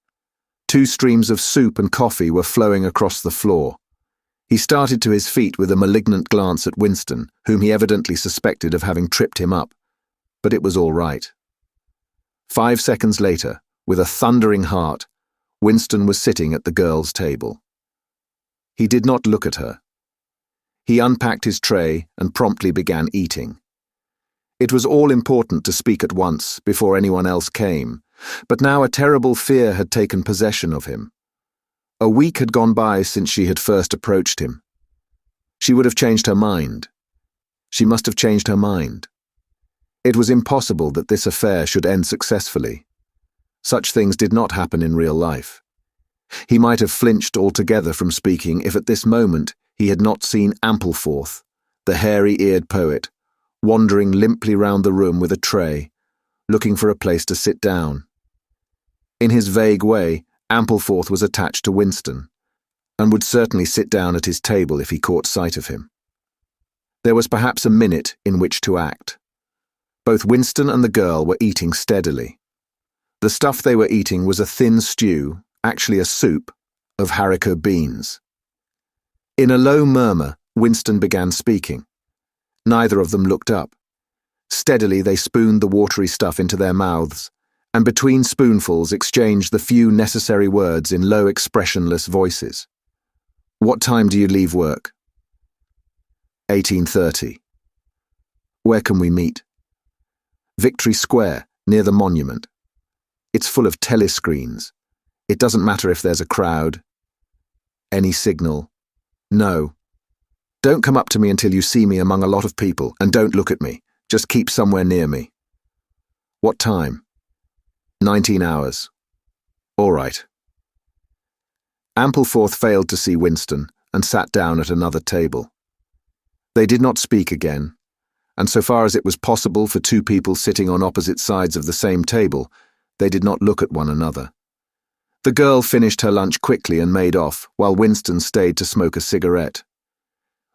2 streams of soup and coffee were flowing across the floor. He started to his feet with a malignant glance at Winston, whom he evidently suspected of having tripped him up. But it was all right. 5 seconds later, with a thundering heart, Winston was sitting at the girl's table. He did not look at her. He unpacked his tray and promptly began eating. It was all important to speak at once, before anyone else came, but now a terrible fear had taken possession of him. A week had gone by since she had first approached him. She would have changed her mind. She must have changed her mind. It was impossible that this affair should end successfully. Such things did not happen in real life. He might have flinched altogether from speaking if at this moment he had not seen Ampleforth, the hairy-eared poet, wandering limply round the room with a tray, looking for a place to sit down. In his vague way, Ampleforth was attached to Winston, and would certainly sit down at his table if he caught sight of him. There was perhaps a minute in which to act. Both Winston and the girl were eating steadily. The stuff they were eating was a thin stew, actually a soup, of haricot beans. In a low murmur, Winston began speaking. Neither of them looked up. Steadily they spooned the watery stuff into their mouths, and between spoonfuls exchanged the few necessary words in low, expressionless voices. "What time do you leave work?" 18:30. "Where can we meet?" "Victory Square, near the monument. It's full of telescreens. It doesn't matter if there's a crowd." "Any signal?" "No. Don't come up to me until you see me among a lot of people, and don't look at me. Just keep somewhere near me." "What time?" 19 hours. "All right." Ampleforth failed to see Winston and sat down at another table. They did not speak again, and so far as it was possible for 2 people sitting on opposite sides of the same table, they did not look at one another. The girl finished her lunch quickly and made off, while Winston stayed to smoke a cigarette.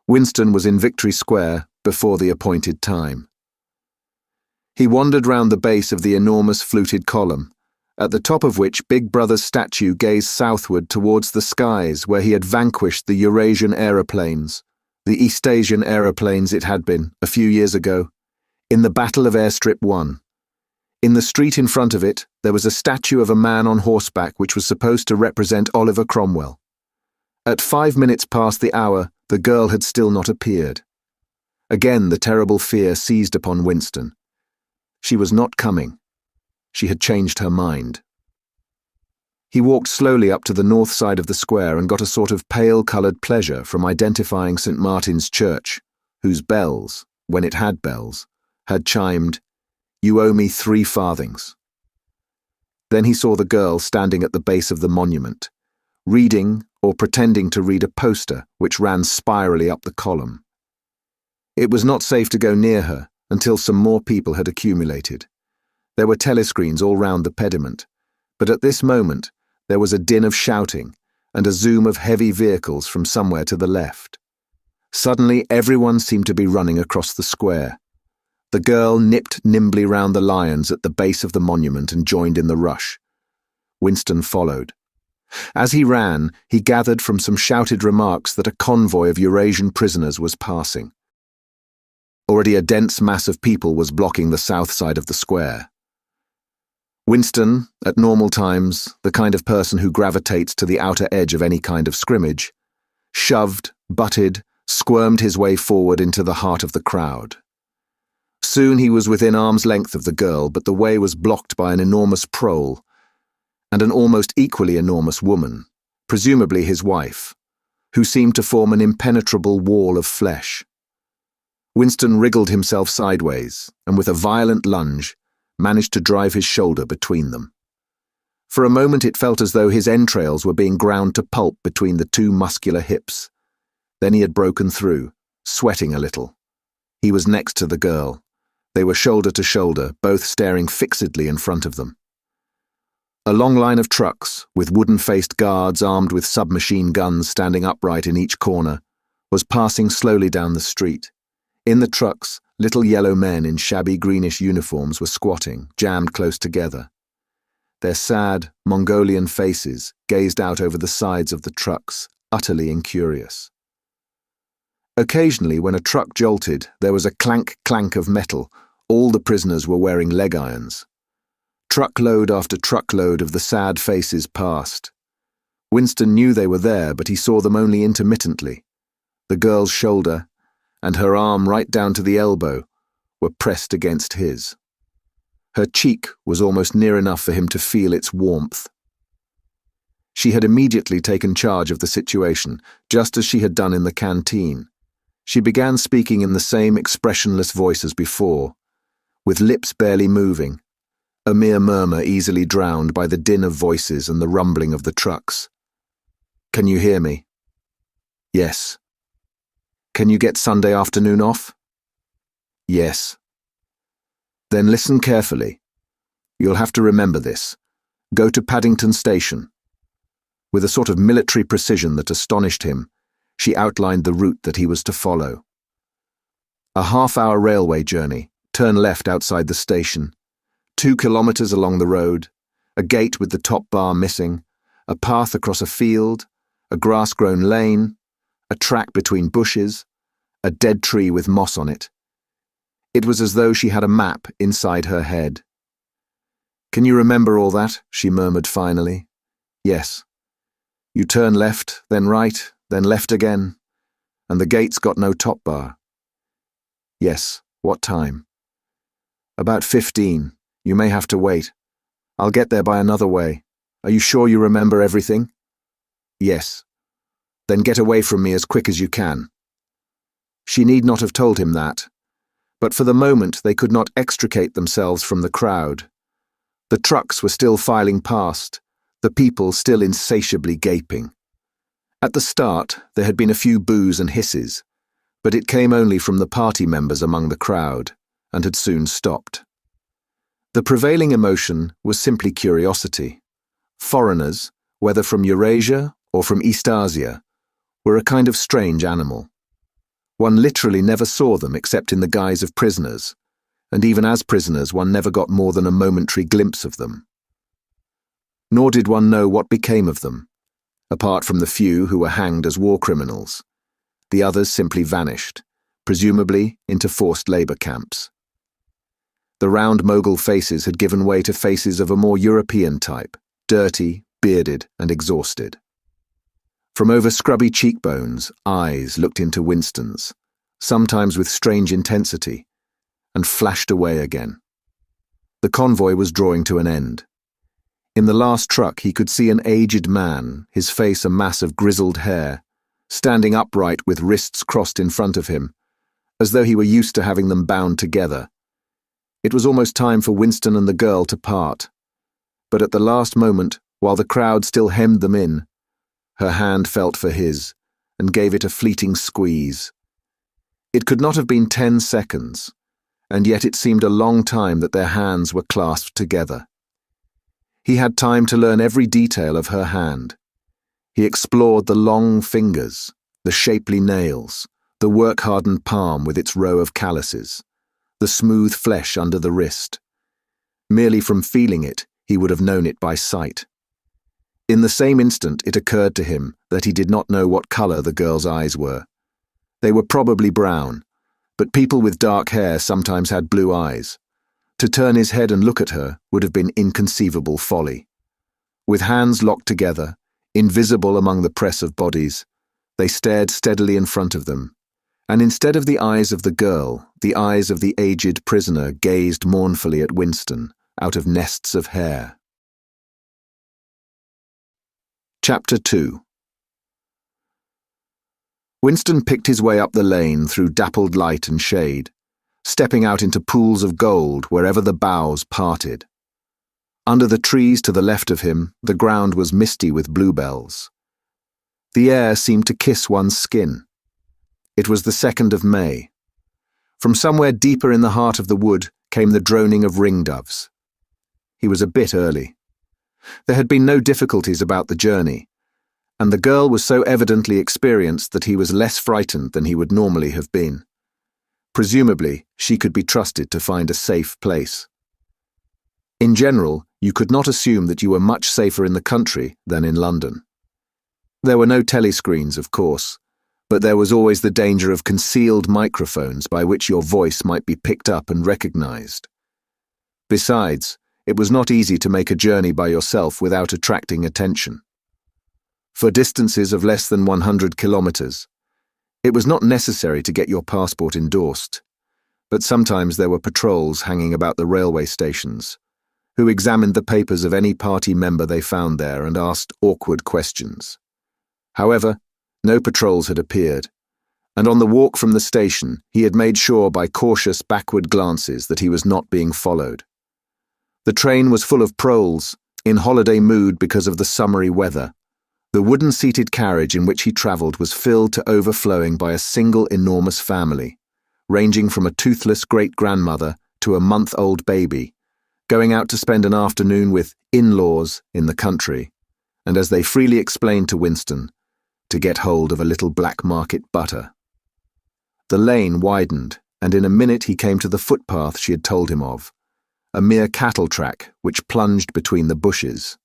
Winston was in Victory Square before the appointed time. He wandered round the base of the enormous fluted column, at the top of which Big Brother's statue gazed southward towards the skies where he had vanquished the Eurasian aeroplanes, the Eastasian aeroplanes it had been, a few years ago, in the Battle of Airstrip 1. In the street in front of it, there was a statue of a man on horseback which was supposed to represent Oliver Cromwell. At 5 minutes past the hour, the girl had still not appeared. Again the terrible fear seized upon Winston. She was not coming. She had changed her mind. He walked slowly up to the north side of the square and got a sort of pale-coloured pleasure from identifying St. Martin's Church, whose bells, when it had bells, had chimed, "You owe me 3 farthings." Then he saw the girl standing at the base of the monument, reading, or pretending to read a poster which ran spirally up the column. It was not safe to go near her until some more people had accumulated. There were telescreens all round the pediment, but at this moment there was a din of shouting and a zoom of heavy vehicles from somewhere to the left. Suddenly everyone seemed to be running across the square. The girl nipped nimbly round the lions at the base of the monument and joined in the rush. Winston followed. As he ran, he gathered from some shouted remarks that a convoy of Eurasian prisoners was passing. Already a dense mass of people was blocking the south side of the square. Winston, at normal times, the kind of person who gravitates to the outer edge of any kind of scrimmage, shoved, butted, squirmed his way forward into the heart of the crowd. Soon he was within arm's length of the girl, but the way was blocked by an enormous prole and an almost equally enormous woman, presumably his wife, who seemed to form an impenetrable wall of flesh. Winston wriggled himself sideways, and with a violent lunge, managed to drive his shoulder between them. For a moment it felt as though his entrails were being ground to pulp between the two muscular hips. Then he had broken through, sweating a little. He was next to the girl. They were shoulder to shoulder, both staring fixedly in front of them. A long line of trucks, with wooden-faced guards armed with submachine guns standing upright in each corner, was passing slowly down the street. In the trucks, little yellow men in shabby greenish uniforms were squatting, jammed close together. Their sad, Mongolian faces gazed out over the sides of the trucks, utterly incurious. Occasionally, when a truck jolted, there was a clank-clank of metal. All the prisoners were wearing leg irons. Truckload after truckload of the sad faces passed. Winston knew they were there, but he saw them only intermittently. The girl's shoulder, and her arm right down to the elbow, were pressed against his. Her cheek was almost near enough for him to feel its warmth. She had immediately taken charge of the situation, just as she had done in the canteen. She began speaking in the same expressionless voice as before, with lips barely moving, a mere murmur easily drowned by the din of voices and the rumbling of the trucks. "Can you hear me?" "Yes." "Can you get Sunday afternoon off?" "Yes." "Then listen carefully. You'll have to remember this. Go to Paddington Station." With a sort of military precision that astonished him, she outlined the route that he was to follow. A half-hour railway journey, turn left outside the station, 2 kilometers along the road, a gate with the top bar missing, a path across a field, a grass-grown lane, a track between bushes, a dead tree with moss on it. It was as though she had a map inside her head. "Can you remember all that?" she murmured finally. "Yes. You turn left, then right, then left again, and the gate's got no top bar." "Yes. What time?" "About 15. You may have to wait. I'll get there by another way. Are you sure you remember everything?" "Yes." "Then get away from me as quick as you can." She need not have told him that, but for the moment they could not extricate themselves from the crowd. The trucks were still filing past, the people still insatiably gaping. At the start, there had been a few boos and hisses, but it came only from the party members among the crowd, and had soon stopped. The prevailing emotion was simply curiosity. Foreigners, whether from Eurasia or from Eastasia, were a kind of strange animal. One literally never saw them except in the guise of prisoners, and even as prisoners one never got more than a momentary glimpse of them. Nor did one know what became of them, apart from the few who were hanged as war criminals. The others simply vanished, presumably into forced labor camps. The round Mogul faces had given way to faces of a more European type, dirty, bearded, and exhausted. From over scrubby cheekbones, eyes looked into Winston's, sometimes with strange intensity, and flashed away again. The convoy was drawing to an end. In the last truck he could see an aged man, his face a mass of grizzled hair, standing upright with wrists crossed in front of him, as though he were used to having them bound together. It was almost time for Winston and the girl to part, but at the last moment, while the crowd still hemmed them in, her hand felt for his and gave it a fleeting squeeze. It could not have been 10 seconds, and yet it seemed a long time that their hands were clasped together. He had time to learn every detail of her hand. He explored the long fingers, the shapely nails, the work-hardened palm with its row of calluses, the smooth flesh under the wrist. Merely from feeling it, he would have known it by sight. In the same instant, it occurred to him that he did not know what color the girl's eyes were. They were probably brown, but people with dark hair sometimes had blue eyes. To turn his head and look at her would have been inconceivable folly. With hands locked together, invisible among the press of bodies, they stared steadily in front of them, and instead of the eyes of the girl, the eyes of the aged prisoner gazed mournfully at Winston out of nests of hair. Chapter 2. Winston picked his way up the lane through dappled light and shade, stepping out into pools of gold wherever the boughs parted. Under the trees to the left of him, the ground was misty with bluebells. The air seemed to kiss one's skin. It was the 2nd of May. From somewhere deeper in the heart of the wood came the droning of ringdoves. He was a bit early. There had been no difficulties about the journey, and the girl was so evidently experienced that he was less frightened than he would normally have been. Presumably, she could be trusted to find a safe place. In general, you could not assume that you were much safer in the country than in London. There were no telescreens, of course, but there was always the danger of concealed microphones by which your voice might be picked up and recognized. Besides, it was not easy to make a journey by yourself without attracting attention. For distances of less than 100 kilometers, it was not necessary to get your passport endorsed, but sometimes there were patrols hanging about the railway stations, who examined the papers of any party member they found there and asked awkward questions. However, no patrols had appeared, and on the walk from the station he had made sure by cautious backward glances that he was not being followed. The train was full of proles, in holiday mood because of the summery weather. The wooden-seated carriage in which he travelled was filled to overflowing by a single enormous family, ranging from a toothless great-grandmother to a month-old baby, going out to spend an afternoon with in-laws in the country, and as they freely explained to Winston, to get hold of a little black market butter. The lane widened, and in a minute he came to the footpath she had told him of, a mere cattle track which plunged between the bushes.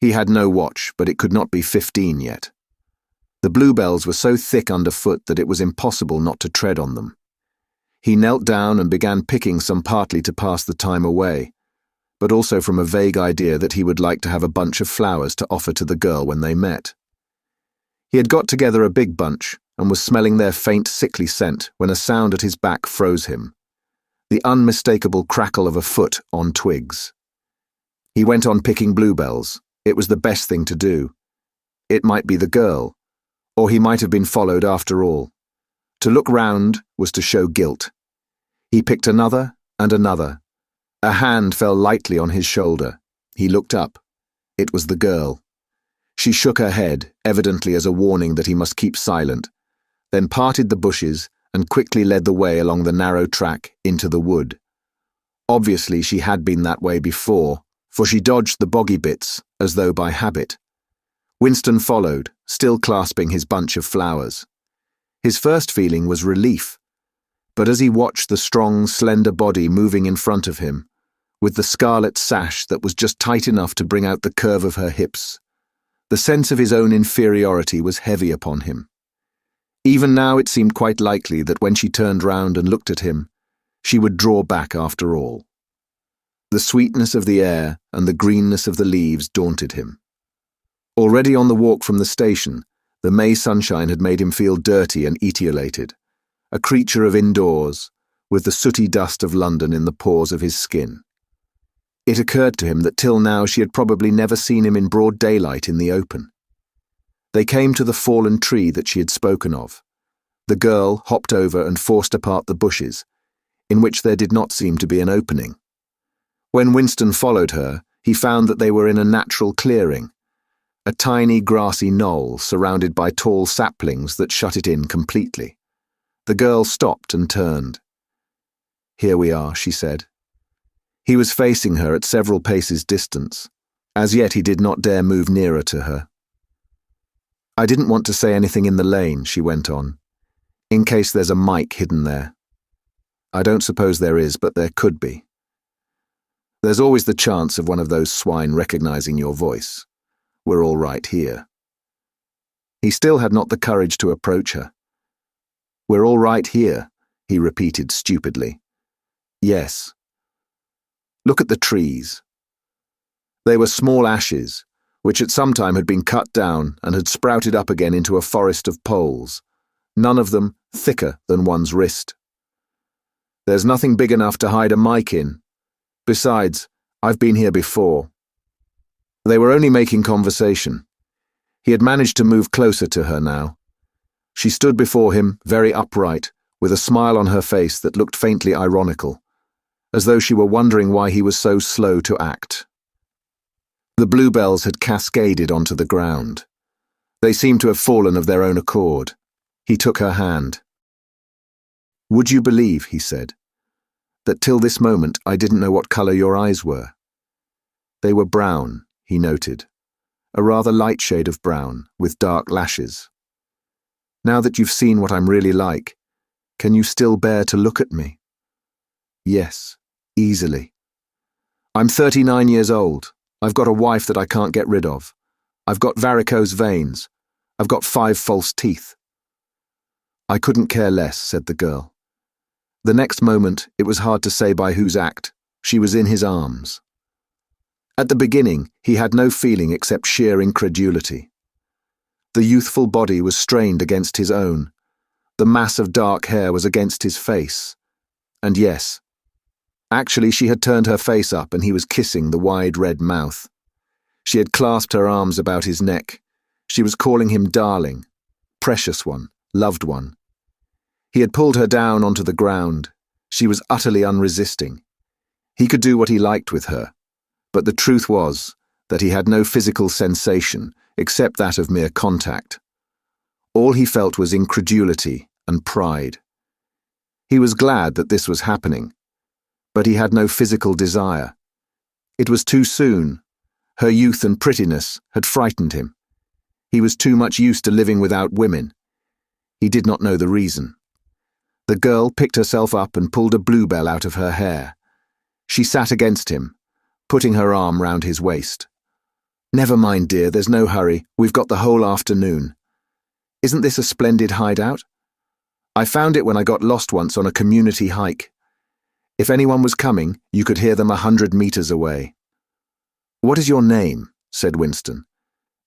He had no watch, but it could not be 15 yet. The bluebells were so thick underfoot that it was impossible not to tread on them. He knelt down and began picking some partly to pass the time away, but also from a vague idea that he would like to have a bunch of flowers to offer to the girl when they met. He had got together a big bunch and was smelling their faint, sickly scent when a sound at his back froze him, the unmistakable crackle of a foot on twigs. He went on picking bluebells. It was the best thing to do. It might be the girl, or he might have been followed after all. To look round was to show guilt. He picked another and another. A hand fell lightly on his shoulder. He looked up. It was the girl. She shook her head, evidently as a warning that he must keep silent, then parted the bushes and quickly led the way along the narrow track into the wood. Obviously she had been that way before, for she dodged the boggy bits as though by habit. Winston followed, still clasping his bunch of flowers. His first feeling was relief, but as he watched the strong, slender body moving in front of him, with the scarlet sash that was just tight enough to bring out the curve of her hips, the sense of his own inferiority was heavy upon him. Even now it seemed quite likely that when she turned round and looked at him, she would draw back after all. The sweetness of the air and the greenness of the leaves daunted him. Already on the walk from the station, the May sunshine had made him feel dirty and etiolated, a creature of indoors, with the sooty dust of London in the pores of his skin. It occurred to him that till now she had probably never seen him in broad daylight in the open. They came to the fallen tree that she had spoken of. The girl hopped over and forced apart the bushes, in which there did not seem to be an opening. When Winston followed her, he found that they were in a natural clearing, a tiny grassy knoll surrounded by tall saplings that shut it in completely. The girl stopped and turned. "Here we are," she said. He was facing her at several paces' distance. As yet he did not dare move nearer to her. "I didn't want to say anything in the lane," she went on, "in case there's a mic hidden there. I don't suppose there is, but there could be. There's always the chance of one of those swine recognizing your voice. We're all right here." He still had not the courage to approach her. "We're all right here," he repeated stupidly. "Yes. Look at the trees." They were small ashes, which at some time had been cut down and had sprouted up again into a forest of poles, none of them thicker than one's wrist. "There's nothing big enough to hide a mic in. Besides, I've been here before." They were only making conversation. He had managed to move closer to her now. She stood before him, very upright, with a smile on her face that looked faintly ironical, as though she were wondering why he was so slow to act. The bluebells had cascaded onto the ground. They seemed to have fallen of their own accord. He took her hand. "Would you believe," he said, "that till this moment I didn't know what colour your eyes were?" They were brown, he noted, a rather light shade of brown, with dark lashes. "Now that you've seen what I'm really like, can you still bear to look at me?" "Yes, easily. I'm 39 years old. I've got a wife that I can't get rid of. I've got varicose veins. I've got 5 false teeth." "I couldn't care less," said the girl. The next moment, it was hard to say by whose act, she was in his arms. At the beginning, he had no feeling except sheer incredulity. The youthful body was strained against his own. The mass of dark hair was against his face. And yes, actually she had turned her face up and he was kissing the wide red mouth. She had clasped her arms about his neck. She was calling him darling, precious one, loved one. He had pulled her down onto the ground. She was utterly unresisting. He could do what he liked with her, but the truth was that he had no physical sensation except that of mere contact. All he felt was incredulity and pride. He was glad that this was happening, but he had no physical desire. It was too soon. Her youth and prettiness had frightened him. He was too much used to living without women. He did not know the reason. The girl picked herself up and pulled a bluebell out of her hair. She sat against him, putting her arm round his waist. "Never mind, dear, there's no hurry. We've got the whole afternoon. Isn't this a splendid hideout? I found it when I got lost once on a community hike. If anyone was coming, you could hear them 100 meters away." "What is your name?" said Winston.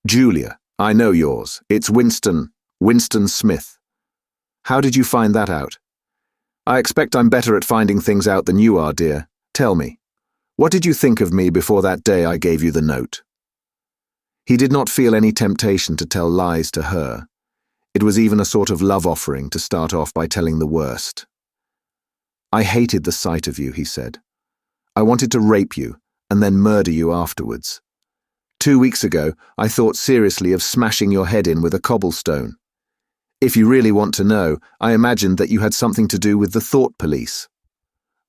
"Julia. I know yours. It's Winston Smith. How did you find that out?" "I expect I'm better at finding things out than you are, dear. Tell me, what did you think of me before that day I gave you the note?" He did not feel any temptation to tell lies to her. It was even a sort of love offering to start off by telling the worst. "I hated the sight of you," he said. "I wanted to rape you and then murder you afterwards. 2 weeks ago, I thought seriously of smashing your head in with a cobblestone. If you really want to know, I imagined that you had something to do with the thought police."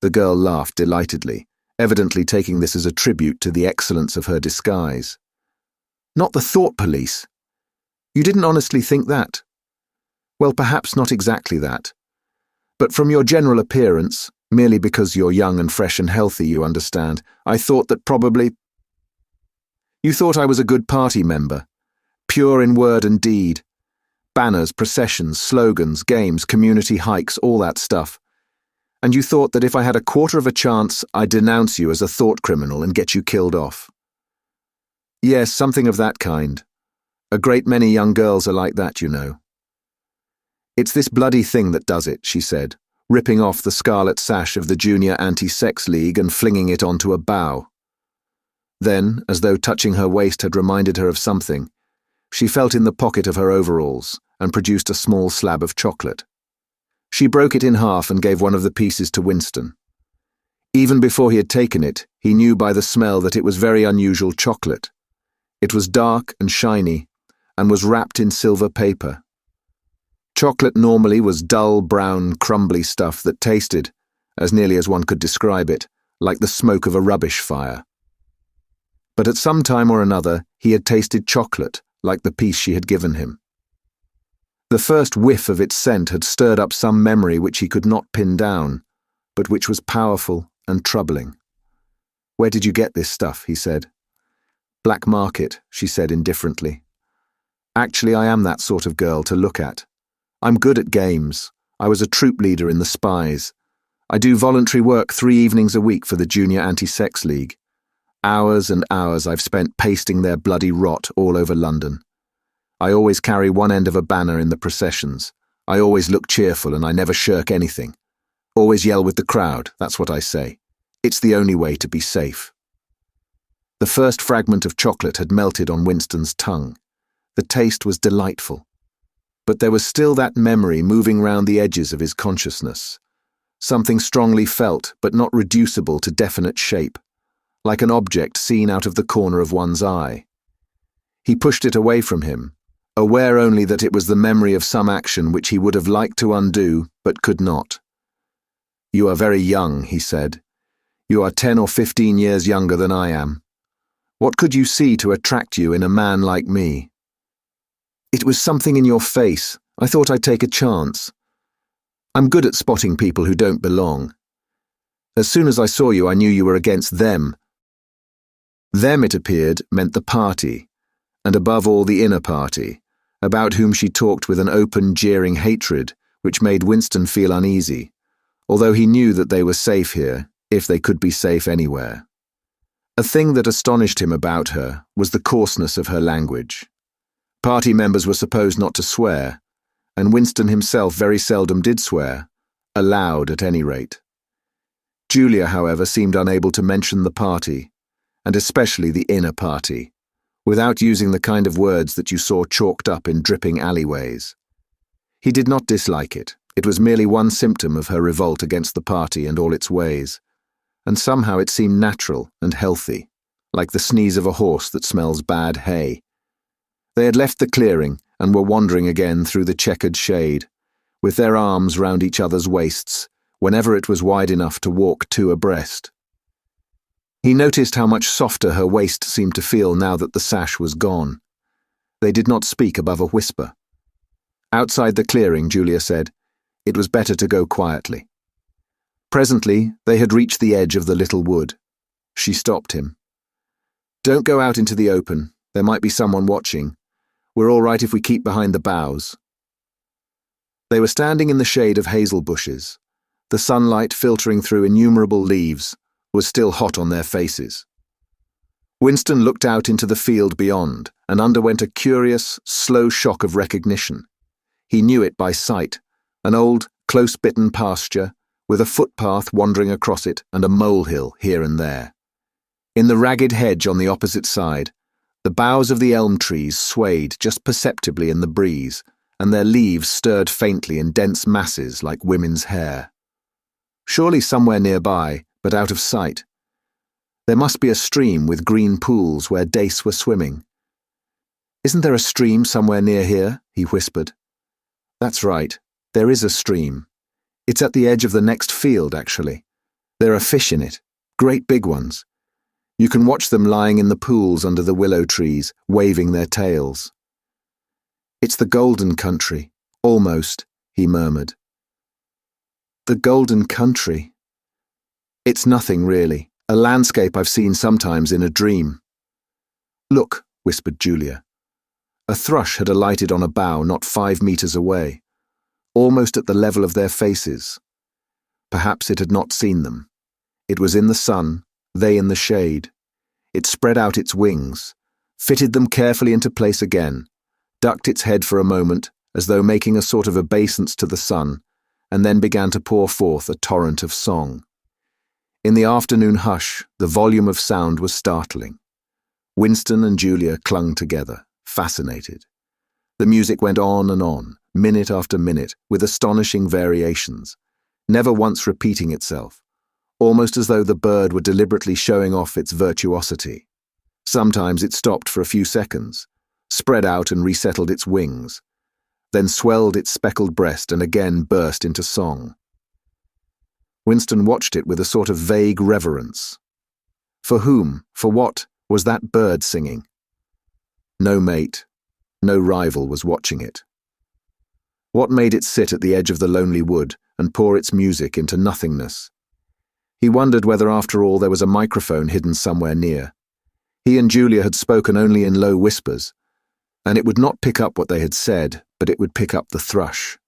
The girl laughed delightedly, evidently taking this as a tribute to the excellence of her disguise. "Not the thought police? You didn't honestly think that?" "Well, perhaps not exactly that. But from your general appearance, merely because you're young and fresh and healthy, you understand, I thought that probably... You thought I was a good party member, pure in word and deed. Banners, processions, slogans, games, community hikes, all that stuff. And you thought that if I had a quarter of a chance, I'd denounce you as a thought criminal and get you killed off." "Yes, something of that kind. A great many young girls are like that, you know." "It's this bloody thing that does it," she said, ripping off the scarlet sash of the Junior Anti-Sex League and flinging it onto a bough. Then, as though touching her waist had reminded her of something, she felt in the pocket of her overalls and produced a small slab of chocolate. She broke it in half and gave one of the pieces to Winston. Even before he had taken it, he knew by the smell that it was very unusual chocolate. It was dark and shiny, and was wrapped in silver paper. Chocolate normally was dull, brown, crumbly stuff that tasted, as nearly as one could describe it, like the smoke of a rubbish fire. But at some time or another, he had tasted chocolate, like the piece she had given him. The first whiff of its scent had stirred up some memory which he could not pin down, but which was powerful and troubling. "Where did you get this stuff?" he said. "Black market," she said indifferently. "Actually, I am that sort of girl to look at. I'm good at games. I was a troop leader in the Spies. I do voluntary work 3 evenings a week for the Junior Anti-Sex League. Hours and hours I've spent pasting their bloody rot all over London. I always carry one end of a banner in the processions. I always look cheerful and I never shirk anything. Always yell with the crowd, that's what I say. It's the only way to be safe." The first fragment of chocolate had melted on Winston's tongue. The taste was delightful. But there was still that memory moving round the edges of his consciousness. Something strongly felt, but not reducible to definite shape, like an object seen out of the corner of one's eye. He pushed it away from him, aware only that it was the memory of some action which he would have liked to undo, but could not. "You are very young," he said. "You are 10 or 15 years younger than I am. What could you see to attract you in a man like me?" "It was something in your face. I thought I'd take a chance. I'm good at spotting people who don't belong. As soon as I saw you, I knew you were against them." Them, it appeared, meant the party, and above all the inner party, about whom she talked with an open, jeering hatred which made Winston feel uneasy, although he knew that they were safe here, if they could be safe anywhere. A thing that astonished him about her was the coarseness of her language. Party members were supposed not to swear, and Winston himself very seldom did swear, aloud at any rate. Julia, however, seemed unable to mention the party, and especially the inner party, without using the kind of words that you saw chalked up in dripping alleyways. He did not dislike it. It was merely one symptom of her revolt against the party and all its ways, and somehow it seemed natural and healthy, like the sneeze of a horse that smells bad hay. They had left the clearing and were wandering again through the checkered shade, with their arms round each other's waists, whenever it was wide enough to walk 2 abreast. He noticed how much softer her waist seemed to feel now that the sash was gone. They did not speak above a whisper. Outside the clearing, Julia said, it was better to go quietly. Presently, they had reached the edge of the little wood. She stopped him. "Don't go out into the open. There might be someone watching. We're all right if we keep behind the boughs." They were standing in the shade of hazel bushes. The sunlight, filtering through innumerable leaves, was still hot on their faces. Winston looked out into the field beyond and underwent a curious, slow shock of recognition. He knew it by sight, an old, close-bitten pasture, with a footpath wandering across it and a molehill here and there. In the ragged hedge on the opposite side, the boughs of the elm trees swayed just perceptibly in the breeze, and their leaves stirred faintly in dense masses like women's hair. Surely somewhere nearby, but out of sight. There must be a stream with green pools where dace were swimming. "Isn't there a stream somewhere near here?" he whispered. "That's right, there is a stream. It's at the edge of the next field, actually. There are fish in it, great big ones. You can watch them lying in the pools under the willow trees, waving their tails." "It's the golden country, almost," he murmured. "The golden country. It's nothing, really, a landscape I've seen sometimes in a dream." "Look," whispered Julia. A thrush had alighted on a bough not 5 meters away, almost at the level of their faces. Perhaps it had not seen them. It was in the sun, they in the shade. It spread out its wings, fitted them carefully into place again, ducked its head for a moment, as though making a sort of obeisance to the sun, and then began to pour forth a torrent of song. In the afternoon hush, the volume of sound was startling. Winston and Julia clung together, fascinated. The music went on, minute after minute, with astonishing variations, never once repeating itself, almost as though the bird were deliberately showing off its virtuosity. Sometimes it stopped for a few seconds, spread out and resettled its wings, then swelled its speckled breast and again burst into song. Winston watched it with a sort of vague reverence. For whom, for what, was that bird singing? No mate, no rival was watching it. What made it sit at the edge of the lonely wood and pour its music into nothingness? He wondered whether after all there was a microphone hidden somewhere near. He and Julia had spoken only in low whispers, and it would not pick up what they had said, but it would pick up the thrush.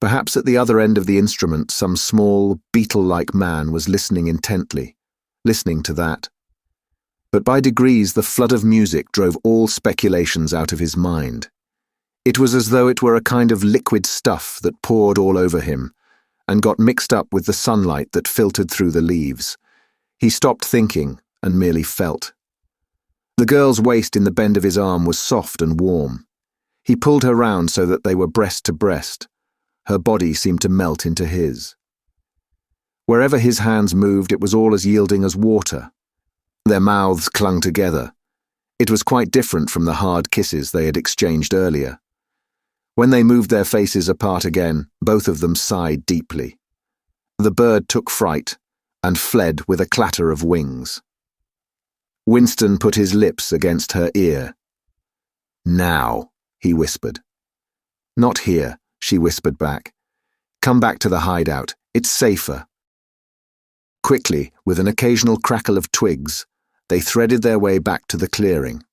Perhaps at the other end of the instrument some small, beetle-like man was listening intently, listening to that. But by degrees the flood of music drove all speculations out of his mind. It was as though it were a kind of liquid stuff that poured all over him, and got mixed up with the sunlight that filtered through the leaves. He stopped thinking and merely felt. The girl's waist in the bend of his arm was soft and warm. He pulled her round so that they were breast to breast. Her body seemed to melt into his. Wherever his hands moved, it was all as yielding as water. Their mouths clung together. It was quite different from the hard kisses they had exchanged earlier. When they moved their faces apart again, both of them sighed deeply. The bird took fright and fled with a clatter of wings. Winston put his lips against her ear. "Now," he whispered. "Not here," she whispered back. "Come back to the hideout. It's safer." Quickly, with an occasional crackle of twigs, they threaded their way back to the clearing.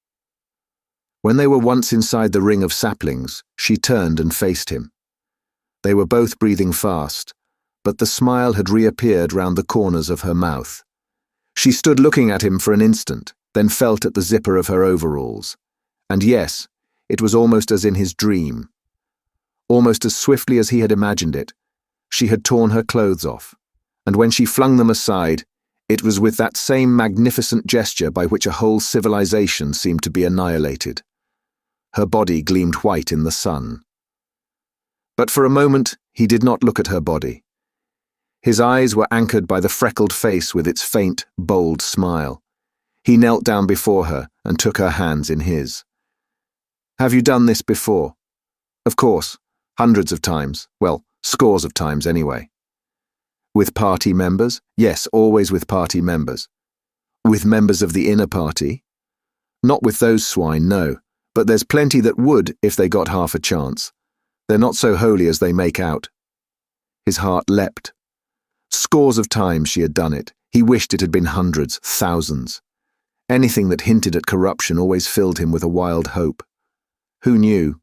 When they were once inside the ring of saplings, she turned and faced him. They were both breathing fast, but the smile had reappeared round the corners of her mouth. She stood looking at him for an instant, then felt at the zipper of her overalls. And yes, it was almost as in his dream. Almost as swiftly as he had imagined it, she had torn her clothes off, and when she flung them aside, it was with that same magnificent gesture by which a whole civilization seemed to be annihilated. Her body gleamed white in the sun. But for a moment, he did not look at her body. His eyes were anchored by the freckled face with its faint, bold smile. He knelt down before her and took her hands in his. "Have you done this before?" "Of course, hundreds of times. Well, scores of times anyway." "With party members?" "Yes, always with party members." "With members of the inner party?" "Not with those swine, no. But there's plenty that would if they got half a chance. They're not so holy as they make out." His heart leapt. Scores of times she had done it. He wished it had been hundreds, thousands. Anything that hinted at corruption always filled him with a wild hope. Who knew?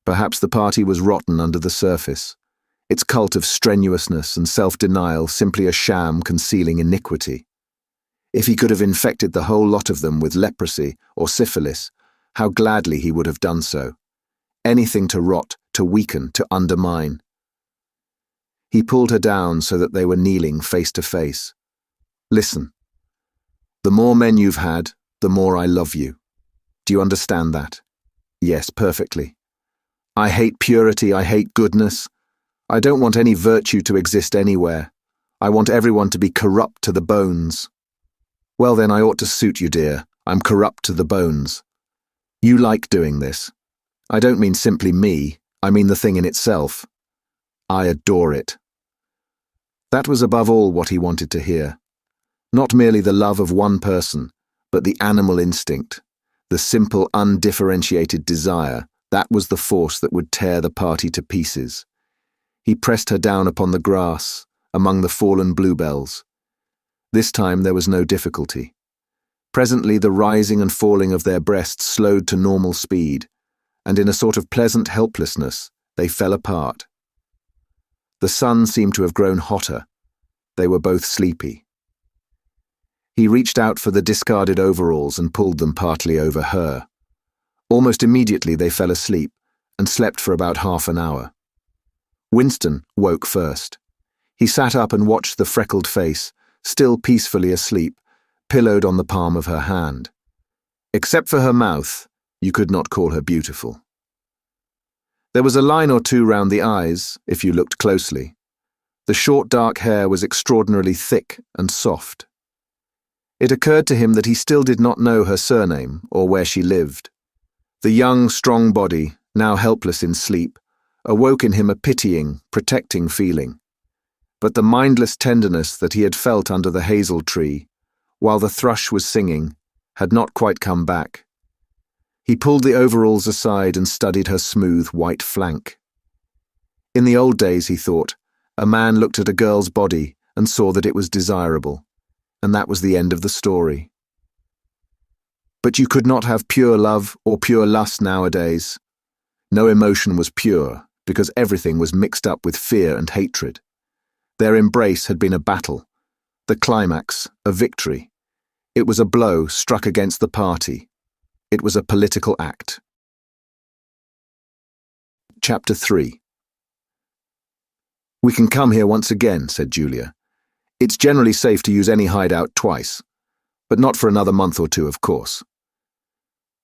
Perhaps the party was rotten under the surface, its cult of strenuousness and self-denial simply a sham concealing iniquity. If he could have infected the whole lot of them with leprosy or syphilis, how gladly he would have done so. Anything to rot, to weaken, to undermine. He pulled her down so that they were kneeling face to face. "Listen. The more men you've had, the more I love you. Do you understand that?" "Yes, perfectly. I hate purity, I hate goodness. I don't want any virtue to exist anywhere. I want everyone to be corrupt to the bones." "Well then, I ought to suit you, dear. I'm corrupt to the bones. You like doing this. I don't mean simply me, I mean the thing in itself. I adore it." That was above all what he wanted to hear. Not merely the love of one person, but the animal instinct, the simple, undifferentiated desire. That was the force that would tear the party to pieces. He pressed her down upon the grass, among the fallen bluebells. This time there was no difficulty. Presently the rising and falling of their breasts slowed to normal speed, and in a sort of pleasant helplessness, they fell apart. The sun seemed to have grown hotter. They were both sleepy. He reached out for the discarded overalls and pulled them partly over her. Almost immediately they fell asleep, and slept for about half an hour. Winston woke first. He sat up and watched the freckled face, still peacefully asleep, pillowed on the palm of her hand. Except for her mouth, you could not call her beautiful. There was a line or two round the eyes, if you looked closely. The short dark hair was extraordinarily thick and soft. It occurred to him that he still did not know her surname or where she lived. The young, strong body, now helpless in sleep, awoke in him a pitying, protecting feeling. But the mindless tenderness that he had felt under the hazel tree, while the thrush was singing, had not quite come back. He pulled the overalls aside and studied her smooth white flank. In the old days, he thought, a man looked at a girl's body and saw that it was desirable, and that was the end of the story. But you could not have pure love or pure lust nowadays. No emotion was pure, because everything was mixed up with fear and hatred. Their embrace had been a battle, the climax, a victory. It was a blow struck against the party. It was a political act. Chapter 3. "We can come here once again," said Julia. "It's generally safe to use any hideout twice, but not for another month or two, of course."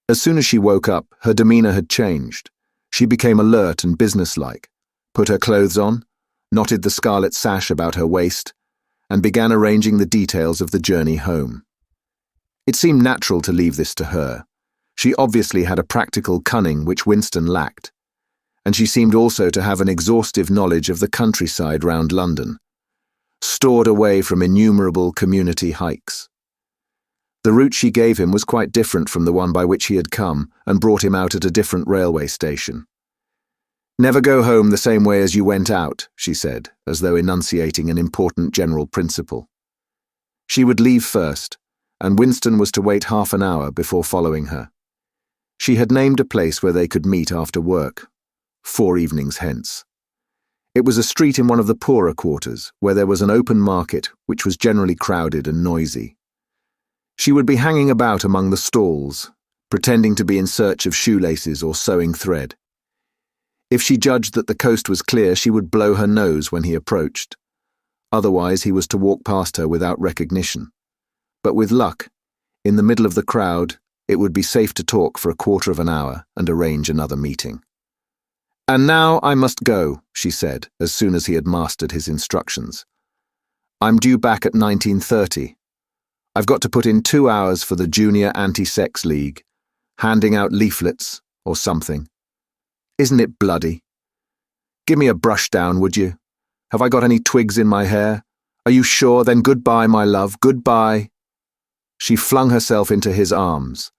As soon as she woke up, her demeanor had changed. She became alert and businesslike, put her clothes on, knotted the scarlet sash about her waist, and began arranging the details of the journey home. It seemed natural to leave this to her. She obviously had a practical cunning which Winston lacked, and she seemed also to have an exhaustive knowledge of the countryside round London, stored away from innumerable community hikes. The route she gave him was quite different from the one by which he had come and brought him out at a different railway station. "Never go home the same way as you went out," she said, as though enunciating an important general principle. She would leave first, and Winston was to wait half an hour before following her. She had named a place where they could meet after work, 4 evenings hence. It was a street in one of the poorer quarters, where there was an open market which was generally crowded and noisy. She would be hanging about among the stalls, pretending to be in search of shoelaces or sewing thread. If she judged that the coast was clear, she would blow her nose when he approached. Otherwise, he was to walk past her without recognition. But with luck, in the middle of the crowd, it would be safe to talk for a quarter of an hour and arrange another meeting. "And now I must go," she said, as soon as he had mastered his instructions. "I'm due back at 19:30. I've got to put in 2 hours for the Junior Anti-Sex League, handing out leaflets or something. Isn't it bloody? Give me a brush down, would you? Have I got any twigs in my hair? Are you sure? Then goodbye, my love, goodbye." She flung herself into his arms,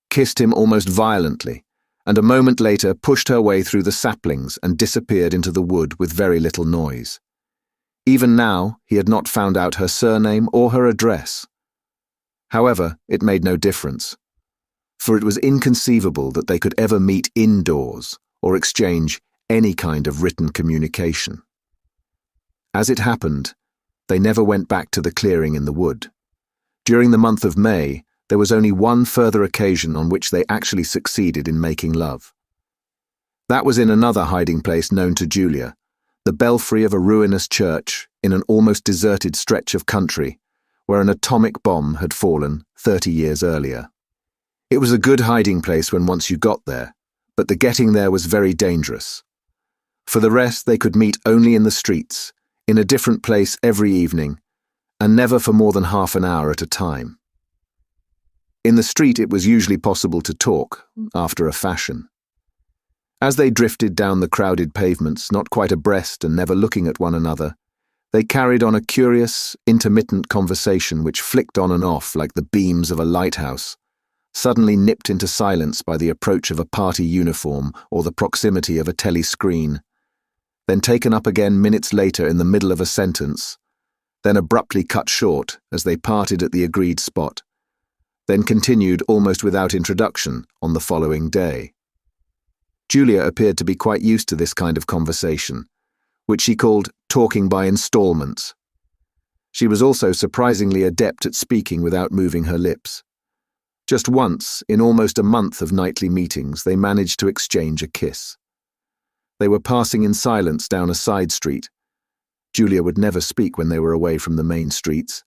kissed him almost violently, and a moment later pushed her way through the saplings and disappeared into the wood with very little noise. Even now, he had not found out her surname or her address. However, it made no difference, for it was inconceivable that they could ever meet indoors or exchange any kind of written communication. As it happened, they never went back to the clearing in the wood. During the month of May, there was only one further occasion on which they actually succeeded in making love. That was in another hiding place known to Julia, the belfry of a ruinous church in an almost deserted stretch of country where an atomic bomb had fallen 30 years earlier. It was a good hiding place when once you got there, but the getting there was very dangerous. For the rest, they could meet only in the streets, in a different place every evening, and never for more than half an hour at a time. In the street, it was usually possible to talk, after a fashion. As they drifted down the crowded pavements, not quite abreast and never looking at one another, they carried on a curious, intermittent conversation which flicked on and off like the beams of a lighthouse, suddenly nipped into silence by the approach of a party uniform or the proximity of a telescreen, then taken up again minutes later in the middle of a sentence, then abruptly cut short as they parted at the agreed spot, then continued almost without introduction on the following day. Julia appeared to be quite used to this kind of conversation, which she called talking by installments. She was also surprisingly adept at speaking without moving her lips. Just once, in almost a month of nightly meetings, they managed to exchange a kiss. They were passing in silence down a side street. Julia would never speak when they were away from the main streets.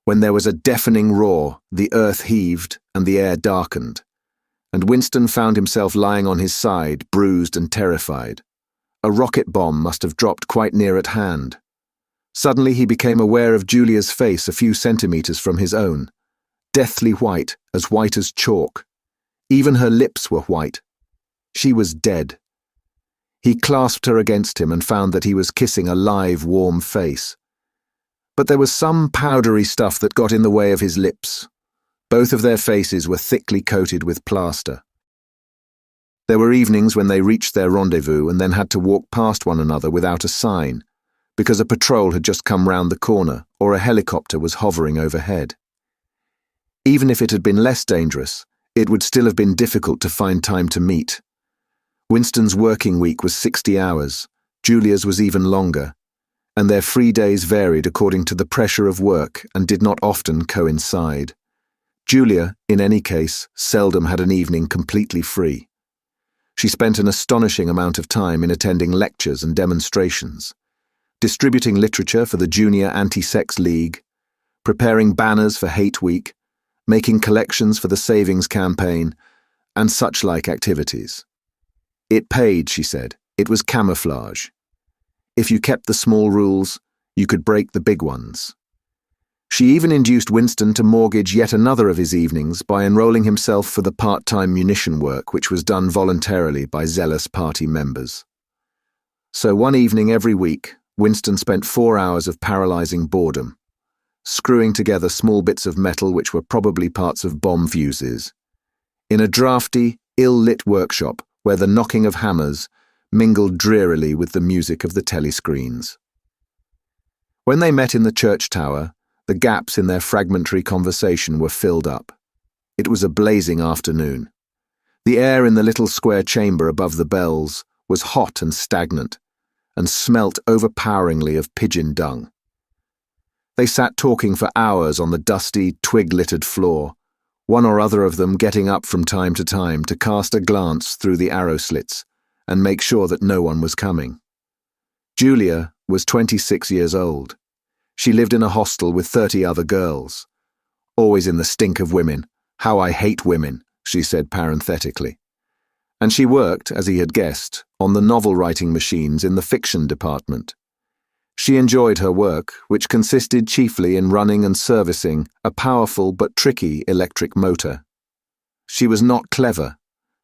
When there was a deafening roar, the earth heaved and the air darkened, and Winston found himself lying on his side, bruised and terrified. A rocket bomb must have dropped quite near at hand. Suddenly he became aware of Julia's face a few centimeters from his own, deathly white as chalk. Even her lips were white. She was dead. He clasped her against him and found that he was kissing a live, warm face. But there was some powdery stuff that got in the way of his lips. Both of their faces were thickly coated with plaster. There were evenings when they reached their rendezvous and then had to walk past one another without a sign, because a patrol had just come round the corner or a helicopter was hovering overhead. Even if it had been less dangerous, it would still have been difficult to find time to meet. Winston's working week was 60 hours, Julia's was even longer, and their free days varied according to the pressure of work and did not often coincide. Julia, in any case, seldom had an evening completely free. She spent an astonishing amount of time in attending lectures and demonstrations, distributing literature for the Junior Anti-Sex League, preparing banners for Hate Week, making collections for the Savings Campaign, and such-like activities. It paid, she said. It was camouflage. If you kept the small rules, you could break the big ones. She even induced Winston to mortgage yet another of his evenings by enrolling himself for the part-time munition work which was done voluntarily by zealous party members. So one evening every week, Winston spent 4 hours of paralyzing boredom, screwing together small bits of metal which were probably parts of bomb fuses, in a drafty, ill-lit workshop where the knocking of hammers mingled drearily with the music of the telescreens. When they met in the church tower, the gaps in their fragmentary conversation were filled up. It was a blazing afternoon. The air in the little square chamber above the bells was hot and stagnant, and smelt overpoweringly of pigeon dung. They sat talking for hours on the dusty, twig-littered floor, one or other of them getting up from time to cast a glance through the arrow slits and make sure that no one was coming. Julia was 26 years old. She lived in a hostel with 30 other girls. Always in the stink of women. How I hate women, she said parenthetically. And she worked, as he had guessed, on the novel-writing machines in the fiction department. She enjoyed her work, which consisted chiefly in running and servicing a powerful but tricky electric motor. She was not clever,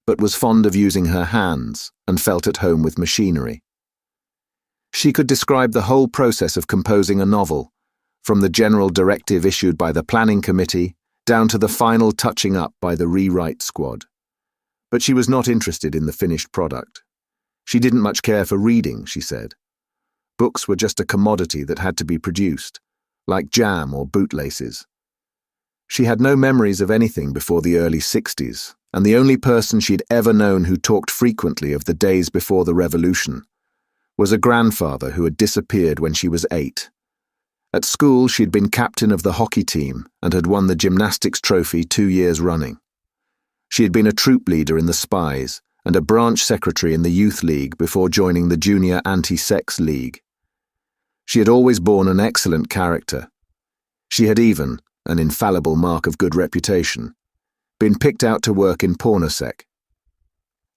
but was fond of using her hands and felt at home with machinery. She could describe the whole process of composing a novel, from the general directive issued by the planning committee down to the final touching up by the rewrite squad. But she was not interested in the finished product. She didn't much care for reading, she said. Books were just a commodity that had to be produced, like jam or bootlaces. She had no memories of anything before the early 60s, and the only person she'd ever known who talked frequently of the days before the revolution was a grandfather who had disappeared when she was 8. At school, she'd been captain of the hockey team and had won the gymnastics trophy 2 years running. She had been a troop leader in the Spies and a branch secretary in the Youth League before joining the Junior Anti-Sex League. She had always borne an excellent character. She had even, an infallible mark of good reputation, been picked out to work in Pornosec,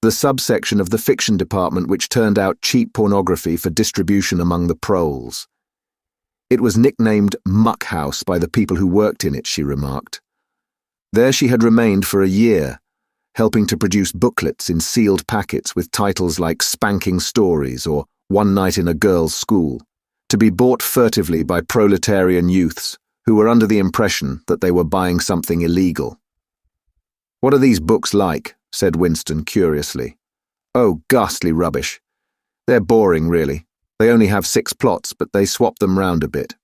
the subsection of the fiction department which turned out cheap pornography for distribution among the proles. It was nicknamed Muck House by the people who worked in it, she remarked. There she had remained for a year, helping to produce booklets in sealed packets with titles like Spanking Stories or One Night in a Girls' School, to be bought furtively by proletarian youths who were under the impression that they were buying something illegal. "What are these books like?" said Winston curiously. "Oh, ghastly rubbish. They're boring, really. They only have 6 plots, but they swap them round a bit.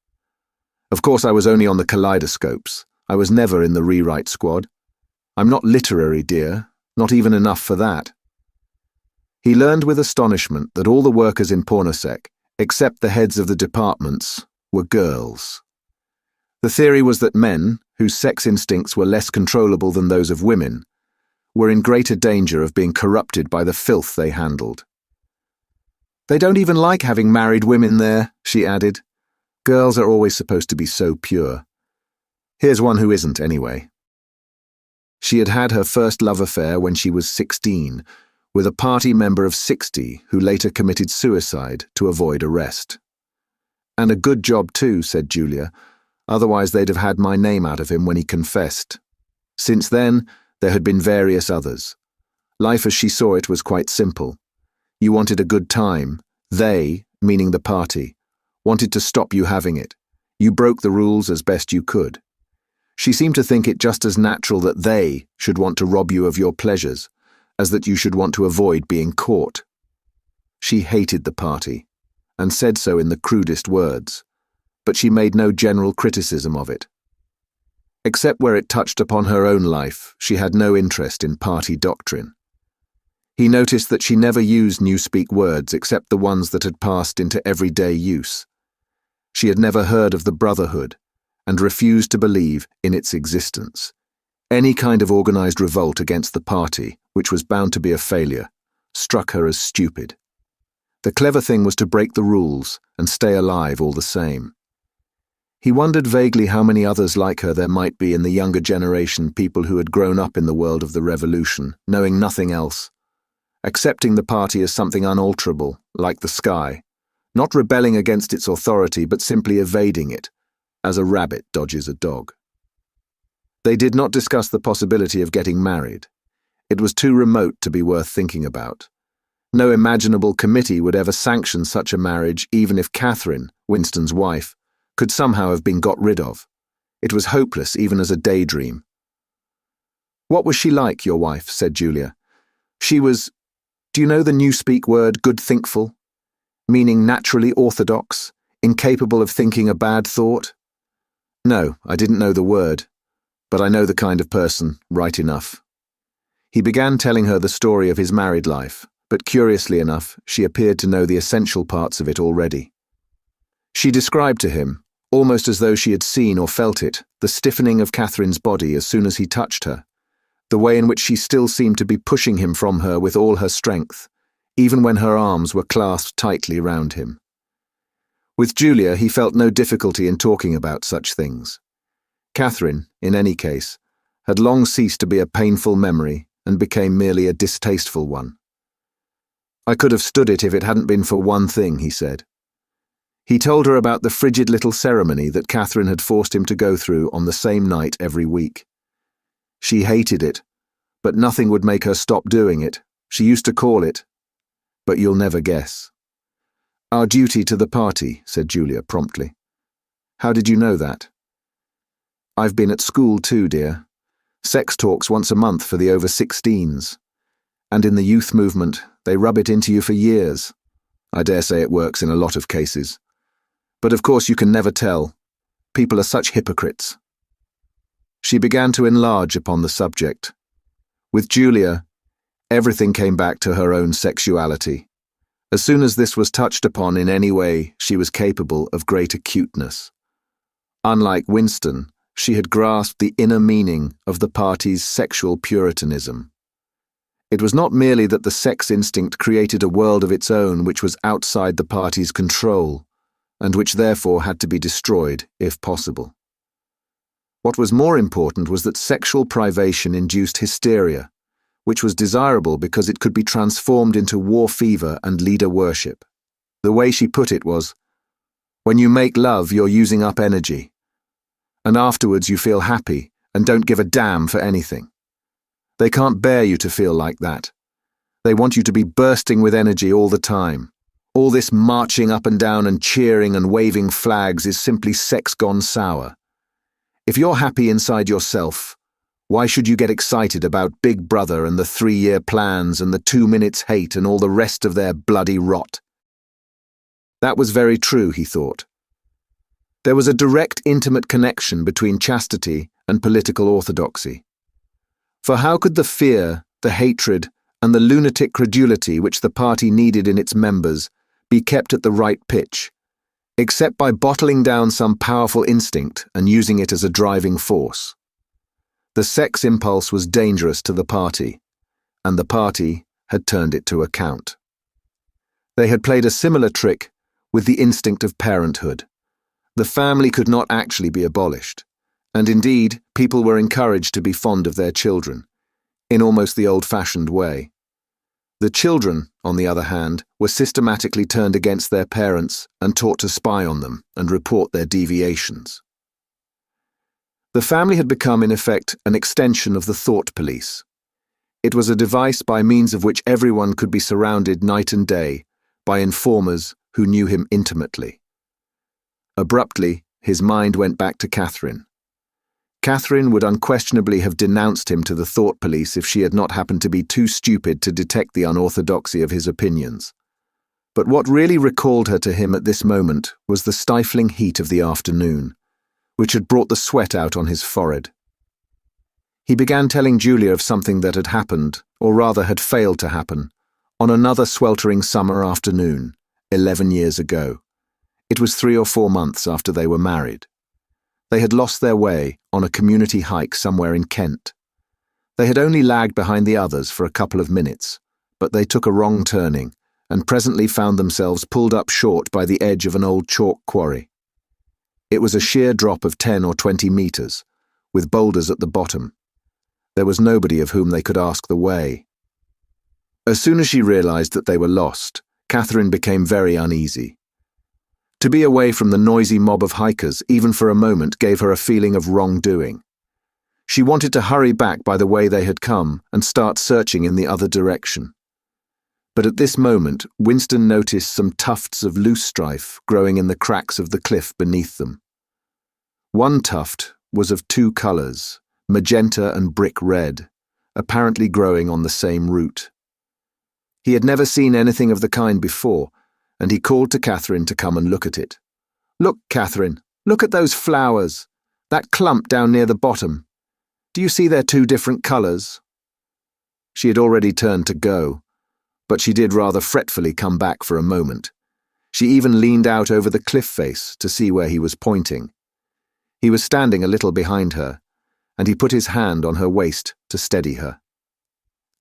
Of course, I was only on the kaleidoscopes. I was never in the rewrite squad. I'm not literary, dear, not even enough for that." He learned with astonishment that all the workers in Pornosec, except the heads of the departments, were girls. The theory was that men, whose sex instincts were less controllable than those of women, were in greater danger of being corrupted by the filth they handled. "They don't even like having married women there," she added. "Girls are always supposed to be so pure. Here's one who isn't, anyway." She had had her first love affair when she was 16, with a party member of 60 who later committed suicide to avoid arrest. "And a good job too," said Julia. "Otherwise they'd have had my name out of him when he confessed." Since then, there had been various others. Life as she saw it was quite simple. You wanted a good time. They, meaning the party, wanted to stop you having it. You broke the rules as best you could. She seemed to think it just as natural that they should want to rob you of your pleasures, as that you should want to avoid being caught. She hated the party, and said so in the crudest words, but she made no general criticism of it. Except where it touched upon her own life, she had no interest in party doctrine. He noticed that she never used Newspeak words except the ones that had passed into everyday use. She had never heard of the Brotherhood, and refused to believe in its existence. Any kind of organized revolt against the party, which was bound to be a failure, struck her as stupid. The clever thing was to break the rules and stay alive all the same. He wondered vaguely how many others like her there might be in the younger generation, people who had grown up in the world of the revolution, knowing nothing else, accepting the party as something unalterable, like the sky, not rebelling against its authority but simply evading it, as a rabbit dodges a dog. They did not discuss the possibility of getting married. It was too remote to be worth thinking about. No imaginable committee would ever sanction such a marriage, even if Catherine, Winston's wife, could somehow have been got rid of. It was hopeless even as a daydream. "What was she like, your wife?" said Julia. "She was, do you know the Newspeak word good thinkful? Meaning naturally orthodox, incapable of thinking a bad thought?" "No, I didn't know the word, but I know the kind of person, right enough." He began telling her the story of his married life, but curiously enough, she appeared to know the essential parts of it already. She described to him, almost as though she had seen or felt it, the stiffening of Catherine's body as soon as he touched her, the way in which she still seemed to be pushing him from her with all her strength, even when her arms were clasped tightly round him. With Julia, he felt no difficulty in talking about such things. Catherine, in any case, had long ceased to be a painful memory and became merely a distasteful one. "I could have stood it if it hadn't been for one thing," he said. He told her about the frigid little ceremony that Catherine had forced him to go through on the same night every week. She hated it, but nothing would make her stop doing it. She used to call it, but you'll never guess. "Our duty to the party," said Julia promptly. "How did you know that?" "I've been at school too, dear. Sex talks once a month for the over-16s. And in the youth movement, they rub it into you for years. I dare say it works in a lot of cases. But of course you can never tell. People are such hypocrites." She began to enlarge upon the subject. With Julia, everything came back to her own sexuality. As soon as this was touched upon in any way, she was capable of great acuteness. Unlike Winston, she had grasped the inner meaning of the party's sexual puritanism. It was not merely that the sex instinct created a world of its own which was outside the party's control, and which therefore had to be destroyed, if possible. What was more important was that sexual privation induced hysteria, which was desirable because it could be transformed into war fever and leader worship. The way she put it was, "When you make love, you're using up energy. And afterwards you feel happy and don't give a damn for anything. They can't bear you to feel like that. They want you to be bursting with energy all the time. All this marching up and down and cheering and waving flags is simply sex gone sour. If you're happy inside yourself, why should you get excited about Big Brother and the 3-year plans and the 2 minutes hate and all the rest of their bloody rot?" That was very true, he thought. There was a direct, intimate connection between chastity and political orthodoxy. For how could the fear, the hatred, and the lunatic credulity which the party needed in its members be kept at the right pitch, except by bottling down some powerful instinct and using it as a driving force? The sex impulse was dangerous to the party, and the party had turned it to account. They had played a similar trick with the instinct of parenthood. The family could not actually be abolished, and indeed, people were encouraged to be fond of their children, in almost the old-fashioned way. The children, on the other hand, were systematically turned against their parents and taught to spy on them and report their deviations. The family had become, in effect, an extension of the thought police. It was a device by means of which everyone could be surrounded night and day by informers who knew him intimately. Abruptly, his mind went back to Catherine. Catherine would unquestionably have denounced him to the thought police if she had not happened to be too stupid to detect the unorthodoxy of his opinions. But what really recalled her to him at this moment was the stifling heat of the afternoon, which had brought the sweat out on his forehead. He began telling Julia of something that had happened, or rather had failed to happen, on another sweltering summer afternoon, 11 years ago. It was 3 or 4 months after they were married. They had lost their way on a community hike somewhere in Kent. They had only lagged behind the others for a couple of minutes, but they took a wrong turning and presently found themselves pulled up short by the edge of an old chalk quarry. It was a sheer drop of 10 or 20 meters, with boulders at the bottom. There was nobody of whom they could ask the way. As soon as she realized that they were lost, Catherine became very uneasy. To be away from the noisy mob of hikers, even for a moment, gave her a feeling of wrongdoing. She wanted to hurry back by the way they had come and start searching in the other direction. But at this moment, Winston noticed some tufts of loosestrife growing in the cracks of the cliff beneath them. One tuft was of 2 colors, magenta and brick red, apparently growing on the same root. He had never seen anything of the kind before, and he called to Catherine to come and look at it. "Look, Catherine, look at those flowers, that clump down near the bottom. Do you see they're 2 different colors?" She had already turned to go, but she did rather fretfully come back for a moment. She even leaned out over the cliff face to see where he was pointing. He was standing a little behind her, and he put his hand on her waist to steady her.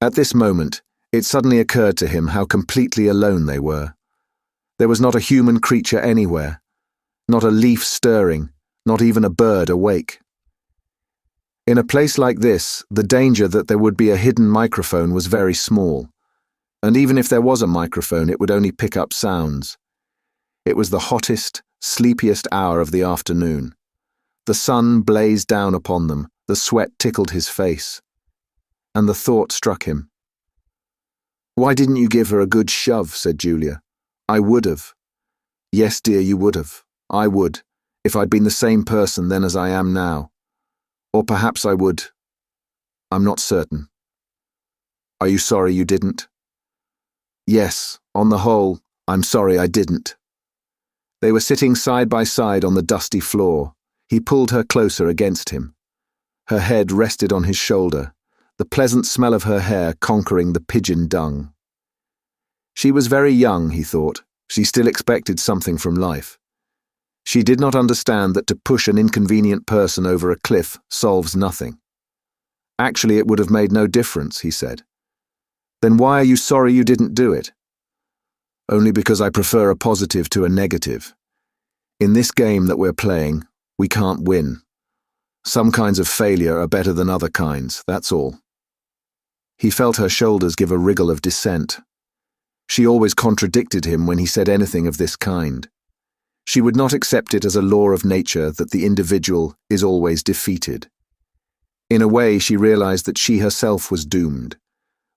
At this moment, it suddenly occurred to him how completely alone they were. There was not a human creature anywhere, not a leaf stirring, not even a bird awake. In a place like this, the danger that there would be a hidden microphone was very small, and even if there was a microphone, it would only pick up sounds. It was the hottest, sleepiest hour of the afternoon. The sun blazed down upon them, the sweat tickled his face, and the thought struck him. "Why didn't you give her a good shove?" said Julia. "I would have." "Yes, dear, you would have. I would, if I'd been the same person then as I am now. Or perhaps I would. I'm not certain." "Are you sorry you didn't?" "Yes, on the whole, I'm sorry I didn't." They were sitting side by side on the dusty floor. He pulled her closer against him. Her head rested on his shoulder, the pleasant smell of her hair conquering the pigeon dung. She was very young, he thought. She still expected something from life. She did not understand that to push an inconvenient person over a cliff solves nothing. "Actually, it would have made no difference," he said. "Then why are you sorry you didn't do it?" "Only because I prefer a positive to a negative. In this game that we're playing, we can't win. Some kinds of failure are better than other kinds, that's all." He felt her shoulders give a wriggle of dissent. She always contradicted him when he said anything of this kind. She would not accept it as a law of nature that the individual is always defeated. In a way, she realized that she herself was doomed,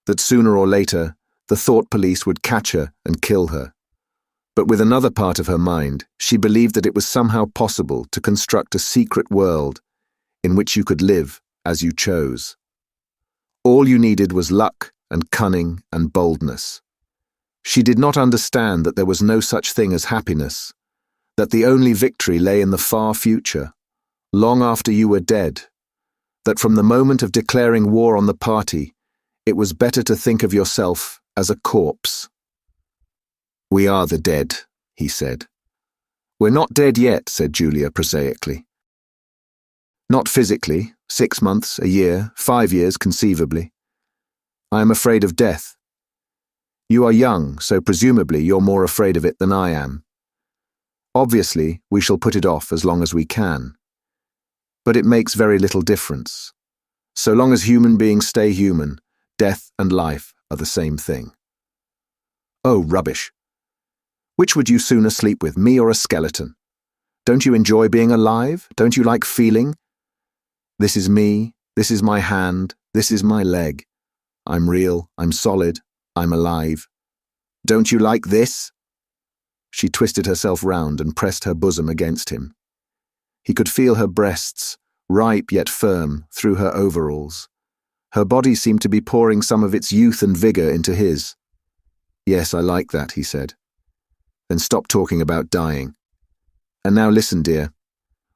that sooner or later the thought police would catch her and kill her. But with another part of her mind, she believed that it was somehow possible to construct a secret world in which you could live as you chose. All you needed was luck and cunning and boldness. She did not understand that there was no such thing as happiness, that the only victory lay in the far future, long after you were dead, that from the moment of declaring war on the party, it was better to think of yourself as a corpse. "We are the dead," he said. "We're not dead yet," said Julia prosaically. "Not physically, 6 months, a year, 5 years conceivably. I am afraid of death. You are young, so presumably you're more afraid of it than I am. Obviously, we shall put it off as long as we can. But it makes very little difference. So long as human beings stay human, death and life are the same thing." Oh, rubbish. Which would you sooner sleep with, me or a skeleton? Don't you enjoy being alive? Don't you like feeling? This is me, this is my hand, this is my leg. I'm real, I'm solid, I'm alive. Don't you like this? She twisted herself round and pressed her bosom against him. He could feel her breasts, ripe yet firm, through her overalls. Her body seemed to be pouring some of its youth and vigour into his. Yes, I like that, he said. Then stop talking about dying. And now listen, dear.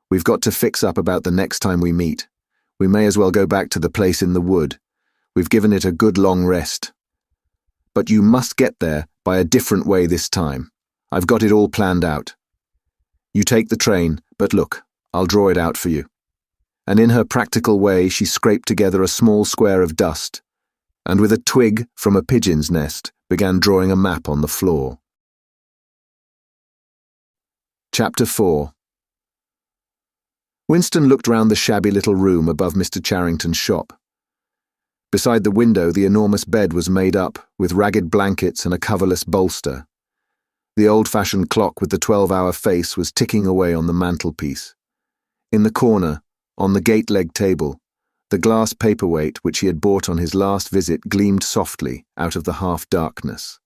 We've got to fix up about the next time we meet. We may as well go back to the place in the wood. We've given it a good long rest. But you must get there by a different way this time. I've got it all planned out. You take the train, but look, I'll draw it out for you. And in her practical way she scraped together a small square of dust, and with a twig from a pigeon's nest began drawing a map on the floor. Chapter 4. Winston looked round the shabby little room above Mr. Charrington's shop. Beside the window the enormous bed was made up, with ragged blankets and a coverless bolster. The old-fashioned clock with the 12-hour face was ticking away on the mantelpiece. In the corner, on the gate-leg table, the glass paperweight which he had bought on his last visit gleamed softly out of the half-darkness.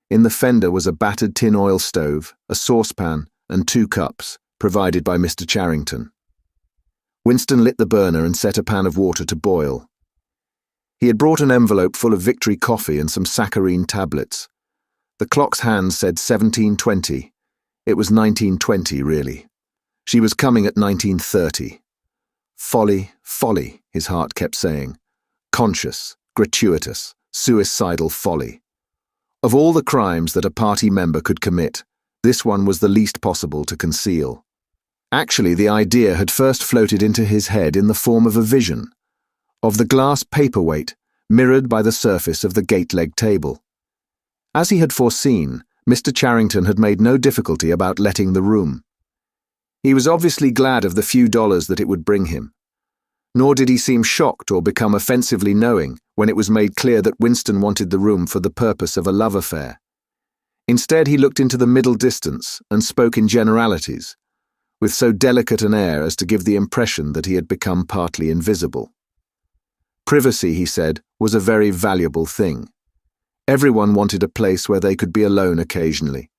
In the fender was a battered tin oil stove, a saucepan, and 2 cups, provided by Mr. Charrington. Winston lit the burner and set a pan of water to boil. He had brought an envelope full of Victory coffee and some saccharine tablets. The clock's hand said 17:20. It was 19:20, really. She was coming at 19:30. Folly, folly, his heart kept saying. Conscious, gratuitous, suicidal folly. Of all the crimes that a party member could commit, this one was the least possible to conceal. Actually, the idea had first floated into his head in the form of a vision, of the glass paperweight mirrored by the surface of the gate-leg table. As he had foreseen, Mr. Charrington had made no difficulty about letting the room. He was obviously glad of the few dollars that it would bring him. Nor did he seem shocked or become offensively knowing when it was made clear that Winston wanted the room for the purpose of a love affair. Instead, he looked into the middle distance and spoke in generalities, with so delicate an air as to give the impression that he had become partly invisible. Privacy, he said, was a very valuable thing. Everyone wanted a place where they could be alone occasionally,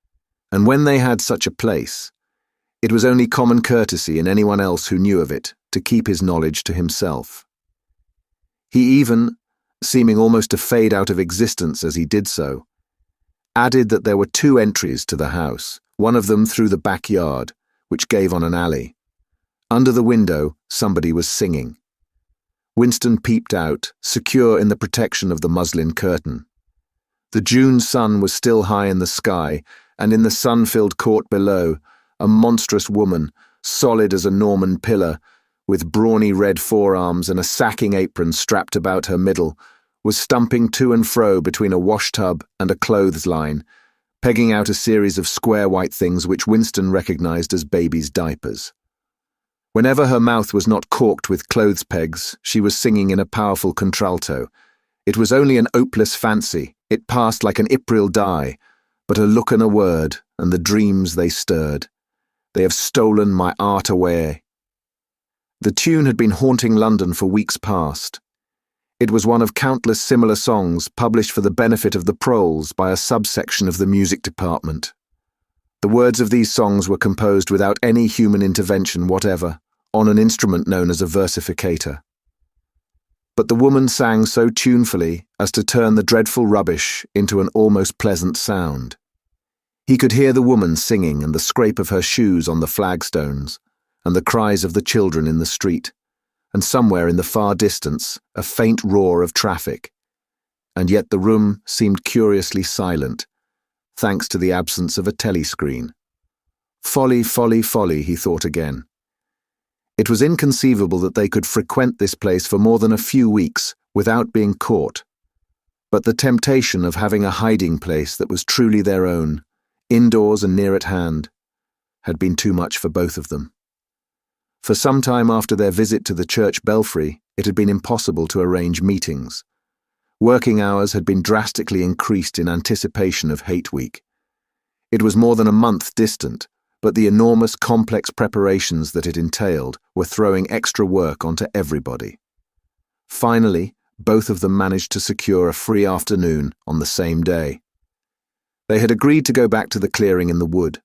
and when they had such a place, it was only common courtesy in anyone else who knew of it to keep his knowledge to himself. He even, seeming almost to fade out of existence as he did so, added that there were 2 entries to the house, one of them through the backyard, which gave on an alley. Under the window, somebody was singing. Winston peeped out, secure in the protection of the muslin curtain. The June sun was still high in the sky, and in the sun-filled court below, a monstrous woman, solid as a Norman pillar, with brawny red forearms and a sacking apron strapped about her middle, was stumping to and fro between a washtub and a clothesline, pegging out a series of square white things which Winston recognized as babies' diapers. Whenever her mouth was not corked with clothes pegs, she was singing in a powerful contralto. It was only an opeless fancy, it passed like an April dye, but a look and a word, and the dreams they stirred. They have stolen my art away. The tune had been haunting London for weeks past. It was one of countless similar songs published for the benefit of the proles by a subsection of the music department. The words of these songs were composed without any human intervention whatever, on an instrument known as a versificator. But the woman sang so tunefully as to turn the dreadful rubbish into an almost pleasant sound. He could hear the woman singing and the scrape of her shoes on the flagstones, and the cries of the children in the street, and somewhere in the far distance a faint roar of traffic. And yet the room seemed curiously silent, thanks to the absence of a telescreen. Folly, folly, folly, he thought again. It was inconceivable that they could frequent this place for more than a few weeks without being caught. But the temptation of having a hiding place that was truly their own, indoors and near at hand, had been too much for both of them. For some time after their visit to the church belfry, it had been impossible to arrange meetings. Working hours had been drastically increased in anticipation of Hate Week. It was more than a month distant, but the enormous complex preparations that it entailed were throwing extra work onto everybody. Finally, both of them managed to secure a free afternoon on the same day. They had agreed to go back to the clearing in the wood.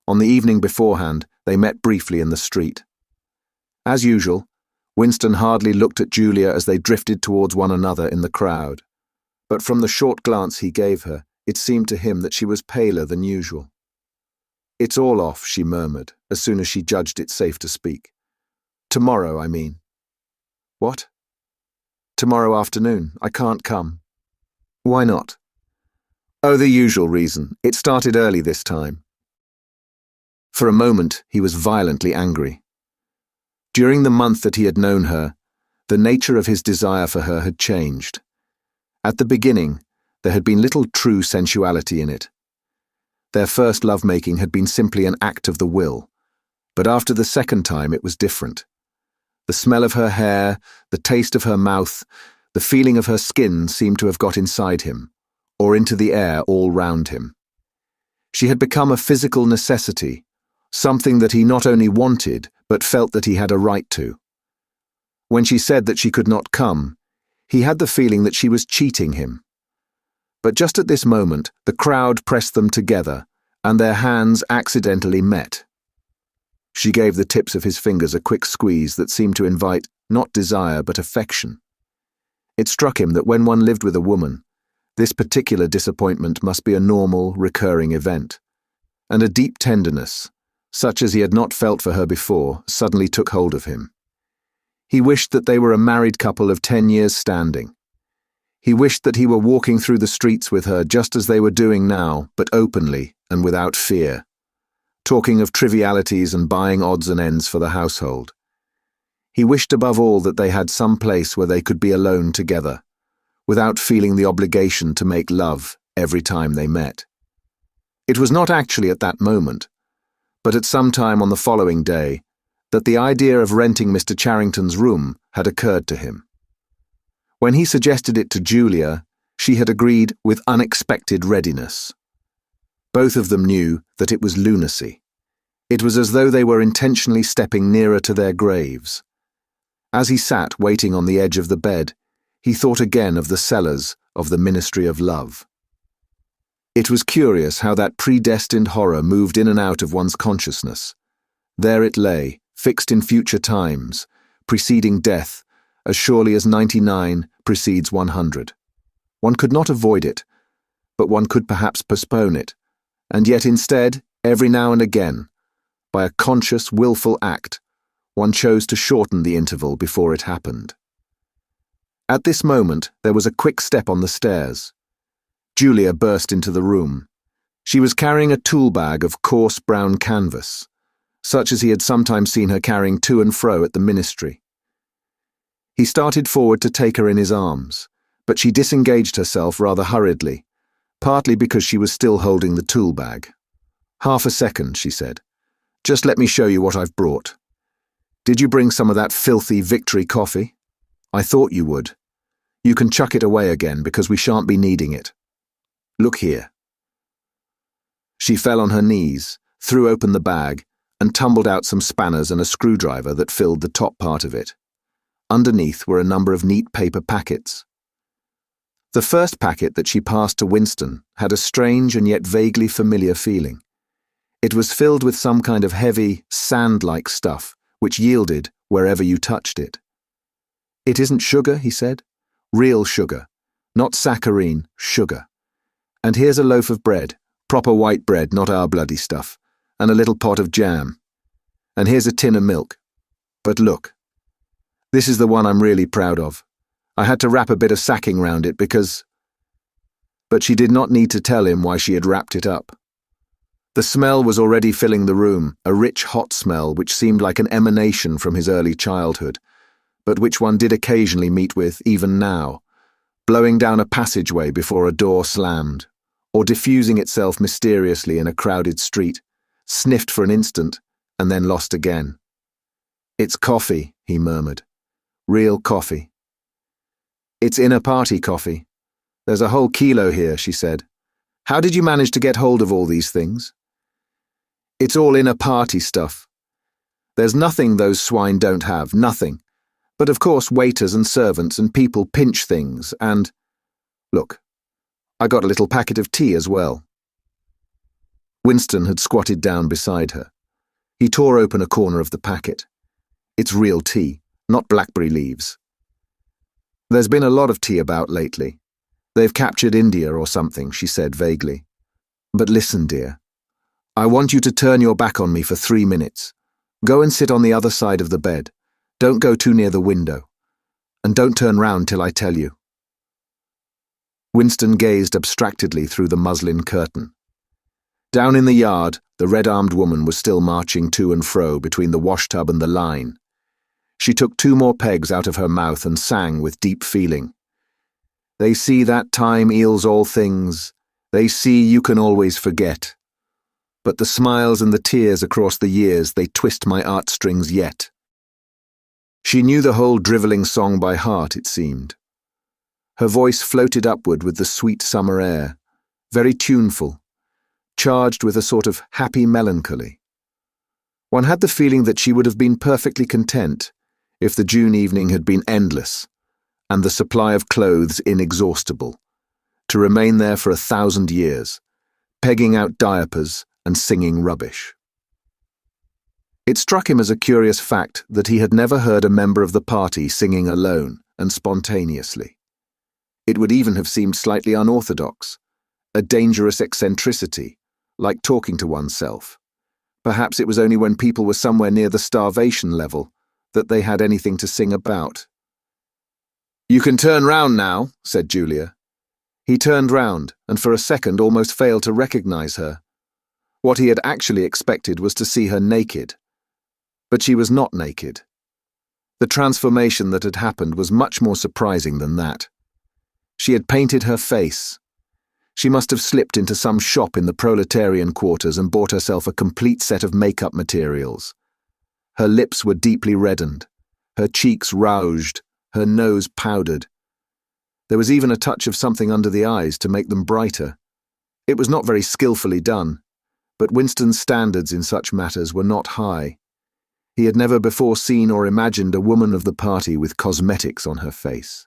On the evening beforehand, they met briefly in the street. As usual, Winston hardly looked at Julia as they drifted towards one another in the crowd, but from the short glance he gave her, it seemed to him that she was paler than usual. "It's all off," she murmured, as soon as she judged it safe to speak. "Tomorrow, I mean." "What?" "Tomorrow afternoon. I can't come." "Why not?" "Oh, the usual reason. It started early this time." For a moment, he was violently angry. During the month that he had known her, the nature of his desire for her had changed. At the beginning, there had been little true sensuality in it. Their first lovemaking had been simply an act of the will, but after the second time it was different. The smell of her hair, the taste of her mouth, the feeling of her skin seemed to have got inside him, or into the air all round him. She had become a physical necessity, something that he not only wanted, but felt that he had a right to. When she said that she could not come, he had the feeling that she was cheating him. But just at this moment, the crowd pressed them together, and their hands accidentally met. She gave the tips of his fingers a quick squeeze that seemed to invite not desire but affection. It struck him that when one lived with a woman, this particular disappointment must be a normal, recurring event, and a deep tenderness, such as he had not felt for her before, suddenly took hold of him. He wished that they were a married couple of 10 years standing. He wished that he were walking through the streets with her just as they were doing now, but openly and without fear, talking of trivialities and buying odds and ends for the household. He wished above all that they had some place where they could be alone together, without feeling the obligation to make love every time they met. It was not actually at that moment, but at some time on the following day, that the idea of renting Mr. Charrington's room had occurred to him. When he suggested it to Julia, she had agreed with unexpected readiness. Both of them knew that it was lunacy. It was as though they were intentionally stepping nearer to their graves. As he sat waiting on the edge of the bed, he thought again of the cellars of the Ministry of Love. It was curious how that predestined horror moved in and out of one's consciousness. There it lay, fixed in future times, preceding death, as surely as 99 precedes 100. One could not avoid it, but one could perhaps postpone it, and yet instead, every now and again, by a conscious, willful act, one chose to shorten the interval before it happened. At this moment, there was a quick step on the stairs. Julia burst into the room. She was carrying a tool bag of coarse brown canvas, such as he had sometimes seen her carrying to and fro at the ministry. He started forward to take her in his arms, but she disengaged herself rather hurriedly, partly because she was still holding the tool bag. "Half a second," she said. "Just let me show you what I've brought. Did you bring some of that filthy Victory coffee? I thought you would. You can chuck it away again because we shan't be needing it. Look here." She fell on her knees, threw open the bag, and tumbled out some spanners and a screwdriver that filled the top part of it. Underneath were a number of neat paper packets. The first packet that she passed to Winston had a strange and yet vaguely familiar feeling. It was filled with some kind of heavy, sand-like stuff, which yielded wherever you touched it. "It isn't sugar," he said. "Real sugar. Not saccharine, sugar. And here's a loaf of bread, proper white bread, not our bloody stuff, and a little pot of jam. And here's a tin of milk. But look. This is the one I'm really proud of. I had to wrap a bit of sacking round it because—" But she did not need to tell him why she had wrapped it up. The smell was already filling the room, a rich, hot smell which seemed like an emanation from his early childhood, but which one did occasionally meet with even now, blowing down a passageway before a door slammed, or diffusing itself mysteriously in a crowded street, sniffed for an instant, and then lost again. "It's coffee," he murmured. "Real coffee." It's inner party coffee. There's a whole kilo here, she said. How did you manage to get hold of all these things? It's all inner party stuff. There's nothing those swine don't have, nothing. But of course waiters and servants and people pinch things and… Look, I got a little packet of tea as well. Winston had squatted down beside her. He tore open a corner of the packet. It's real tea, not blackberry leaves. There's been a lot of tea about lately. They've captured India or something, she said vaguely. But listen, dear. I want you to turn your back on me for 3 minutes. Go and sit on the other side of the bed. Don't go too near the window. And don't turn round till I tell you. Winston gazed abstractedly through the muslin curtain. Down in the yard, the red-armed woman was still marching to and fro between the washtub and the line. She took 2 more pegs out of her mouth and sang with deep feeling. They see that time heals all things. They see you can always forget. But the smiles and the tears across the years, they twist my heartstrings yet. She knew the whole drivelling song by heart, it seemed. Her voice floated upward with the sweet summer air, very tuneful, charged with a sort of happy melancholy. One had the feeling that she would have been perfectly content if the June evening had been endless and the supply of clothes inexhaustible, to remain there for 1,000 years, pegging out diapers and singing rubbish. It struck him as a curious fact that he had never heard a member of the party singing alone and spontaneously. It would even have seemed slightly unorthodox, a dangerous eccentricity, like talking to oneself. Perhaps it was only when people were somewhere near the starvation level that they had anything to sing about. You can turn round now, said Julia. He turned round, and for a second almost failed to recognize her. What he had actually expected was to see her naked. But she was not naked. The transformation that had happened was much more surprising than that. She had painted her face. She must have slipped into some shop in the proletarian quarters and bought herself a complete set of makeup materials. Her lips were deeply reddened, her cheeks rouged, her nose powdered. There was even a touch of something under the eyes to make them brighter. It was not very skillfully done, but Winston's standards in such matters were not high. He had never before seen or imagined a woman of the party with cosmetics on her face.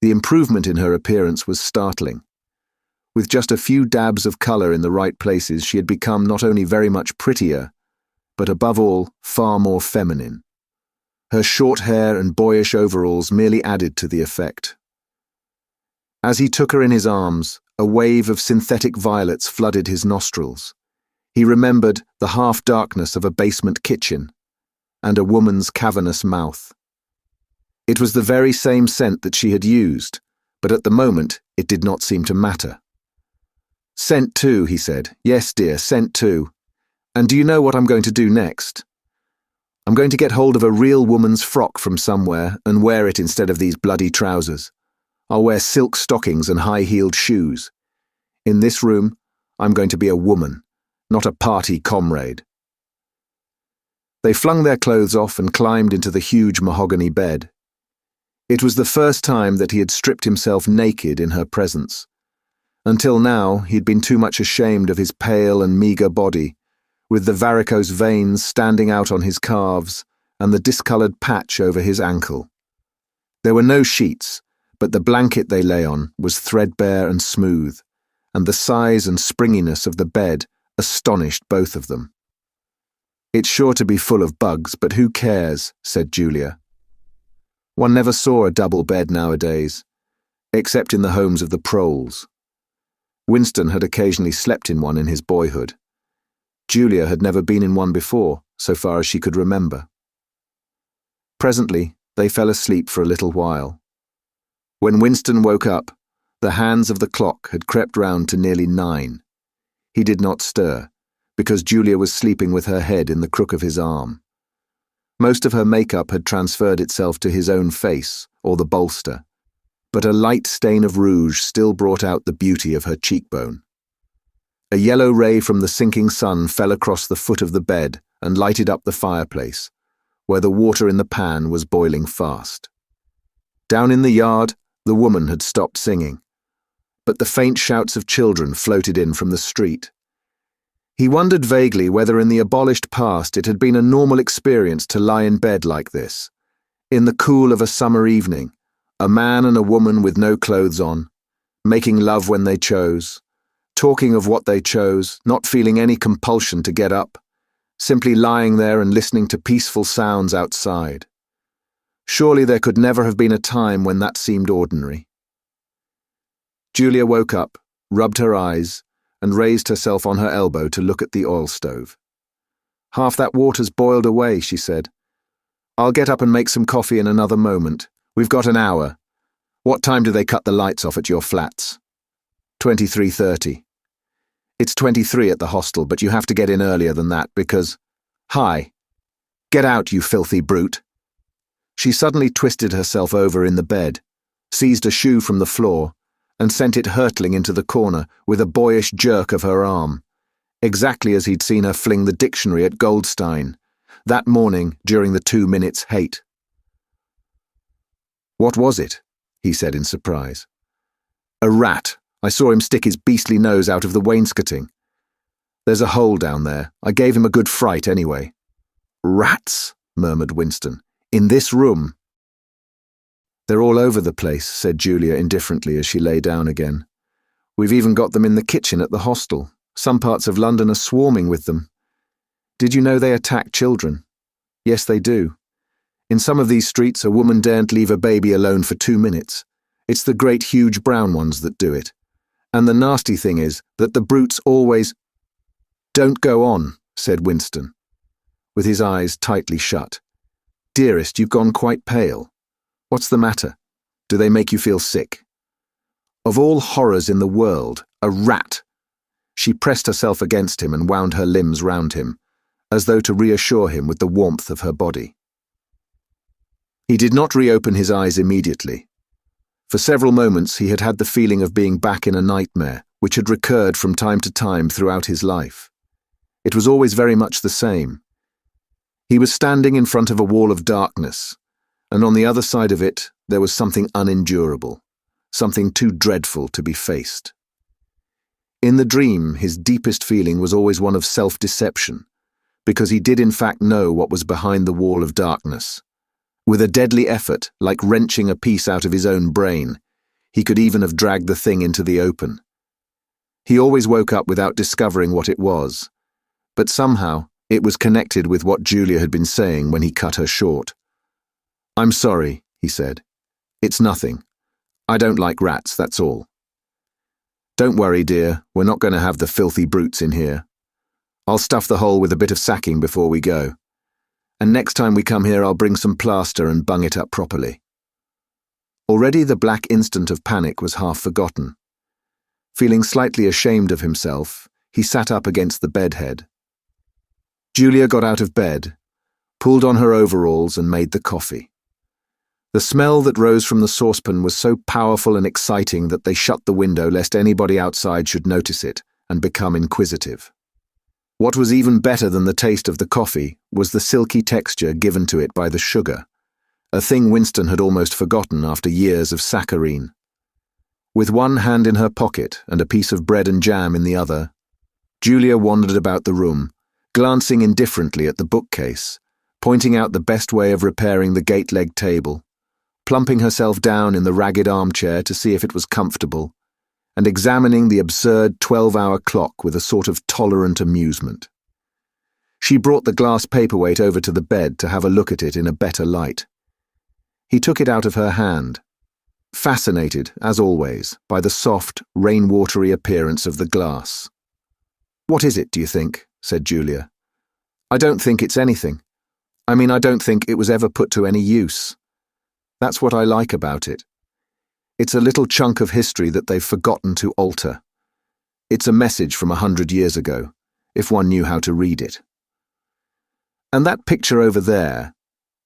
The improvement in her appearance was startling. With just a few dabs of colour in the right places, she had become not only very much prettier, but above all, far more feminine. Her short hair and boyish overalls merely added to the effect. As he took her in his arms, a wave of synthetic violets flooded his nostrils. He remembered the half-darkness of a basement kitchen and a woman's cavernous mouth. It was the very same scent that she had used, but at the moment it did not seem to matter. Scent too, he said. Yes, dear, scent too. And do you know what I'm going to do next? I'm going to get hold of a real woman's frock from somewhere and wear it instead of these bloody trousers. I'll wear silk stockings and high-heeled shoes. In this room, I'm going to be a woman, not a party comrade. They flung their clothes off and climbed into the huge mahogany bed. It was the first time that he had stripped himself naked in her presence. Until now, he'd been too much ashamed of his pale and meagre body, with the varicose veins standing out on his calves and the discoloured patch over his ankle. There were no sheets, but the blanket they lay on was threadbare and smooth, and the size and springiness of the bed astonished both of them. It's sure to be full of bugs, but who cares, said Julia. One never saw a double bed nowadays, except in the homes of the proles. Winston had occasionally slept in one in his boyhood. Julia had never been in one before, so far as she could remember. Presently, they fell asleep for a little while. When Winston woke up, the hands of the clock had crept round to nearly 9. He did not stir, because Julia was sleeping with her head in the crook of his arm. Most of her makeup had transferred itself to his own face, or the bolster, but a light stain of rouge still brought out the beauty of her cheekbone. A yellow ray from the sinking sun fell across the foot of the bed and lighted up the fireplace, where the water in the pan was boiling fast. Down in the yard, The woman had stopped singing, but the faint shouts of children floated in from the street. He wondered vaguely whether in the abolished past it had been a normal experience to lie in bed like this, in the cool of a summer evening, a man and a woman with no clothes on, making love when they chose, talking of what they chose, not feeling any compulsion to get up, simply lying there and listening to peaceful sounds outside. Surely there could never have been a time when that seemed ordinary. Julia woke up, rubbed her eyes, and raised herself on her elbow to look at the oil stove. "Half that water's boiled away," she said. "I'll get up and make some coffee in another moment. We've got an hour. What time do they cut the lights off at your flats?" 23:30. "It's 23 at the hostel, but you have to get in earlier than that because—" "Hi. Get out, you filthy brute." She suddenly twisted herself over in the bed, seized a shoe from the floor, and sent it hurtling into the corner with a boyish jerk of her arm, exactly as he'd seen her fling the dictionary at Goldstein, that morning during the 2 minutes hate. "What was it?" he said in surprise. "A rat. I saw him stick his beastly nose out of the wainscoting. There's a hole down there. I gave him a good fright anyway." "Rats," murmured Winston. "In this room?" "They're all over the place," said Julia indifferently as she lay down again. "We've even got them in the kitchen at the hostel. Some parts of London are swarming with them. Did you know they attack children? Yes, they do. In some of these streets, a woman daren't leave a baby alone for 2 minutes. It's the great huge brown ones that do it. And the nasty thing is that the brutes always—" "Don't go on," said Winston, with his eyes tightly shut. "Dearest, you've gone quite pale. What's the matter? Do they make you feel sick? Of all horrors in the world, a rat!" She pressed herself against him and wound her limbs round him, as though to reassure him with the warmth of her body. He did not reopen his eyes immediately. For several moments he had had the feeling of being back in a nightmare, which had recurred from time to time throughout his life. It was always very much the same. He was standing in front of a wall of darkness, and on the other side of it there was something unendurable, something too dreadful to be faced. In the dream, his deepest feeling was always one of self-deception, because he did in fact know what was behind the wall of darkness. With a deadly effort, like wrenching a piece out of his own brain, he could even have dragged the thing into the open. He always woke up without discovering what it was, but somehow it was connected with what Julia had been saying when he cut her short. "I'm sorry," he said. "It's nothing. I don't like rats, that's all." "Don't worry, dear, we're not going to have the filthy brutes in here. I'll stuff the hole with a bit of sacking before we go. And next time we come here I'll bring some plaster and bung it up properly." Already the black instant of panic was half forgotten. Feeling slightly ashamed of himself, he sat up against the bedhead. Julia got out of bed, pulled on her overalls and made the coffee. The smell that rose from the saucepan was so powerful and exciting that they shut the window lest anybody outside should notice it and become inquisitive. What was even better than the taste of the coffee was the silky texture given to it by the sugar, a thing Winston had almost forgotten after years of saccharine. With one hand in her pocket and a piece of bread and jam in the other, Julia wandered about the room, glancing indifferently at the bookcase, pointing out the best way of repairing the gate-leg table, plumping herself down in the ragged armchair to see if it was comfortable, and examining the absurd 12-hour clock with a sort of tolerant amusement. She brought the glass paperweight over to the bed to have a look at it in a better light. He took it out of her hand, fascinated, as always, by the soft, rainwatery appearance of the glass. "What is it, do you think?" said Julia. "I don't think it's anything. I mean, I don't think it was ever put to any use. That's what I like about it. It's a little chunk of history that they've forgotten to alter. It's a message from 100 years ago, if one knew how to read it. And that picture over there,"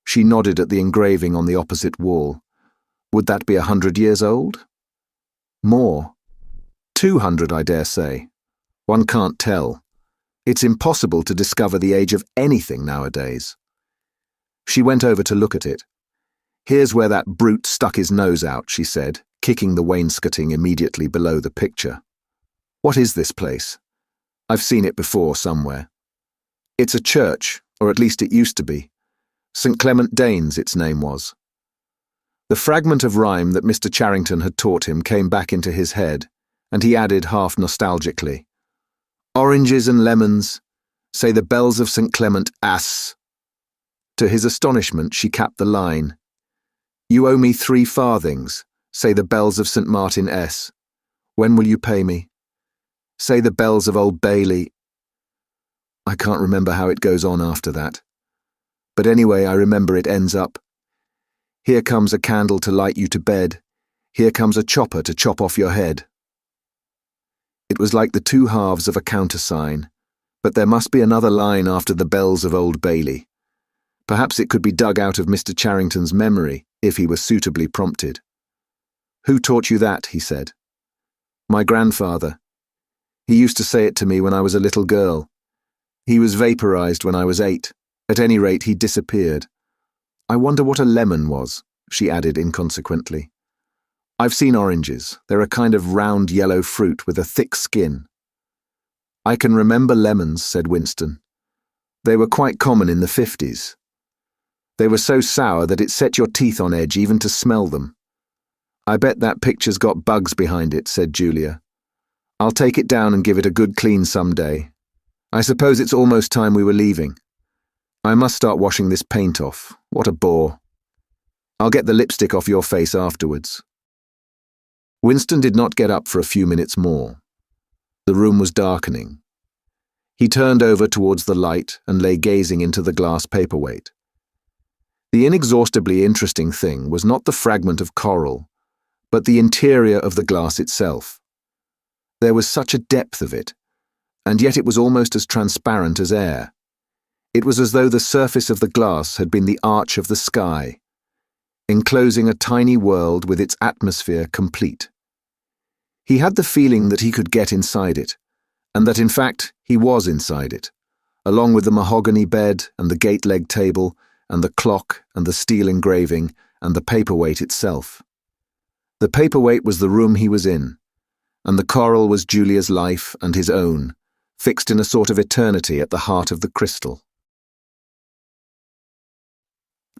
she nodded at the engraving on the opposite wall, "would that be 100 years old? More. 200, I dare say. One can't tell. It's impossible to discover the age of anything nowadays." She went over to look at it. "Here's where that brute stuck his nose out," she said, kicking the wainscoting immediately below the picture. "What is this place? I've seen it before somewhere." "It's a church, or at least it used to be. St. Clement Danes, its name was." The fragment of rhyme that Mr. Charrington had taught him came back into his head, and he added half nostalgically, "Oranges and lemons, say the bells of St. Clement ass." To his astonishment, she capped the line, "You owe me 3 farthings, say the bells of St. Martin S. When will you pay me? Say the bells of Old Bailey." I can't remember how it goes on after that. But anyway, I remember it ends up, "Here comes a candle to light you to bed. Here comes a chopper to chop off your head." It was like the 2 halves of a countersign, but there must be another line after the bells of Old Bailey. Perhaps it could be dug out of Mr. Charrington's memory, if he were suitably prompted. "Who taught you that?" he said. "My grandfather. He used to say it to me when I was a little girl. He was vaporized when I was 8. At any rate, he disappeared. I wonder what a lemon was," she added inconsequently. "I've seen oranges. They're a kind of round yellow fruit with a thick skin." "I can remember lemons," said Winston. "They were quite common in the 50s. They were so sour that it set your teeth on edge even to smell them." "I bet that picture's got bugs behind it," said Julia. "I'll take it down and give it a good clean some day. I suppose it's almost time we were leaving. I must start washing this paint off. What a bore. I'll get the lipstick off your face afterwards." Winston did not get up for a few minutes more. The room was darkening. He turned over towards the light and lay gazing into the glass paperweight. The inexhaustibly interesting thing was not the fragment of coral, but the interior of the glass itself. There was such a depth of it, and yet it was almost as transparent as air. It was as though the surface of the glass had been the arch of the sky, enclosing a tiny world with its atmosphere complete. He had the feeling that he could get inside it, and that in fact he was inside it, along with the mahogany bed and the gate-leg table and the clock and the steel engraving and the paperweight itself. The paperweight was the room he was in, and the coral was Julia's life and his own, fixed in a sort of eternity at the heart of the crystal.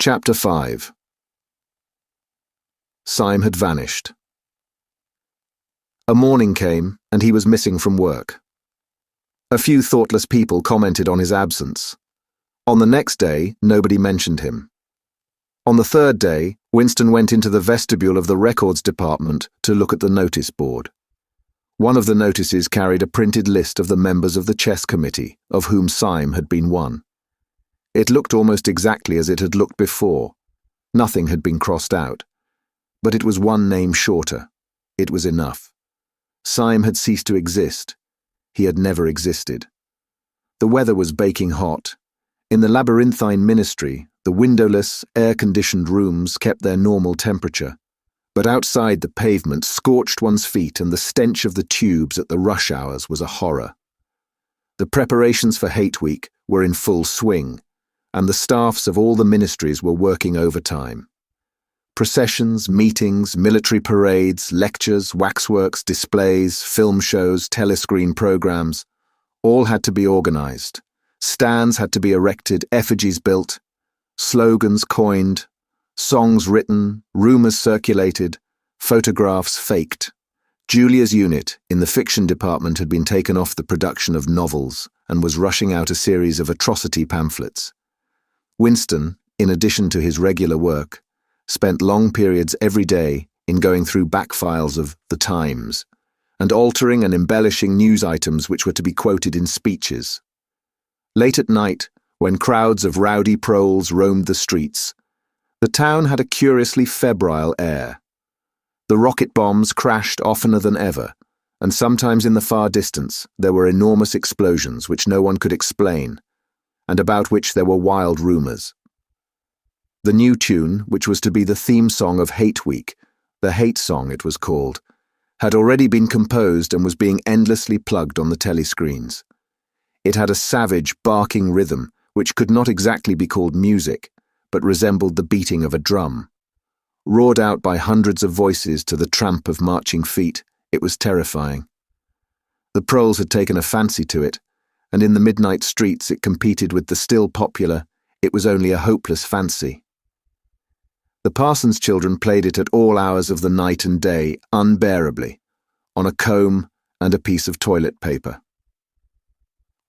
Chapter 5. Syme had vanished. A morning came, and he was missing from work. A few thoughtless people commented on his absence. On the next day, nobody mentioned him. On the 3rd day, Winston went into the vestibule of the records department to look at the notice board. One of the notices carried a printed list of the members of the chess committee, of whom Syme had been one. It looked almost exactly as it had looked before. Nothing had been crossed out. But it was one name shorter. It was enough. Syme had ceased to exist. He had never existed. The weather was baking hot. In the labyrinthine ministry, the windowless, air-conditioned rooms kept their normal temperature. But outside, the pavement scorched one's feet, and the stench of the tubes at the rush hours was a horror. The preparations for Hate Week were in full swing, and the staffs of all the ministries were working overtime. Processions, meetings, military parades, lectures, waxworks, displays, film shows, telescreen programs, all had to be organized. Stands had to be erected, effigies built, slogans coined, songs written, rumors circulated, photographs faked. Julia's unit in the fiction department had been taken off the production of novels and was rushing out a series of atrocity pamphlets. Winston, in addition to his regular work, spent long periods every day in going through back files of The Times and altering and embellishing news items which were to be quoted in speeches. Late at night, when crowds of rowdy proles roamed the streets, the town had a curiously febrile air. The rocket bombs crashed oftener than ever, and sometimes in the far distance there were enormous explosions which no one could explain, and about which there were wild rumors. The new tune, which was to be the theme song of Hate Week, the Hate Song it was called, had already been composed and was being endlessly plugged on the telescreens. It had a savage, barking rhythm which could not exactly be called music, but resembled the beating of a drum. roared out by hundreds of voices to the tramp of marching feet, it was terrifying. The proles had taken a fancy to it, and in the midnight streets it competed with the still popular "It Was Only a Hopeless Fancy." The Parsons children played it at all hours of the night and day, unbearably, on a comb and a piece of toilet paper.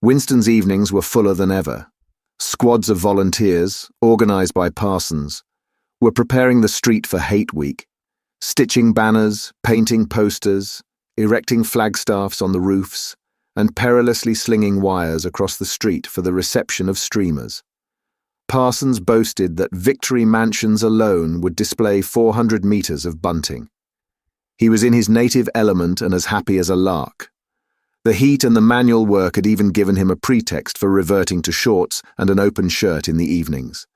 Winston's evenings were fuller than ever. Squads of volunteers, organized by Parsons, were preparing the street for Hate Week, stitching banners, painting posters, erecting flagstaffs on the roofs, and perilously slinging wires across the street for the reception of streamers. Parsons boasted that Victory Mansions alone would display 400 meters of bunting. He was in his native element and as happy as a lark. The heat and the manual work had even given him a pretext for reverting to shorts and an open shirt in the evenings.